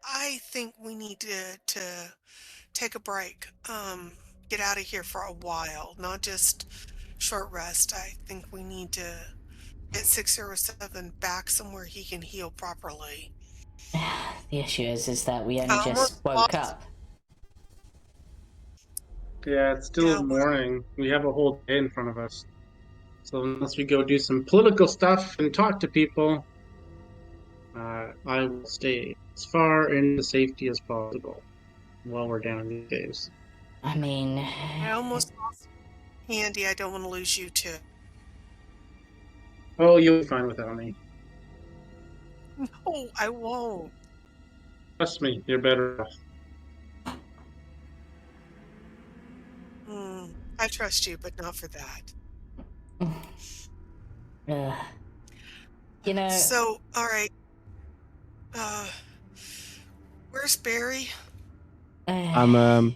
I think we need to take a break. Get out of here for a while, not just short rest. I think we need to get 607 back somewhere he can heal properly. The issue is that we only I almost just woke lost- up. Yeah, it's still Yeah, morning. We have a whole day in front of us. So unless we go do some political stuff and talk to people, I will stay as far in the safety as possible while we're down these days. I mean, I almost lost Andy. I don't want to lose you too. Oh, you'll be fine without me. No, I won't. Trust me, you're better off. I trust you, but not for that. you know, So, all right. Where's Barry? I'm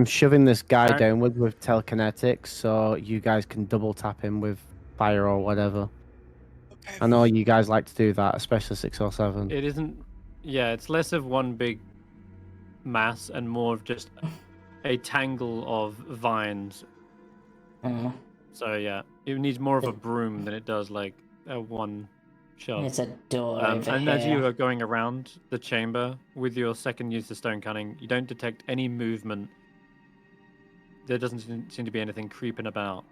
shoving this guy Alright. downward with telekinetics, so you guys can double tap him with fire or whatever. Okay. I know you guys like to do that, especially 6 or 7. It isn't. Yeah, it's less of one big mass and more of just a tangle of vines. So yeah, it needs more of a broom than it does like a one shove. there's a door over and here. as you are going around the chamber with your second use of stone cunning, you don't detect any movement. There doesn't seem to be anything creeping about.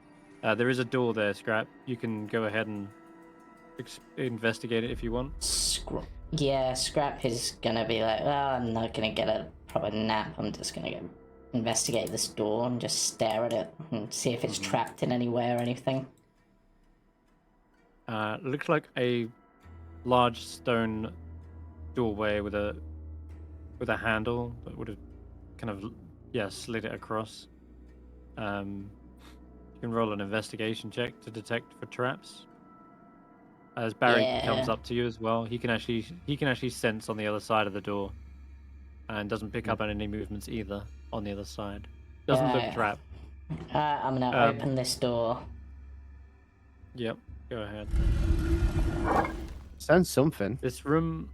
There is a door there, Skrapp. You can go ahead and investigate it if you want. Yeah, Skrapp is gonna be like, oh, I'm not gonna get a proper nap. I'm just gonna go investigate this door and just stare at it and see if it's trapped in any way or anything. Looks like a large stone doorway with a handle that would have kind of slid it across. You can roll an investigation check to detect for traps. As Barry comes up to you as well, he can actually sense on the other side of the door, and doesn't pick up on any movements either on the other side. Doesn't look trapped. I'm gonna open this door. Yep, go ahead. Sense something. This room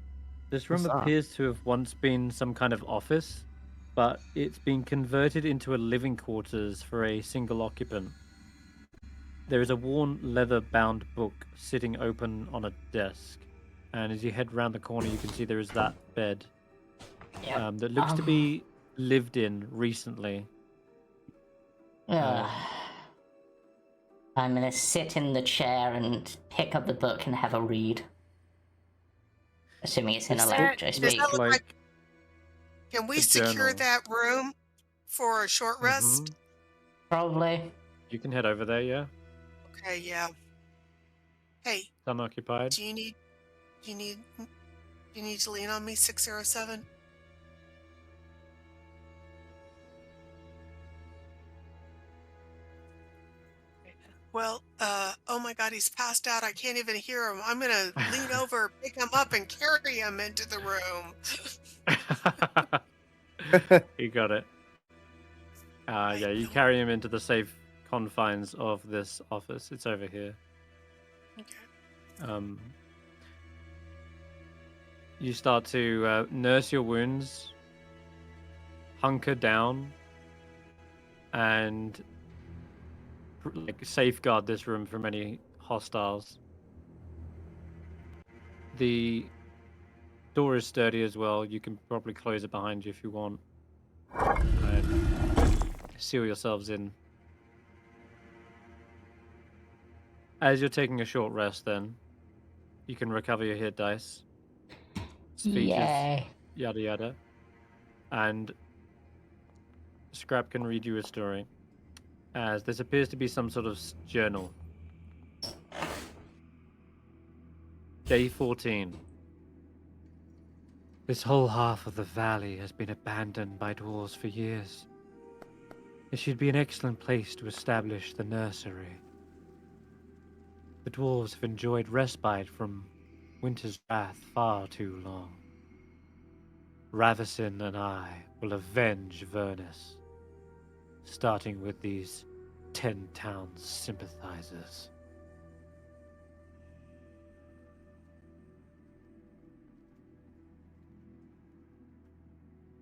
appears to have once been some kind of office, but it's been converted into a living quarters for a single occupant. There is a worn leather-bound book sitting open on a desk, and as you head round the corner, you can see there is that bed that looks to be lived in recently. I'm gonna sit in the chair and pick up the book and have a read. Assuming it's in a language I speak. Can we secure that room for a short rest? Probably. You can head over there, yeah. Okay, yeah. Hey. It's unoccupied. Do you need to lean on me, 607? Well, oh my God, he's passed out. I can't even hear him. I'm gonna lean over, pick him up, and carry him into the room. You got it. You carry him into the safe confines of this office. It's over here. Okay. You start to nurse your wounds, hunker down, and safeguard this room from any hostiles. The door is sturdy as well. You can probably close it behind you if you want. And seal yourselves in. As you're taking a short rest, then you can recover your hit dice, speeches, yada yada, and Skrapp can read you a story. As this appears to be some sort of journal. Day 14. This whole half of the valley has been abandoned by dwarves for years. It should be an excellent place to establish the nursery. The dwarves have enjoyed respite from winter's wrath far too long. Ravison and I will avenge Vernus, starting with these 10 towns sympathizers.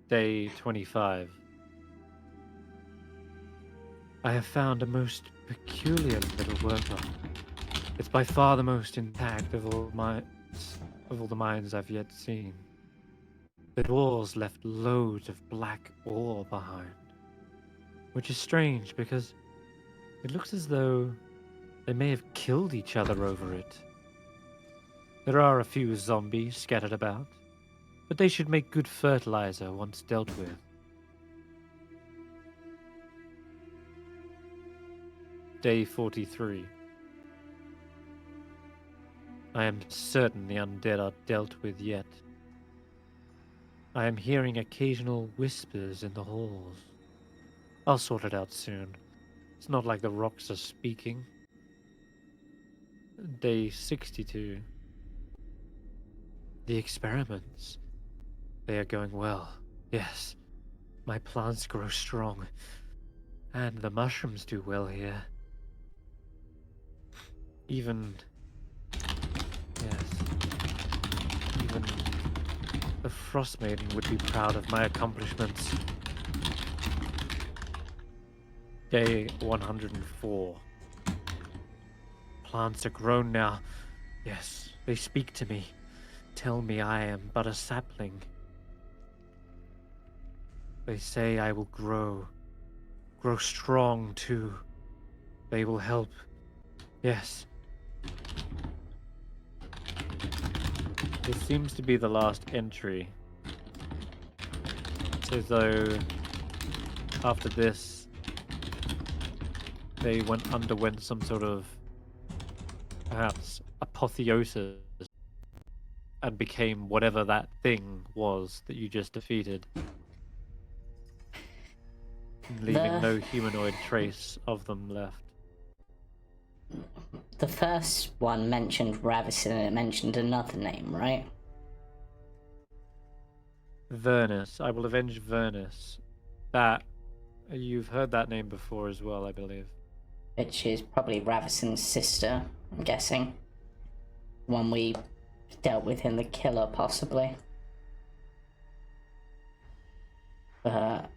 Day 25. I have found a most peculiar little workshop. It's by far the most intact of all the mines I've yet seen. The dwarves left loads of black ore behind, which is strange because it looks as though they may have killed each other over it. There are a few zombies scattered about, but they should make good fertilizer once dealt with. Day 43. I am certain the undead are dealt with yet. I am hearing occasional whispers in the halls. I'll sort it out soon. It's not like the rocks are speaking. Day 62. The experiments. They are going well. Yes. My plants grow strong. And the mushrooms do well here. Even the Frostmaiden would be proud of my accomplishments. Day 104. Plants are grown now. Yes, they speak to me. Tell me I am but a sapling. They say I will grow strong too. They will help. Yes. This seems to be the last entry. It's as though after this they underwent some sort of perhaps apotheosis and became whatever that thing was that you just defeated, leaving no humanoid trace of them left. The first one mentioned Ravison and it mentioned another name, right? Vernus. I will avenge Vernus. That you've heard that name before as well, I believe. Which is probably Ravison's sister, I'm guessing. One we dealt with in the Killer, possibly. Well,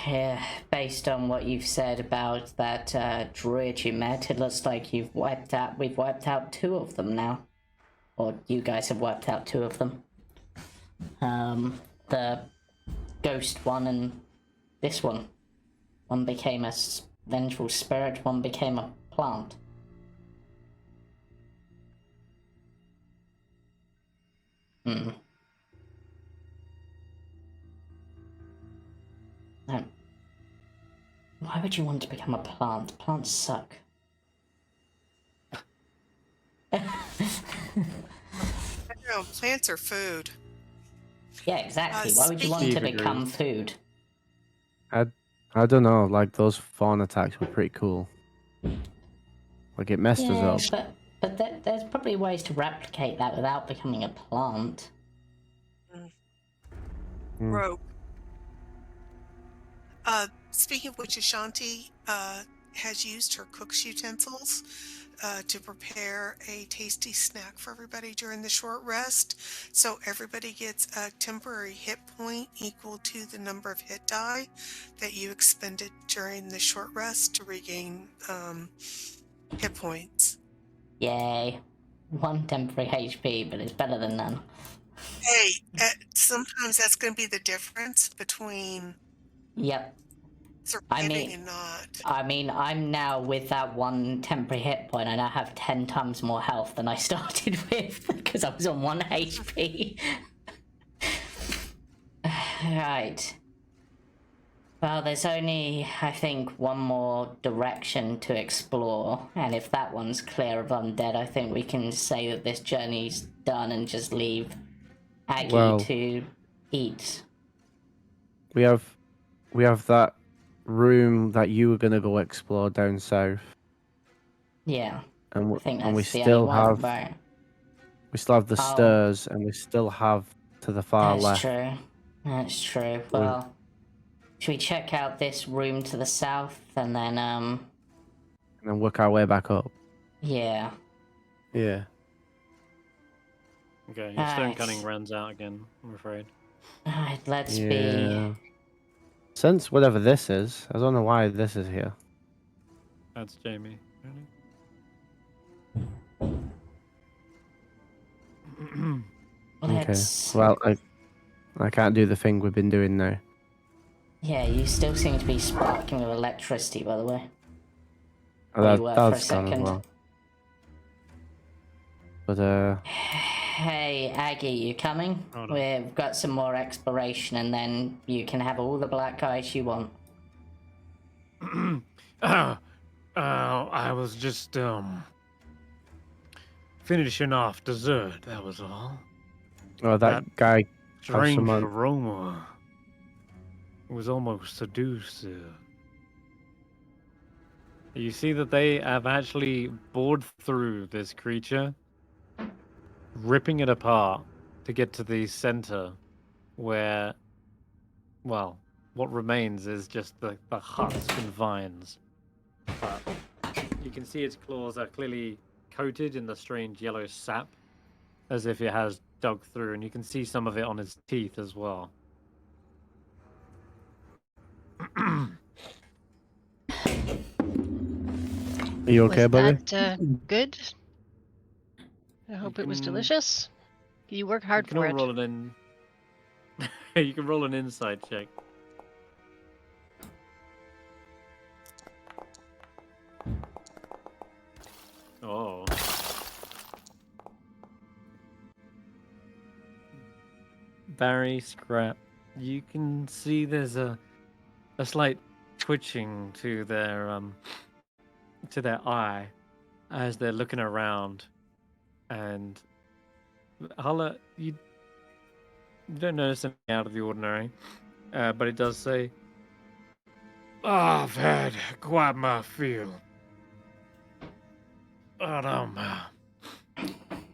yeah, based on what you've said about that druid you met, it looks like we've wiped out 2 of them now. Or you guys have wiped out 2 of them. The ghost one and this one. One became a vengeful spirit, one became a plant. Why would you want to become a plant? Plants suck. Plants are food. Yeah, exactly. Why would you want to become food? I don't know, like those fawn attacks were pretty cool. Like it messed us up. But there's probably ways to replicate that without becoming a plant. Rogue. Speaking of which, Ashanti has used her cook's utensils to prepare a tasty snack for everybody during the short rest. So everybody gets a temporary hit point equal to the number of hit die that you expended during the short rest to regain hit points. Yay. 1 temporary HP, but it's better than none. Hey, sometimes that's going to be the difference between surviving and not. I mean, I'm now with that 1 temporary hit point. I now have 10 times more health than I started with because I was on 1 HP. Right. Well, there's only, I think, one more direction to explore, and if that one's clear of undead, I think we can say that this journey's done and just leave Aggie Well- to eat. We have that room that you were gonna go explore down south, Yeah, and I think and we that's the only still one, have right? the Oh. stairs, and we still have to the far That's left. true. That's true. Well, should we check out this room to the south and then, And then work our way back up. yeah. Yeah. Okay, your stone Alright. cunning runs out again, I'm afraid. Alright, let's be. Yeah. Since whatever this is, I don't know why this is here. That's Jamie. Let's. Okay. Well, I can't do the thing we've been doing now. Yeah, you still seem to be sparking with electricity, by the way. Oh, Well, you were for a that's gone as second. well. But Hey, Aggie, you coming? Hold on. We've got some more exploration, and then you can have all the black ice you want. I was just finishing off dessert, that was all. that guy. Strange someone- aroma. It was almost seductive. You see that they have actually bored through this creature, ripping it apart to get to the center where, well, what remains is just the husk and vines. But you can see its claws are clearly coated in the strange yellow sap, as if it has dug through, and you can see some of it on its teeth as well. Are you okay, Was buddy? that good? I hope it was can- delicious. You work hard You can for all it. roll it in. You can roll an insight check. Oh. Barry, Skrapp, you can see there's a slight twitching to their eye as they're looking around, and Hulla, you don't notice anything out of the ordinary, but it does say, I've had quite my fill. But,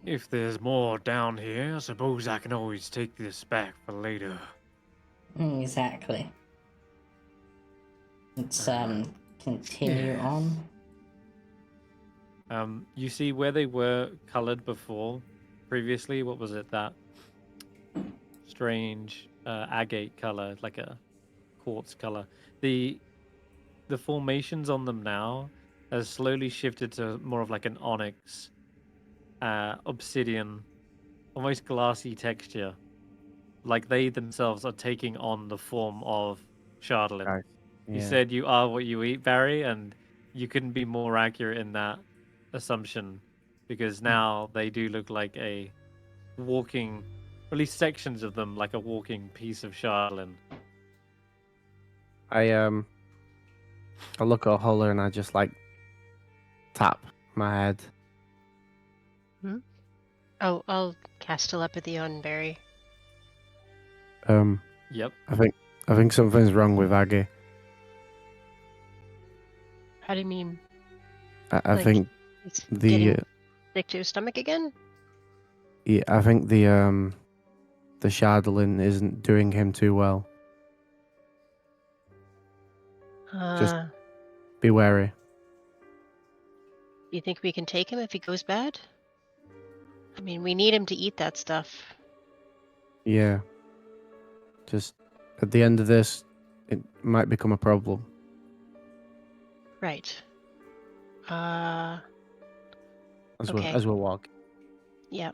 if there's more down here, I suppose I can always take this back for later. Exactly. Let's continue Yes. on. You see where they were colored before, previously, what was it, that strange agate color, like a quartz color. The formations on them now has slowly shifted to more of like an onyx, obsidian, almost glassy texture. Like they themselves are taking on the form of Shardlin. Right. You Yeah. said you are what you eat, Barry, and you couldn't be more accurate in that assumption, because now they do look like a walking, at least sections of them, like a walking piece of Shardlin. I look at Hulla and I just like tap my head. Oh, I'll cast telepathy on Barry. Yep. I think something's wrong with Aggie. How do you mean? I Like, think He's the getting sick to his stomach again? yeah, I think the Shardlin isn't doing him too well. Just- Be wary. You think we can take him if he goes bad? I mean, we need him to eat that stuff. Yeah. Just at the end of this, it might become a problem. Right. As Okay. as we'll walk. Yeah.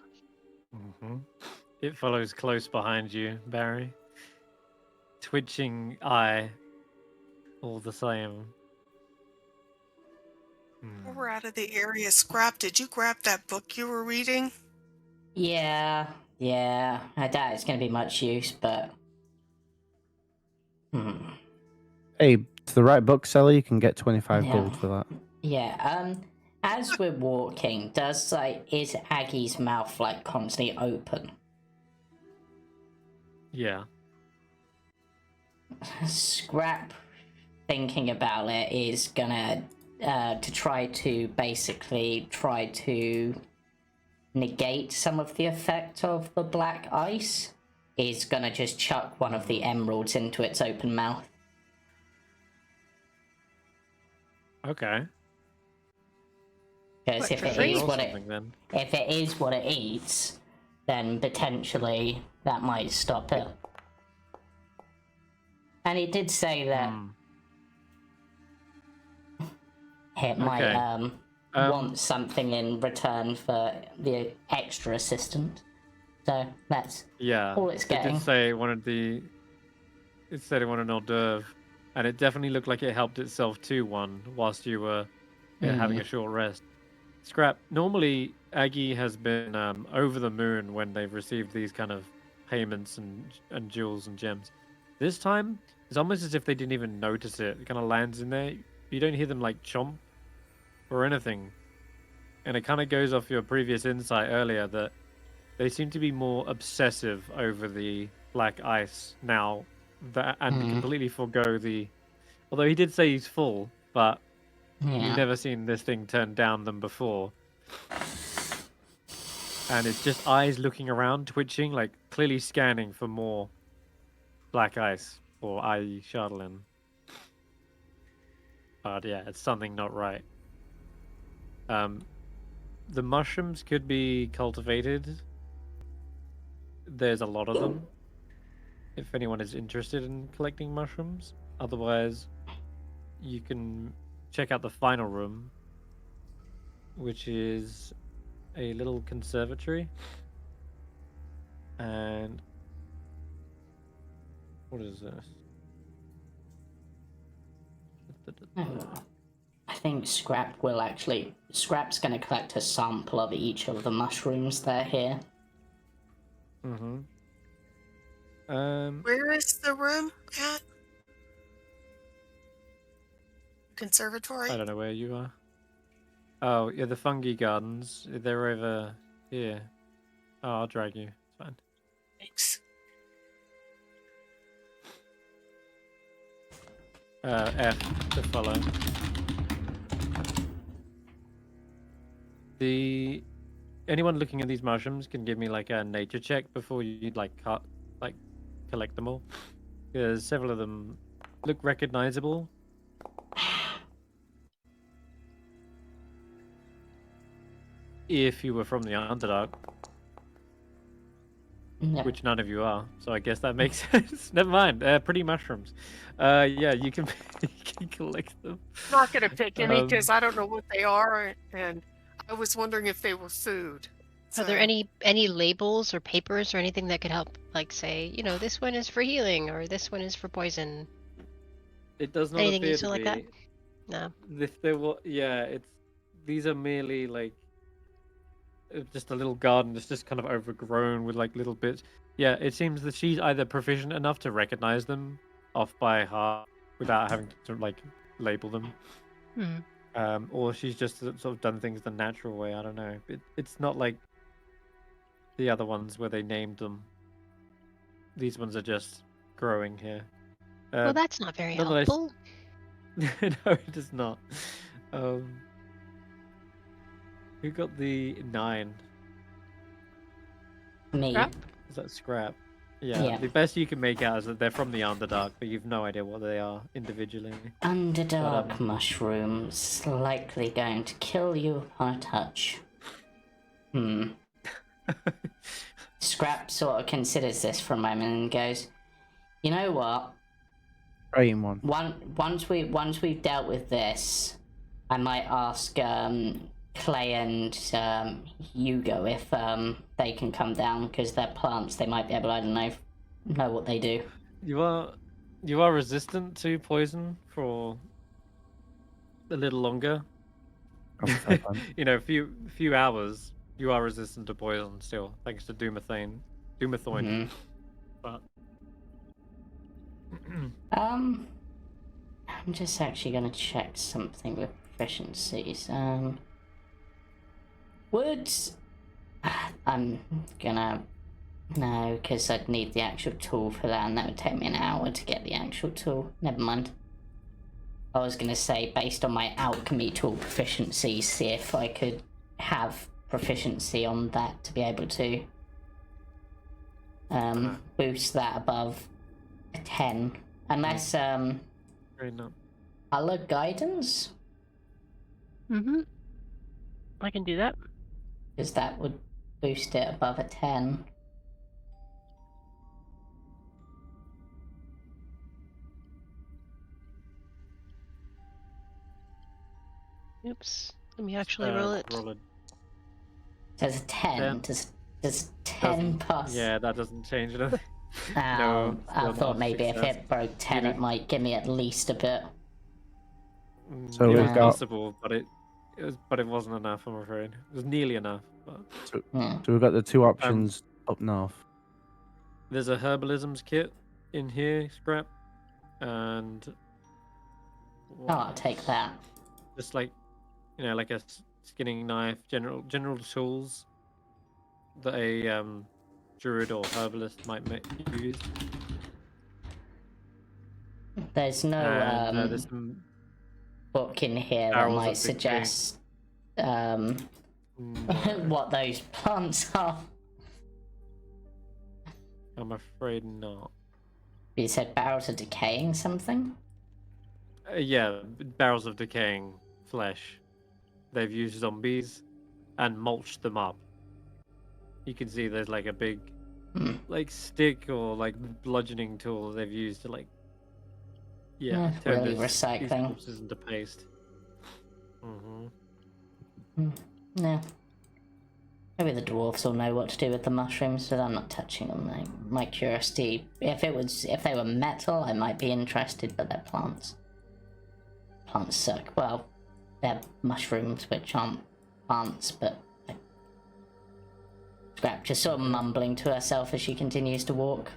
It follows close behind you, Barry. Twitching eye, all the same. We're out of the area. Skrapp, did you grab that book you were reading? Yeah. I doubt it's going to be much use, but. Hey, to the right bookseller, you can get 25 Yeah. gold for that. Yeah. As we're walking, is Aggie's mouth like constantly open? Yeah. Skrapp, thinking about it, is gonna to try to negate some of the effect of the black ice. Is gonna just chuck one of the emeralds into its open mouth. Okay. Because What, if for it free? is Roll what something then. if it is what it eats, then potentially that might stop it. And it did say that it might Okay. want something in return for the extra assistant. So that's Yeah. all it's It getting. did say it wanted It said it wanted an hors d'oeuvre, and it definitely looked like it helped itself to one whilst you were having a short rest. Skrapp, normally Aggie has been over the moon when they've received these kind of payments and jewels and gems. This time, it's almost as if they didn't even notice it. It kind of lands in there. You don't hear them like chomp or anything. And it kind of goes off your previous insight earlier that they seem to be more obsessive over the black ice now and completely forego the. Although he did say he's full, but you've never seen this thing turn down them before. And it's just eyes looking around, twitching, like clearly scanning for more black ice, or i.e. Chardolin. But yeah, it's something not right. The mushrooms could be cultivated. There's a lot of them. If anyone is interested in collecting mushrooms. Otherwise, you can check out the final room, which is a little conservatory. And what is this? I think Scrap's going to collect a sample of each of the mushrooms that are here. Where is the room at? Conservatory? I don't know where you are. Oh, yeah, the fungi gardens. They're over here. Oh, I'll drag you. It's fine. Thanks. F to follow. Anyone looking at these mushrooms can give me like a nature check before you collect them all. Because several of them look recognizable. If you were from the Underdark. No. Which none of you are, so I guess that makes sense. Never mind. Pretty mushrooms. Yeah, you can collect them. I'm not gonna pick any because I don't know what they are, and I was wondering if they were food. Are there any labels or papers or anything that could help, like say, this one is for healing or this one is for poison? It does not Anything appear useful to like that? be. No. If there were, yeah, these are merely like just a little garden that's just kind of overgrown with like little bits. Yeah, it seems that she's either proficient enough to recognize them off by heart without having to like label them, or she's just sort of done things the natural way. I don't know. It's not like the other ones where they named them. These ones are just growing here. Well, that's not very helpful. No, it is not. Who got the 9? Me. Skrapp? Is that Skrapp? Yeah. The best you can make out is that they're from the Underdark, but you've no idea what they are individually. Underdark mushrooms, likely going to kill you upon a touch. Skrapp sort of considers this for a moment and goes, "You know what? Right in one. Once we've dealt with this, I might ask Clay and Hugo if they can come down because they're plants. They might be able, I don't know what they do." You are resistant to poison for a little longer. A few hours. You are resistant to poison still, thanks to Dumathoin. Mm-hmm. But I'm just actually going to check something with proficiencies. Would... I'm gonna... No, because I'd need the actual tool for that, and that would take me an hour to get the actual tool. Never mind. I was gonna say, based on my alchemy tool proficiency, see if I could have proficiency on that to be able to boost that above a 10. Unless, Very not. Hulla guidance? Mm-hmm. I can do that. Because that would boost it above a 10. Oops. Let me actually roll it. Does 10? Does 10 pass? Yeah, that doesn't change anything. I still thought not maybe if success. it broke 10, it might give me at least a bit. So it we've was got- possible, but it wasn't enough. I'm afraid it was nearly enough. But... So we've got the two options up north. There's a herbalisms kit in here, Skrapp, and Oh, I'll take that. just like like a skinning knife, general tools that a druid or herbalist might use. There's no And there's some book in here that barrels might of suggest No. what those plants are. I'm afraid not. You said barrels are decaying something? Yeah, barrels of decaying flesh. They've used zombies and mulched them up. You can see there's like a big like stick or like bludgeoning tool they've used to like turn really these recycling. corpses into paste. No. Maybe the dwarves will know what to do with the mushrooms, but I'm not touching them. My curiosity, if they were metal, I might be interested, but they're plants. Plants suck. Well, they're mushrooms, which aren't plants, but Skrapp just sort of mumbling to herself as she continues to walk.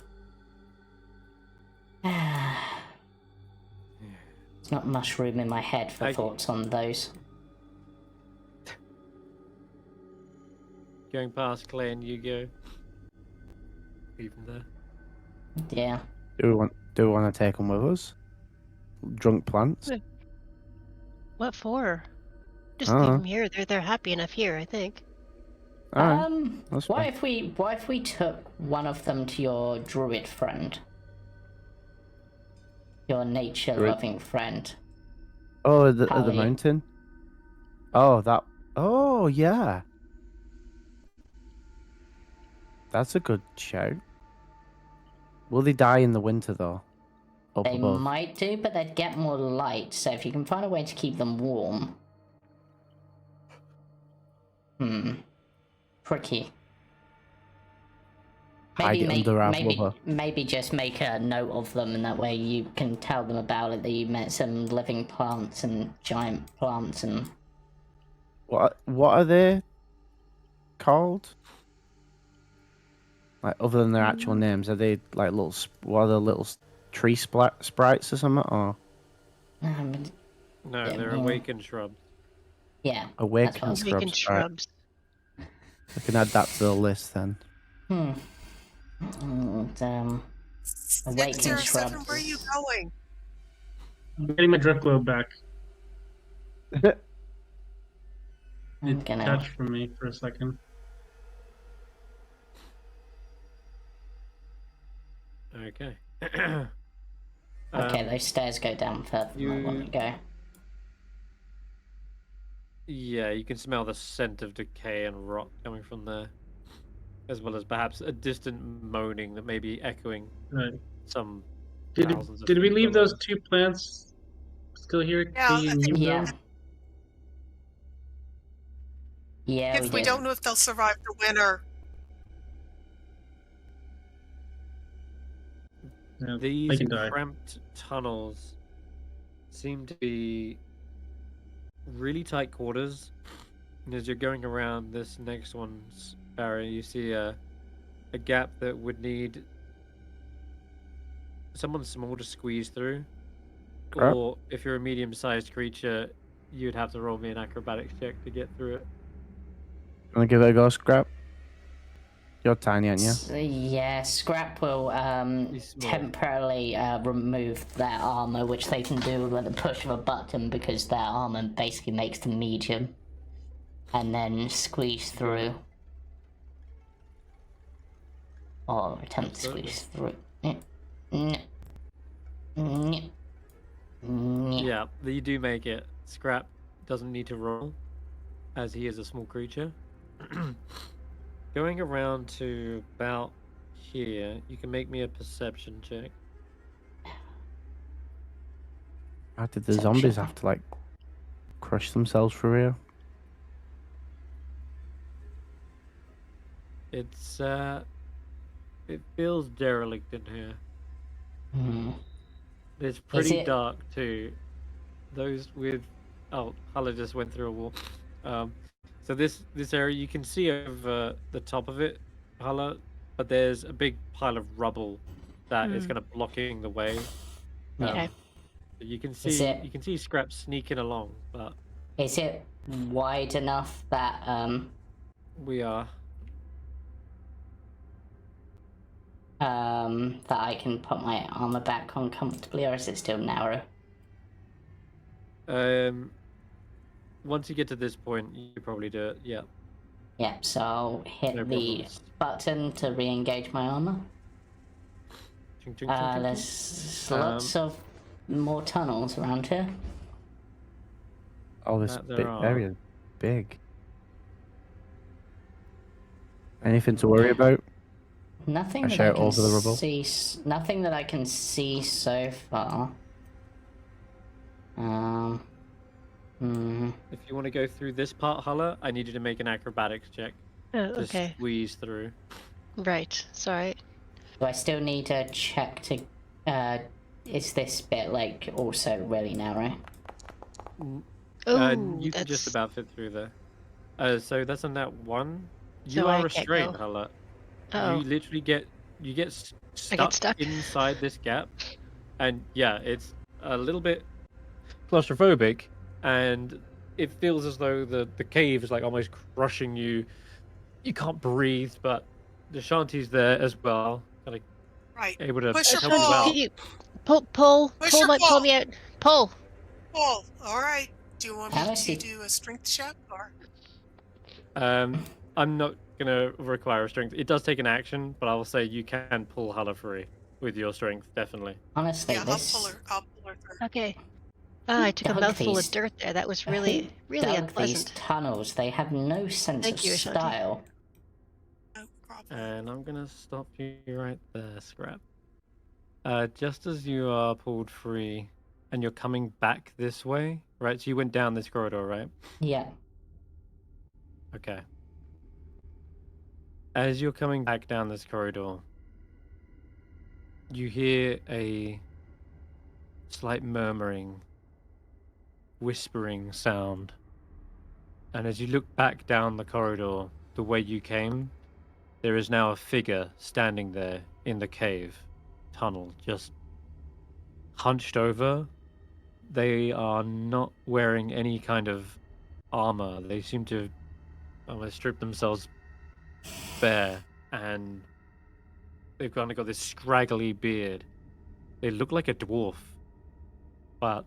It's not much room in my head for thoughts on those. Going past Clay and Yu-Gi-Oh. Leave them there. Yeah. Do we want to take them with us? Drunk plants? What for? Just leave them here. They're happy enough here, I think. That's What fine. if we took one of them to your druid friend? Your nature-loving friend. Oh, the Hallie. mountain? Oh, yeah. That's a good shout. Will they die in the winter, though? Up They above? might do, but they'd get more light, so if you can find a way to keep them warm... Tricky. Hide it under our blubber. Maybe just make a note of them, and that way you can tell them about it, that you met some living plants and giant plants and... What are they called? Like, other than their actual names, are they like little? What are the little tree sprites or something? Or No, they're awakened shrubs. Yeah. awakened shrubs? Awakened shrubs. I can add that to the list then. And, awakened 607, shrubs. where are you going? I'm getting my drift globe back. I'm It gonna... touched from me for a second. Okay. Okay, those stairs go down further than I want to go. Yeah, you can smell the scent of decay and rot coming from there, as well as perhaps a distant moaning that may be echoing Right. some Did thousands of we feet leave below. those two plants still here? Yeah, Kay I and think- Hugo? Yeah. Yeah, If we did. don't know if they'll survive the winter. Yeah, they These can die. cramped tunnels seem to be really tight quarters. And as you're going around this next one's barrier, you see a gap that would need someone small to squeeze through. Skrapp? or if you're a medium-sized creature, you'd have to roll me an acrobatics check to get through it. Wanna give it a go, Skrapp? You're tiny, aren't you? Yeah, Skrapp will He's small. temporarily remove their armor, which they can do with the push of a button because their armor basically makes them medium, and then squeeze through. Or attempt to Absolutely. squeeze through. Yeah, you do make it. Skrapp doesn't need to roll, as he is a small creature. Going around to about here, you can make me a perception check. How did the zombies have to, like, crush themselves through here? It's it feels derelict in here. It's pretty dark too. Those with Hulla just went through a wall. So this area you can see over the top of it, Hulla, but there's a big pile of rubble that is kind of blocking the way. Okay. You can see Skrapp sneaking along, but Is it wide enough that we are. that I can put my armor back on comfortably, or is it still narrow? Once you get to this point, you probably do it. Yeah. Yep. So I'll hit No the problems. button to re-engage my armor. Ching, ching, ching, ching, ching. There's lots of more tunnels around here. Oh, this That there are. area is big. Anything to worry about? Nothing I that I shout can over the rubble. see. Nothing that I can see so far. If you want to go through this part, Hulla, I need you to make an acrobatics check Oh, to okay. squeeze through. Right. Sorry. Do I still need a check to? Is this bit like also really narrow? Oh, you can just about fit through there. So that's on that one. You So are I can't restrained, go. Hulla. Oh. You literally get stuck? inside this gap, and yeah, it's a little bit claustrophobic, and it feels as though the cave is like almost crushing you. You can't breathe, but the Ashanti's there as well, kind of Right. able to Push or help you pull. out. Can you pull Push or pull pull? me out? Pull. Pull. All right. Do you want me Alice, to do a strength check or? I'm not gonna require a strength. It does take an action, but I will say you can pull Hulla free with your strength, definitely. Honestly, Yeah, this. I'll pull her through. Okay. I took a Dug mouthful these- of dirt there. That was Who really dug these unpleasant. tunnels? They have no sense Thank of you, Ashanti. style. No problem. And I'm gonna stop you right there, Skrapp. Just as you are pulled free, and you're coming back this way, right? So you went down this corridor, right? Yeah. Okay. As you're coming back down this corridor, you hear a slight murmuring, whispering sound. And as you look back down the corridor, the way you came, there is now a figure standing there in the cave tunnel, just hunched over. They are not wearing any kind of armor. They seem to almost strip themselves bare, and they've kind of got this scraggly beard. They look like a dwarf, but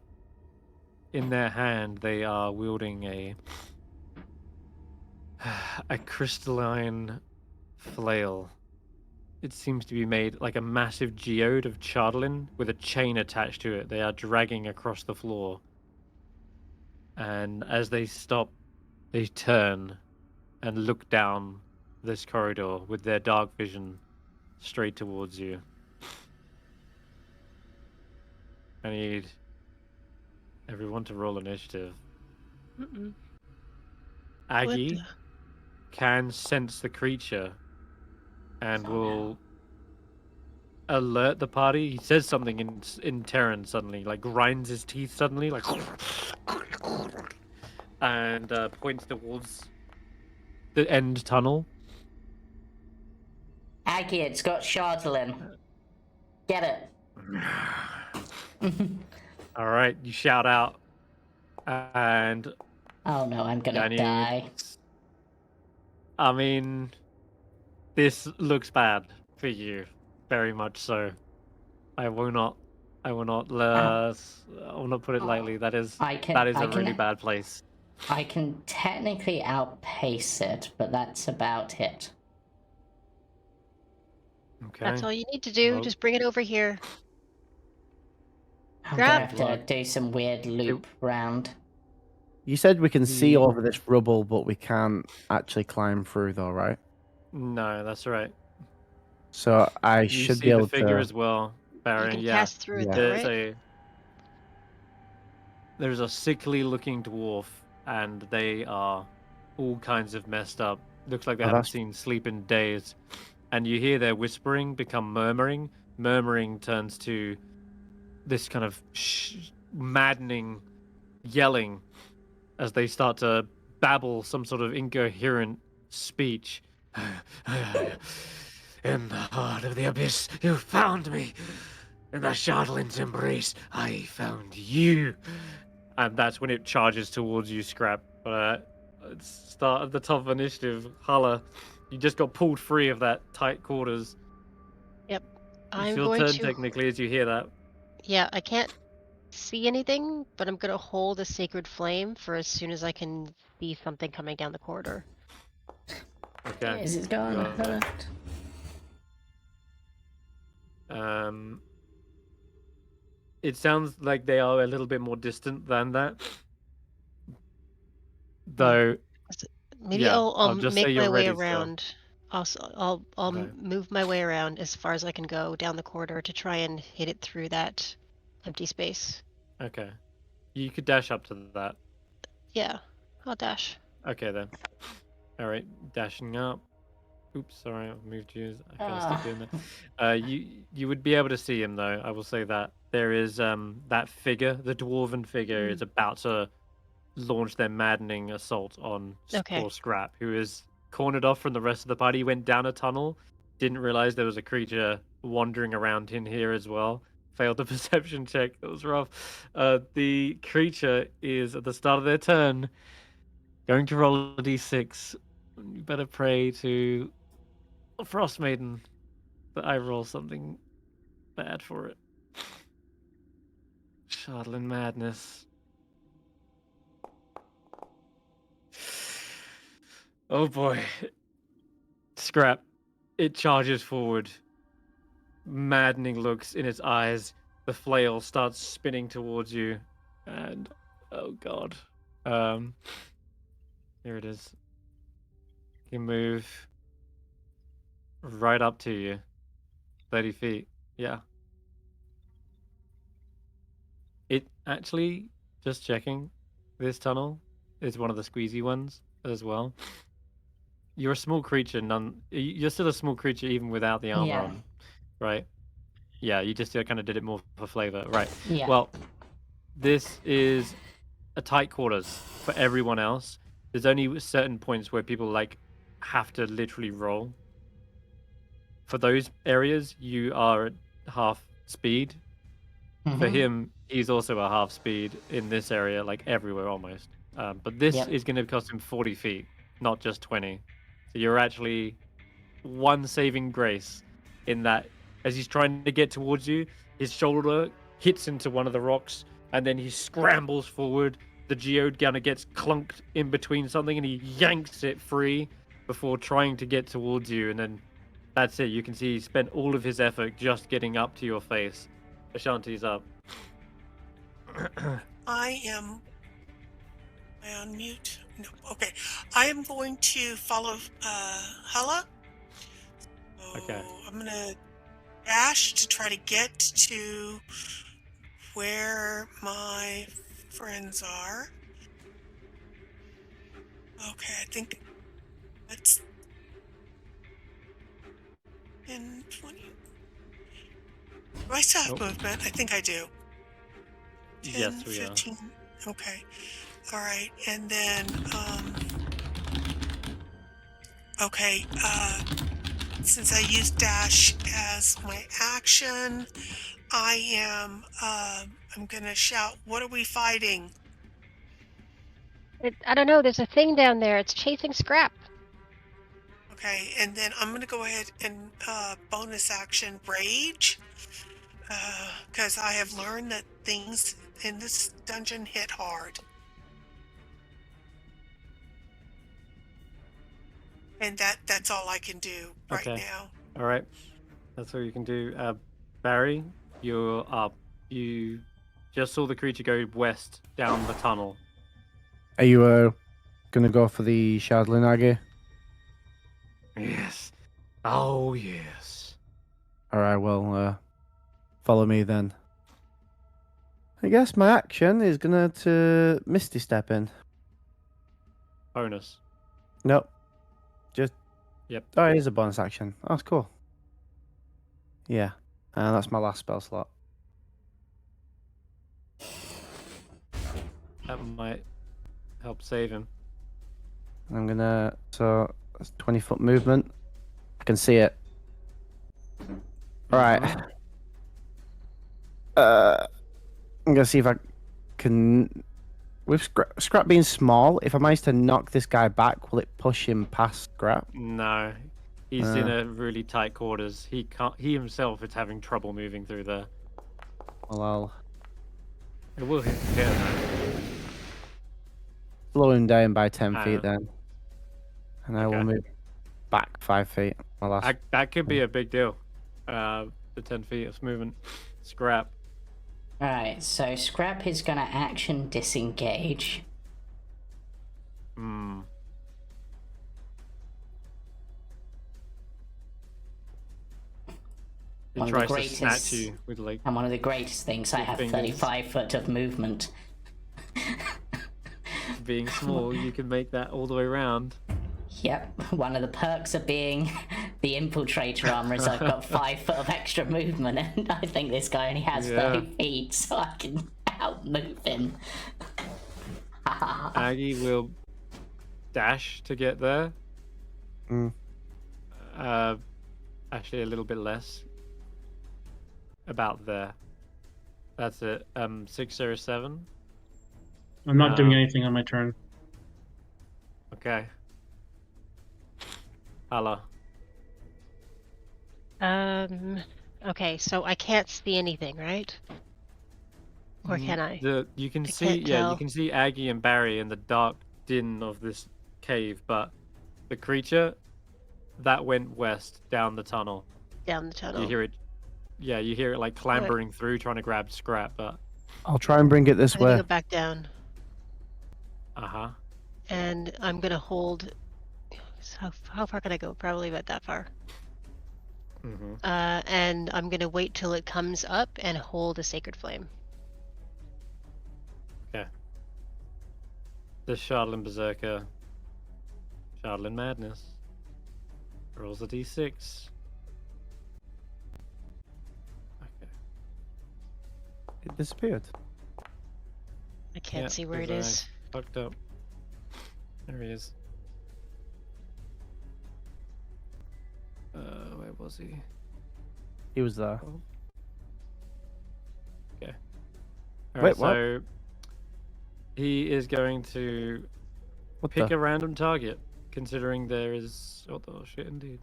in their hand they are wielding a crystalline flail. It seems to be made like a massive geode of chardelin with a chain attached to it. They are dragging across the floor. And as they stop, they turn and look down this corridor with their dark vision straight towards you. I need everyone to roll initiative. Aggie can sense the creature and will alert the party. He says something in Terran suddenly, like grinds his teeth suddenly, like, and points towards the end tunnel. Aggie, it's got Chardelin. Get it. All right, you shout out, and Oh no, I'm gonna Danny, die. I mean, this looks bad for you, very much so. I will not put it lightly. That is I can a really bad place. I can technically outpace it, but that's about it. Okay. That's all you need to do. Well- Just bring it over here. I'm gonna have Good to luck. do some weird loop round. You said we can see Yeah. over this rubble, but we can't actually climb through, though, right? No, that's right. So I You should see be the able figure to. as well, You Baron. can Yeah. cast through it, Yeah. though, There's right? there's a sickly-looking dwarf, and they are all kinds of messed up. Looks like they Oh, haven't that's- seen sleep in days. And you hear their whispering become murmuring. Murmuring turns to this kind of maddening yelling as they start to babble some sort of incoherent speech. In the heart of the abyss, you found me. In the Shardland's embrace, I found you. And that's when it charges towards you, Skrapp. Start at the top of initiative. Hulla, you just got pulled free of that tight quarters. Yep. It's I'm your going turn, to. technically, as you hear that. Yeah, I can't see anything, but I'm gonna hold a sacred flame for as soon as I can see something coming down the corridor. Okay. Is it going to Got it. hurt? It sounds like they are a little bit more distant than that. Though, Maybe yeah, I'll just make say my you're way ready still. around. I'll Okay. move my way around as far as I can go down the corridor to try and hit it through that empty space. Okay. You could dash up to that. Yeah, I'll dash. Okay, then. All right, dashing up. Oops, sorry, I've moved you. I gotta stop doing that. You would be able to see him though. I will say that there is that figure, the dwarven figure, is about to launch their maddening assault on Okay. poor Skrapp, who is cornered off from the rest of the party. Went down a tunnel, didn't realize there was a creature wandering around in here as well. Failed the perception check. That was rough. The creature is at the start of their turn going to roll a d6. You better pray to Frostmaiden that I roll something bad for it. Shardland madness. Oh boy. Skrapp. It charges forward. Maddening looks in its eyes. The flail starts spinning towards you. And oh god. Here it is. You move right up to you. 30 feet. Yeah. It actually, just checking, this tunnel is one of the squeezy ones as well. You're a small creature, you're still a small creature even without the armor Yeah. on, right? Yeah, you just kind of did it more for flavor, right? Yeah. Well, this is a tight quarters for everyone else. There's only certain points where people have to literally roll. For those areas, you are at half speed. For him, he's also a half speed in this area, like everywhere almost. But this Yep. is going to cost him 40 feet, not just 20. So you're actually one saving grace in that as he's trying to get towards you, his shoulder hits into one of the rocks, and then he scrambles forward. The geode gunner gets clunked in between something, and he yanks it free before trying to get towards you. And then that's it. You can see he spent all of his effort just getting up to your face. Ashanti's up. I am on mute. No, okay. I am going to follow Hulla. So Okay. I'm gonna dash to try to get to where my friends are. Okay, I think that's 10, 20. Do I still have movement? I think I do. 10, Yes, we 15. Okay. All right. And then, okay. Since I used dash as my action, I am I'm gonna shout, "What are we fighting?" I don't know. There's a thing down there. It's chasing Skrapp. Okay, and then I'm gonna go ahead and bonus action rage, because I have learned that things in this dungeon hit hard, and that's all I can do right Okay. now. All right. That's all you can do. Barry, you're up. You just saw the creature go west down the tunnel. Are you gonna go for the Shardlinage? Yes. Oh, yes. All right. Well, follow me then. I guess my action is gonna to Misty Step in. Bonus. Nope. Just. Yep. Oh, it is a bonus action. Oh, that's cool. Yeah. That's my last spell slot. That might help save him. I'm gonna. So that's 20-foot movement. I can see it. All right. I'm gonna see if I can. With Skrapp being small, if I manage to knock this guy back, will it push him past Skrapp? No. He's in a really tight quarters. He can't. He himself is having trouble moving through there. Well, It will hit him. slow him down by 10 Ah. feet then. And I will Okay. move back 5 feet. My last. That could be a big deal. The 10 feet of movement. Scrap. Alright, so Skrapp is gonna action disengage. Hmm. He One of the tries to snatch greatest- you with like. And one of the greatest things, I Your have fingers. 35 foot of movement. Being small, you can make that all the way around. Yep, one of the perks of being the infiltrator armor is I've got 5 foot of extra movement, and I think this guy only has Yeah. 30 feet, so I can outmove him. Aggie will dash to get there. Mm. Actually, a little bit less. About there. That's it. 607. I'm not doing Um, anything on my turn. Okay. Hulla. Okay, so I can't see anything, right? Or can I? You can I see, can't you tell. can see Aggie and Barry in the dark din of this cave, but the creature that went west down the tunnel. Down the tunnel. You hear it. Yeah, you hear it like clambering through, trying to grab Skrapp, but. I'll try and bring it this I'm gonna way. go back down, Uh-huh. and I'm gonna hold. So how far can I go? Probably about that far. Mm-hmm. And I'm gonna wait till it comes up and hold a sacred flame. Okay. The Shardlin Berserker. Shardlin Madness. Rolls a d6. Okay. It disappeared. I can't Yeah, see where it his is. eyes fucked up. There he is. Where was he? He was there. Okay. Wait, Alright, what? so he is going to What pick the? a random target, considering there is. Oh shit! Indeed.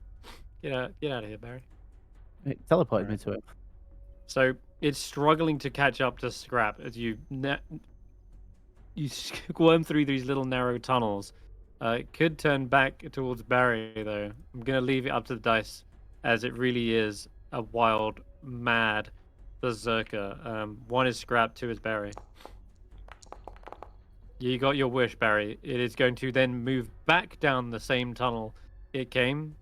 Get out of here, Barry. It teleported me to it. So it's struggling to catch up to Skrapp as you squirm through these little narrow tunnels. It could turn back towards Barry, though. I'm gonna leave it up to the dice, as it really is a wild, mad berserker. 1 is Skrapp, 2 is Barry. You got your wish, Barry. It is going to then move back down the same tunnel it came,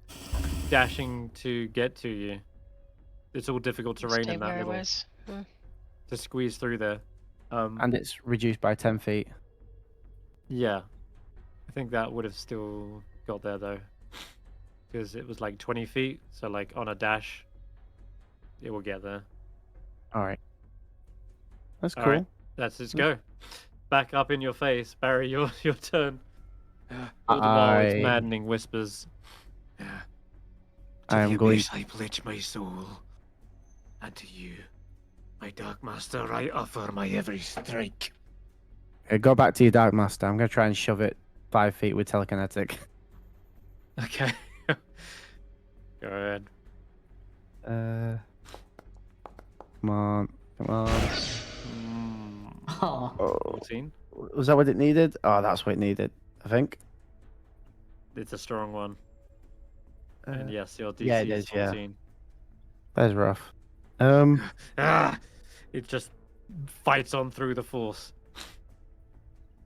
dashing to get to you. It's all difficult terrain Stay in where that I little was. to squeeze through there. And it's reduced by 10 feet. Yeah, I think that would have still got there though, because it was like 20 feet. So like on a dash, it will get there. All right. That's All cool. right, that's its go. Back up in your face, Barry. Your turn. All the while, it's maddening whispers. I am going. I pledge my soul, and to you, My Dark Master, I offer my every strike. Okay, go back to your Dark Master. I'm gonna try and shove it 5 feet with telekinetic. Okay. Go ahead. Come on, come on. Oh, Oh, 14. was that what it needed? Oh, that's what it needed, I think. It's a strong one. And yes, your DC yeah, it is is, yeah. 14. That's rough. It just fights on through the force.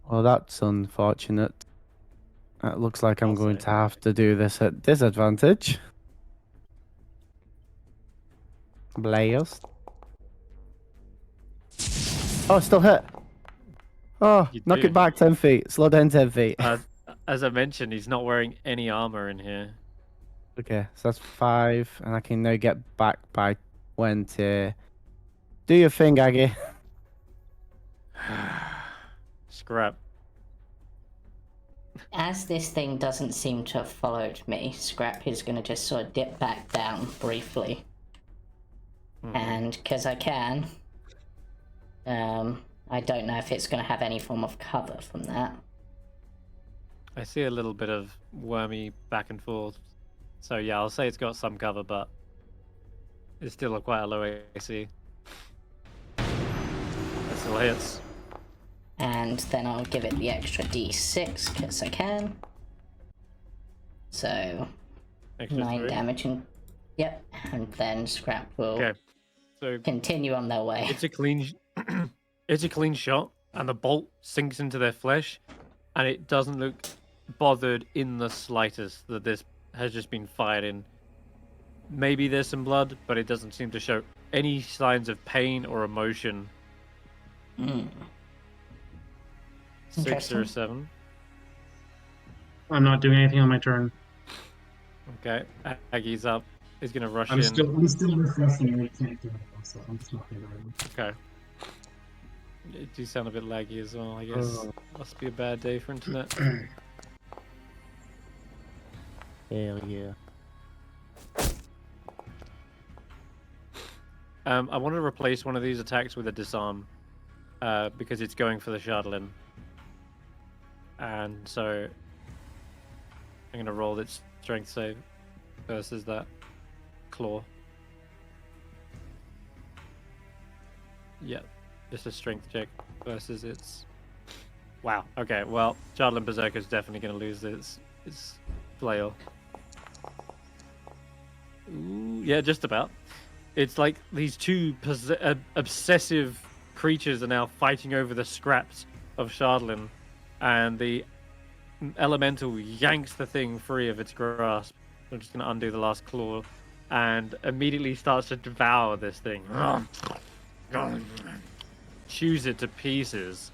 Well, that's unfortunate. It looks like I'm I'll going say. to have to do this at disadvantage. Blast. Oh, still hit. Oh, You knock do. it back 10 feet. Slow down 10 feet. As I mentioned, he's not wearing any armor in here. Okay, so that's 5, and I can now get back by 20. Do your thing, Aggie. Scrap. as this thing doesn't seem to have followed me, Skrapp is going to just sort of dip back down briefly. And because I can, I don't know if it's going to have any form of cover from that. I see a little bit of wormy back and forth. So yeah, I'll say it's got some cover, but it's still quite a low AC. That still hits. And then I'll give it the extra d6 because I can. So Extra 9 3. damage and yep, and then Skrapp will Okay. So continue on their way. it's a clean it's a clean shot, and the bolt sinks into their flesh, and it doesn't look bothered in the slightest that this has just been fired in. Maybe there's some blood, but it doesn't seem to show any signs of pain or emotion. 6 or Interesting. 7. I'm not doing anything on my turn. Okay, Aggie's up. He's gonna rush I'm in. still refreshing. I can't do it, so I'm just not gonna do it. Okay. You do sound a bit laggy as well, I guess. Must be a bad day for internet. Hell yeah. I want to replace one of these attacks with a disarm, because it's going for the Shardlin. And so I'm gonna roll its strength save versus that claw. Yeah, just a strength check versus its. Wow. Okay. Well, Shardlin Berserker is definitely gonna lose its flail. Ooh, yeah, just about. It's like these two obsessive creatures are now fighting over the scraps of Shardlin, and the elemental yanks the thing free of its grasp. I'm just going to undo the last claw, and immediately starts to devour this thing. Chews it to pieces.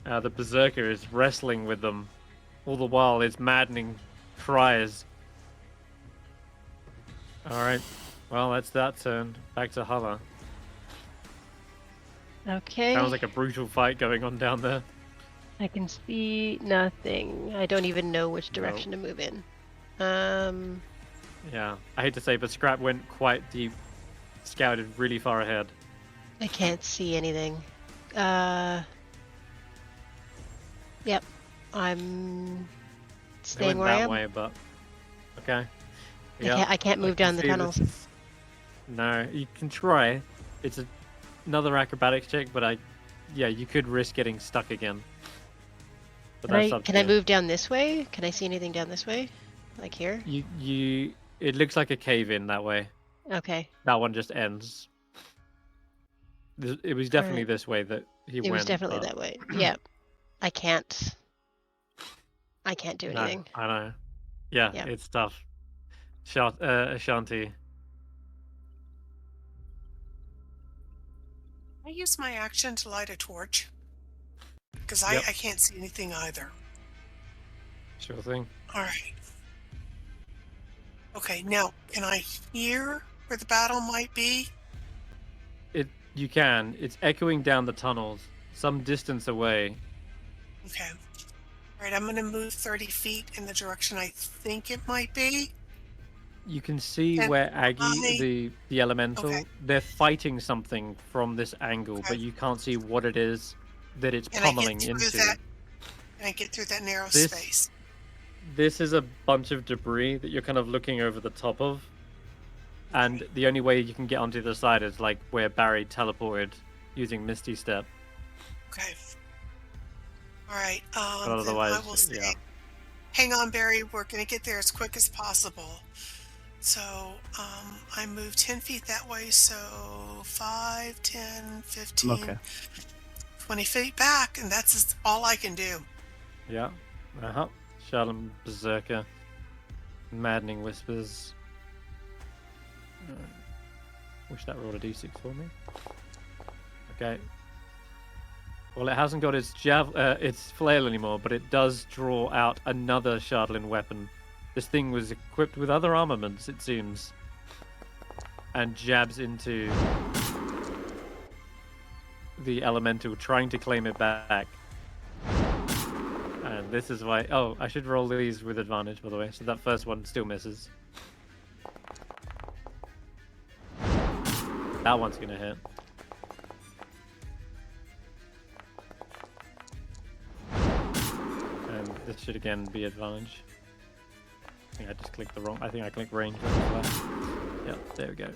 The Berserker is wrestling with them, all the while its maddening cries. Alright, well, that's that turn. Back to Hulla. Okay. Sounds like a brutal fight going on down there. I can see nothing. I don't even know which direction to move in. Yeah, I hate to say, but Skrapp went quite deep, scouted really far ahead. I can't see anything. Yep. I'm They staying went where I that am. way, but okay. I can't move down the see this tunnels. is- No, you can try. It's another acrobatics check, but yeah, you could risk getting stuck again. But that's up to Can I you. move down this way? Can I see anything down this way? Like here? It looks like a cave in that way. Okay. That one just ends. It was definitely Alright. this way that he went. It was definitely but- that way. Yeah. I can't do No, anything. I know. Yeah, Yeah. it's tough. Ashanti. I use my action to light a torch because Yep. I can't see anything either. Sure thing. All right. Okay, now can I hear where the battle might be? You can. It's echoing down the tunnels, some distance away. Okay. All right, I'm going to move 30 feet in the direction I think it might be. You can see Can where Aggie, I- the elemental, Okay. they're fighting something from this angle, Okay. but you can't see what it is that it's Can I get pummeling through into. that? Can I get through that narrow This- space? This is a bunch of debris that you're kind of looking over the top of, and the only way you can get onto the side is like where Barry teleported using Misty Step. Okay. All right. But Then I otherwise, will say, yeah. hang on, Barry. We're going to get there as quick as possible. So I moved 10 feet that way. So 5, 10, 15, Okay. 20 feet back. And that's all I can do. Yeah. Shalom Berserker. Maddening Whispers. Wish that rolled a d6 for me. Okay. Well, it hasn't got its its flail anymore, but it does draw out another Shardlin weapon. This thing was equipped with other armaments, it seems, and jabs into the elemental, trying to claim it back. And this is why... Oh, I should roll these with advantage, by the way. So that first one still misses. That one's going to hit. And this should again be advantage. I think I just clicked the wrong... I think I clicked range. Yep, there we go.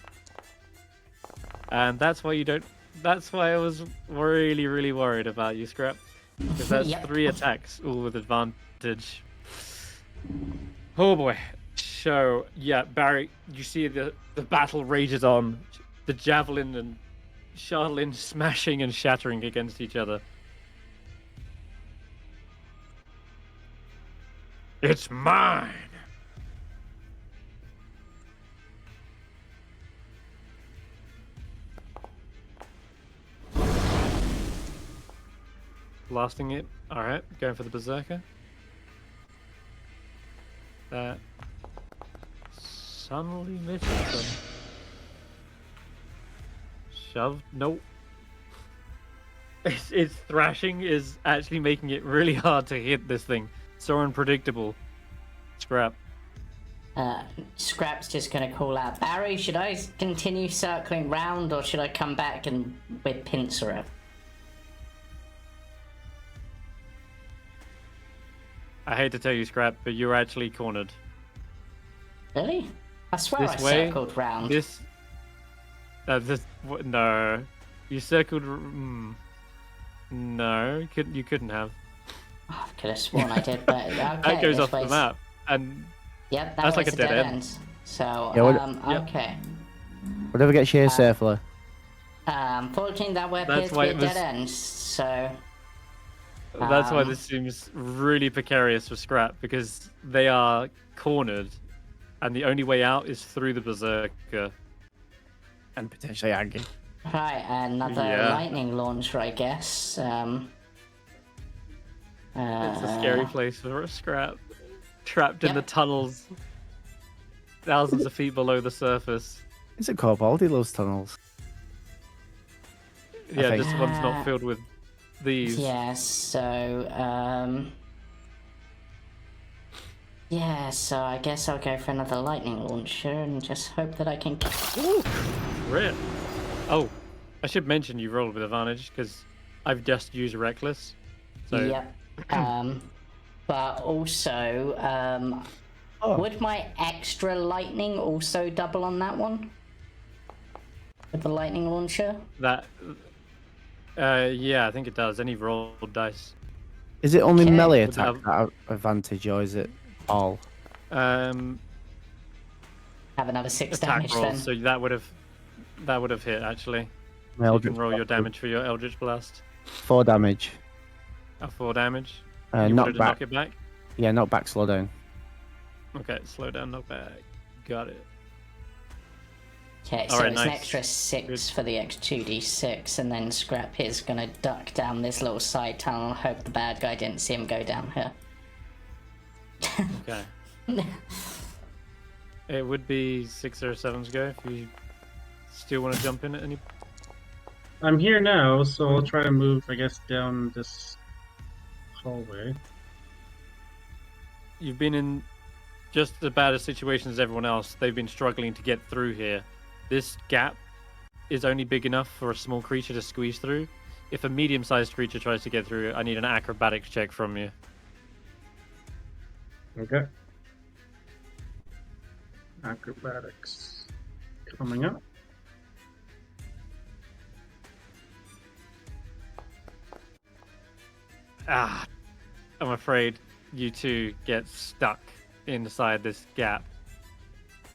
And that's why you don't... That's why I was really, really worried about you, Skrapp. Because that's Yep. 3 attacks, all with advantage. Oh boy. So, yeah, Barry, you see the battle rages on. The javelin and Shardlin smashing and shattering against each other. It's mine! Blasting it. Alright, going for the Berserker. That suddenly misses. Shove. Nope. Its thrashing is actually making it really hard to hit this thing. So unpredictable. Skrapp. Scrap's just gonna call out, Barry, should I continue circling round or should I come back and with pincer it? I hate to tell you, Skrapp, but you're actually cornered. Really? I swear This I way, circled round. No. You circled... No, you couldn't have. Oh, I could have sworn I did, but okay. That goes this off the way's- map. And Yep, that that's like way's a dead end. So, Yeah, okay. Whatever gets you here safely. Fortunately, that way That's appears to why be a it was- dead end, so... that's why this seems really precarious for Skrapp, because they are cornered, and the only way out is through the Berserker. And potentially Aggie. Right, another Yeah. lightning launcher, I guess. It's a scary place for a Skrapp. Trapped in Yep. the tunnels, thousands of feet below the surface. Is it Cobalt? He loves tunnels. Yeah, think- this one's not filled with these. Yeah, so, yeah, so I guess I'll go for another lightning launcher and just hope that I can... Rip. Oh, I should mention you rolled with advantage, because I've just used Reckless. So Yep. But also, would my extra lightning also double on that one? With the lightning launcher? that... yeah, I think it does. Any rolled dice. Is it only Okay. melee Would attack that- that have advantage, or is it all? Have another 6 Attack damage rolls, then. so that would have hit, actually. My You Eldritch can roll your Blast. damage for your Eldritch Blast. 4 damage. 4 damage. You Knock wanted to back. knock it back? Yeah, knock back, slow down. Okay, slow down, knock back. Got it. Okay, so Alright, it's an nice. extra 6 Good. for the X2d6, and then Skrapp is gonna duck down this little side tunnel and hope the bad guy didn't see him go down here. Okay. It would be 6 or 7's go if you still want to jump in at any... I'm here now, so I'll try to move, I guess, down this hallway. You've been in just as bad a situation as everyone else. They've been struggling to get through here. This gap is only big enough for a small creature to squeeze through. If a medium-sized creature tries to get through, I need an acrobatics check from you. Okay. Acrobatics coming up. Ah, I'm afraid you two get stuck inside this gap.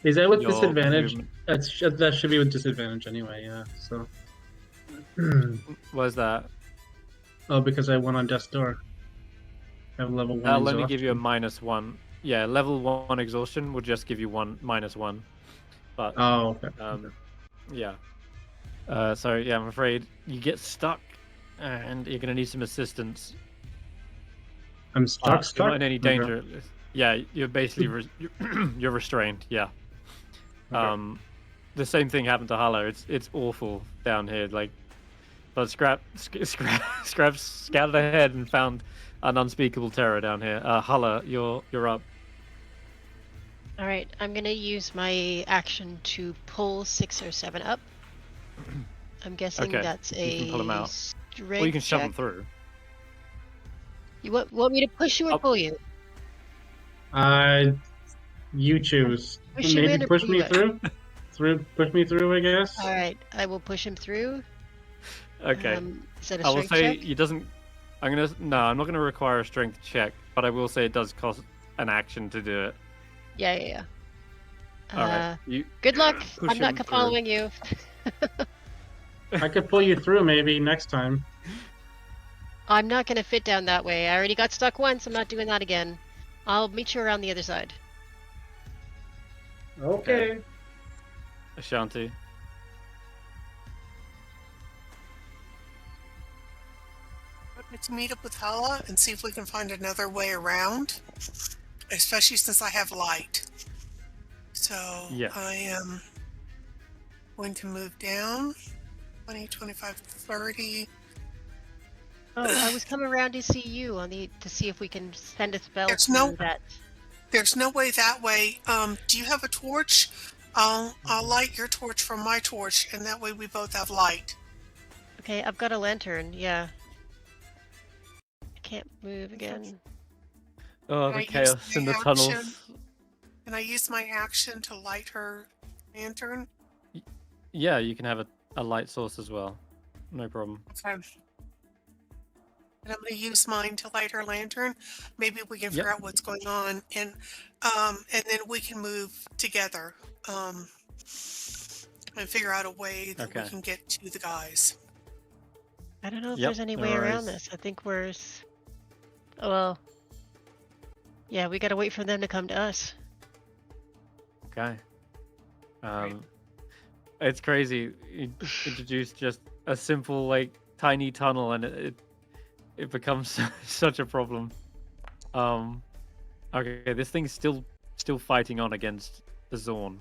Is that with Your disadvantage? movement- That should be with disadvantage anyway. Yeah. So. What's that? Oh, because I went on Death's Door. I have level 1 That'll only give you a exhaustion. -1. Yeah, level 1 exhaustion will just give you -1. But Oh, okay. yeah. So yeah, I'm afraid you get stuck, and you're gonna need some assistance. I'm stuck. You're not in any Okay. danger. Yeah, you're basically you're restrained. Yeah. Okay. The same thing happened to Hulla. It's awful down here. Like, but Skrapp scouted ahead and found an unspeakable terror down here. Hulla, you're up. All right, I'm gonna use my action to pull 6 or 7 up. I'm guessing Okay, that's you can pull 'em a out. strength Or you can shove check. them through. You want me to push you or Oh. pull you? You choose. Push you Maybe in or push pull me you out? through. Push me through, I guess. All right, I will push him through. Okay. Is that a I will strength say check? it doesn't. No, I'm not gonna require a strength check, but I will say it does cost an action to do it. Yeah. All right. You Good luck. push I'm not him through. following you. I could pull you through maybe next time. I'm not gonna fit down that way. I already got stuck once. I'm not doing that again. I'll meet you around the other side. Okay. Ashanti. To meet up with Hulla and see if we can find another way around, especially since I have light. So Yeah. I am going to move down 20, 25, 30. Oh, I was coming around to see you to see if we can send a spell There's through no- that. There's no way that way. Do you have a torch? I'll light your torch from my torch, and that way we both have light. Okay, I've got a lantern. Yeah. I can't move again. Oh, Can I the use chaos in my the action? tunnels. Can I use my action to light her lantern? Yeah, you can have a light source as well. No problem. Okay. And I'm going to use mine to light her lantern. Maybe we can figure out what's going on, and then we can move together, and figure out a way that we Okay. can get to the guys. I don't know if Yep, there's any no way around worries. this. I think well, yeah, we gotta wait for them to come to us. Okay. It's crazy. You introduced just a simple, like, tiny tunnel, and it becomes such a problem. Okay, this thing's still fighting on against the Xorn,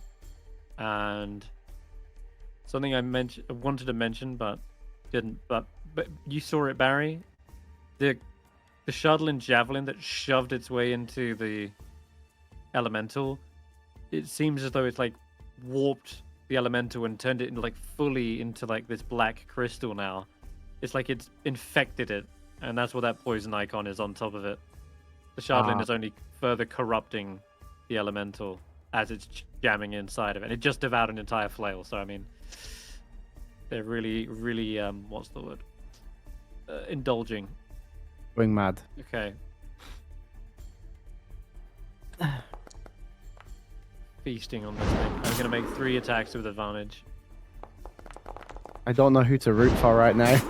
and something I wanted to mention, but didn't. But you saw it, Barry. The shuttle and javelin that shoved its way into the elemental. It seems as though it's like warped the elemental and turned it into like fully into like this black crystal now. It's like it's infected it, and that's what that poison icon is on top of it. The shardling is only further corrupting the elemental as it's jamming inside of it. It just devoured an entire flail, so I mean, they're really, really, what's the word? Indulging. Going mad. Okay. Feasting on this thing. I'm gonna make 3 attacks with advantage. I don't know who to root for right now.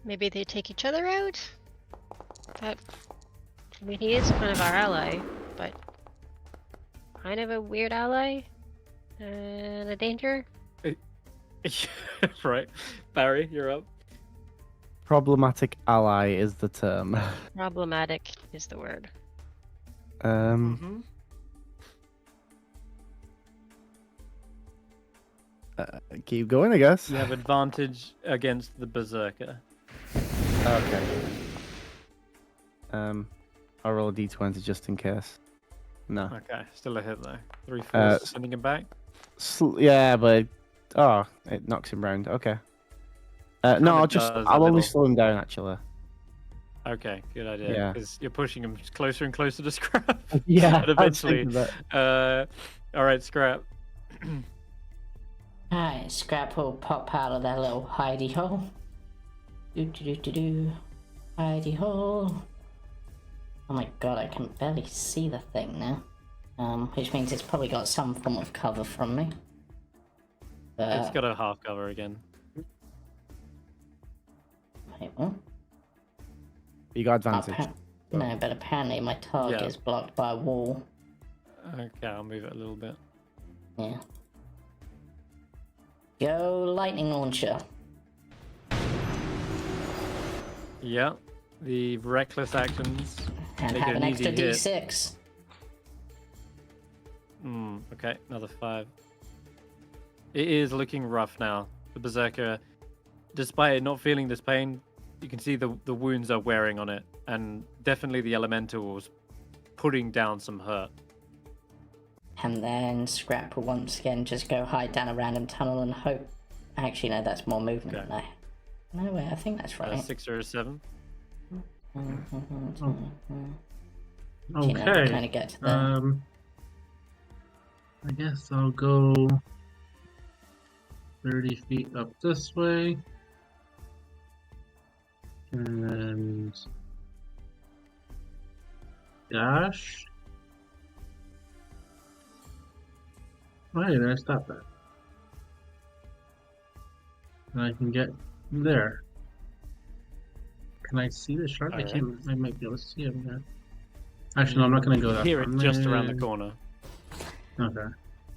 Maybe they take each other out? I mean, he is kind of our ally, but kind of a weird ally? And a danger? Right. Barry, you're up. Problematic ally is the term. Problematic is the word. Keep going, I guess. You have advantage against the berserker. Okay. I'll roll a d20 just in case. No. Okay, still a hit though. 3 force, sending him back. Yeah, but it knocks him round. Okay. No, Kinda does a I'll only little. slow him down actually. Okay, good idea. Yeah. Because you're pushing him closer and closer to Skrapp. Yeah, and eventually. All right, Skrapp. Alright, Skrapp will pop out of that little hidey hole. Hidey hole. Oh my god, I can barely see the thing now. Which means it's probably got some form of cover from me. It's got a half cover again. Wait, what? You got advantage. No, but apparently my target is blocked by a wall. Okay, I'll move it a little bit. Yeah. Go lightning launcher. Yeah, the reckless actions. And make have it an extra easy hit. d6. Okay, another 5. It is looking rough now. The Berserker, despite it not feeling this pain, you can see the wounds are wearing on it, and definitely the elementals putting down some hurt. And then Skrapp will once again just go hide down a random tunnel and hope. Actually, no, that's more movement. Okay. No way, I think that's right. 6 or a 7. Okay. Kind of get to there. I guess I'll go 30 feet up this way. And dash. Why did I stop that? And I can get there. Can I see the shark? All I can't. I might be able to see him there. Actually, no, I'm not going to go that Hear far. it just around the corner. Okay.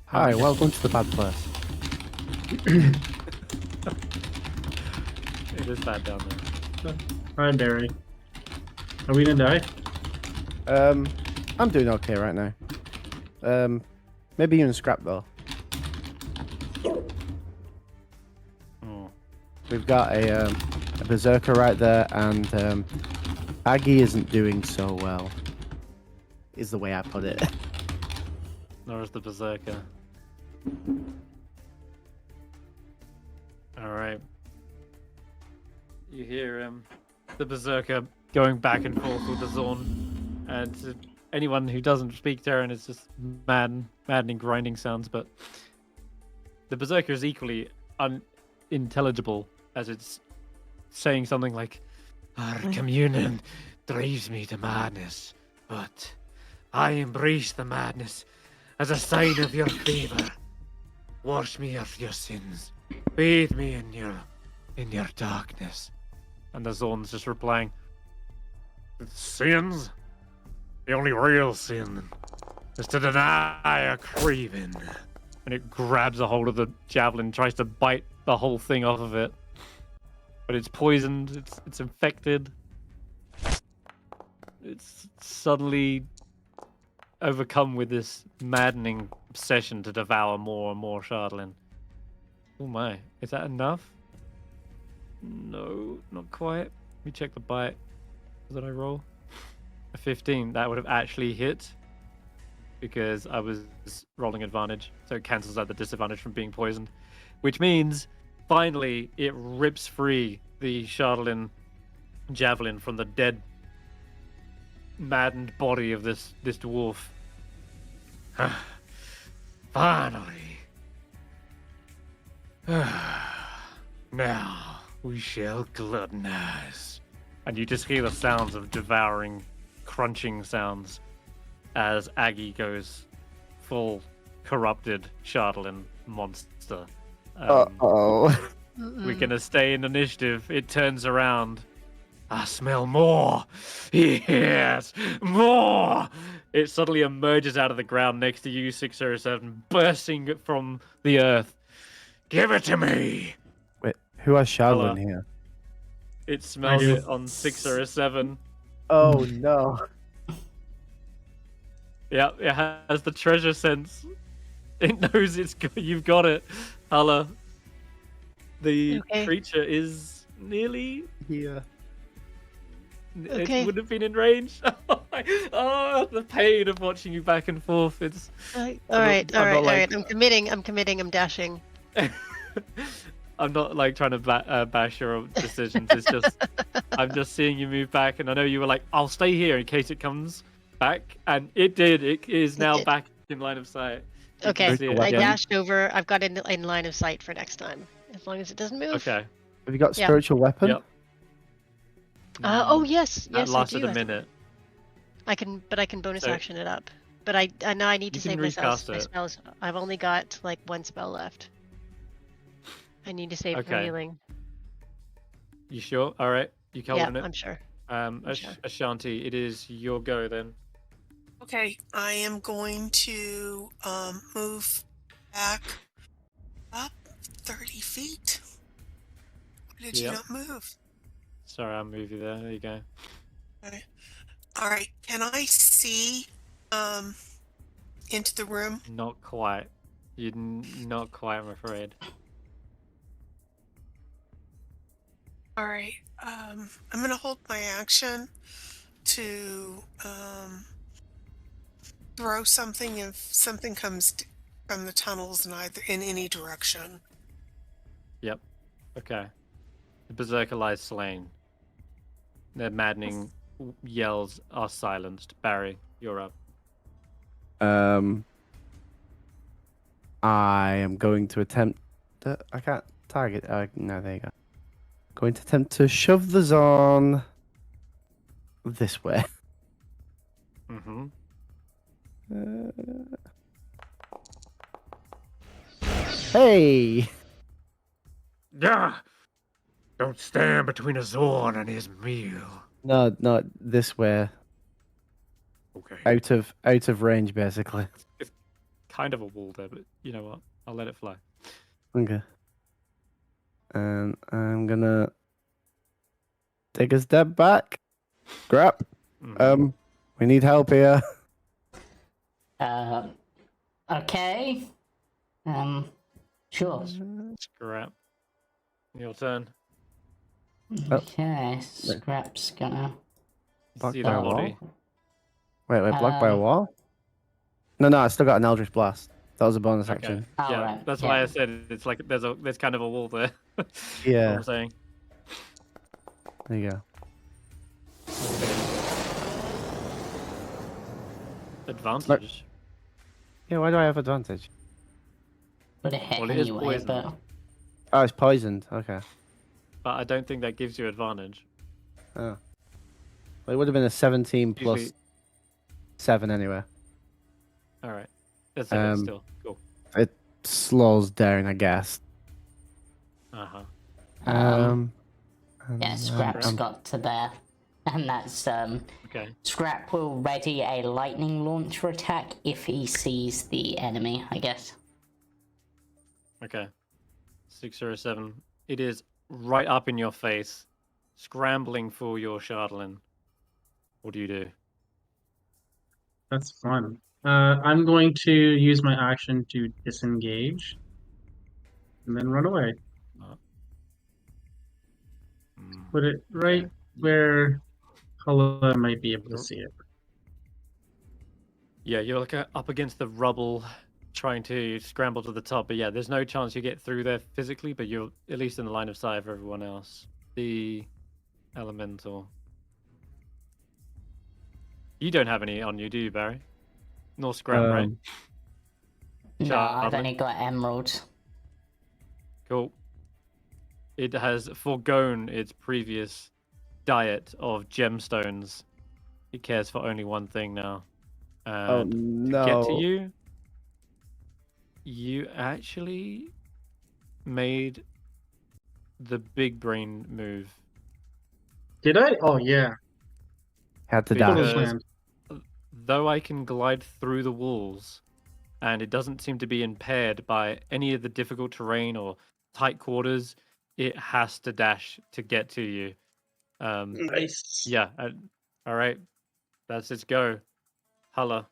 Hi, welcome to the bad place. It is bad down there. Hi, Barry. Are we gonna die? I'm doing okay right now. Maybe you and Skrapp though. Oh. We've got a berserker right there, and Aggie isn't doing so well. Is the way I put it. Nor is the Berserker. Alright. You hear the Berserker going back and forth with the Xorn. And to anyone who doesn't speak Terran, it's just maddening grinding sounds, but the Berserker is equally unintelligible as it's saying something like, "Our communion drives me to madness, but I embrace the madness as a sign of your favor. Wash me of your sins. Bathe me in your darkness." And the Xorn's just replying, "Sins? The only real sin is to deny a craving." And it grabs a hold of the javelin, tries to bite the whole thing off of it. But it's poisoned, it's infected. It's suddenly overcome with this maddening obsession to devour more and more Shardlin. Oh my, is that enough? No, not quite. Let me check the bite. What did I roll? A 15. That would have actually hit because I was rolling advantage, so it cancels out the disadvantage from being poisoned, which means finally it rips free the Shardlin javelin from the dead, maddened body of this dwarf. Finally. Now we shall gluttonize. And you just hear the sounds of devouring, crunching sounds as Aggie goes full corrupted Shardlin monster. Uh-oh. We're gonna stay in initiative. It turns around. I smell more. Yes, more. It suddenly emerges out of the ground next to you, 607, bursting from the earth. Give it to me. Wait, who has Shardlin Hulla. here? It smells do. it on 607. Oh no. Yeah, it has the treasure sense. It knows you've got it, Hulla. The Okay. creature is nearly. Here. Okay. It would have been in range. Oh, the pain of watching you back and forth. It's All I'm right, not all like- right. I'm committing. I'm dashing. I'm not like trying to bash your decisions. It's just I'm just seeing you move back, and I know you were like, "I'll stay here in case it comes back," and it did. It is now did. back in line of sight. You can Okay, see it I again. dashed over. I've got it in line of sight for next time, as long as it doesn't move. Okay. Have you got Yeah. spiritual weapon? Yep. Oh yes, That yes, lasted I do. a minute. I can bonus So- action it up. But I know I need to You can save my recast spells. it. My spells. I've only got like one spell left. I need to save for Okay. healing. You sure? All right. You Yeah, holding it? I'm sure. Sure. Ashanti, it is your go then. Okay, I am going to move back up 30 feet. Why did you Yep. not move? Sorry, I'll move you there. There you go. Okay. All right, can I see into the room? Not quite. Not quite, I'm afraid. All right, I'm gonna hold my action to throw something if something comes from the tunnels in any direction. Yep. Okay. The berserker lies slain. Their maddening yells are silenced. Barry, you're up. I am going to attempt. I can't target. No, there you go. Going to attempt to shove the Xorn this way. Mm-hmm. Hey! Yeah. Don't stand between a Xorn and his meal. No, not this way. Okay. Out of range, basically. It's kind of a wall there, but you know what? I'll let it fly. Okay. And I'm gonna take a step back. Skrapp. Mhm. We need help here. Okay. Sure. Scrap. Your turn. Oh. Okay, Scrap's gonna. See by the a wall? body. Wait, blocked by a wall? No, I still got an Eldritch Blast. That was a bonus Okay. action. Oh, Yeah, right, that's why yeah. I said it's like there's kind of a wall there. Yeah. What I'm saying. There you go. Advantage. Yeah, why do I have advantage? Would have hit Well, it is anyway, poisoned. but. Oh, it's poisoned. Okay. But I don't think that gives you advantage. Oh. Well, it would have been a 17 plus Usually- 7 anyway. All right. That's a hit Um, still. Cool. It slows down, I guess. Uh-huh. Yeah, Scrap's um, got to there. And that's, Okay. Scrap will ready a lightning launcher attack if he sees the enemy, I guess. Okay. 6 or a 7. It is right up in your face, scrambling for your Shardlin. What do you do? That's fun. I'm going to use my action to disengage and then run away. Put it right where Hulla might be able to see it. Yeah, you're like up against the rubble, trying to scramble to the top. But yeah, there's no chance you get through there physically, but you're at least in the line of sight of everyone else. The elemental. You don't have any on you, do you, Barry? Nor Skrapp, right? No, I've Shardlin. only got emeralds. Cool. It has forgone its previous diet of gemstones. It cares for only one thing now. Oh, And no. to get to you, you actually made the big brain move. Did I? Oh, yeah. Had to Because- dash. Totally planned. Though I can glide through the walls, and it doesn't seem to be impaired by any of the difficult terrain or tight quarters, it has to dash to get to you. Nice. Yeah. All right. That's its go. Hulla.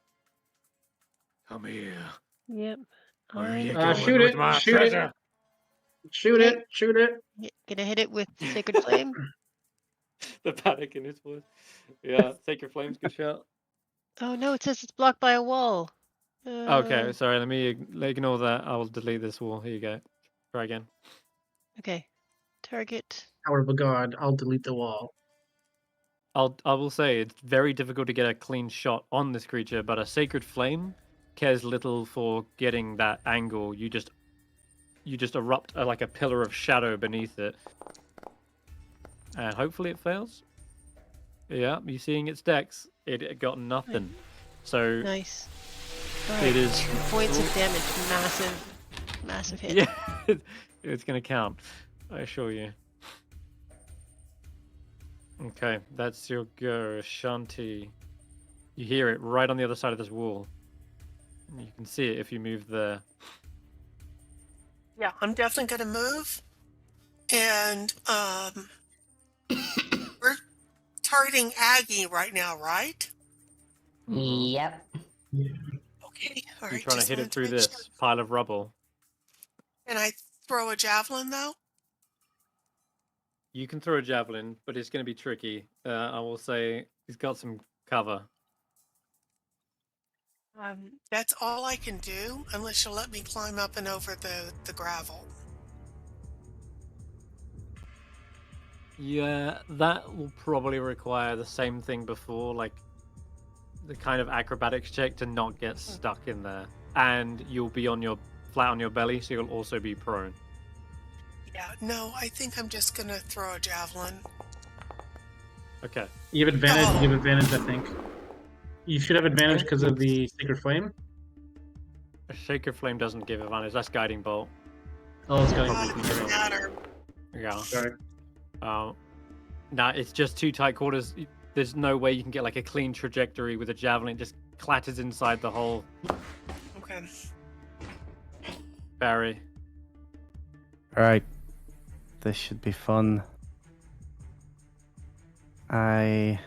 Come here. Yep. Where are you I'm going shoot with it, my shoot it. treasure? Shoot it, shoot it. gonna hit it with Sacred Flame. The panic in his voice. Yeah, Sacred Flames, good shout. Oh no, it says it's blocked by a wall. Okay, sorry, let me ignore that. I'll delete this wall. Here you go. Try again. Okay. Target. Power of a god, I'll delete the wall. I will say it's very difficult to get a clean shot on this creature, but a Sacred Flame cares little for getting that angle. You just erupt like a pillar of shadow beneath it. And hopefully it fails. Yeah, you seeing its dex. It got nothing. So Nice. it is 2 points of damage. Massive hit. yeah, it's gonna count. I assure you. Okay, that's your go, Ashanti. You hear it right on the other side of this wall. You can see it if you move there. Yeah, I'm definitely going to move. And we're targeting Aggie right now, right? Yep. Okay, all You're right. trying to just hit wanted it through make this sure. pile of rubble. Can I throw a javelin, though? You can throw a javelin, but it's going to be tricky. I will say he's got some cover. That's all I can do, unless you'll let me climb up and over the gravel. Yeah, that will probably require the same thing before, like the kind of acrobatics check to not get stuck in there. And you'll be on your flat on your belly, so you'll also be prone. Yeah, no, I think I'm just going to throw a javelin. Okay. You have advantage. No. You have advantage, I think. You should have advantage because of the Sacred Flame. A Sacred Flame doesn't give advantage. That's Guiding Bolt. Oh, it's got It doesn't matter. Yeah. Sorry. Nah, it's just too tight quarters. There's no way you can get like a clean trajectory with a javelin. It just clatters inside the hole. Okay. Barry. Alright. This should be fun. How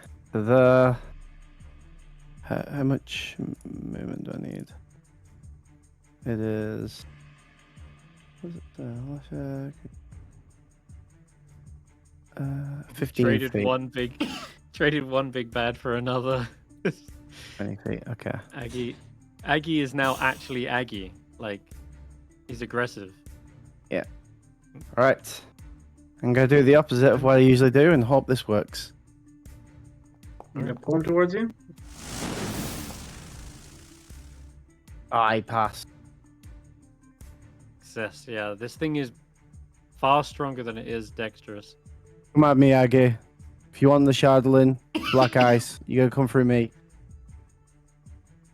much movement do I need? It is. Was it 15 Traded feet. traded one big bad for another. 20 feet. Okay. Aggie is now actually Aggie. Like, he's aggressive. Yeah. All right. I'm gonna do the opposite of what I usually do and hope this works. I'm gonna pull him towards you. I pass. Success. Yeah, this thing is far stronger than it is dexterous. Come at me, Aggie. If you want the Shardlin, black ice, you gotta come through me.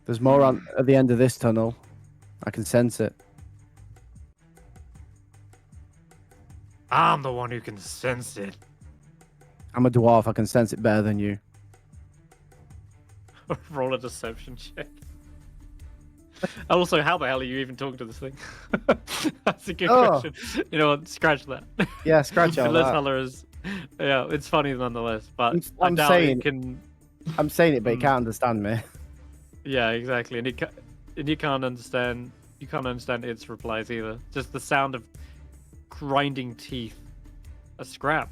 There's more at the end of this tunnel. I can sense it. I'm the one who can sense it. I'm a dwarf. I can sense it better than you. Roll a deception check. Also, how the hell are you even talking to this thing? That's a good question. You know what? Scratch that. Yeah, scratch all Unless that. Hulla is, yeah, it's funny nonetheless. But I I'm doubt saying it can. I'm saying it, but it can't understand me. Yeah, exactly, and you can't understand. You can't understand its replies either. Just the sound of grinding teeth. A Skrapp.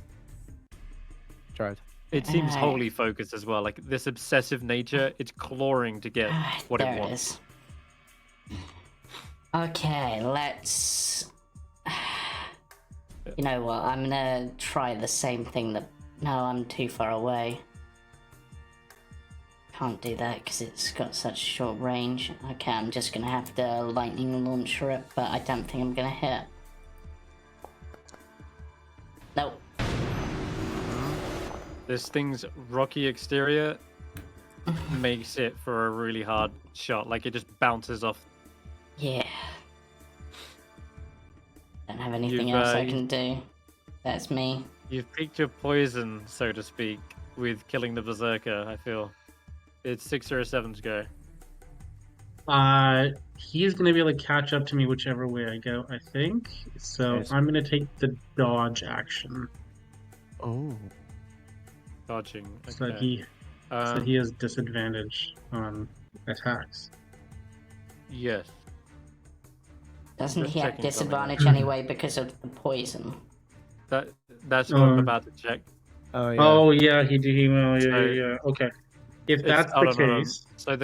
Tried. It seems Alright. wholly focused as well. Like this obsessive nature, it's clawing to get what there it it wants. is. Okay, let's. You know what? I'm gonna try the same thing that. No, I'm too far away. Can't do that because it's got such short range. Okay, I'm just gonna have to lightning launcher it, but I don't think I'm gonna hit. Nope. This thing's rocky exterior makes it for a really hard shot. Like it just bounces off. Yeah. Don't have anything You've, else I you- can do. That's me. You've picked your poison, so to speak, with killing the berserker. I feel it's 6 or a 7 to go. He's gonna be able to catch up to me whichever way I go, I think. So Yes. I'm gonna take the dodge action. Oh. Dodging. So Okay. he has disadvantage on attacks. Yes. Doesn't Just he have checking something. disadvantage anyway because of the poison? That's what I'm Um, about to check. Oh yeah. Oh yeah, he did. So Yeah. Okay. If it's that's the hold on. case, So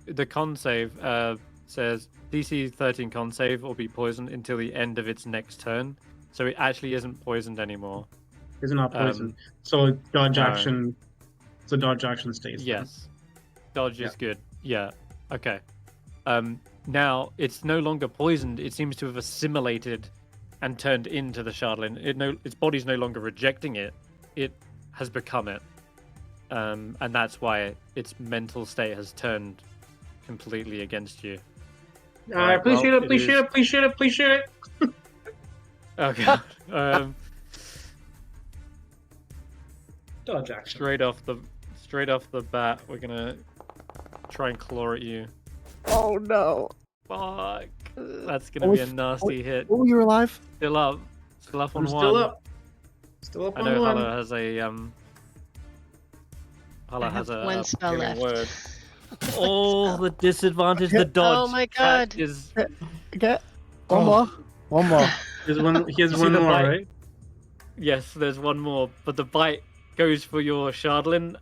the con save says DC 13 con save will be poisoned until the end of its next turn. So it actually isn't poisoned anymore. it's not poison. So dodge no. action. So dodge action stays. Then. Yes. Dodge Yeah. is good. Yeah. Okay. Now it's no longer poisoned. It seems to have assimilated and turned into the shardling. Its body's no longer rejecting it. It has become it. And that's why its mental state has turned completely against you. I appreciate it. Appreciate it. Okay. Dodge action. Straight off the bat, we're gonna try and claw at you. Oh no. Fuck. That's gonna be a nasty hit. Oh, you're alive. Still up on I'm one. still up. Still up I on know one. Hulla has a I have one spell healing left. word. Oh, the disadvantage, the dodge. Oh my god. That is Okay. One more. One more. He has one See the more, bite? right? Yes, there's one more, but the bite goes for your shardlin,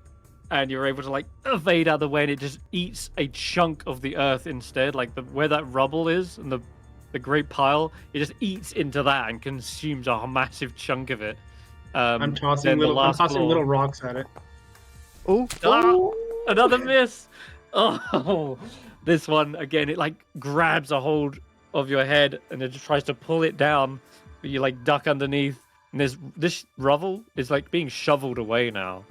and you're able to like evade out of the way, and it just eats a chunk of the earth instead, like where that rubble is and the great pile. It just eats into that and consumes a massive chunk of it. I'm tossing then the little. I'm last tossing claw- little rocks at it. Oh. Ah, another miss. Oh, this one again. It like grabs a hold of your head and it just tries to pull it down, but you like duck underneath. And this rubble is like being shoveled away now.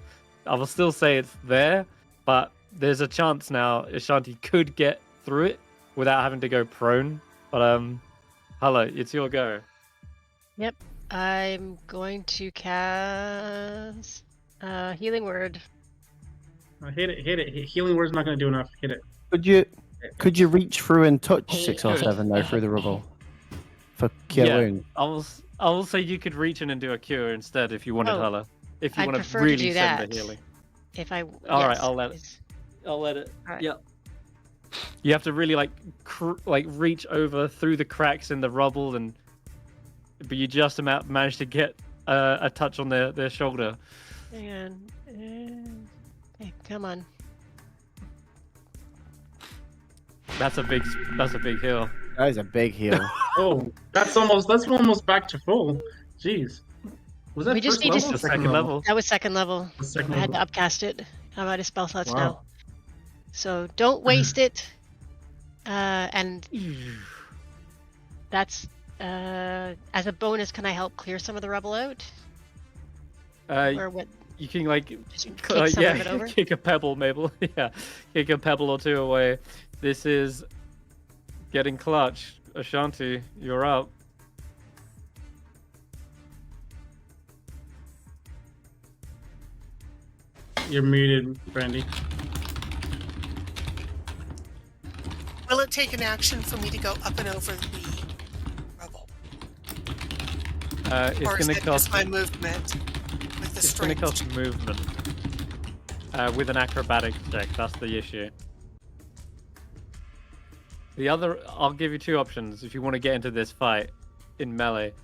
I will still say it's there, but there's a chance now Ashanti could get through it without having to go prone. But Hulla, it's your go. Yep. I'm going to cast Healing Word. Hit it. Healing word's not going to do enough. Hit it. Could you reach through and touch Hey, 6 or hey, 7 though through the rubble for cure Yeah. wound? I will say you could reach in and do a cure instead if you wanted, Oh, Hulla. If you I'd want prefer to to really do send that. the healing. If I All right, yes, I'll let it. is- I'll let it. All right. Yep. You have to really like reach over through the cracks in the rubble, but you just managed to get a touch on their shoulder. And hey, come on. That's a big heal. That is a big heal. Oh, that's almost back to full. Jeez. Was that We just first need to level? or The second level. That was second level. Second I had to level. upcast it. I'm out of spell slots Wow. now. So don't waste it. And that's as a bonus. Can I help clear some of the rubble out? Or what? You can like Just kick some of it over? kick a pebble, Mabel. Yeah, kick a pebble or two away. This is getting clutch. Ashanti, you're up. You're muted, Brandee. Will it take an action for me to go up and over the rubble? It's Or is going to that cost. just my movement with the It's going to strength? cost movement. With an acrobatics check, that's the issue. The other, I'll give you two options if you want to get into this fight in melee.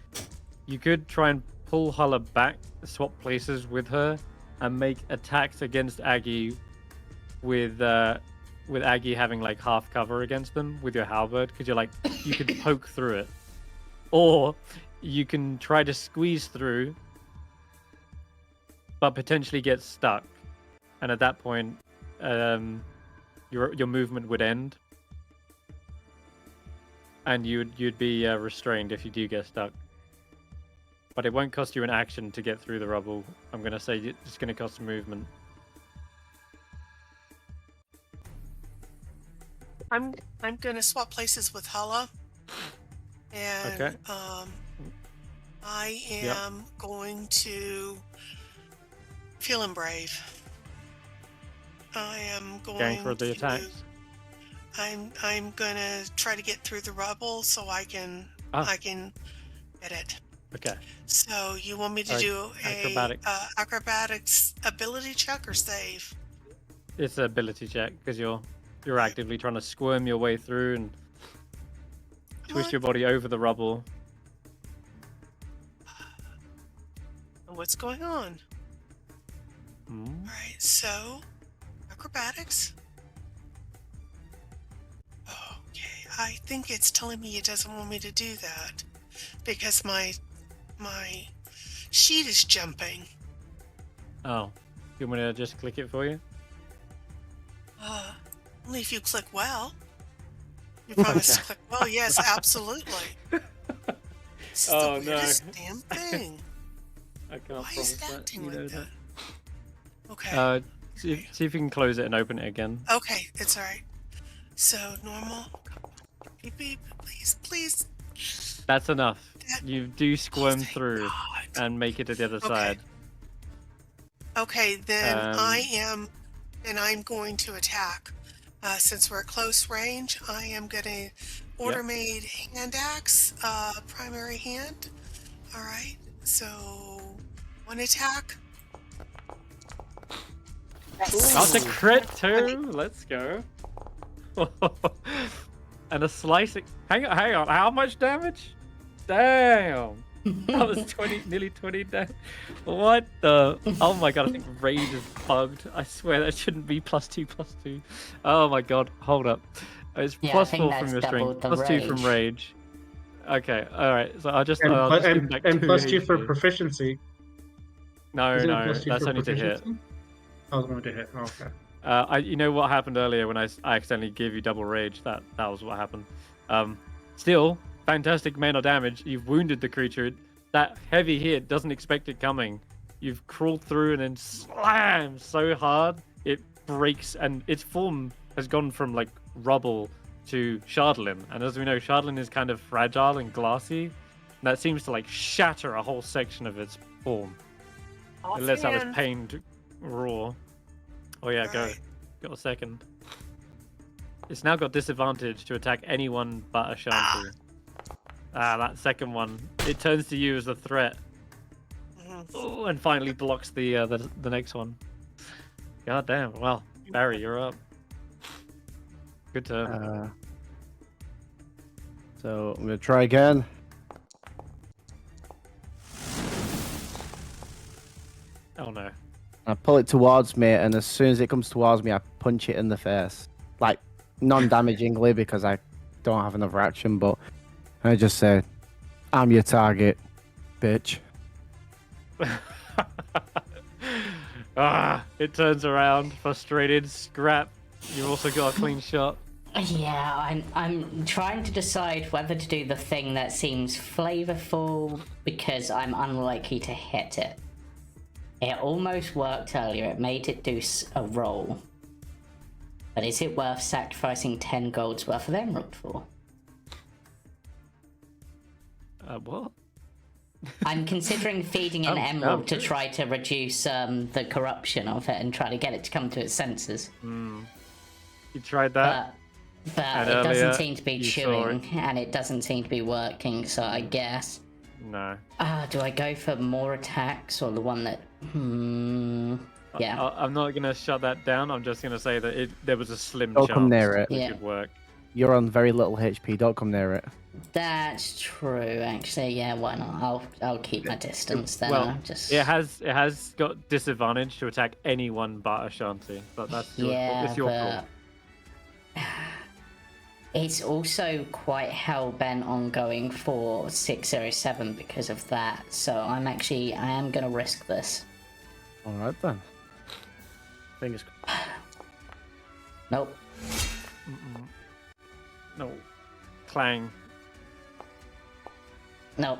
You could try and pull Hulla back, swap places with her, and make attacks against Aggie with Aggie having like half cover against them with your halberd, because you can poke through it. Or you can try to squeeze through, but potentially get stuck. And at that point, your movement would end, and you'd be restrained if you do get stuck. But it won't cost you an action to get through the rubble. I'm gonna say it's gonna cost movement. I'm gonna swap places with Hulla, and Okay. I am going to feeling brave. I am going Going for the to. attacks. I'm gonna try to get through the rubble so I can get it. Okay. So you want me to Alright, do acrobatics. a acrobatics ability check or save? It's an ability check because you're actively trying to squirm your way through and twist What? your body over the rubble. What's going on? Alright, so acrobatics. Okay, I think it's telling me it doesn't want me to do that because my sheet is jumping. Oh, you want me to just click it for you? Only if you click well. You promised to click well. Yes, absolutely. This is the weirdest damn thing. I can't Why is it acting like that? Okay. See if you can close it and open it again. Okay, it's alright. So, normal. Beep, beep. Please, please. That's enough. You do squirm through and make it to the other side. Okay, then I'm going to attack. Since we're at close range, I am getting order-made hand axe, primary hand. Alright, so 1 attack. That's a crit too. Let's go. And a slicing. Hang on. How much damage? Damn. That was nearly 20 damage. What the? Oh my god! I think rage is bugged. I swear that shouldn't be +2/+2. Oh my god! Hold up. It's +4 from your strength, +2 from rage. Okay. All right. So I'll just and back +2 for proficiency. No, that's only to hit. I was going to hit. Oh, okay. You know what happened earlier when I accidentally gave you double rage? That was what happened. Still, fantastic mana damage. You've wounded the creature. That heavy hit doesn't expect it coming. You've crawled through and then slam so hard it breaks, and its form has gone from like rubble to Shardlin. And as we know, Shardlin is kind of fragile and glassy. And that seems to like shatter a whole section of its form. It lets out its pained roar. Oh yeah, go. Got a second. It's now got disadvantage to attack anyone but Ashanti. That second one. It turns to you as a threat. Oh, and finally blocks the next one. God damn. Well, Barry, you're up. Good turn. So I'm gonna try again. Oh no. I pull it towards me, and as soon as it comes towards me, I punch it in the face. Like, non-damagingly, because I don't have another action, but I just say, I'm your target, bitch. It turns around, frustrated. Skrapp, you've also got a clean shot. Yeah, I'm trying to decide whether to do the thing that seems flavorful, because I'm unlikely to hit it. It almost worked earlier, it made it do a roll. But is it worth sacrificing 10 gold's worth of emerald for? What? I'm considering feeding an emerald to try to reduce the corruption of it and try to get it to come to its senses. You tried that? But it doesn't seem to be chewing, and it doesn't seem to be working, so I guess... No. Do I go for more attacks, or the one that... Yeah. I'm not going to shut that down. I'm just going to say that there was a slim Don't chance come near it. it could work. You're on very little HP. Don't come near it. That's true, actually. Yeah, why not? I'll keep my distance then. Well, it has got disadvantage to attack anyone but Ashanti, but that's your call. It's also quite hell-bent on going for 607 because of that, so I am going to risk this. Alright then. Fingers crossed. Nope. No. Clang. Nope.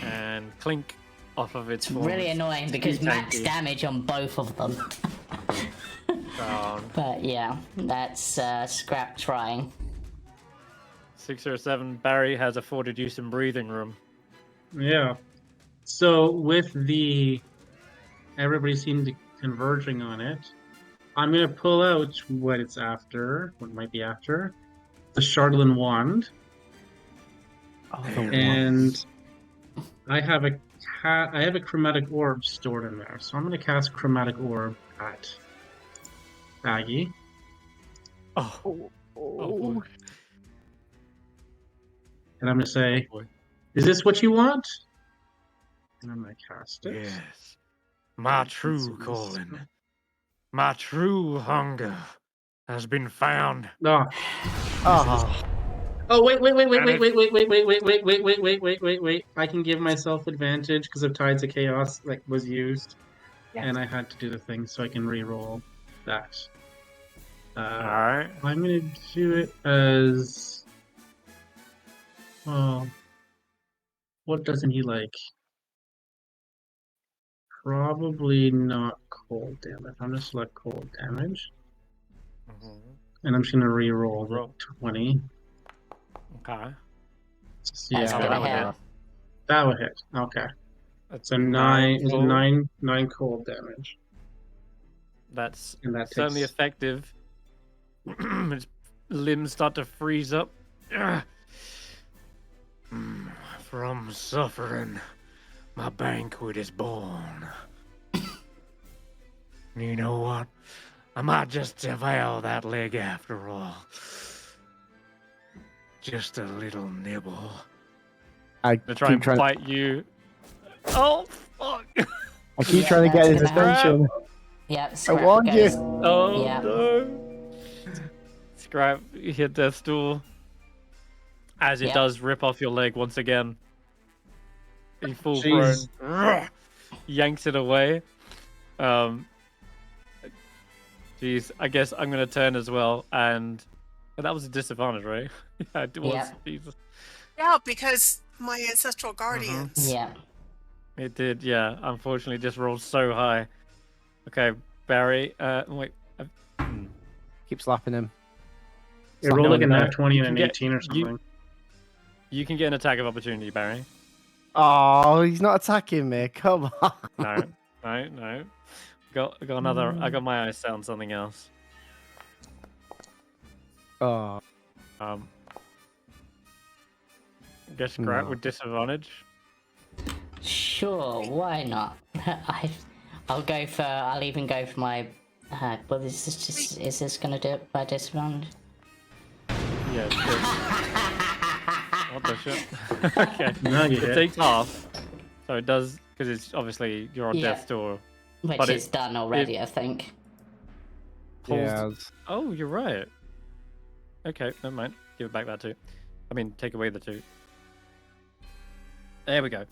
And clink off of its form. Really annoying because max damage on both of them. But yeah, that's Skrapp trying. 607. Barry has afforded you some breathing room. Yeah. So with everybody seemed to converging on it, I'm gonna pull out what it might be after. The Shardlin wand. And I have a chromatic orb stored in there. So I'm gonna cast chromatic orb at Aggie. Oh. And I'm going to say, is this what you want? And I'm going to cast it. Yes. My true calling, my true hunger has been found. Oh. Oh, Oh wait! I can give myself advantage because of Tides of Chaos was used, and I had to do the thing so I can re-roll that. Alright. I'm gonna do it as. Oh, what doesn't he like? Probably not cold damage. I'm gonna select cold damage, and I'm just gonna re-roll the Roll. 20. Okay. See That's how gonna that would hit. hit. That would hit. Okay. That's So nine is it cold. nine cold damage. That's And that certainly takes effective. His limbs start to freeze up. From suffering, my banquet is born. You know what? I might just devour that leg after all. Just a little nibble. I To try keep and trying. bite you. Oh, fuck. I keep Yeah, trying to get that's his gonna attention. Yeah, I Skrapp warned you. goes. Oh, Yeah. no. Skrapp, you hit Death Stool. As it Yep. does rip off your leg once again. You fall Jeez. prone. Yanks it away. Jeez, I guess I'm going to turn as well. And that was a disadvantage, right? Yeah, it was. Yep. Jesus. Yeah, because my ancestral guardians. Yeah. It did, yeah. Unfortunately, just rolled so high. Okay, Barry. Wait. Keep slapping him. It rolled like a No, nat 20 you and can an get- 18 or something. You can get an attack of opportunity, Barry. Oh, he's not attacking me. Come on. No. Got another. I got my eyes set on something else. Oh, Guess Skrapp No. with disadvantage. Sure, why not? I'll even go for my. Well, is this gonna do it by disadvantage? Yeah. It's good. What the shit? Okay. No, you It hit. takes half, so it does because it's obviously you're on Yeah. death's door. Which But is done already, I think. Pulls- yeah. Oh, you're right. Okay, never mind. Give it back that two. I mean, take away the two. There we go.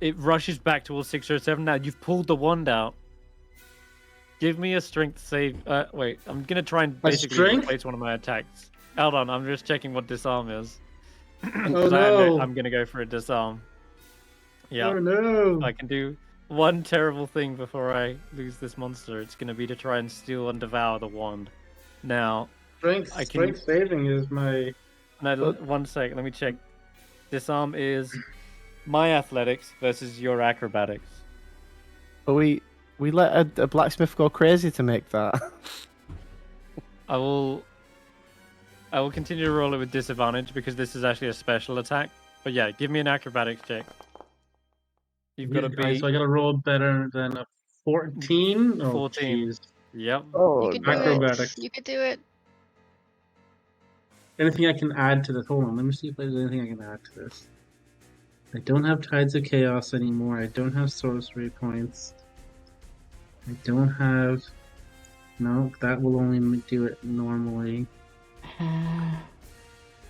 It rushes back towards 607. Now you've pulled the wand out. Give me a strength save. Wait, I'm gonna try and A basically strength? replace one of my attacks. Hold on, I'm just checking what disarm is. Oh 'Cause no! I'm gonna go for a disarm. Yeah, Oh no! I can do one terrible thing before I lose this monster. It's gonna be to try and steal and devour the wand. Now, Strength, I can- strength saving is my. no, one sec. Let me check. Disarm is my athletics versus your acrobatics. But we let a blacksmith go crazy to make that. I will continue to roll it with disadvantage because this is actually a special attack. But yeah, give me an acrobatics check. You've got to be So I gotta roll better than a 14? Oh, 14. jeez. Yep. Oh, You can do Acrobatics. it. You can do it. Anything I can add to this? Hold on, let me see if there's anything I can add to this. I don't have Tides of Chaos anymore. I don't have sorcery points. I don't have. No, that will only do it normally.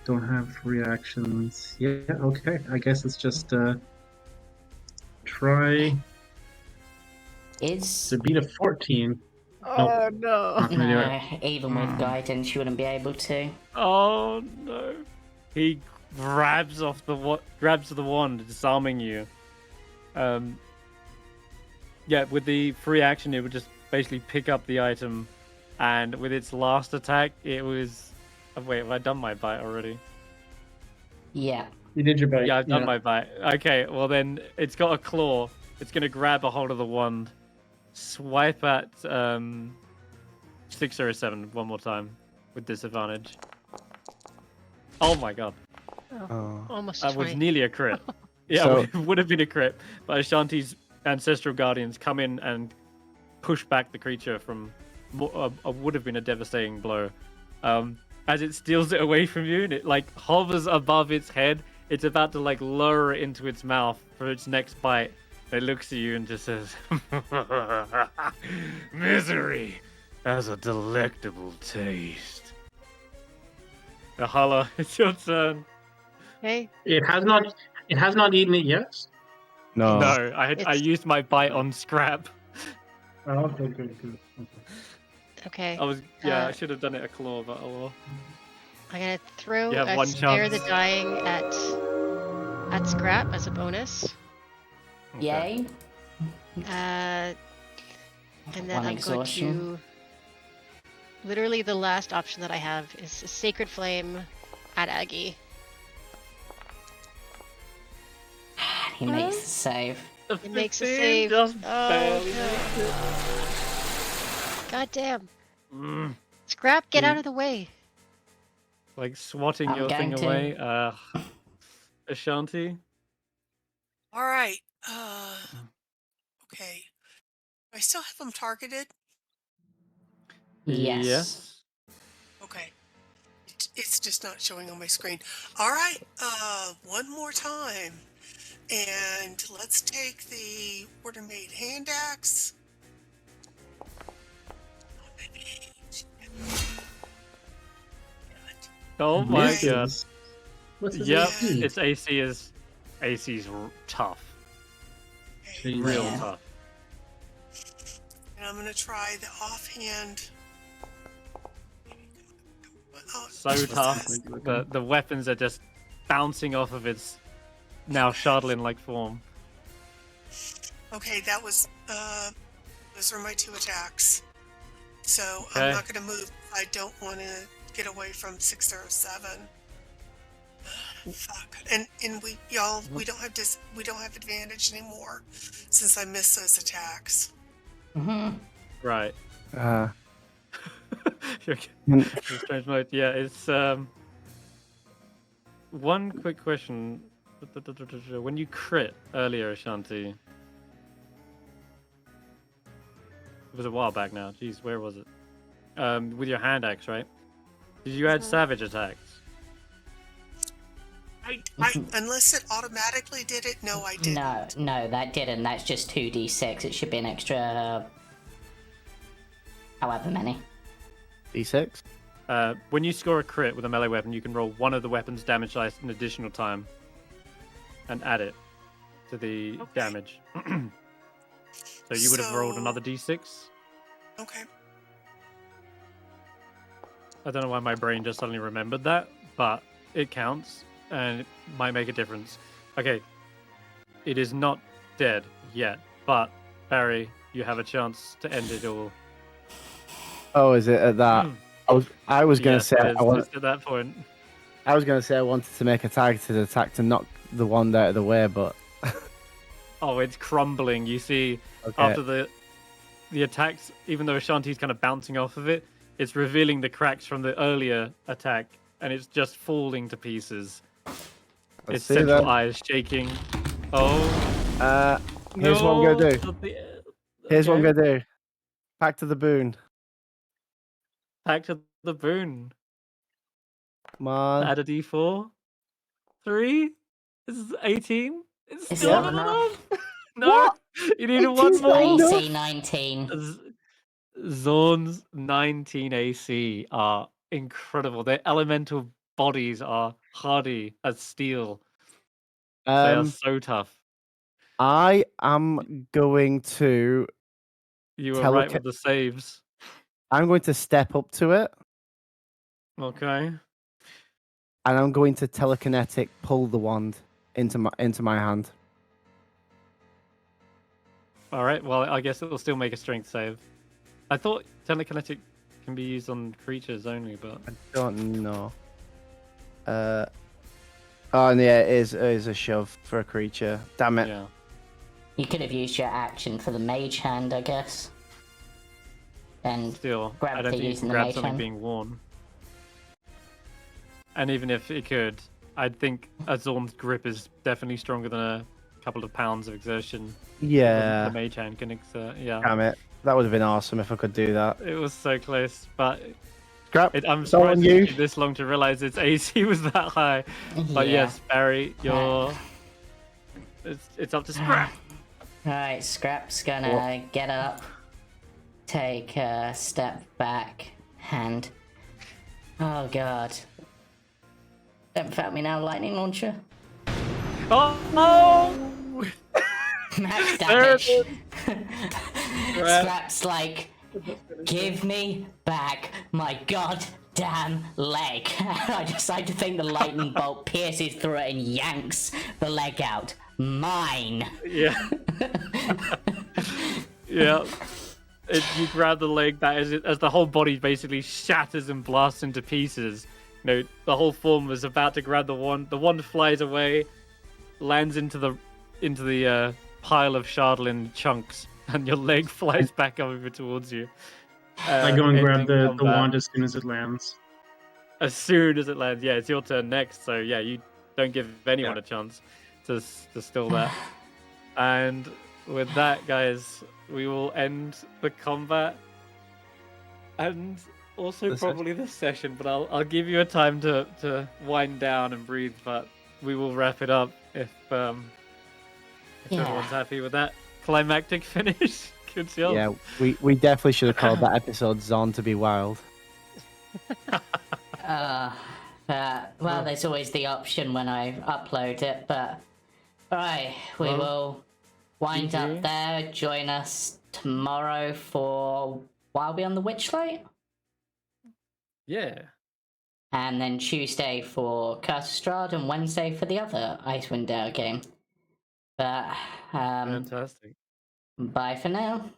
Don't have reactions. Yeah, okay. I guess it's just try Is to beat a 14. Oh no. Not gonna do it. no, even with guidance, you wouldn't be able to. Oh no! He grabs the wand, disarming you. Yeah, with the free action, it would just basically pick up the item, and with its last attack, it was. Oh, wait, have I done my bite already? Yeah. You did your bite. Yeah, I've done my bite. Okay, well then, it's got a claw. It's gonna grab a hold of the wand, swipe at 607 one more time with disadvantage. Oh my god. Oh. Almost That was 20. nearly a crit. Yeah, So- it would have been a crit, but Ashanti's ancestral guardians come in and push back the creature from would have been a devastating blow. As it steals it away from you, and it like hovers above its head. It's about to like lower it into its mouth for its next bite, It looks at you and just says, "Misery has a delectable taste." Hulla, it's your turn. Okay. It has not eaten it yet. No. No, I It's- used my bite on Skrapp. Oh, okay, good. Okay. I should have done it a claw, but oh well. I'm gonna throw You have a one spare chance. the dying at Skrapp as a bonus. Okay. Yay. And then One I'm exhaustion. going to. Literally, the last option that I have is a Sacred Flame at Aggie. He makes the save. It makes a 15 save. Just Oh, barely no. makes it. God damn. Mm, Skrapp, get You- out of the way. like swatting I'm your thing going to. away. Ashanti. All right. Okay. Do I still have them targeted? Yes. Okay. It's just not showing on my screen. All right. One more time. And let's take the order-made hand axe. Oh my Okay. god. Misses. What's his Yep, AC? its AC's tough. Okay. Jeez. Real Yeah. tough. And I'm going to try the offhand. Oh, So what's tough. that? The weapons are just bouncing off of its now Shardlin-like form. Okay, that was those are my 2 attacks. So Okay. I'm not going to move. I don't want to get away from 607. Fuck. And we don't have advantage anymore since I missed those attacks. Mm-hmm. Right. You're Mm. in strange mode. Yeah, it's one quick question. When you crit earlier, Ashanti, it was a while back now. Jeez, where was it? With your hand axe, right? Did you add savage attacks? Unless it automatically did it, no, I didn't. No, that didn't. That's just 2d6. It should be an extra. However many. D6. When you score a crit with a melee weapon, you can roll one of the weapon's damage dice an additional time and add it to the damage. So you would have rolled another d6. Okay. I don't know why my brain just suddenly remembered that, but it counts and it might make a difference. Okay, it is not dead yet, but Barry, you have a chance to end it all. Oh, is it at that? I was gonna Yes, say it is just at that point. I was gonna say I wanted to make a targeted attack to knock the one out of the way, but Oh, it's crumbling. You see, okay. after the attacks, even though Ashanti's kind of bouncing off of it, it's revealing the cracks from the earlier attack, and it's just falling to pieces. Let's Its see central then. eye is shaking. Oh, Here's what I'm gonna do. not the- Here's what I'm okay. gonna do. Back to the boon. Back to the boon. Come on. Add a d4. 3. This is 18. It's Is still that not enough? enough. No, What? you need one 18's not more. enough. AC 19. Xorn's 19 AC are incredible. Their elemental bodies are hardy as steel. They are so tough. I am going to. You were right Teleca- with the saves. I'm going to step up to it, Okay. and I'm going to telekinetic pull the wand into my hand. All right. Well, I guess it'll still make a strength save. I thought telekinetic can be used on creatures only, but I don't know. Oh, and yeah, it is a shove for a creature. Damn it. yeah. You could have used your action for the mage hand, I guess. And Still, grab I don't to think you using can the grab mage something hand. being worn. And even if it could, I'd think a Xorn's grip is definitely stronger than a couple of pounds of exertion. Yeah. The mage hand can exert. Yeah. Damn it. That would have been awesome if I could do that. It was so close, but Scrap. I'm it's all on surprised it you. took you this long to realize its AC was that high. But Yeah. yes, Barry, it's up to Skrapp. Alright, Skrapp's gonna get up, take a step back, and... Oh god. Don't fail me now, lightning launcher. Oh no! Max There it damage. is. Skrapp's like, give me back my goddamn leg. I decide to think the lightning bolt pierces through it and yanks the leg out. Mine. Yeah. Yeah. You grab the leg that is as the whole body basically shatters and blasts into pieces. You know, the whole form was about to grab the one. The one flies away, lands into the pile of Shardlin chunks, and your leg flies back over towards you. I go and grab ending the combat. wand as soon as it lands. As soon as it lands, yeah, it's your turn next. So yeah, you don't give anyone a chance to steal that. And with that, guys, we will end the combat and also probably the session. But I'll give you a time to wind down and breathe. But we will wrap it up if everyone's happy with that climactic finish. Good job. Yeah, we definitely should have called that episode "Xorn to be Wild." Well, there's always the option when I upload it, but alright, we will wind up there. Join us tomorrow for While We on the Witchlight. Yeah. And then Tuesday for Curse of Strahd and Wednesday for the other Icewindale game. But Fantastic. bye for now.